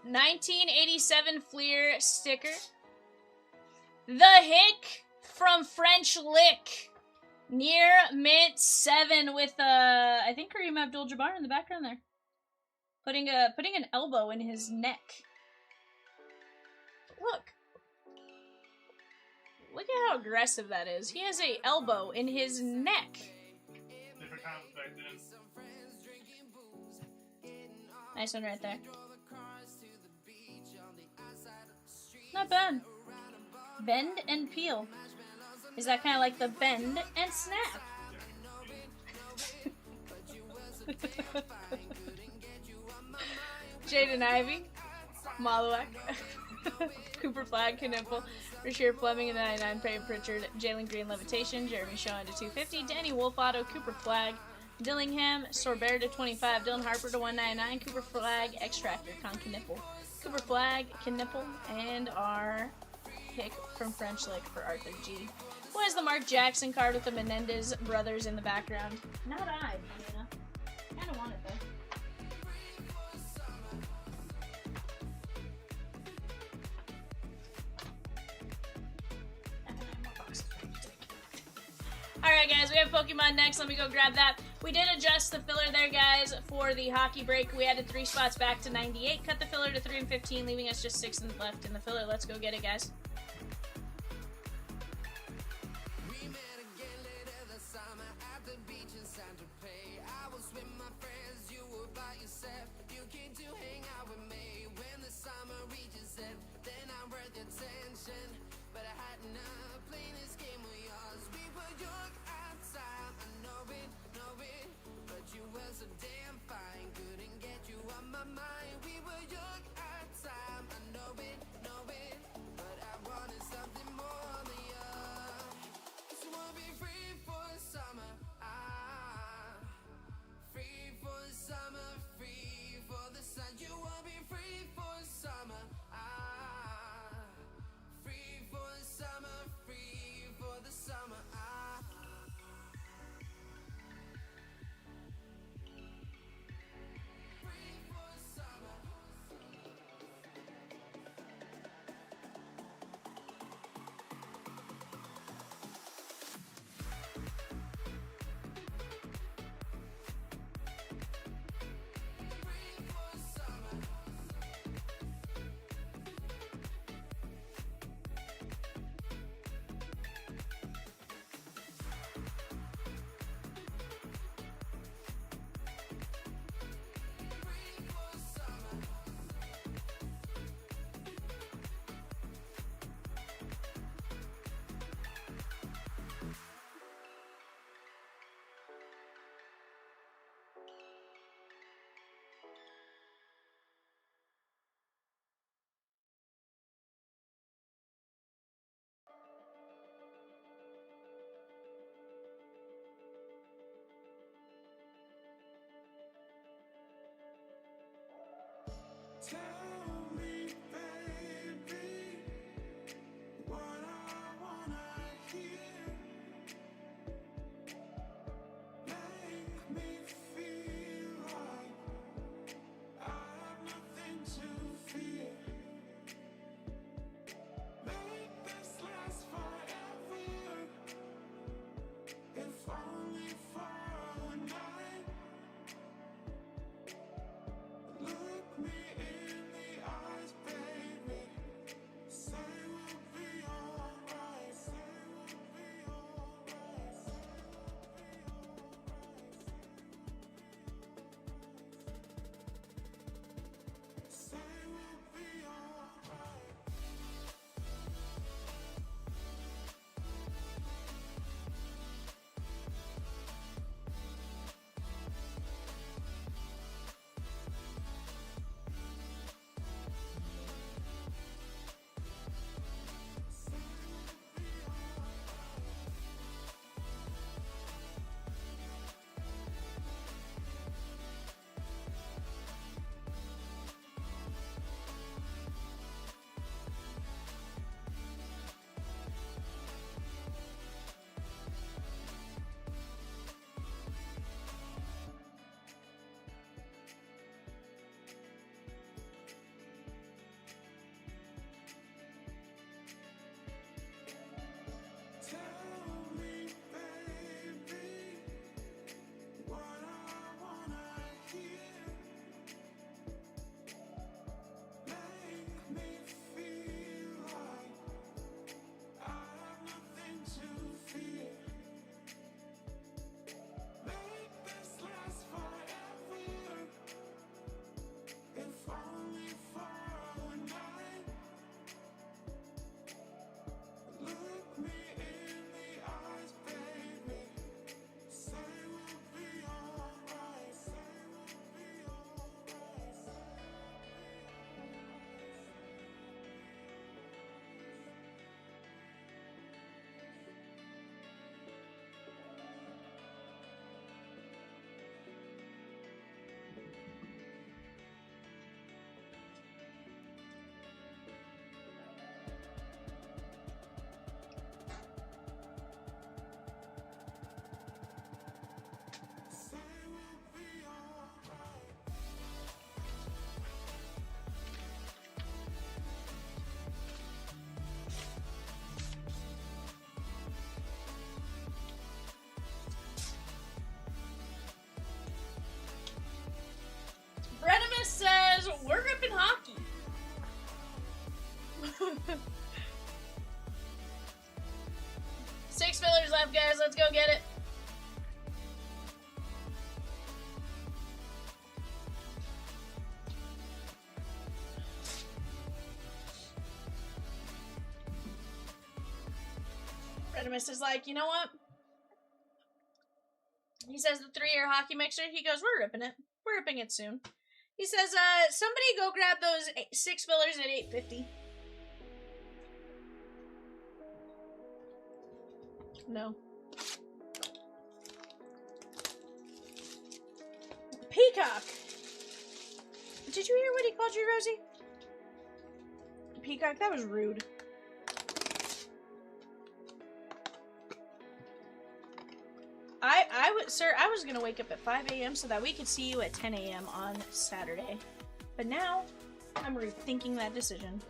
$1987 Fleer sticker. The Hick from French Lick. Near mint 7 with I think Kareem Abdul-Jabbar in the background there. Putting an elbow in his neck. Look at how aggressive that is. He has a elbow in his neck. Different times back then. Nice one right there. Not bad. Bend and peel. Is that kind of like the bend and snap? Jaden Ivey. Maluak. Cooper Flag, Knipple. Rasheer Fleming in the 99, Perry Pritchard, Jalen Green, Levitation, Jeremy Shaw to 250, Danny Wolf Auto, Cooper Flag, Dillingham, Sorbert to 25, Dylan Harper to 199, Cooper Flag, Extractor, Con Knipple, Cooper Flag, Knipple, and our pick from French Lick for Arthur G. Who has the Mark Jackson card with the Menendez brothers in the background? Not I, funny enough. Kind of want it though. Alright guys, we have Pokemon next. Let me go grab that. We did adjust the filler there, guys, for the hockey break. We added 3 spots back to 98. Cut the filler to 3 and 15, leaving us just 6 left in the filler. Let's go get it, guys. says, we're ripping hockey. Six fillers left, guys. Let's go get it. Redimus is like, you know what? He says the 3-year hockey mixer. He goes, we're ripping it. We're ripping it soon. He says, somebody go grab those 6 fillers at $8.50. No. Peacock. Did you hear what he called you, Rosie? Peacock, that was rude. Sir, I was gonna wake up at 5 a.m. so that we could see you at 10 a.m. on Saturday. But now, I'm rethinking that decision.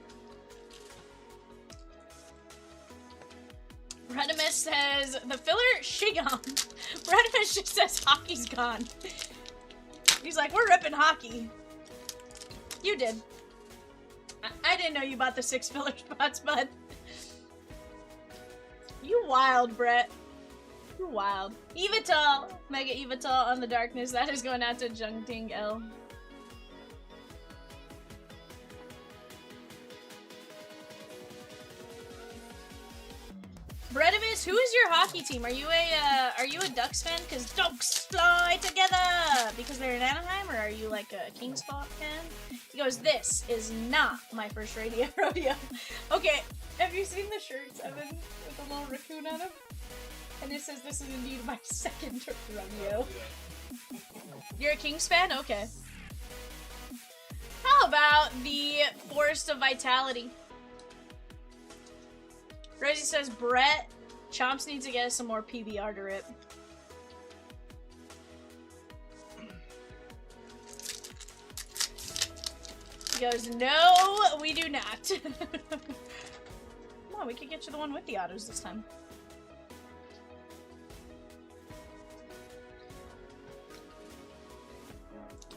Redimus says, the filler, Shigam. Redimus just says, hockey's gone. He's like, we're ripping hockey. You did. I didn't know you bought the 6 filler spots, bud. You wild, Brett. You wild. Evital! Mega Evital on the darkness. That is going out to Jungting L. Bredimus, who is your hockey team? Are you a Ducks fan? Because Ducks fly together! Because they're in Anaheim? Or are you like a Kings fan? He goes, this is not my first rodeo. Okay, have you seen the shirts, Evan? With the little raccoon on them? And it says, this is indeed my second rodeo. You're a Kings fan? Okay. How How about the Forest of Vitality? Rosie says, Brett, Chomps needs to get us some more PBR to rip. He goes, no, we do not. Come on, we could get you the one with the autos this time.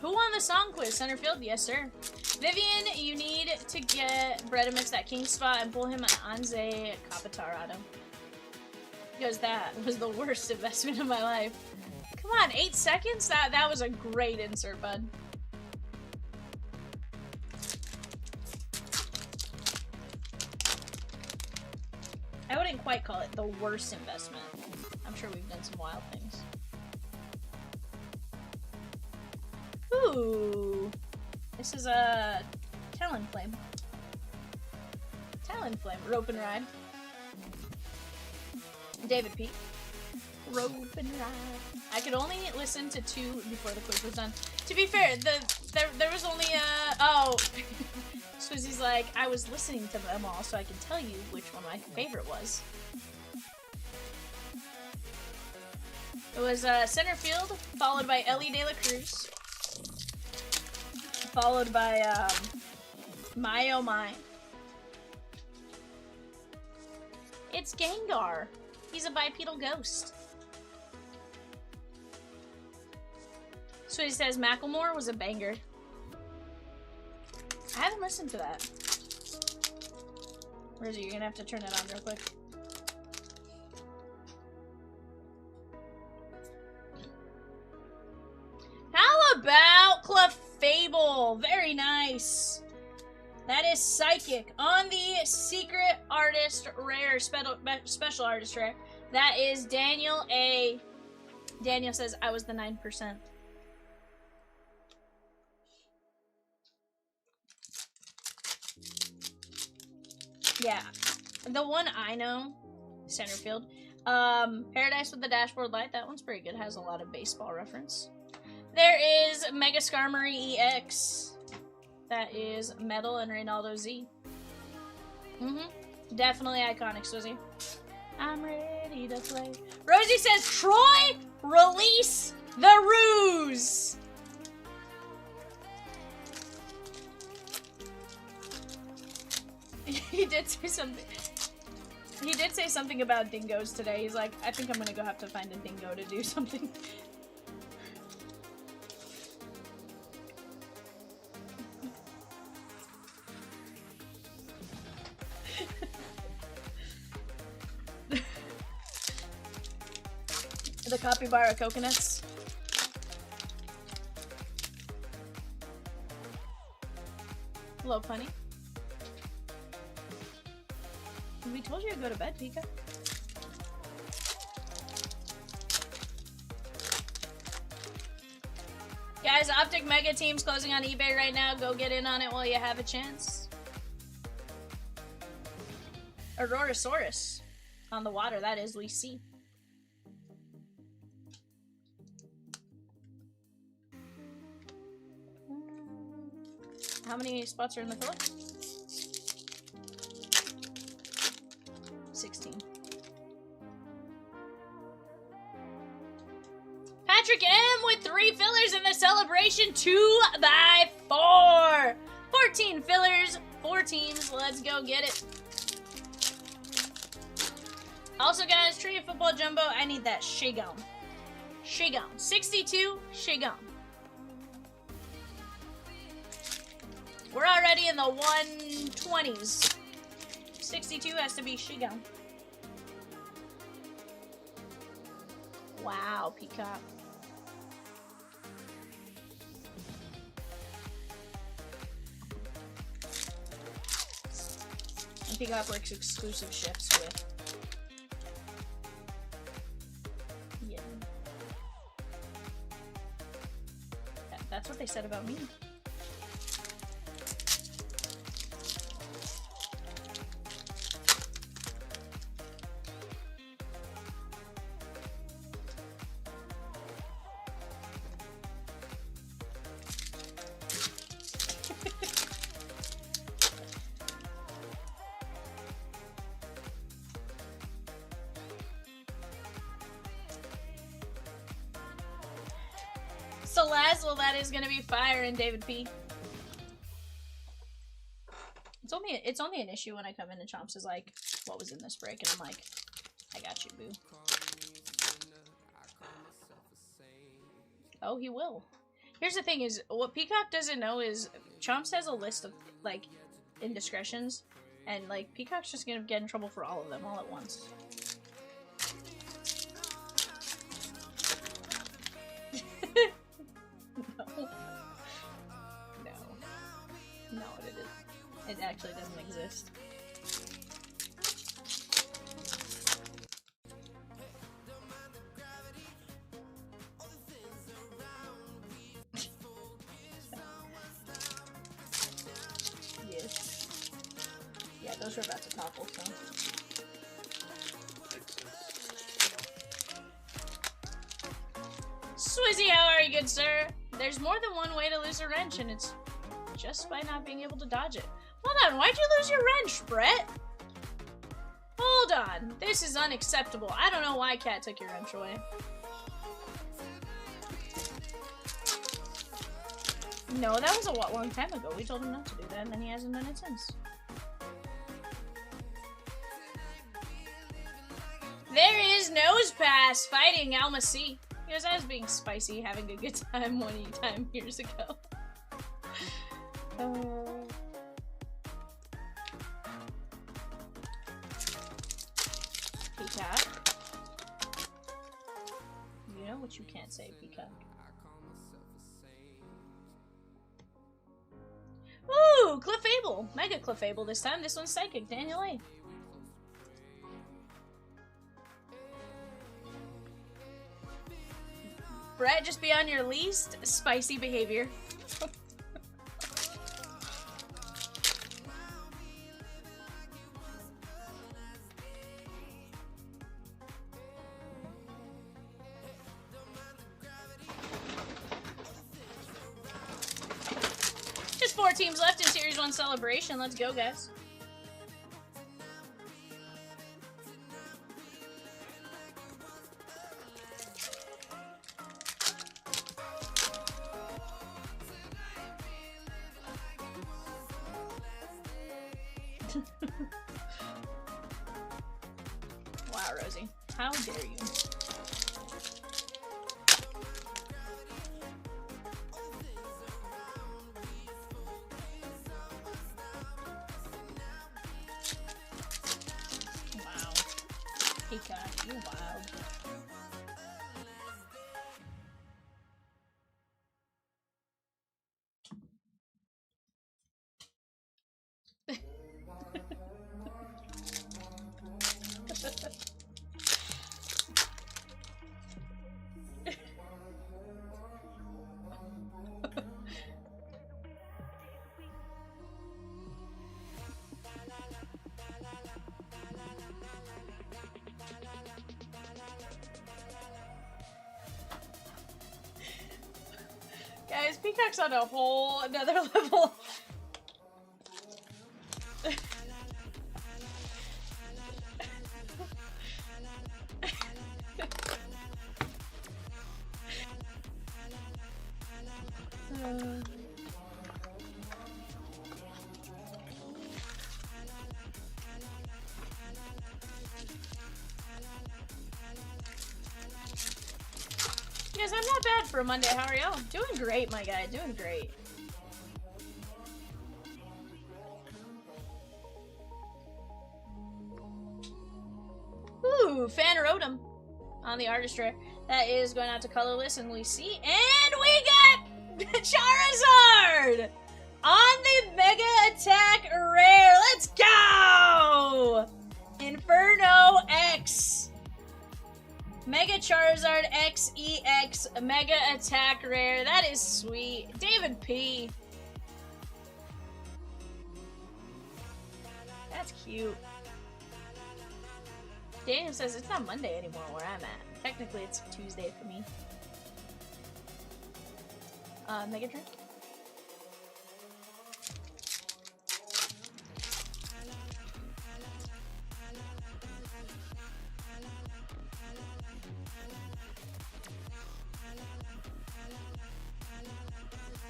Who won the song quiz? Center field? Yes, sir. Vivian, you need to get Brett to miss that king spot and pull him an Anze Capitarado. Because that was the worst investment of my life. Come on, 8 seconds? That was a great insert, bud. I wouldn't quite call it the worst investment. I'm sure we've done some wild things. Ooh. This is a Talonflame. Talonflame. Rope and Ride. David P. Rope and Ride. I could only listen to 2 before the quiz was done. To be fair, there was only oh. Swizzy's like, I was listening to them all, so I can tell you which one my favorite was. It was center field, followed by Ellie De La Cruz, followed by My Oh My. It's Gengar. He's a bipedal ghost. Swizzy says Macklemore was a banger. I haven't listened to that. Rosie, you're gonna have to turn it on real quick. How about Clefable? Very nice. That is Psychic on the Secret Artist Rare, Special Artist Rare. That is Daniel A. Daniel says, I was the 9%. Yeah, the one I know, center field. Paradise with the Dashboard Light, that one's pretty good. Has a lot of baseball reference. There is Mega Skarmory EX. That is Metal and Reynaldo Z. Definitely iconic, Swizzy. I'm ready to play. Rosie says, Troy, release the ruse. He did say something. He did say something about dingoes today. He's like, I think I'm gonna go have to find a dingo to do something. The capybara coconuts. Hello, Punny. We told you to go to bed, Pika. Guys, Optic Mega Team's closing on eBay right now. Go get in on it while you have a chance. Aurorasaurus. On the water, that is, we see. How many spots are in the filler? 16. Patrick M with 3 fillers in the celebration. 2x4. 14 fillers, 4 teams. Let's go get it. Also, guys, Tree of Football Jumbo, I need that Shigon. Shigon. 62, Shigon. We're already in the 120s. 62 has to be Shigon. Wow, Peacock. And Peacock works exclusive shifts with. Yeah. That's what they said about me. Dazzle, that is gonna be fire, and David P. It's only an issue when I come in and Chomps is like, what was in this break? And I'm like, I got you, boo. Oh, he will. Here's the thing is, what Peacock doesn't know is Chomps has a list of, like, indiscretions, and, like, Peacock's just gonna get in trouble for all of them all at once. No, it is. It actually doesn't exist. Yes. Yeah, those are about to topple, so. Swizzy, how are you, good sir? There's more than one way to lose a wrench, and it's just by not being able to dodge it. Hold on, why'd you lose your wrench, Brett? Hold on, this is unacceptable. I don't know why Cat took your wrench away. No, that was a long time ago. We told him not to do that, and then he hasn't done it since. There is Nose Pass fighting Alma C. Because I was being spicy, having a good time one time years ago. Peacock. You know what you can't say, Peacock. Ooh, Clefable! Mega Clefable this time. This one's Psychic. Daniel A. Brett, just be on your least spicy behavior. Just 4 teams left in Series 1 Celebration. Let's go, guys. Wow, Rosie. How dare you? Wow. Peacock, you're wild. Guys, Peacock's on a whole another level. Guys, I'm not bad for a Monday. How are y'all? Doing great, my guy. Doing great. Ooh, Fan Rotom on the artist rare. That is going out to Colorless and Lucy. And we got Charizard on the Mega Attack rare. Let's go! Inferno X. Mega Charizard XEX Mega Attack Rare. That is sweet. David P. That's cute. Daniel says it's not Monday anymore where I'm at. Technically, it's Tuesday for me. Mega Drink?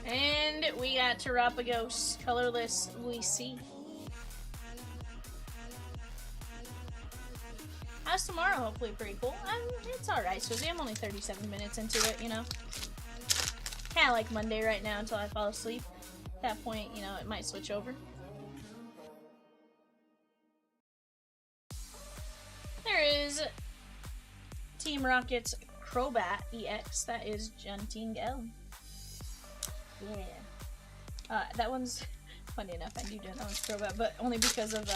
And we got Terapagos, colorless, we see. How's tomorrow? Hopefully pretty cool. It's alright, Susie. I'm only 37 minutes into it, you know. Kinda like Monday right now until I fall asleep. At that point, you know, it might switch over. There is Team Rocket's Crobat EX. That is Junting L. Yeah. That one's, funny enough, I do know that one's Crobat, but only because of,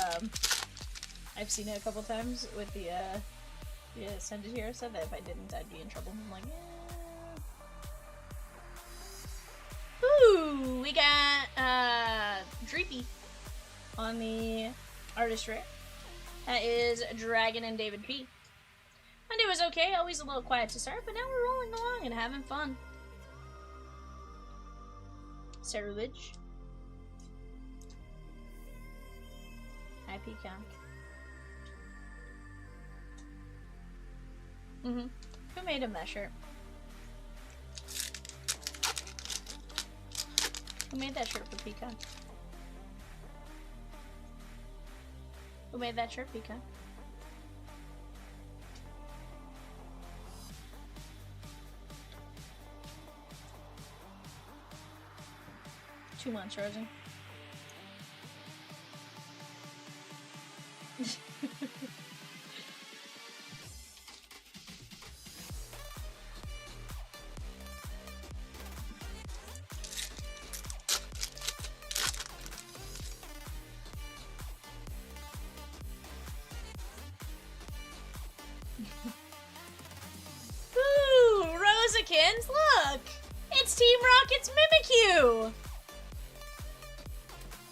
I've seen it a couple times with the Ascended Hero set that if I didn't, I'd be in trouble. I'm like, Ooh, we got, Dreepy on the Artist Rare. That is Dragon and David P. Monday was okay, always a little quiet to start, but now we're rolling along and having fun. Ceruledge. Hi, Peacock. Who made him that shirt? Who made that shirt for Peacock? Who made that shirt, Peacock? Two months, Rosie. Ooh, Rosikins, look! It's Team Rocket's Mimikyu!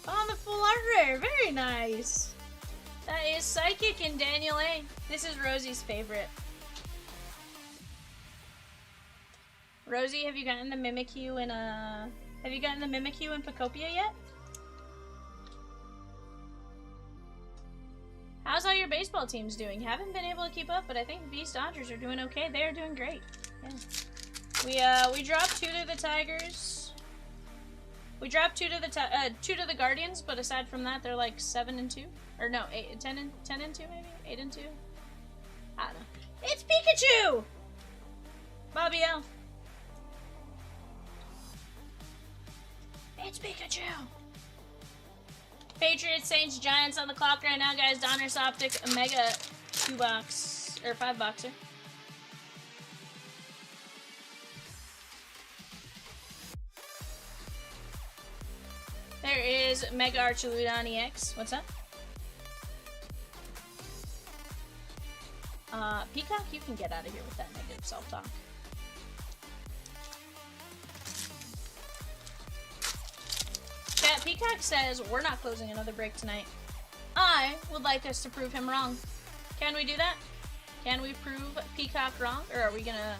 On the full art rare, very nice. That is Psychic and Daniel A. This is Rosie's favorite. Rosie, have you gotten the Mimikyu in Pacopia yet? How's all your baseball teams doing? Haven't been able to keep up, but I think V's Dodgers are doing okay. They are doing great. Yeah. We dropped 2 to the Tigers. We dropped 2 to the Guardians, but aside from that, they're like 7-2, or no, 10-2 maybe, 8-2. I don't know. It's Pikachu. Bobby L. It's Pikachu. Patriots, Saints, Giants on the clock right now, guys. Donruss Optic, a Mega 2-box or 5-boxer. There is Mega Archuludon EX. What's up? Peacock, you can get out of here with that negative self-talk. Chat, Peacock says, we're not closing another break tonight. I would like us to prove him wrong. Can we do that? Can we prove Peacock wrong? Or are we gonna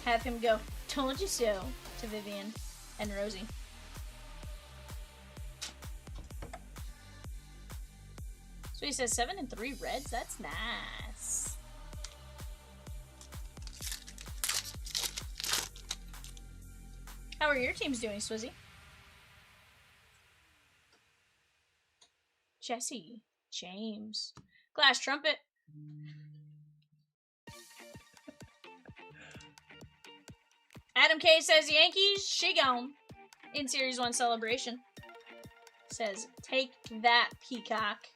have him go, told you so, to Vivian and Rosie? So he says 7-3 Reds? That's nice. How are your teams doing, Swizzy? Jesse, James, Glass Trumpet. Adam K says Yankees, she gone. In Series 1 celebration. Says, take that, Peacock.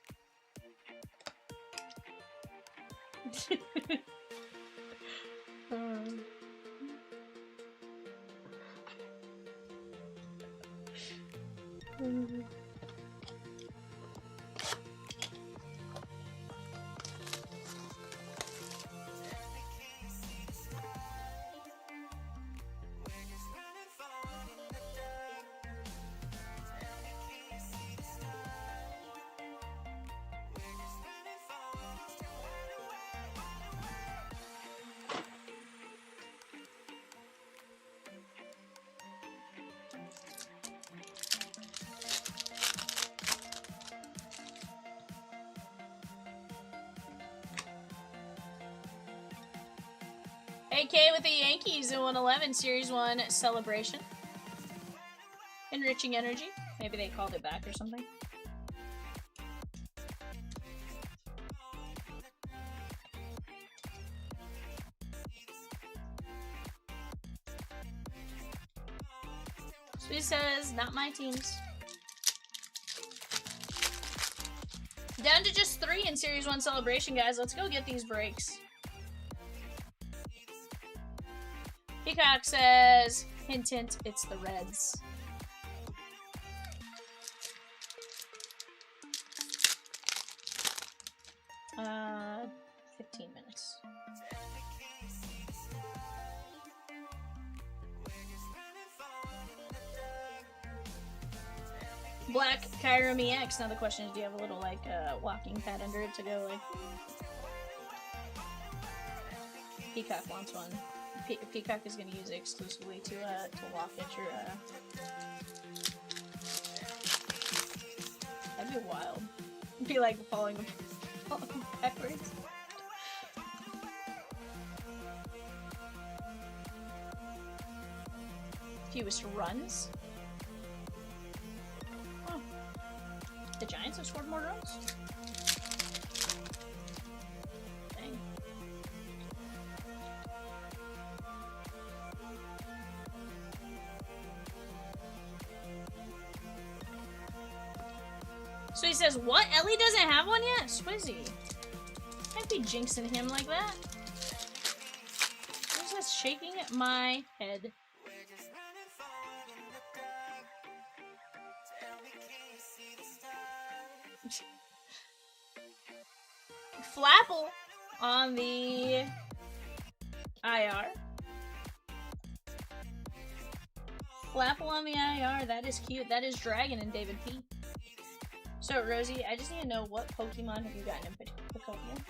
AK with the Yankees in 111 Series 1 celebration. Enriching energy. Maybe they called it back or something. Sweet says, not my teams. Down to just 3 in Series 1 Celebration, guys. Let's go get these breaks. Peacock says, hint hint, it's the Reds. Uh, 15 minutes. Black Kyrami X. Now the question is, do you have a little like walking pad under it to go like? Peacock wants one. Peacock is going to use it exclusively to walk at your. That'd be wild. It'd be like falling backwards. Fewest runs. Oh. The Giants have scored more runs? Dang. So he says, what? Ellie doesn't have one yet? Swizzy. Can't be jinxing him like that. What is that shaking my head? Flapple on the IR. Flapple on the IR. That is cute. That is Dragon and David P. So, Rosie, I just need to know, what Pokemon have you gotten in Pokemon?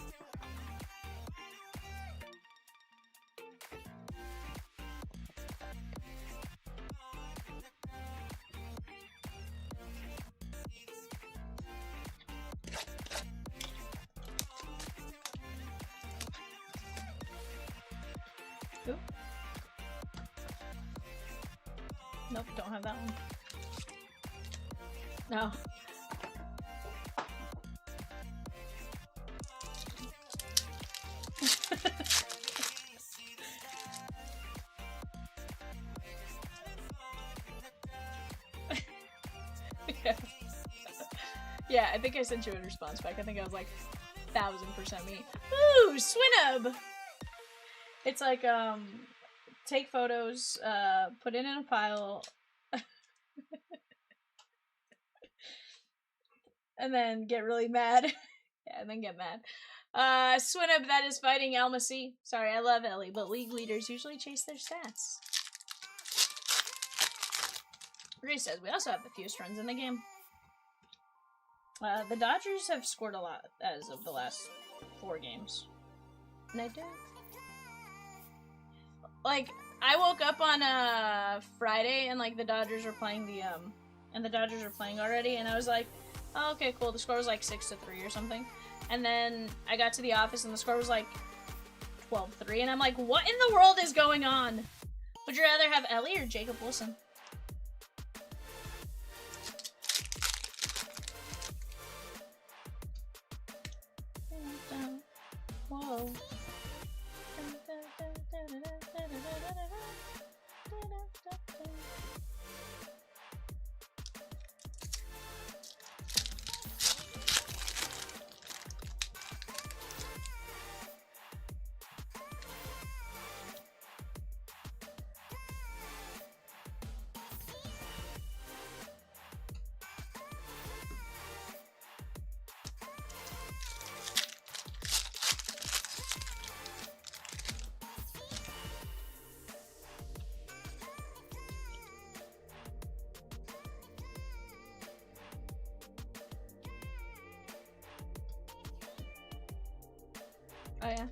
Who? Nope, don't have that one. No. Yeah, I think I sent you a response back. I think I was like 1000% me. Ooh, Swinub! It's like, take photos, put it in a pile, and then get really mad. Yeah, and then get mad. Swinub, that is fighting Alma C. Sorry, I love Ellie, but league leaders usually chase their stats. Grace says, we also have the fewest runs in the game. The Dodgers have scored a lot as of the last 4 games. And I do. Like, I woke up on Friday and like the Dodgers were playing and the Dodgers were playing already, and I was like, oh, okay, cool. The score was like 6-3 or something. And then I got to the office and the score was like 12-3, and I'm like, what in the world is going on? Would you rather have Ellie or Jacob Wilson? Whoa. Oh yeah.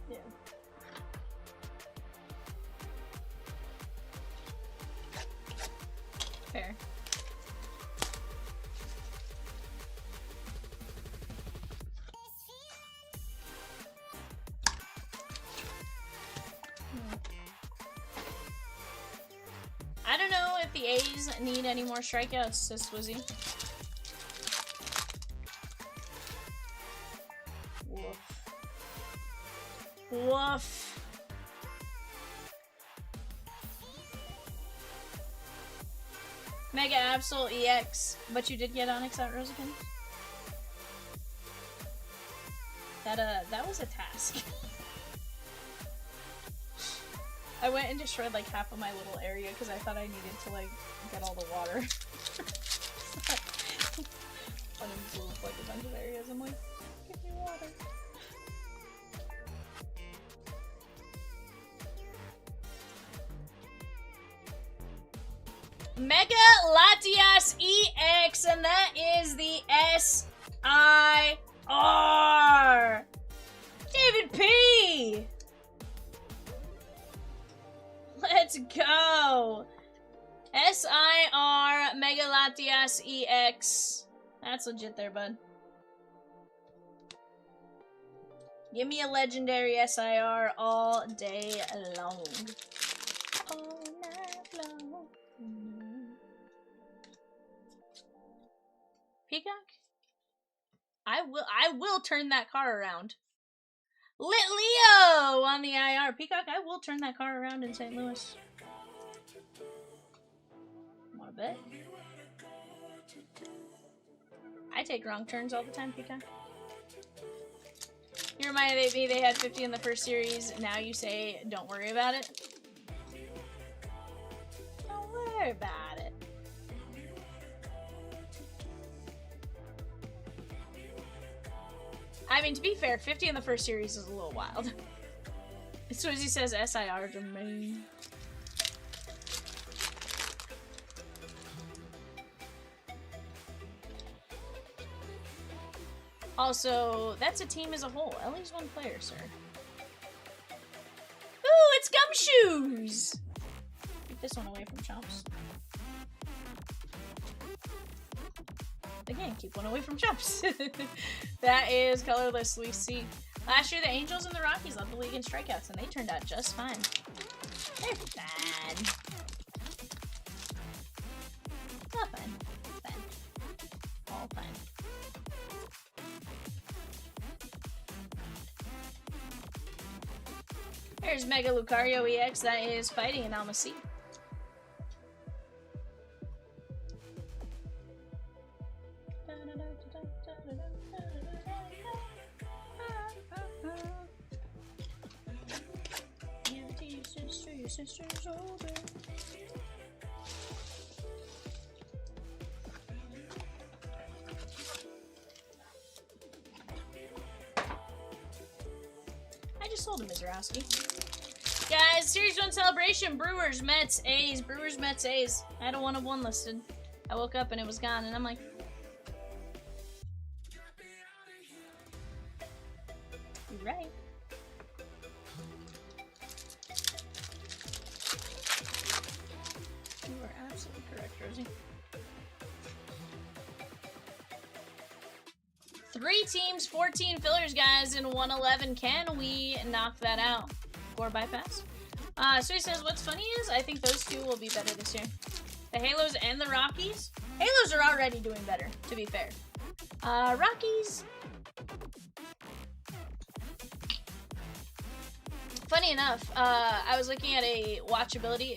Yeah. that the A's need any more strikeouts, says Swizzy. Woof. Woof. Mega Absol EX, but you did get Onyx at Resurgence? That was a task. I went and destroyed like half of my little area because I thought I needed to like get all the water. I blew up like a bunch of areas. I'm like, give me water. Mega Latias EX, and that is the SIR. David P. Let's go. SIR Mega Latias EX. That's legit there, bud. Give me a legendary SIR all day long. All night long. Peacock? I will turn that car around. Lit Leo on the IR. Peacock, I will turn that car around in St. Louis. Wanna bet? I take wrong turns all the time, Peacock. You reminded me they had 50 in the first series. Now you say, don't worry about it. Don't worry about it. I mean, to be fair, 50 in the first series is a little wild. As soon as he says SIR to me. Also, that's a team as a whole. At least one player, sir. Ooh, it's Gumshoes! Keep this one away from Chomps. Again, keep one away from Chumps. That is colorless, we see. Last year, the Angels and the Rockies led the league in strikeouts, and they turned out just fine. They're fine. All fine. Fine. All fine. There's Mega Lucario EX. That is fighting in Alma C. Sister's older. I just sold him, Mizrowski. Guys, Series 1 celebration. Brewers, Mets, A's. Brewers, Mets, A's. I had a 1 of 1 listed. I woke up and it was gone, and I'm like, you're right. You are absolutely correct, Rosie. 3 teams, 14 fillers, guys, in 111. Can we knock that out? 4 bypass. So he says, what's funny is, I think those two will be better this year. The Halos and the Rockies. Halos are already doing better, to be fair. Rockies. Funny enough, I was looking at a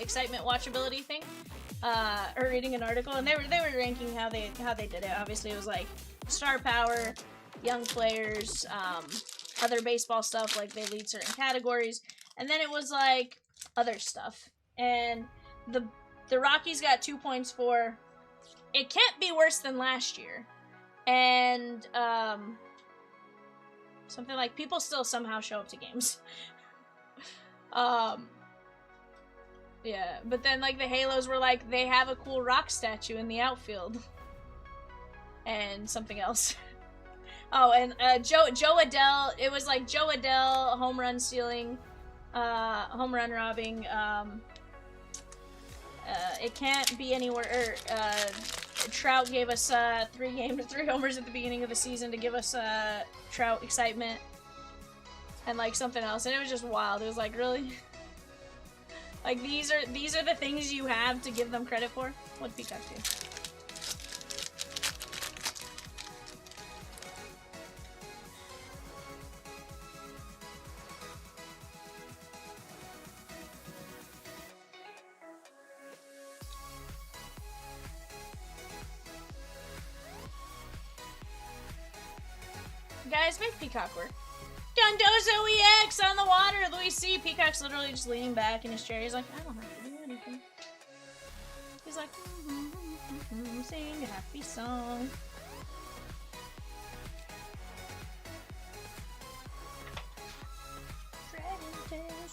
excitement watchability thing, or reading an article, and they were ranking how they did it. Obviously, it was like star power, young players, other baseball stuff, like they lead certain categories, and then it was like other stuff. And the Rockies got 2 points for it can't be worse than last year, and something like people still somehow show up to games. Yeah, but then like the Halos were like, they have a cool rock statue in the outfield. And something else. Oh, and Joe Adele, it was like Joe Adele, home run stealing, home run robbing, it can't be anywhere, Trout gave us 3 homers at the beginning of the season to give us Trout excitement. And like something else, and it was just wild. It was like, really? Like these are the things you have to give them credit for. What'd Peacock do? Guys, make Peacock work. Dondozo EX on the water! Louis C. Peacock's literally just leaning back in his chair. He's like, I don't have to do anything. He's like, sing a happy song.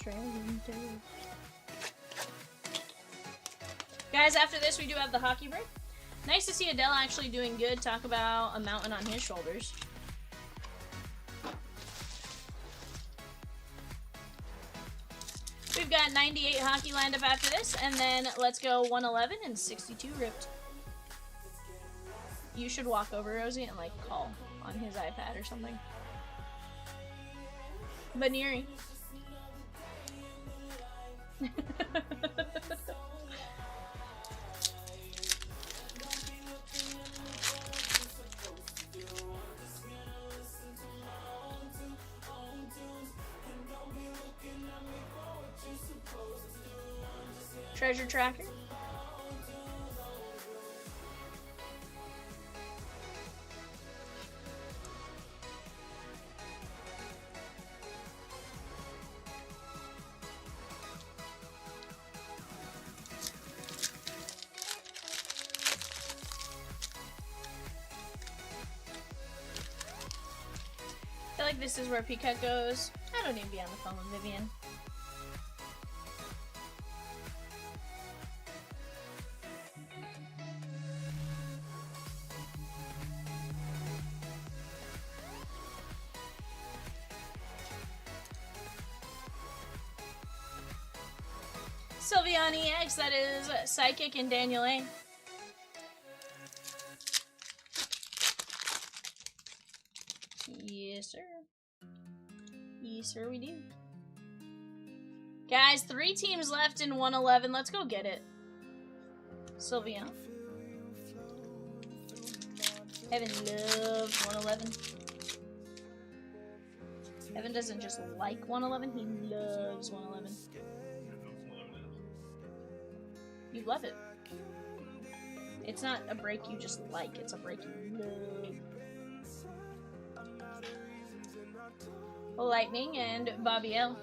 Dragon Tales. Guys, after this we do have the hockey break. Nice to see Adele actually doing good. Talk about a mountain on his shoulders. We've got 98 hockey lined up after this, and then let's go 111 and 62 ripped. You should walk over, Rosie, and like call on his iPad or something. Baniri. Treasure tracker. I feel like this is where Peacock goes. I don't need to be on the phone with Vivian. Sylveon EX, that is Psychic and Daniel A. Yes, sir. Yes, sir, we do. Guys, 3 teams left in 111. Let's go get it. Sylveon. Evan loves 111. Evan doesn't just like 111, he loves 111. You love it. It's not a break you just like, it's a break you love. Lightning and Bobby L.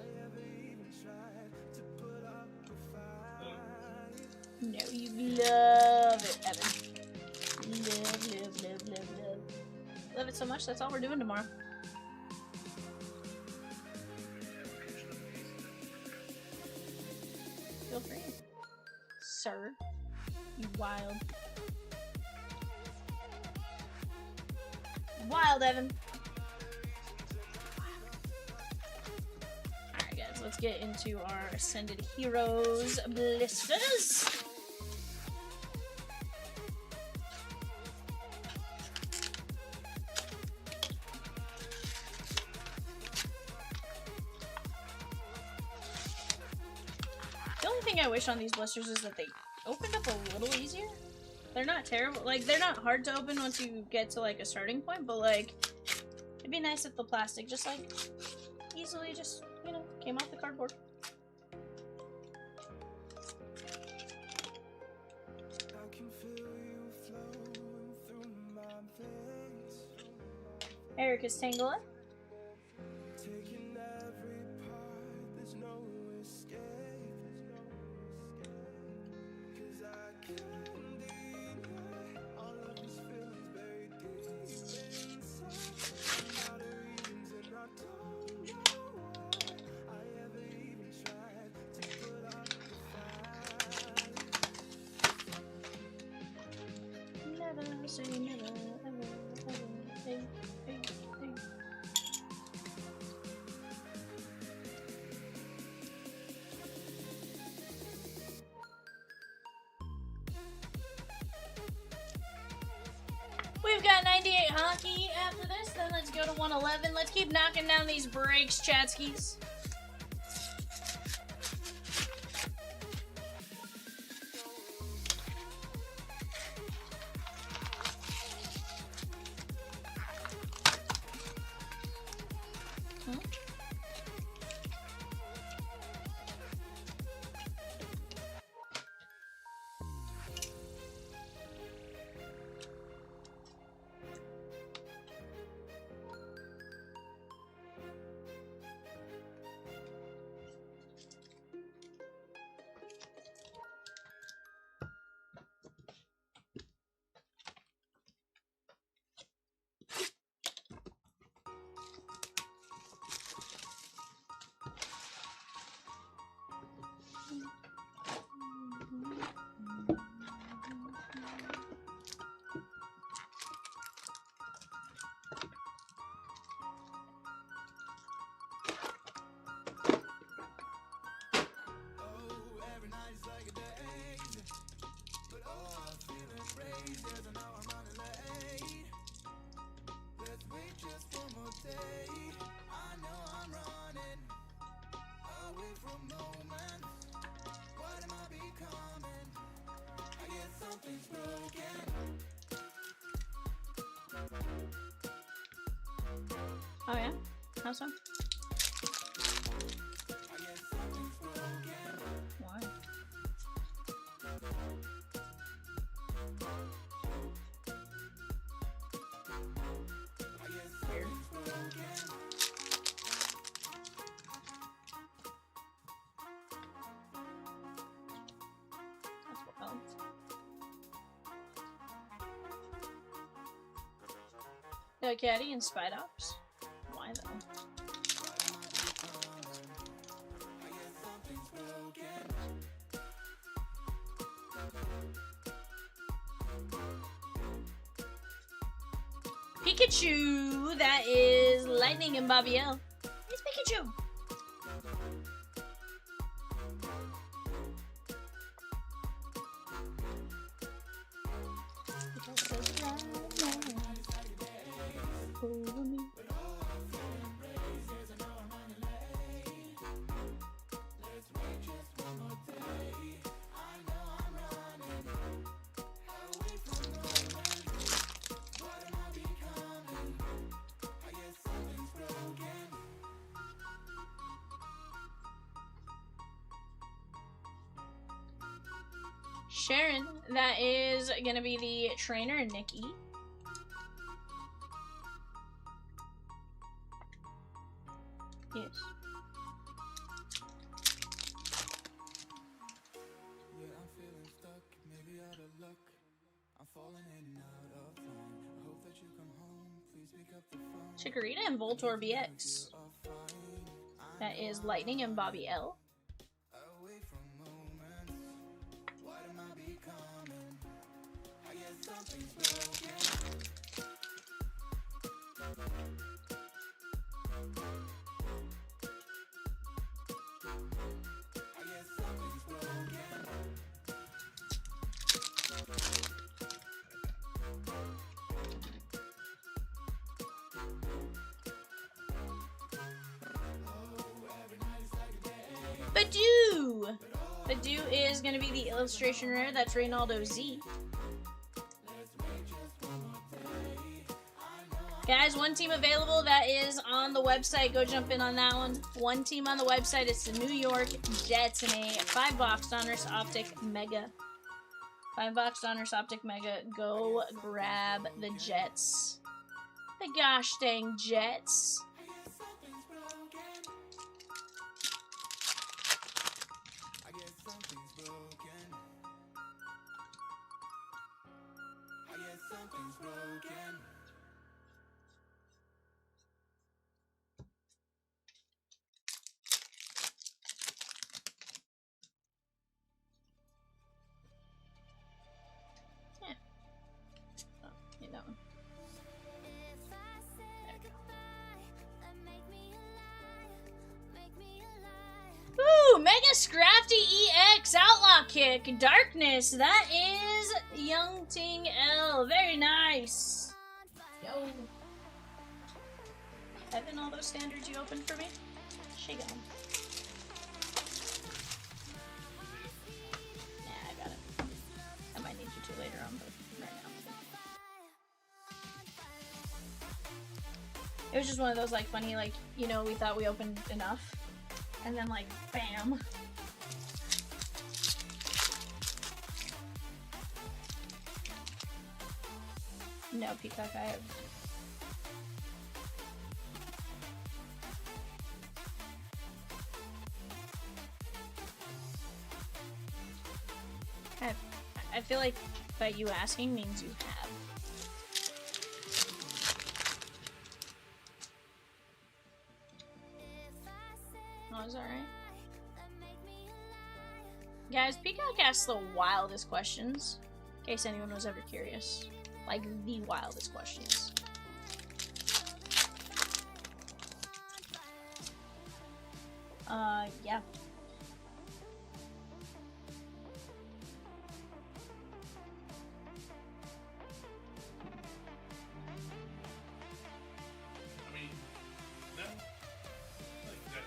No, you love it, Evan. Love, love, love, love, love. Love it so much, that's all we're doing tomorrow. Feel free. Sir. You wild. Wild, Evan. Alright, guys, let's get into our Ascended Heroes blisters. The only thing I wish on these blisters is that they opened up a little easier. They're not terrible. Like, they're not hard to open once you get to, like, a starting point, but, like, it'd be nice if the plastic just, like, easily just, you know, came off the cardboard. Erica's Tangela. Never say never, ever, ever, hey, hey, hey. We've got 98 hockey after this, then let's go to 111. Let's keep knocking down these breaks, Chatskis. How so? Why? Weird. That's wild. No caddy and Spide Ops? Why though? Pikachu! That is Lightning and Bobby L. It's Pikachu! Sharon, that is gonna be the trainer, Nikki. Yes. Yeah, I'm feeling stuck, maybe out of luck. I'm falling in and out of time. I hope that you come home. Please pick up the phone. Chikorita and Voltorb EX. That is Lightning and Bobby L. Away from moments. What am I becoming? I guess something's broken. I guess something's broken. Badoo! Badoo is gonna be the illustration rare. That's Reynaldo Z. Guys, one team available. That is on the website. Go jump in on that one. One team on the website. It's the New York Jets in a 5-box Donruss Optic Mega. 5-box Donruss Optic Mega. Go grab the Jets. The gosh dang Jets. I guess something's broken. I guess something's broken. Yeah. Oh, need that one. If I say goodbye, then make me alive, make me alive. Ooh, Mega Scrafty EX Outlaw Kick Darkness. That is Young Ting L. Very nice. Yo. Evan, all those standards you opened for me? Shake on. Nah, I got it. I might need you to later on, but right now. It was just one of those, like, funny, like, you know, we thought we opened enough. And then, like, bam. No, Peacock, I have. I feel like by you asking means you have. Oh, is that right? Guys, Peacock asks the wildest questions. In case anyone was ever curious. Like, the wildest questions. Yeah. I mean, no. Like that.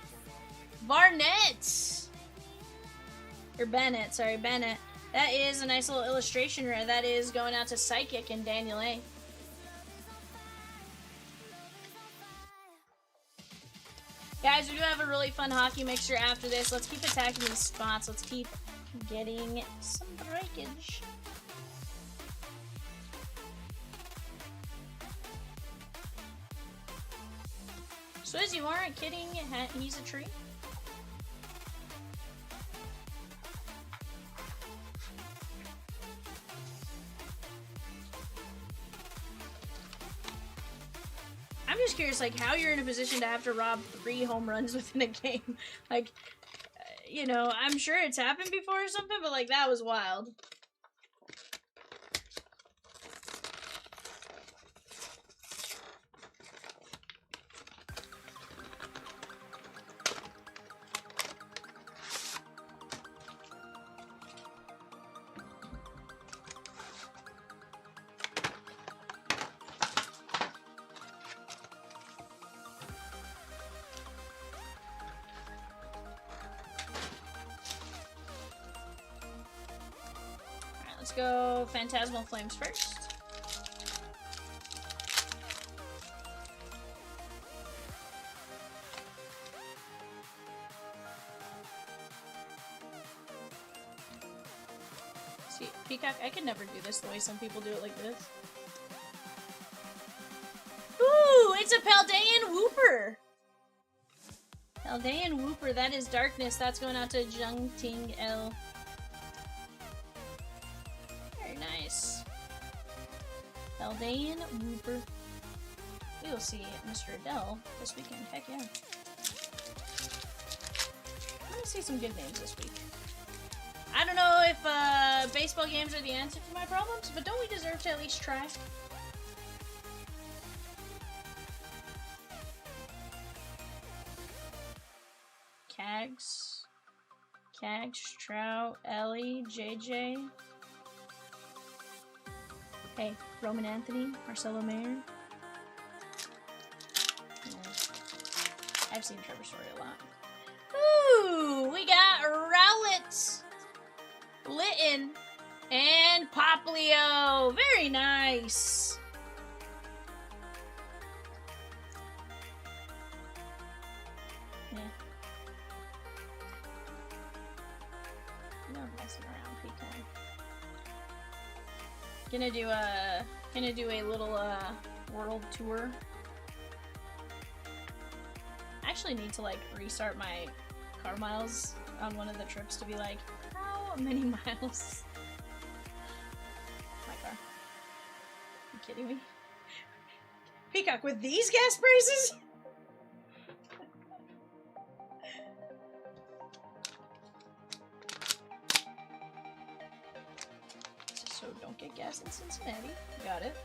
Barnett! Or Bennett, sorry, Bennett. That is a nice little illustration rare. That is going out to Psychic and Daniel A. Guys, we do have a really fun hockey mixture after this. Let's keep attacking these spots. Let's keep getting some breakage. Swizz, you aren't kidding. He's a tree. I'm just curious, like, how you're in a position to have to rob 3 home runs within a game. Like, you know, I'm sure it's happened before or something, but, like, that was wild. Let's go Phantasmal Flames first. See, Peacock, I could never do this the way some people do it like this. Ooh, it's a Paldean Whooper! Paldean Whooper, that is Darkness. That's going out to Jung Ting L. Nice. Paldean Whooper. We will see Mr. Adele this weekend. Heck yeah. I'm gonna see some good names this week. I don't know if baseball games are the answer to my problems, but don't we deserve to at least try? Kags, Trout, Ellie, JJ. Hey, Roman Anthony, Marcelo Mayer. Yeah. I've seen Trevor Story a lot. Ooh, we got Rowlett, Litton, and Poplio. Very nice. Yeah. No messing around, Peacock. Gonna do a little world tour. I actually need to like restart my car miles on one of the trips to be like, how many miles? My car. Are you kidding me? Peacock, with these gas prices? So don't get gas in Cincinnati. Got it.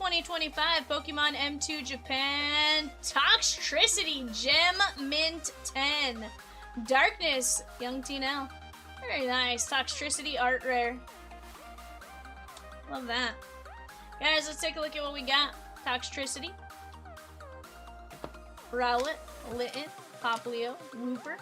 $20.25 Pokemon M2 Japan Toxtricity Gem Mint 10 Darkness Young Teen L. Very nice. Toxtricity Art Rare. Love that. Guys, let's take a look at what we got. Toxtricity, Rowlett, Litton, Poplio, Whooper,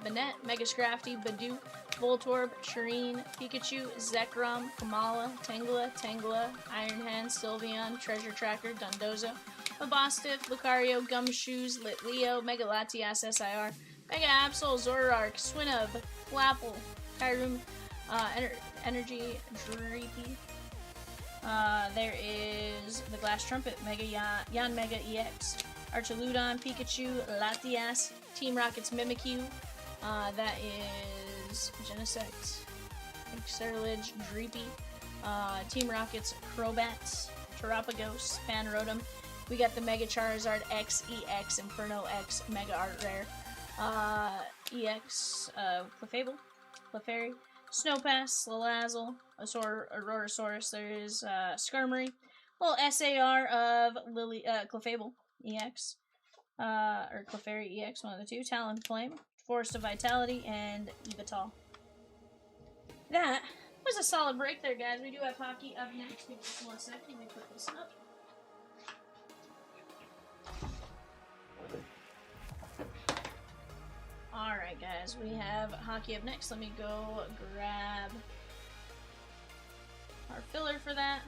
Banette, Mega Scrafty, Badoo, Voltorb, Shireen, Pikachu, Zekrom, Kamala, Tangela, Iron Hand, Sylveon, Treasure Tracker, Dundozo, Mabostiff, Lucario, Gumshoes, Litleo, Mega Latias SIR, Mega Absol, Zoroark, Swinub, Flapple, Kyroom, Energy Dreepy. There is the Glass Trumpet, Mega Yan Mega EX, Archaludon, Pikachu, Latias, Team Rocket's Mimikyu, that is Genesect, Cerulege, Dreepy, Team Rocket's Crobat, Terapagos, Panrotom. We got the Mega Charizard X, EX, Inferno X, Mega Art Rare, EX, Clefable, Clefairy, Snowpass, Slazzle, Aurorasaurus. There is Skarmory, little SAR of Clefable EX, or Clefairy EX, one of the two. Talonflame, Forest of Vitality, and Evital. That was a solid break there, guys. We do have hockey up next. Give us 1 second. Let me put this up. Alright, guys. We have hockey up next. Let me go grab more filler for that.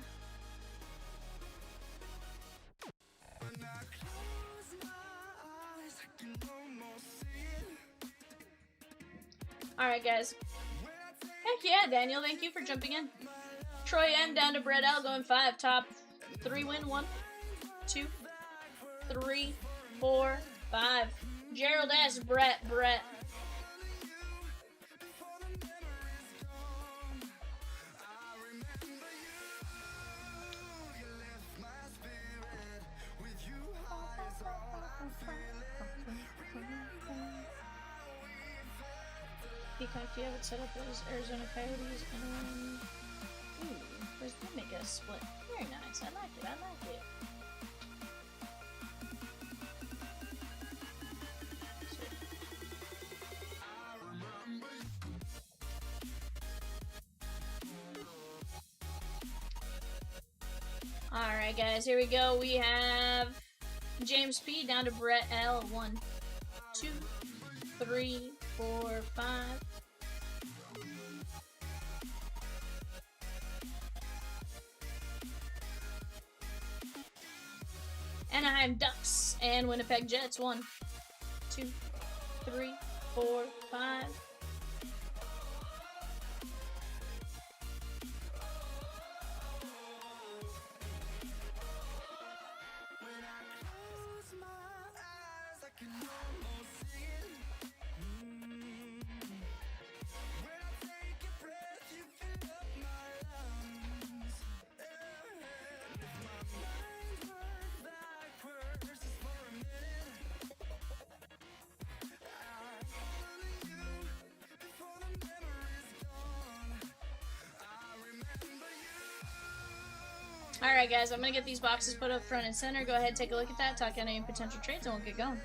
Alright, guys. Heck yeah, Daniel. Thank you for jumping in. Troy M down to Brett L going 5. Top 3 win. 1, 2, 3, 4, 5. Gerald S. Brett. Peacock, do you have it set up as Arizona Coyotes? And ooh, where's that make a split? Very nice. I like it. Alright, guys, here we go. We have James P down to Brett L. 1, 2, 3, 4, 5. Anaheim Ducks and Winnipeg Jets. 1, 2, 3, 4, 5. Alright guys, I'm going to get these boxes put up front and center. Go ahead, take a look at that, talk on any potential trades, and we'll get going.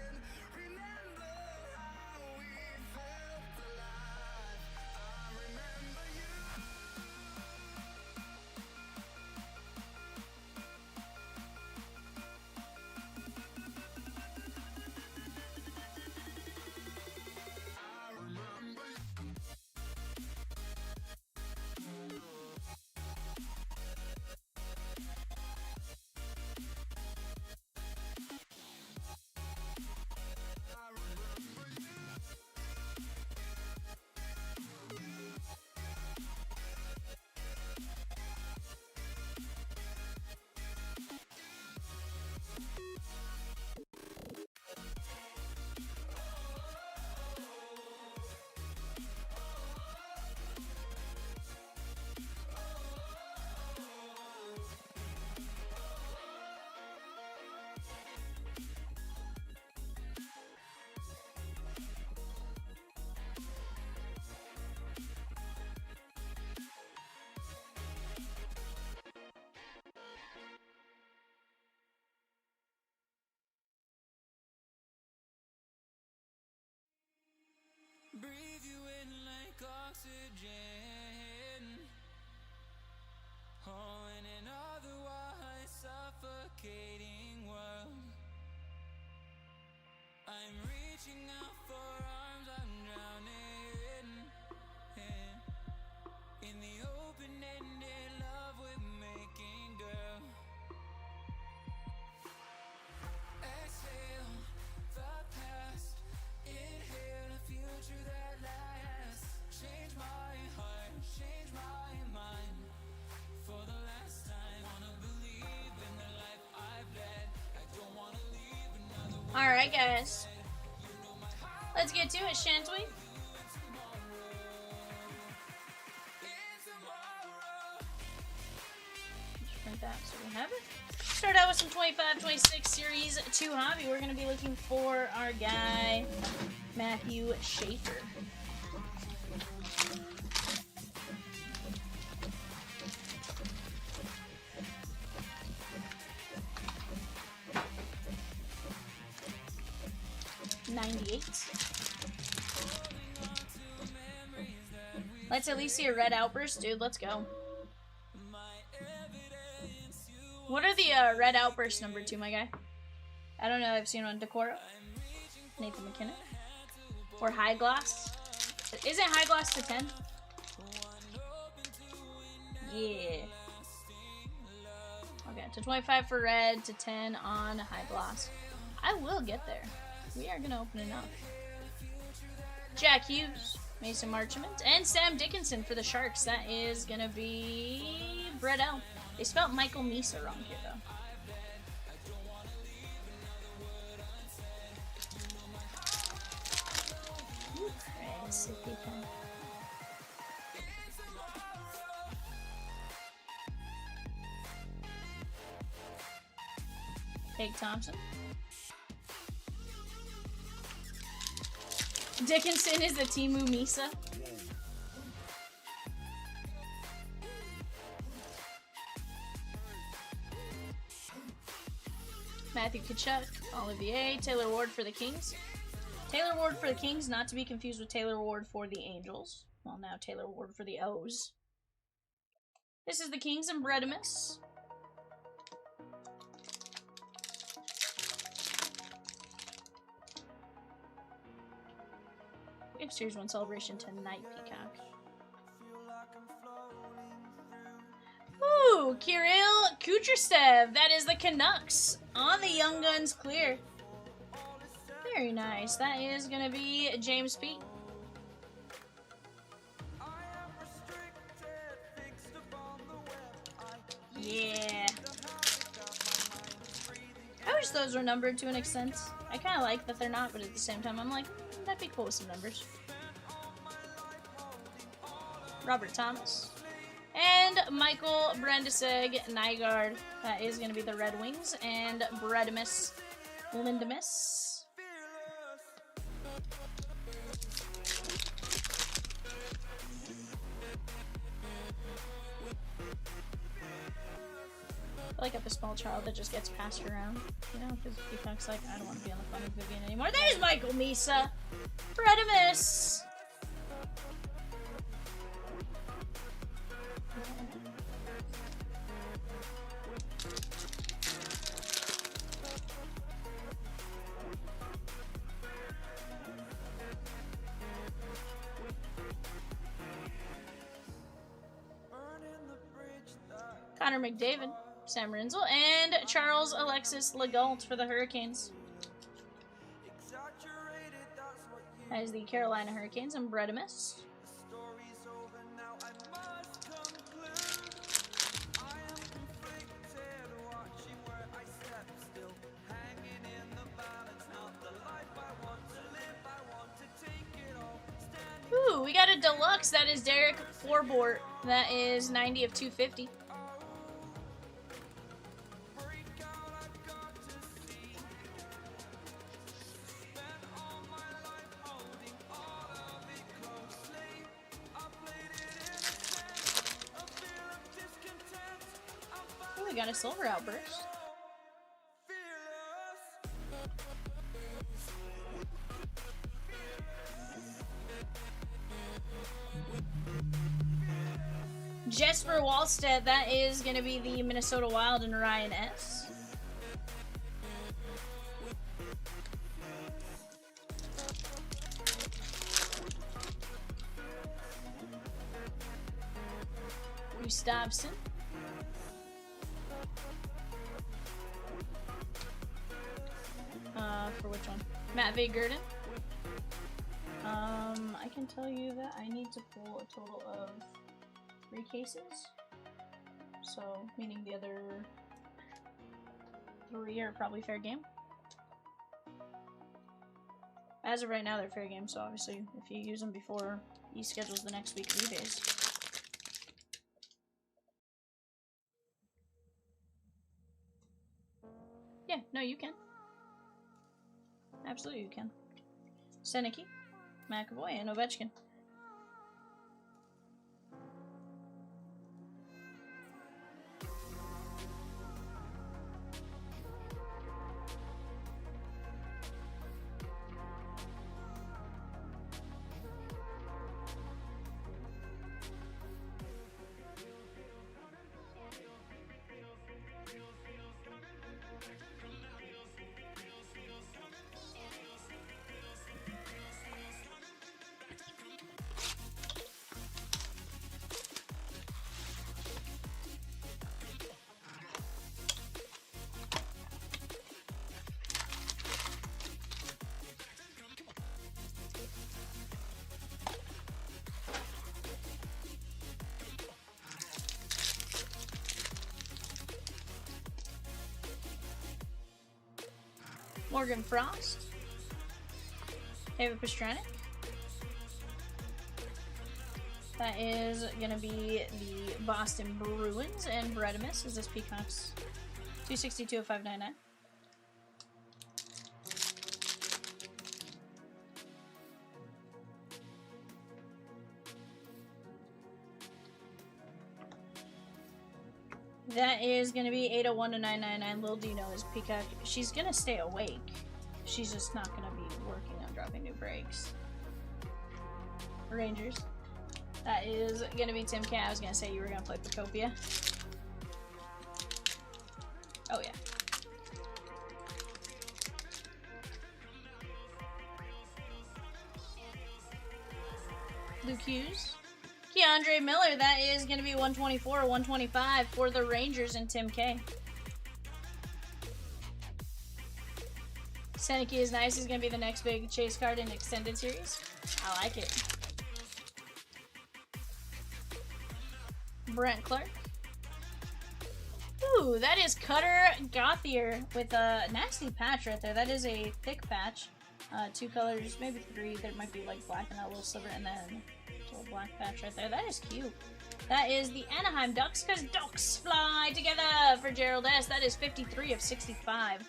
Breathe you in like oxygen. Oh, in an otherwise suffocating world, I'm reaching out for arms, I'm drowning in the open-ended love we're making, girl. Exhale the past, inhale a future that lasts. Change my heart, change my mind for the last time. Wanna believe in the life I've led. I don't wanna leave another one. Alright guys, let's get to it, shan't we? Just print that so we have it. Start out with some 25-26 Series 2 hobby. We're going to be looking for our guy, Matthew Schaefer. Let's at least see a red outburst, dude. Let's go. What are the red outburst number 2, my guy? I don't know. I've seen one. Decoro, Nathan McKinnon, or High Gloss. Isn't High Gloss to 10? Yeah. Okay, to 25 for red, to 10 on high blast. I will get there. We are gonna open enough. Jack Hughes, Mason Marchment, and Sam Dickinson for the Sharks. That is gonna be Brett L. They spelled Michael Misa wrong here, though. Ooh, crazy people. Craig Thompson. Dickinson is the Timu Misa. Matthew Kachuk, Olivier, Taylor Ward for the Kings. Taylor Ward for the Kings, not to be confused with Taylor Ward for the Angels. Well, now Taylor Ward for the O's. This is the Kings and Bredimus. We have Series 1 celebration tonight, Peacock. Ooh, Kirill Kucherstev. That is the Canucks on the Young Guns clear. Very nice. That is going to be James Pete. Yeah. I wish those were numbered to an extent. I kind of like that they're not, but at the same time, I'm like, that'd be cool with some numbers. Robert Thomas. And Michael Brandiseg Nygaard. That is going to be the Red Wings. And Bredimus Lindemus. I feel like I'm a small child that just gets passed around, you know, because Peacock's like, I don't want to be on the phone with Vivian anymore. There's Michael Misa! Bredimus! Connor McDavid, Sam Rinzel, and Charles Alexis Legault for the Hurricanes. That is the Carolina Hurricanes and Bredimus. Ooh, we got a deluxe. That is Derek Forbort. That is 90 of 250. We got a silver outburst. Jesper Wallstedt, that is going to be the Minnesota Wild and Ryan S. Gustavsson. For which one? Matt V. Gurdon. I can tell you that I need to pull a total of 3 cases. So, meaning the other 3 are probably fair game. As of right now, they're fair game, so obviously if you use them before he schedules the next week 3 days. Yeah, no, you can. Absolutely you can. Seneki, McAvoy, and Ovechkin. Morgan Frost. David Pastrana. That is going to be the Boston Bruins. And Bredimus is this Peacocks. 262 of 599. That is going to be 801 to 999. Lil Dino is Peacock. She's going to stay awake. She's just not going to be working on dropping new breaks. Rangers. That is going to be Tim K. I was going to say you were going to play Procopia. Oh, yeah. Luke Hughes. Keandre Miller, that is going to be 124 or 125 for the Rangers and Tim K. Seneca is nice. He's going to be the next big chase card in Extended Series. I like it. Brent Clark. Ooh, that is Cutter Gauthier with a nasty patch right there. That is a thick patch. 2 colors, maybe 3. There might be like black and that little sliver, and then a little black patch right there. That is cute. That is the Anaheim Ducks, because Ducks fly together for Gerald S. That is 53 of 65.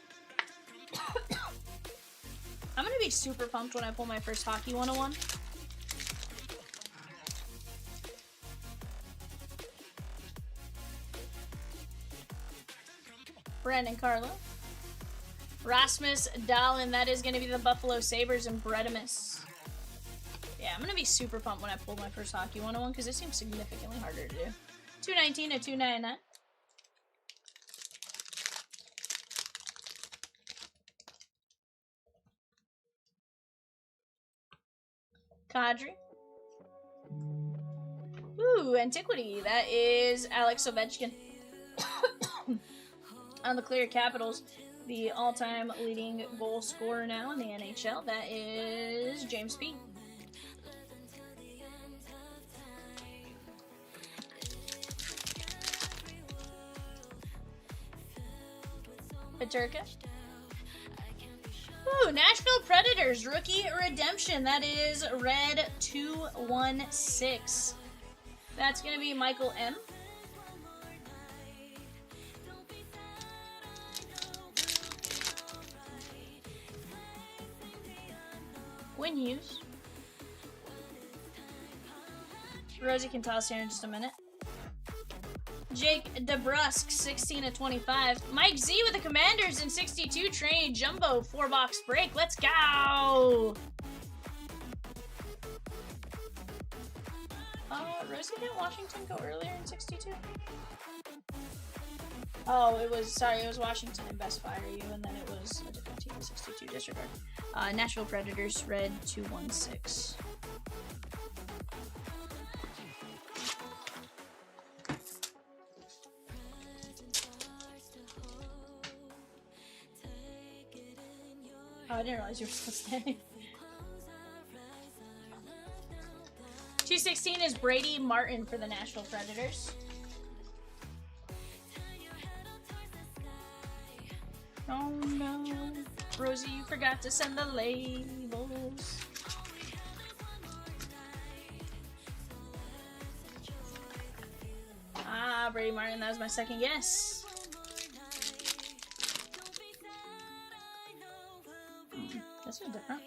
I'm going to be super pumped when I pull my first Hockey 101. Brandon Carlo. Rasmus Dahlin, that is going to be the Buffalo Sabres and Bredimus. Yeah, I'm going to be super pumped when I pull my first Hockey 101 because it seems significantly harder to do. 219 to 299. Kadri. Ooh, Antiquity. That is Alex Ovechkin. On the Clear Capitals, the all-time leading goal scorer now in the NHL, that is James P. Paterka. Ooh, Nashville Predators, Rookie Redemption. That is Red 216. That's going to be Michael M. Quinn Hughes. Rosie can toss here in just a minute. Jake DeBrusk, 16 of 25. Mike Z with the Commanders in 62 trade jumbo 4-box break. Let's go! Rosie, didn't Washington go earlier in 62? Oh, it was Washington and Best Fire You, and then it was a different team, 62 disregard. Nashville Predators, Red 216. Oh, I didn't realize you were still standing. 216 is Brady Martin for the Nashville Predators. Oh no, Rosie, you forgot to send the labels. Ah, Brady Martin, that was my second guess. This was different.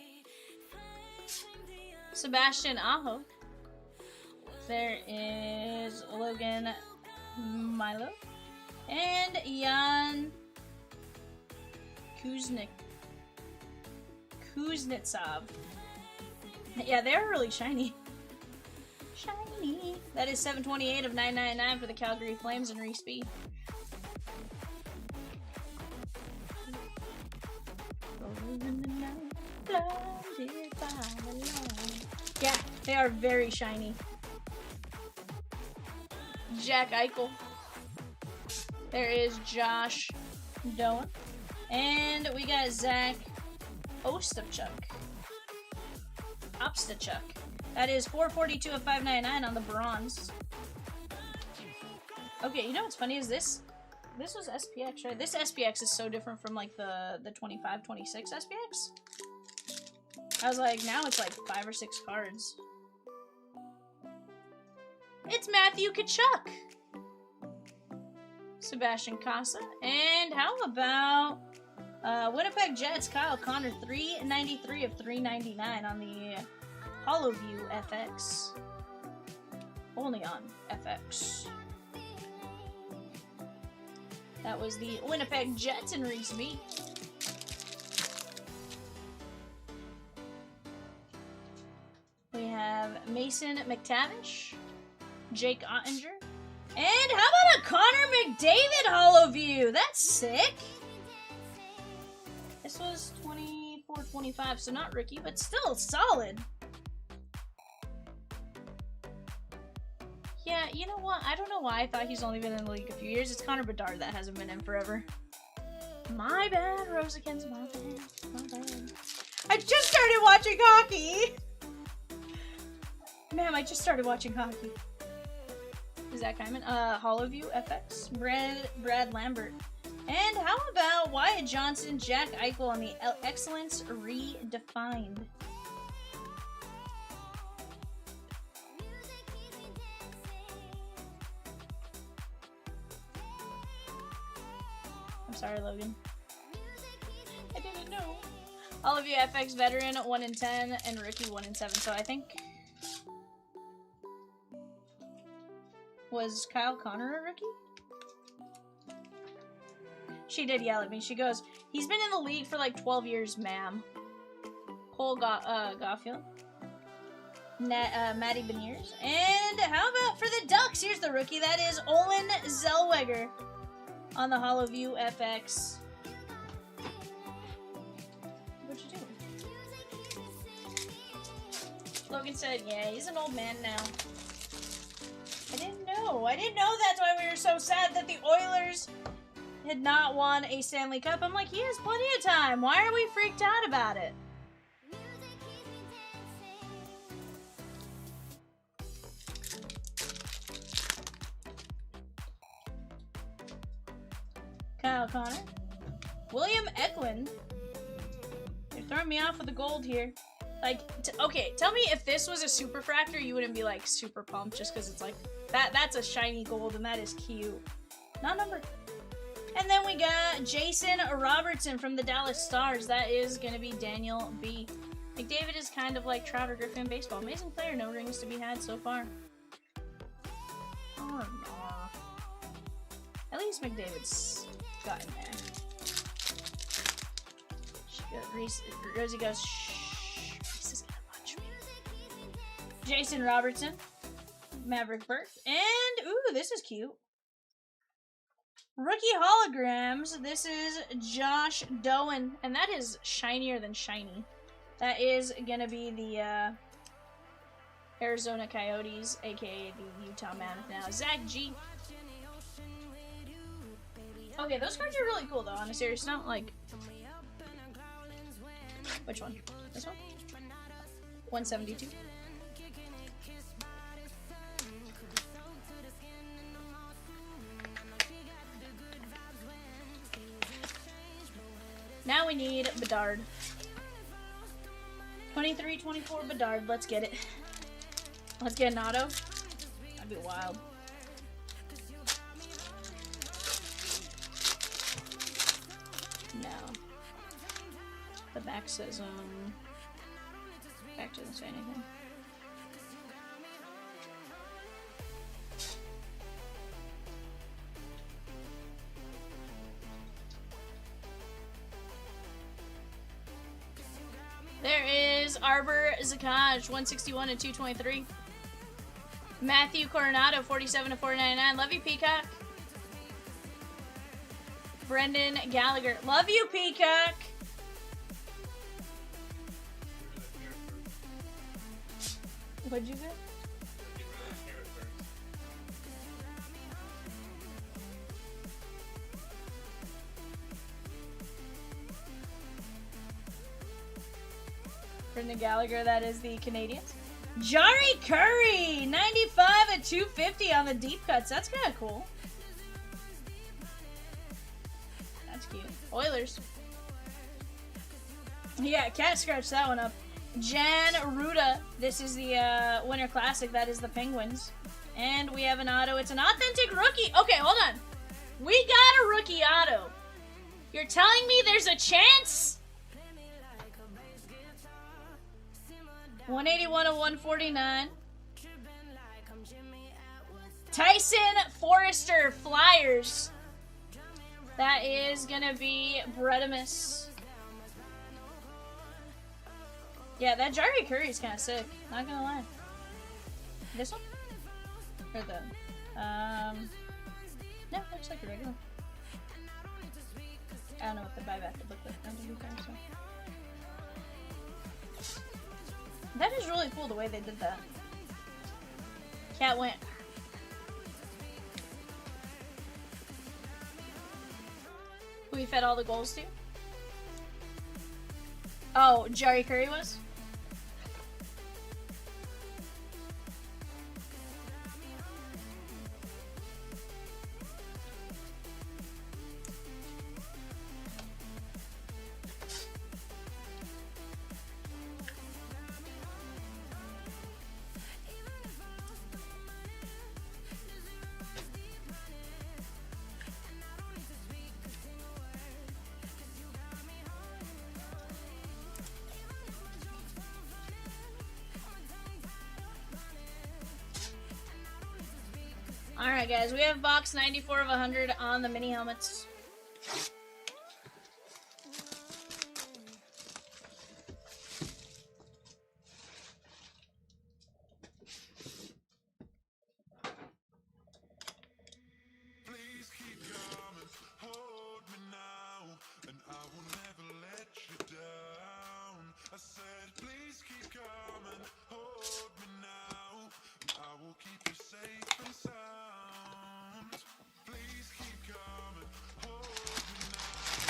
Sebastian Aho. There is Logan Milo. And Jan Kuznetsov. Yeah, they're really shiny. Shiny. That is 728 of 999 for the Calgary Flames and Reese B. Yeah, they are very shiny. Jack Eichel. There is Josh Doan. And we got Zach Ostapchuk. That is 442 of 599 on the bronze. Okay, you know what's funny is this This was SPX, right? This SPX is so different from like the 25, 26 SPX. I was like, now it's like 5 or 6 cards. It's Matthew Tkachuk. Sebastian Casa. And how about Winnipeg Jets, Kyle Connor, 393 of 399 on the HoloView FX. Only on FX. That was the Winnipeg Jets and Reese B. We have Mason McTavish, Jake Ottinger, and how about a Connor McDavid HoloView? That's sick. This was 24-25, so not rookie, but still solid. Yeah, you know what? I don't know why I thought he's only been in the league a few years. It's Connor Bedard that hasn't been in forever. My bad, Rosenkins, my bad, my bad. I just started watching hockey! Ma'am, I just started watching hockey. Is that Kyman? HoloView FX, Brad Lambert. And how about Wyatt Johnson, Jack Eichel on the Excellence Redefined? I'm sorry, Logan. I didn't know. All of you FX veteran 1 in 10 and rookie 1 in 7. So I think was Kyle Connor a rookie? She did yell at me. She goes, he's been in the league for like 12 years, ma'am. Cole Gaufield. Matty Beniers. And how about for the Ducks? Here's the rookie. That is Olin Zellweger on the HoloView FX. What'd you do? Logan said, yeah, he's an old man now. I didn't know. I didn't know that's why we were so sad that the Oilers had not won a Stanley Cup. I'm like, he has plenty of time. Why are we freaked out about it? Kyle Connor. William Eklund. You're throwing me off with the gold here. Like, okay, tell me if this was a super fractor, you wouldn't be like super pumped just because it's like, that's a shiny gold and that is cute. Not numbered. And then we got Jason Robertson from the Dallas Stars. That is going to be Daniel B. McDavid is kind of like Trout or Griffin baseball. Amazing player, no rings to be had so far. Oh, no. At least McDavid's gotten there. Rosie goes, shh, Reese is gonna punch me. Jason Robertson, Maverick Burke, and ooh, this is cute. Rookie holograms. This is Josh Doan, and that is shinier than shiny. That is gonna be the Arizona Coyotes, aka the Utah Mammoth now. Zach G. Okay, those cards are really cool though, on a serious note. Like, which one? This one? 172. Now we need Bedard. 23-24 Bedard. Let's get it. Let's get an auto. That'd be wild. No. The back says, back doesn't say anything. There is Arbor Zakaj, 161 and 223. Matthew Coronado, 47 to 499. Love you, Peacock. Brendan Gallagher. Love you, Peacock. What'd you say? Brendan Gallagher, that is the Canadians. Jari Curry, 95 at 250 on the deep cuts. That's kind of cool. Oilers. Yeah, Cat scratched that one up. Jan Ruda. This is the Winter Classic. That is the Penguins. And we have an auto. It's an authentic rookie. Okay, hold on. We got a rookie auto. You're telling me there's a chance? 181 of 149. Tyson Forrester Flyers. That is gonna be Bredimus. Yeah, that Jari Curry's kind of sick. Not gonna lie. This one? Or the no, looks like a regular. I don't know what the buyback would look like. That is really cool the way they did that. Cat went. Who we fed all the goals to? Oh, Jari Curry was? Alright guys, we have box 94 of 100 on the mini helmets. Please keep coming, hold me now, and I will never let you down. I said, please keep coming, hold me now, and I will keep you safe and sound. Please keep coming, hold me now,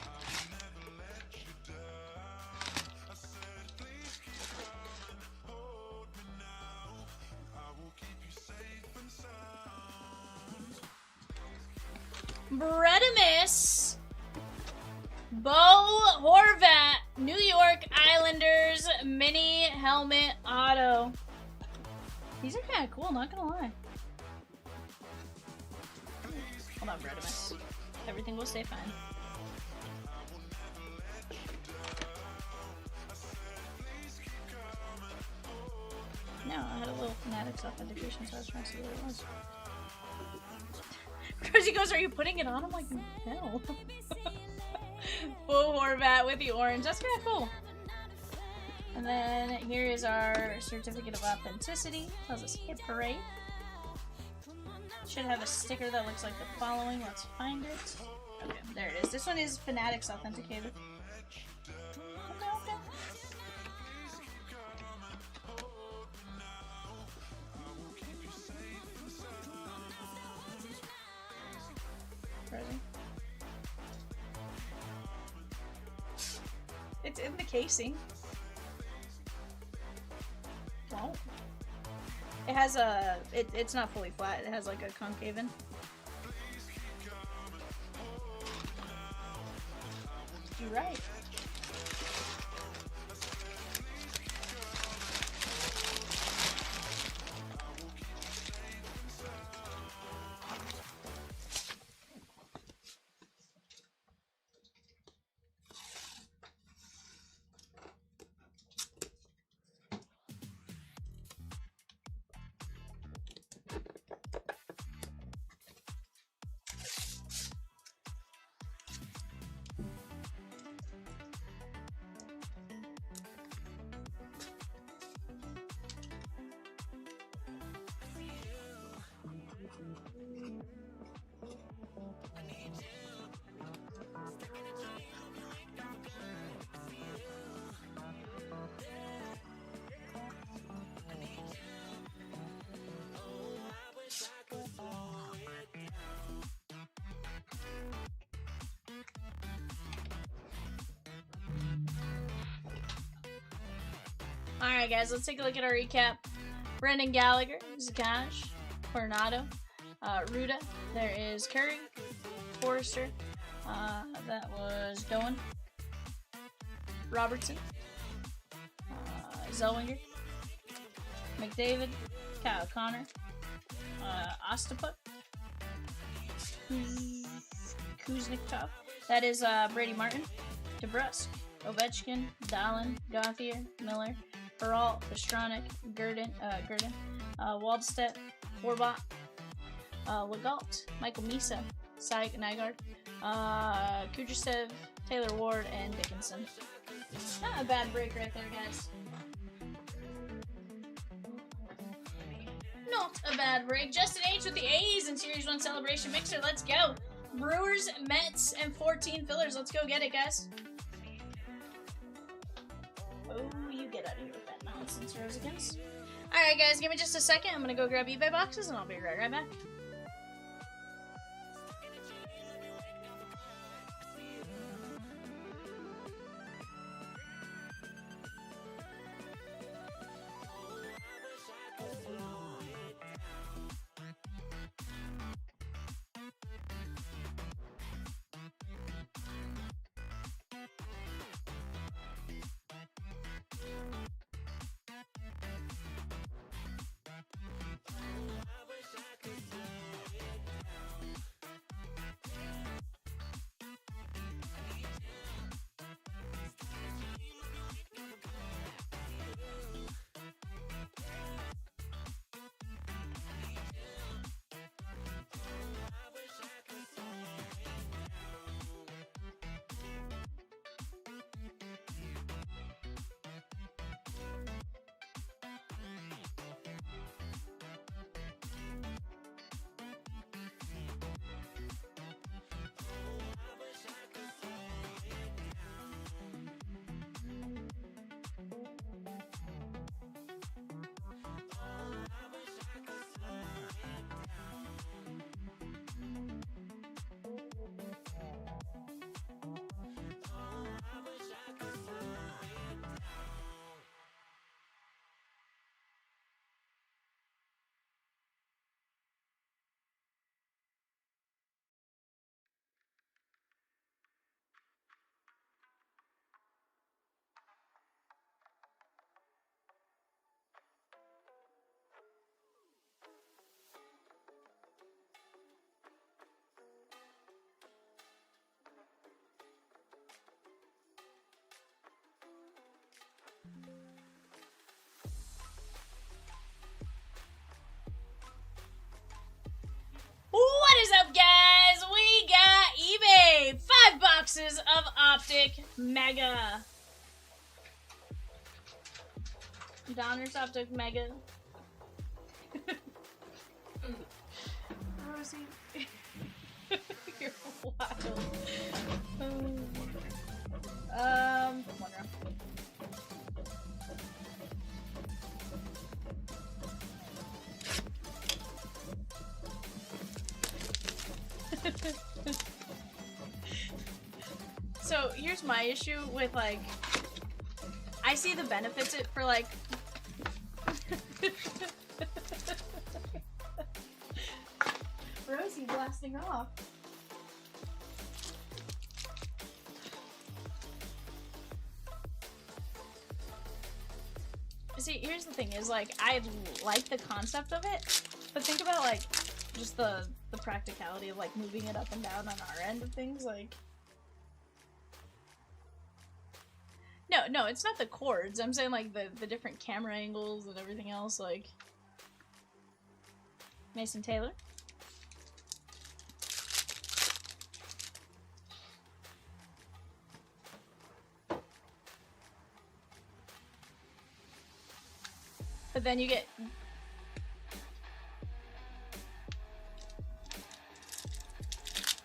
I will never let you down. I said, please keep coming, hold me now, I will keep you safe and sound. Bredimus, Bo Horvat, New York Islanders mini helmet auto. These are kind of cool, not gonna lie. Hold on, Bredimus. Everything will stay fine. No, I had a little Fanatics authentication, so I was trying to see what it was. Rosie goes, are you putting it on? I'm like, no. Bo Horvat with the orange. That's kind of cool. And then here is our certificate of authenticity. Tells us hit parade. Should have a sticker that looks like the following. Let's find it. Okay, there it is. This one is Fanatics authenticated. Okay. Ready? It's in the casing. Well, it has a. It's not fully flat. It has like a concave in. You're right. Alright guys, let's take a look at our recap. Brendan Gallagher, Zakash, Coronado, Ruda, there is Curry, Forrester, That was Doan, Robertson, Zellweger, McDavid, Kyle Connor, Ostapuk, Kuznikov. That is Brady Martin, DeBrusk, Ovechkin, Dallin, Gauthier, Miller, Peralt, Pastrnak, Gurdon, Waldstedt, Forbot, Legault, Michael Misa, Cy Nygaard, Kudrasev, Taylor Ward, and Dickinson. Not a bad break right there, guys. Not a bad break. Justin H with the A's in Series 1 Celebration Mixer. Let's go. Brewers, Mets, and 14 fillers. Let's go get it, guys. Oh, you get out of here with that nonsense, Resurgence. Alright, guys, give me just a second. I'm gonna go grab eBay boxes, and I'll be right back. What is up, guys? We got eBay 5 boxes of Optic Mega. Donruss Optic Mega. Rosie, you're wild. One round. So here's my issue with, like, I see the benefits it for, like, Rosie blasting off. See, here's the thing is, like, I like the concept of it, but think about, like, just the practicality of, like, moving it up and down on our end of things, like... No, it's not the chords. I'm saying, like, the different camera angles and everything else, like... Mason Taylor. But then you get...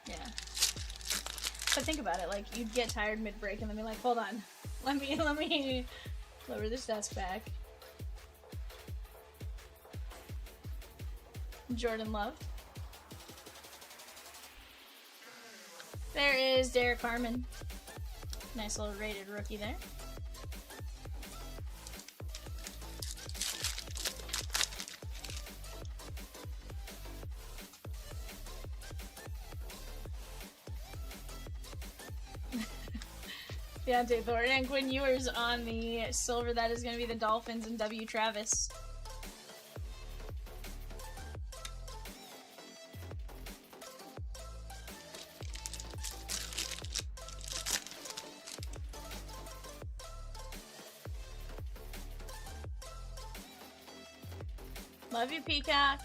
Yeah. But think about it, like, you'd get tired mid-break and then be like, hold on. Let me lower this desk back. Jordan Love. There is Derek Harmon. Nice little rated rookie there. Deontay Thornton and Quinn Ewers on the silver. That is going to be the Dolphins and W. Travis. Love you, Peacock.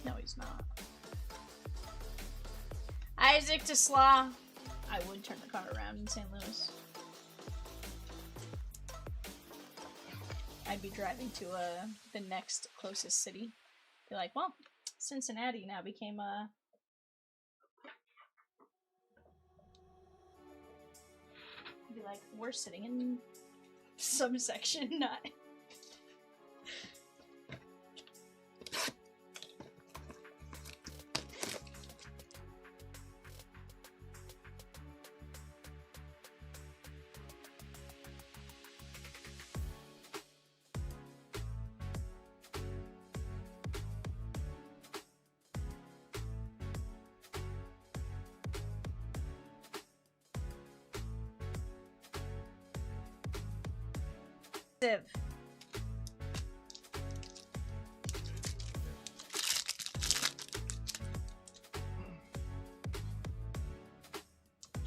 No, he's not. Isaac to Slaw. I would turn the car around in St. Louis. I'd be driving to the next closest city. Be like, well, Cincinnati now became a... Be like, we're sitting in some section, not... Civ.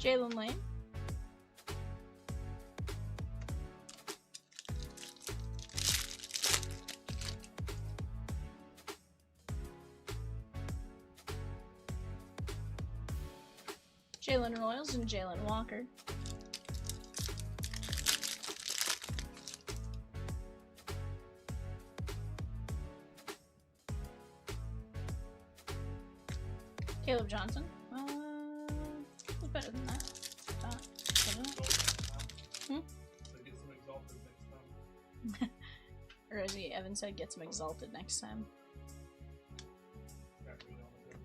Jalen Lane. Jalen Royals and Jalen Walker. Caleb Johnson. Who's better than that? Rosie Evans said get some exalted next time.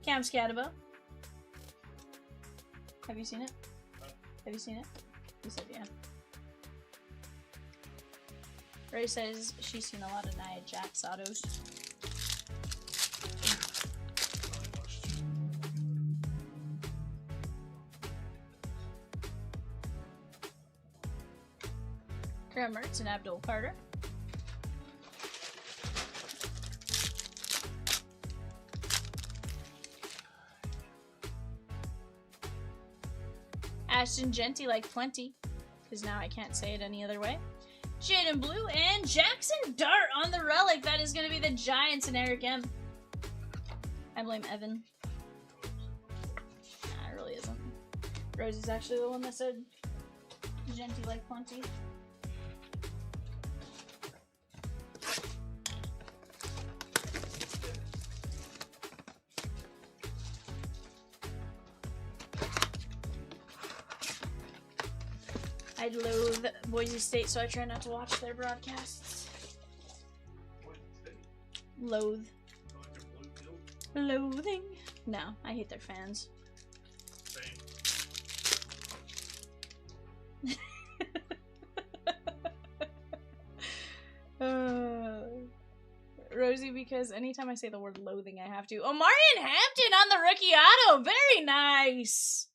Cam Scatabo. Have you seen it? Have you seen it? You said yeah. Ray says she's seen a lot of Nia Jax autos. Graham Mertz and Abdul Carter. Ashton Genty like plenty, because now I can't say it any other way. Jaden Blue and Jackson Dart on the relic. That is going to be the Giants and Eric M. I blame Evan. Nah, it really isn't. Rosie's actually the one that said Genty like plenty. I loathe Boise State, so I try not to watch their broadcasts. Loathe. Loathing. No, I hate their fans. Rosie, because anytime I say the word loathing, I have to. Omarion Hampton on the rookie auto. Very nice.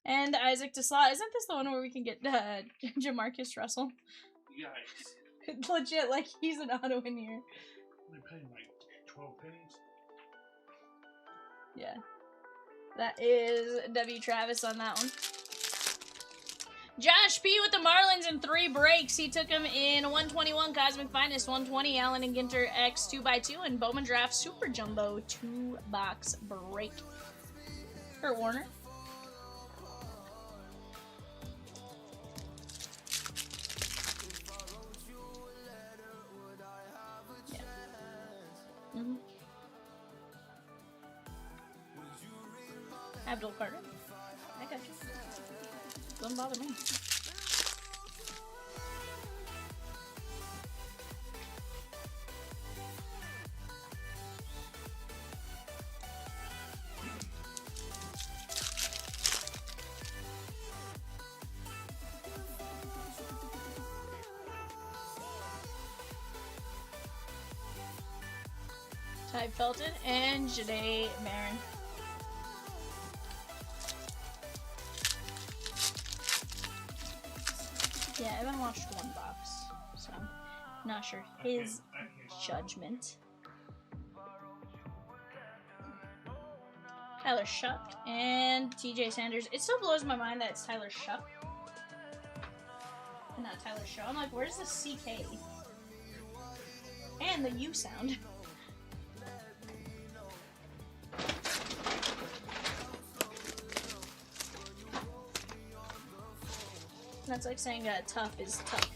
And Isaac DeSlaw. Isn't this the one where we can get Jamarcus Russell? Yikes. Legit, like he's an auto in here. They're paying like 12 pennies. Yeah. That is W. Travis on that one. Josh P with the Marlins in 3 breaks. He took him in 121 Cosmic Finest, 120 Allen and Ginter X 2x2, and Bowman Draft Super Jumbo 2-box break. Kurt Warner. Mm-hmm. Abdul Carter. I got you. Don't bother me. Ty Felton, and Janae Marin. Yeah, I haven't watched one box, so I'm not sure his judgment. Tyler Shuck and TJ Sanders. It still blows my mind that it's Tyler Shuck. Not Tyler Shaw. I'm like, where's the CK? And the U sound. That's like saying tough is tough.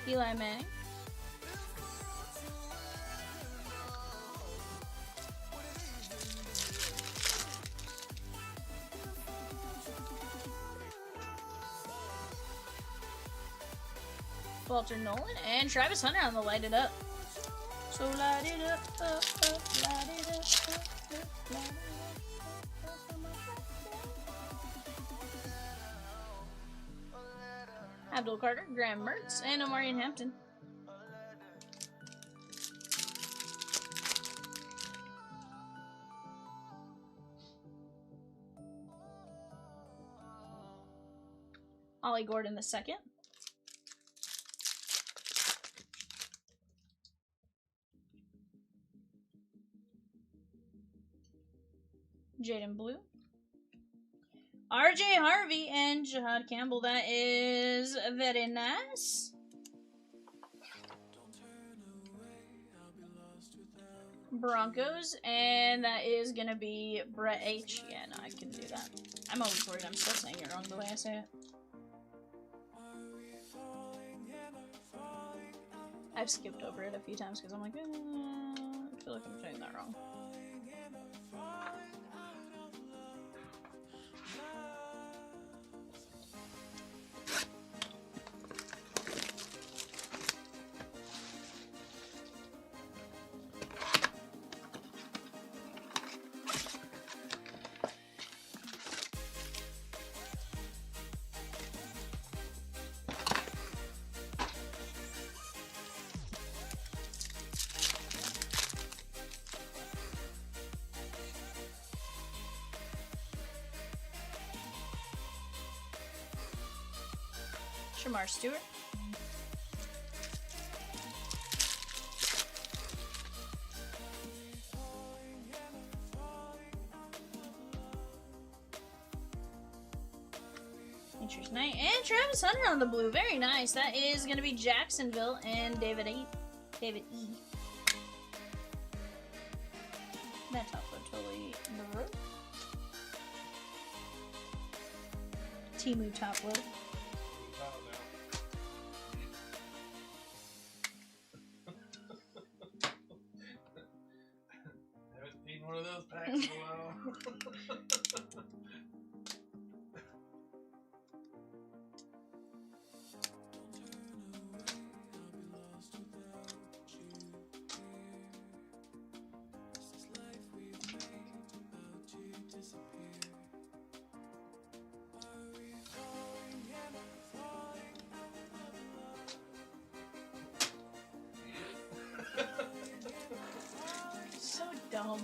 Eli Manning. Walter Nolan and Travis Hunter on the Light It Up. So light it up, light it up, light it up. Abdul Carter, Graham Mertz, and Omarion Hampton. Ollie Gordon II. Jaden Blue. RJ Harvey and Jahad Campbell. That is very nice. Broncos, and that is gonna be Brett H. Yeah, no, I can do that. I'm always worried I'm still saying it wrong the way I say it. I've skipped over it a few times because I'm like, I feel like I'm saying that wrong. Shamar Stewart. Interesting night. And Travis Hunter on the blue. Very nice. That is going to be Jacksonville and David E. That top load totally broke. Timu top load. One of those packs in a while. So dumb.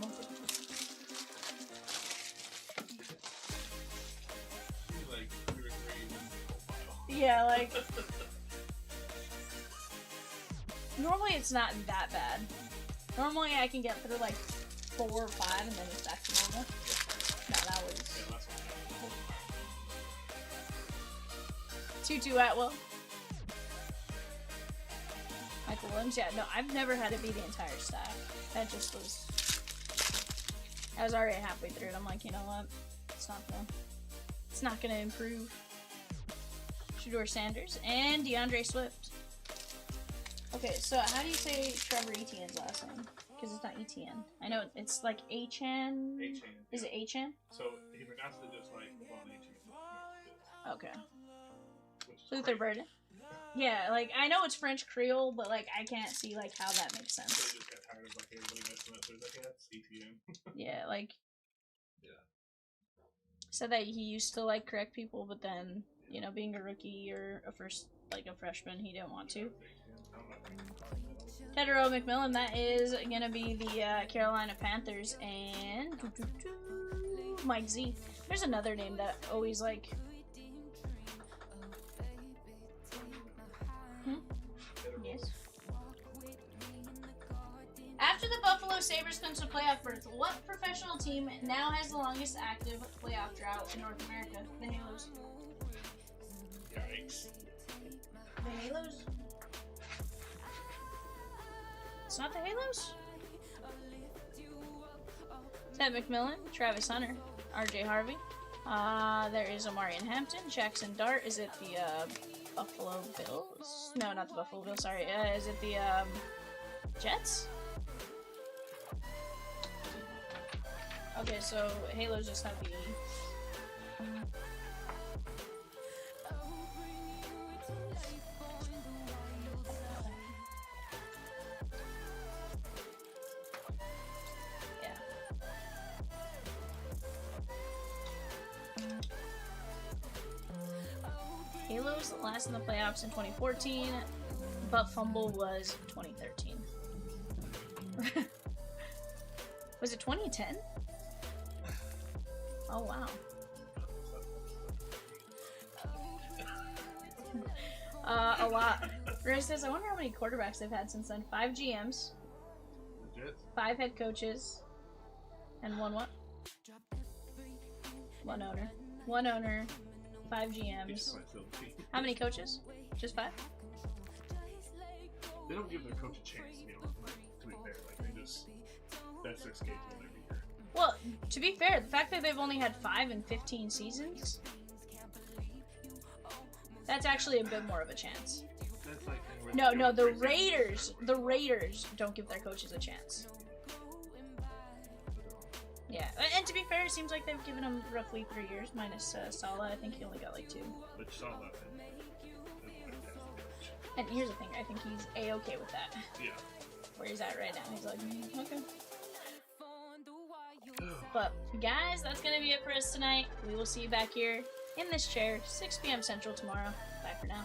Yeah, like normally it's not that bad. Normally I can get through like 4 or 5 and then it's back to normal. No, that was Tutu Atwell. Michael Williams. Yeah, no, I've never had it be the entire stack. That just was. I was already halfway through it. I'm like, you know what? It's not gonna improve. Shador Sanders and DeAndre Swift. Okay, so how do you say Trevor Etienne's last name? Because it's not Etienne. I know it's like Achan. Is it Achan? So he pronounced it just like Von Achan. Okay. Luther Burden. Yeah, like I know it's French Creole, but like I can't see like how that makes They sense. just got tired of like everybody messing up. So it's like, yeah, it's ETN. Yeah, like Yeah. said that he used to like correct people, but then you know, being a rookie or a freshman, he didn't want to. Hetero McMillan, that is gonna be the Carolina Panthers, and Mike Z. There's another name that always like. Yes. After the Buffalo Sabres clinched a playoff berth, what professional team now has the longest active playoff drought in North America? The Halos. Yikes. The Halos? It's not the Halos? Ted McMillan, Travis Hunter, RJ Harvey. There is Omarion Hampton, Jackson Dart. Is it the Buffalo Bills? No, not the Buffalo Bills, sorry. Is it the Jets? Okay, so Halos just have the yeah. Halos last in the playoffs in 2014, but fumble was 2013. Was it 2010? Oh wow. A lot. Ray says, I wonder how many quarterbacks they've had since then. 5 GMs, The Jets? 5 head coaches, and one what? One owner. One owner, 5 GMs. How many coaches? Just 5? They don't give their coach a chance, you know, like, to be fair. Like, they just, that's their schedule every year. Well, to be fair, the fact that they've only had 5 in 15 seasons, that's actually a bit more of a chance. That's like No, the Raiders don't give their coaches a chance. Yeah, and to be fair, it seems like they've given him roughly 3 years, minus Saleh. I think he only got like 2. But Saleh, And here's the thing, I think he's A-okay with that. yeah. Where he's at right now. He's like, okay. But, guys, that's going to be it for us tonight. We will see you back here in this chair, 6 p.m. Central tomorrow. Bye for now.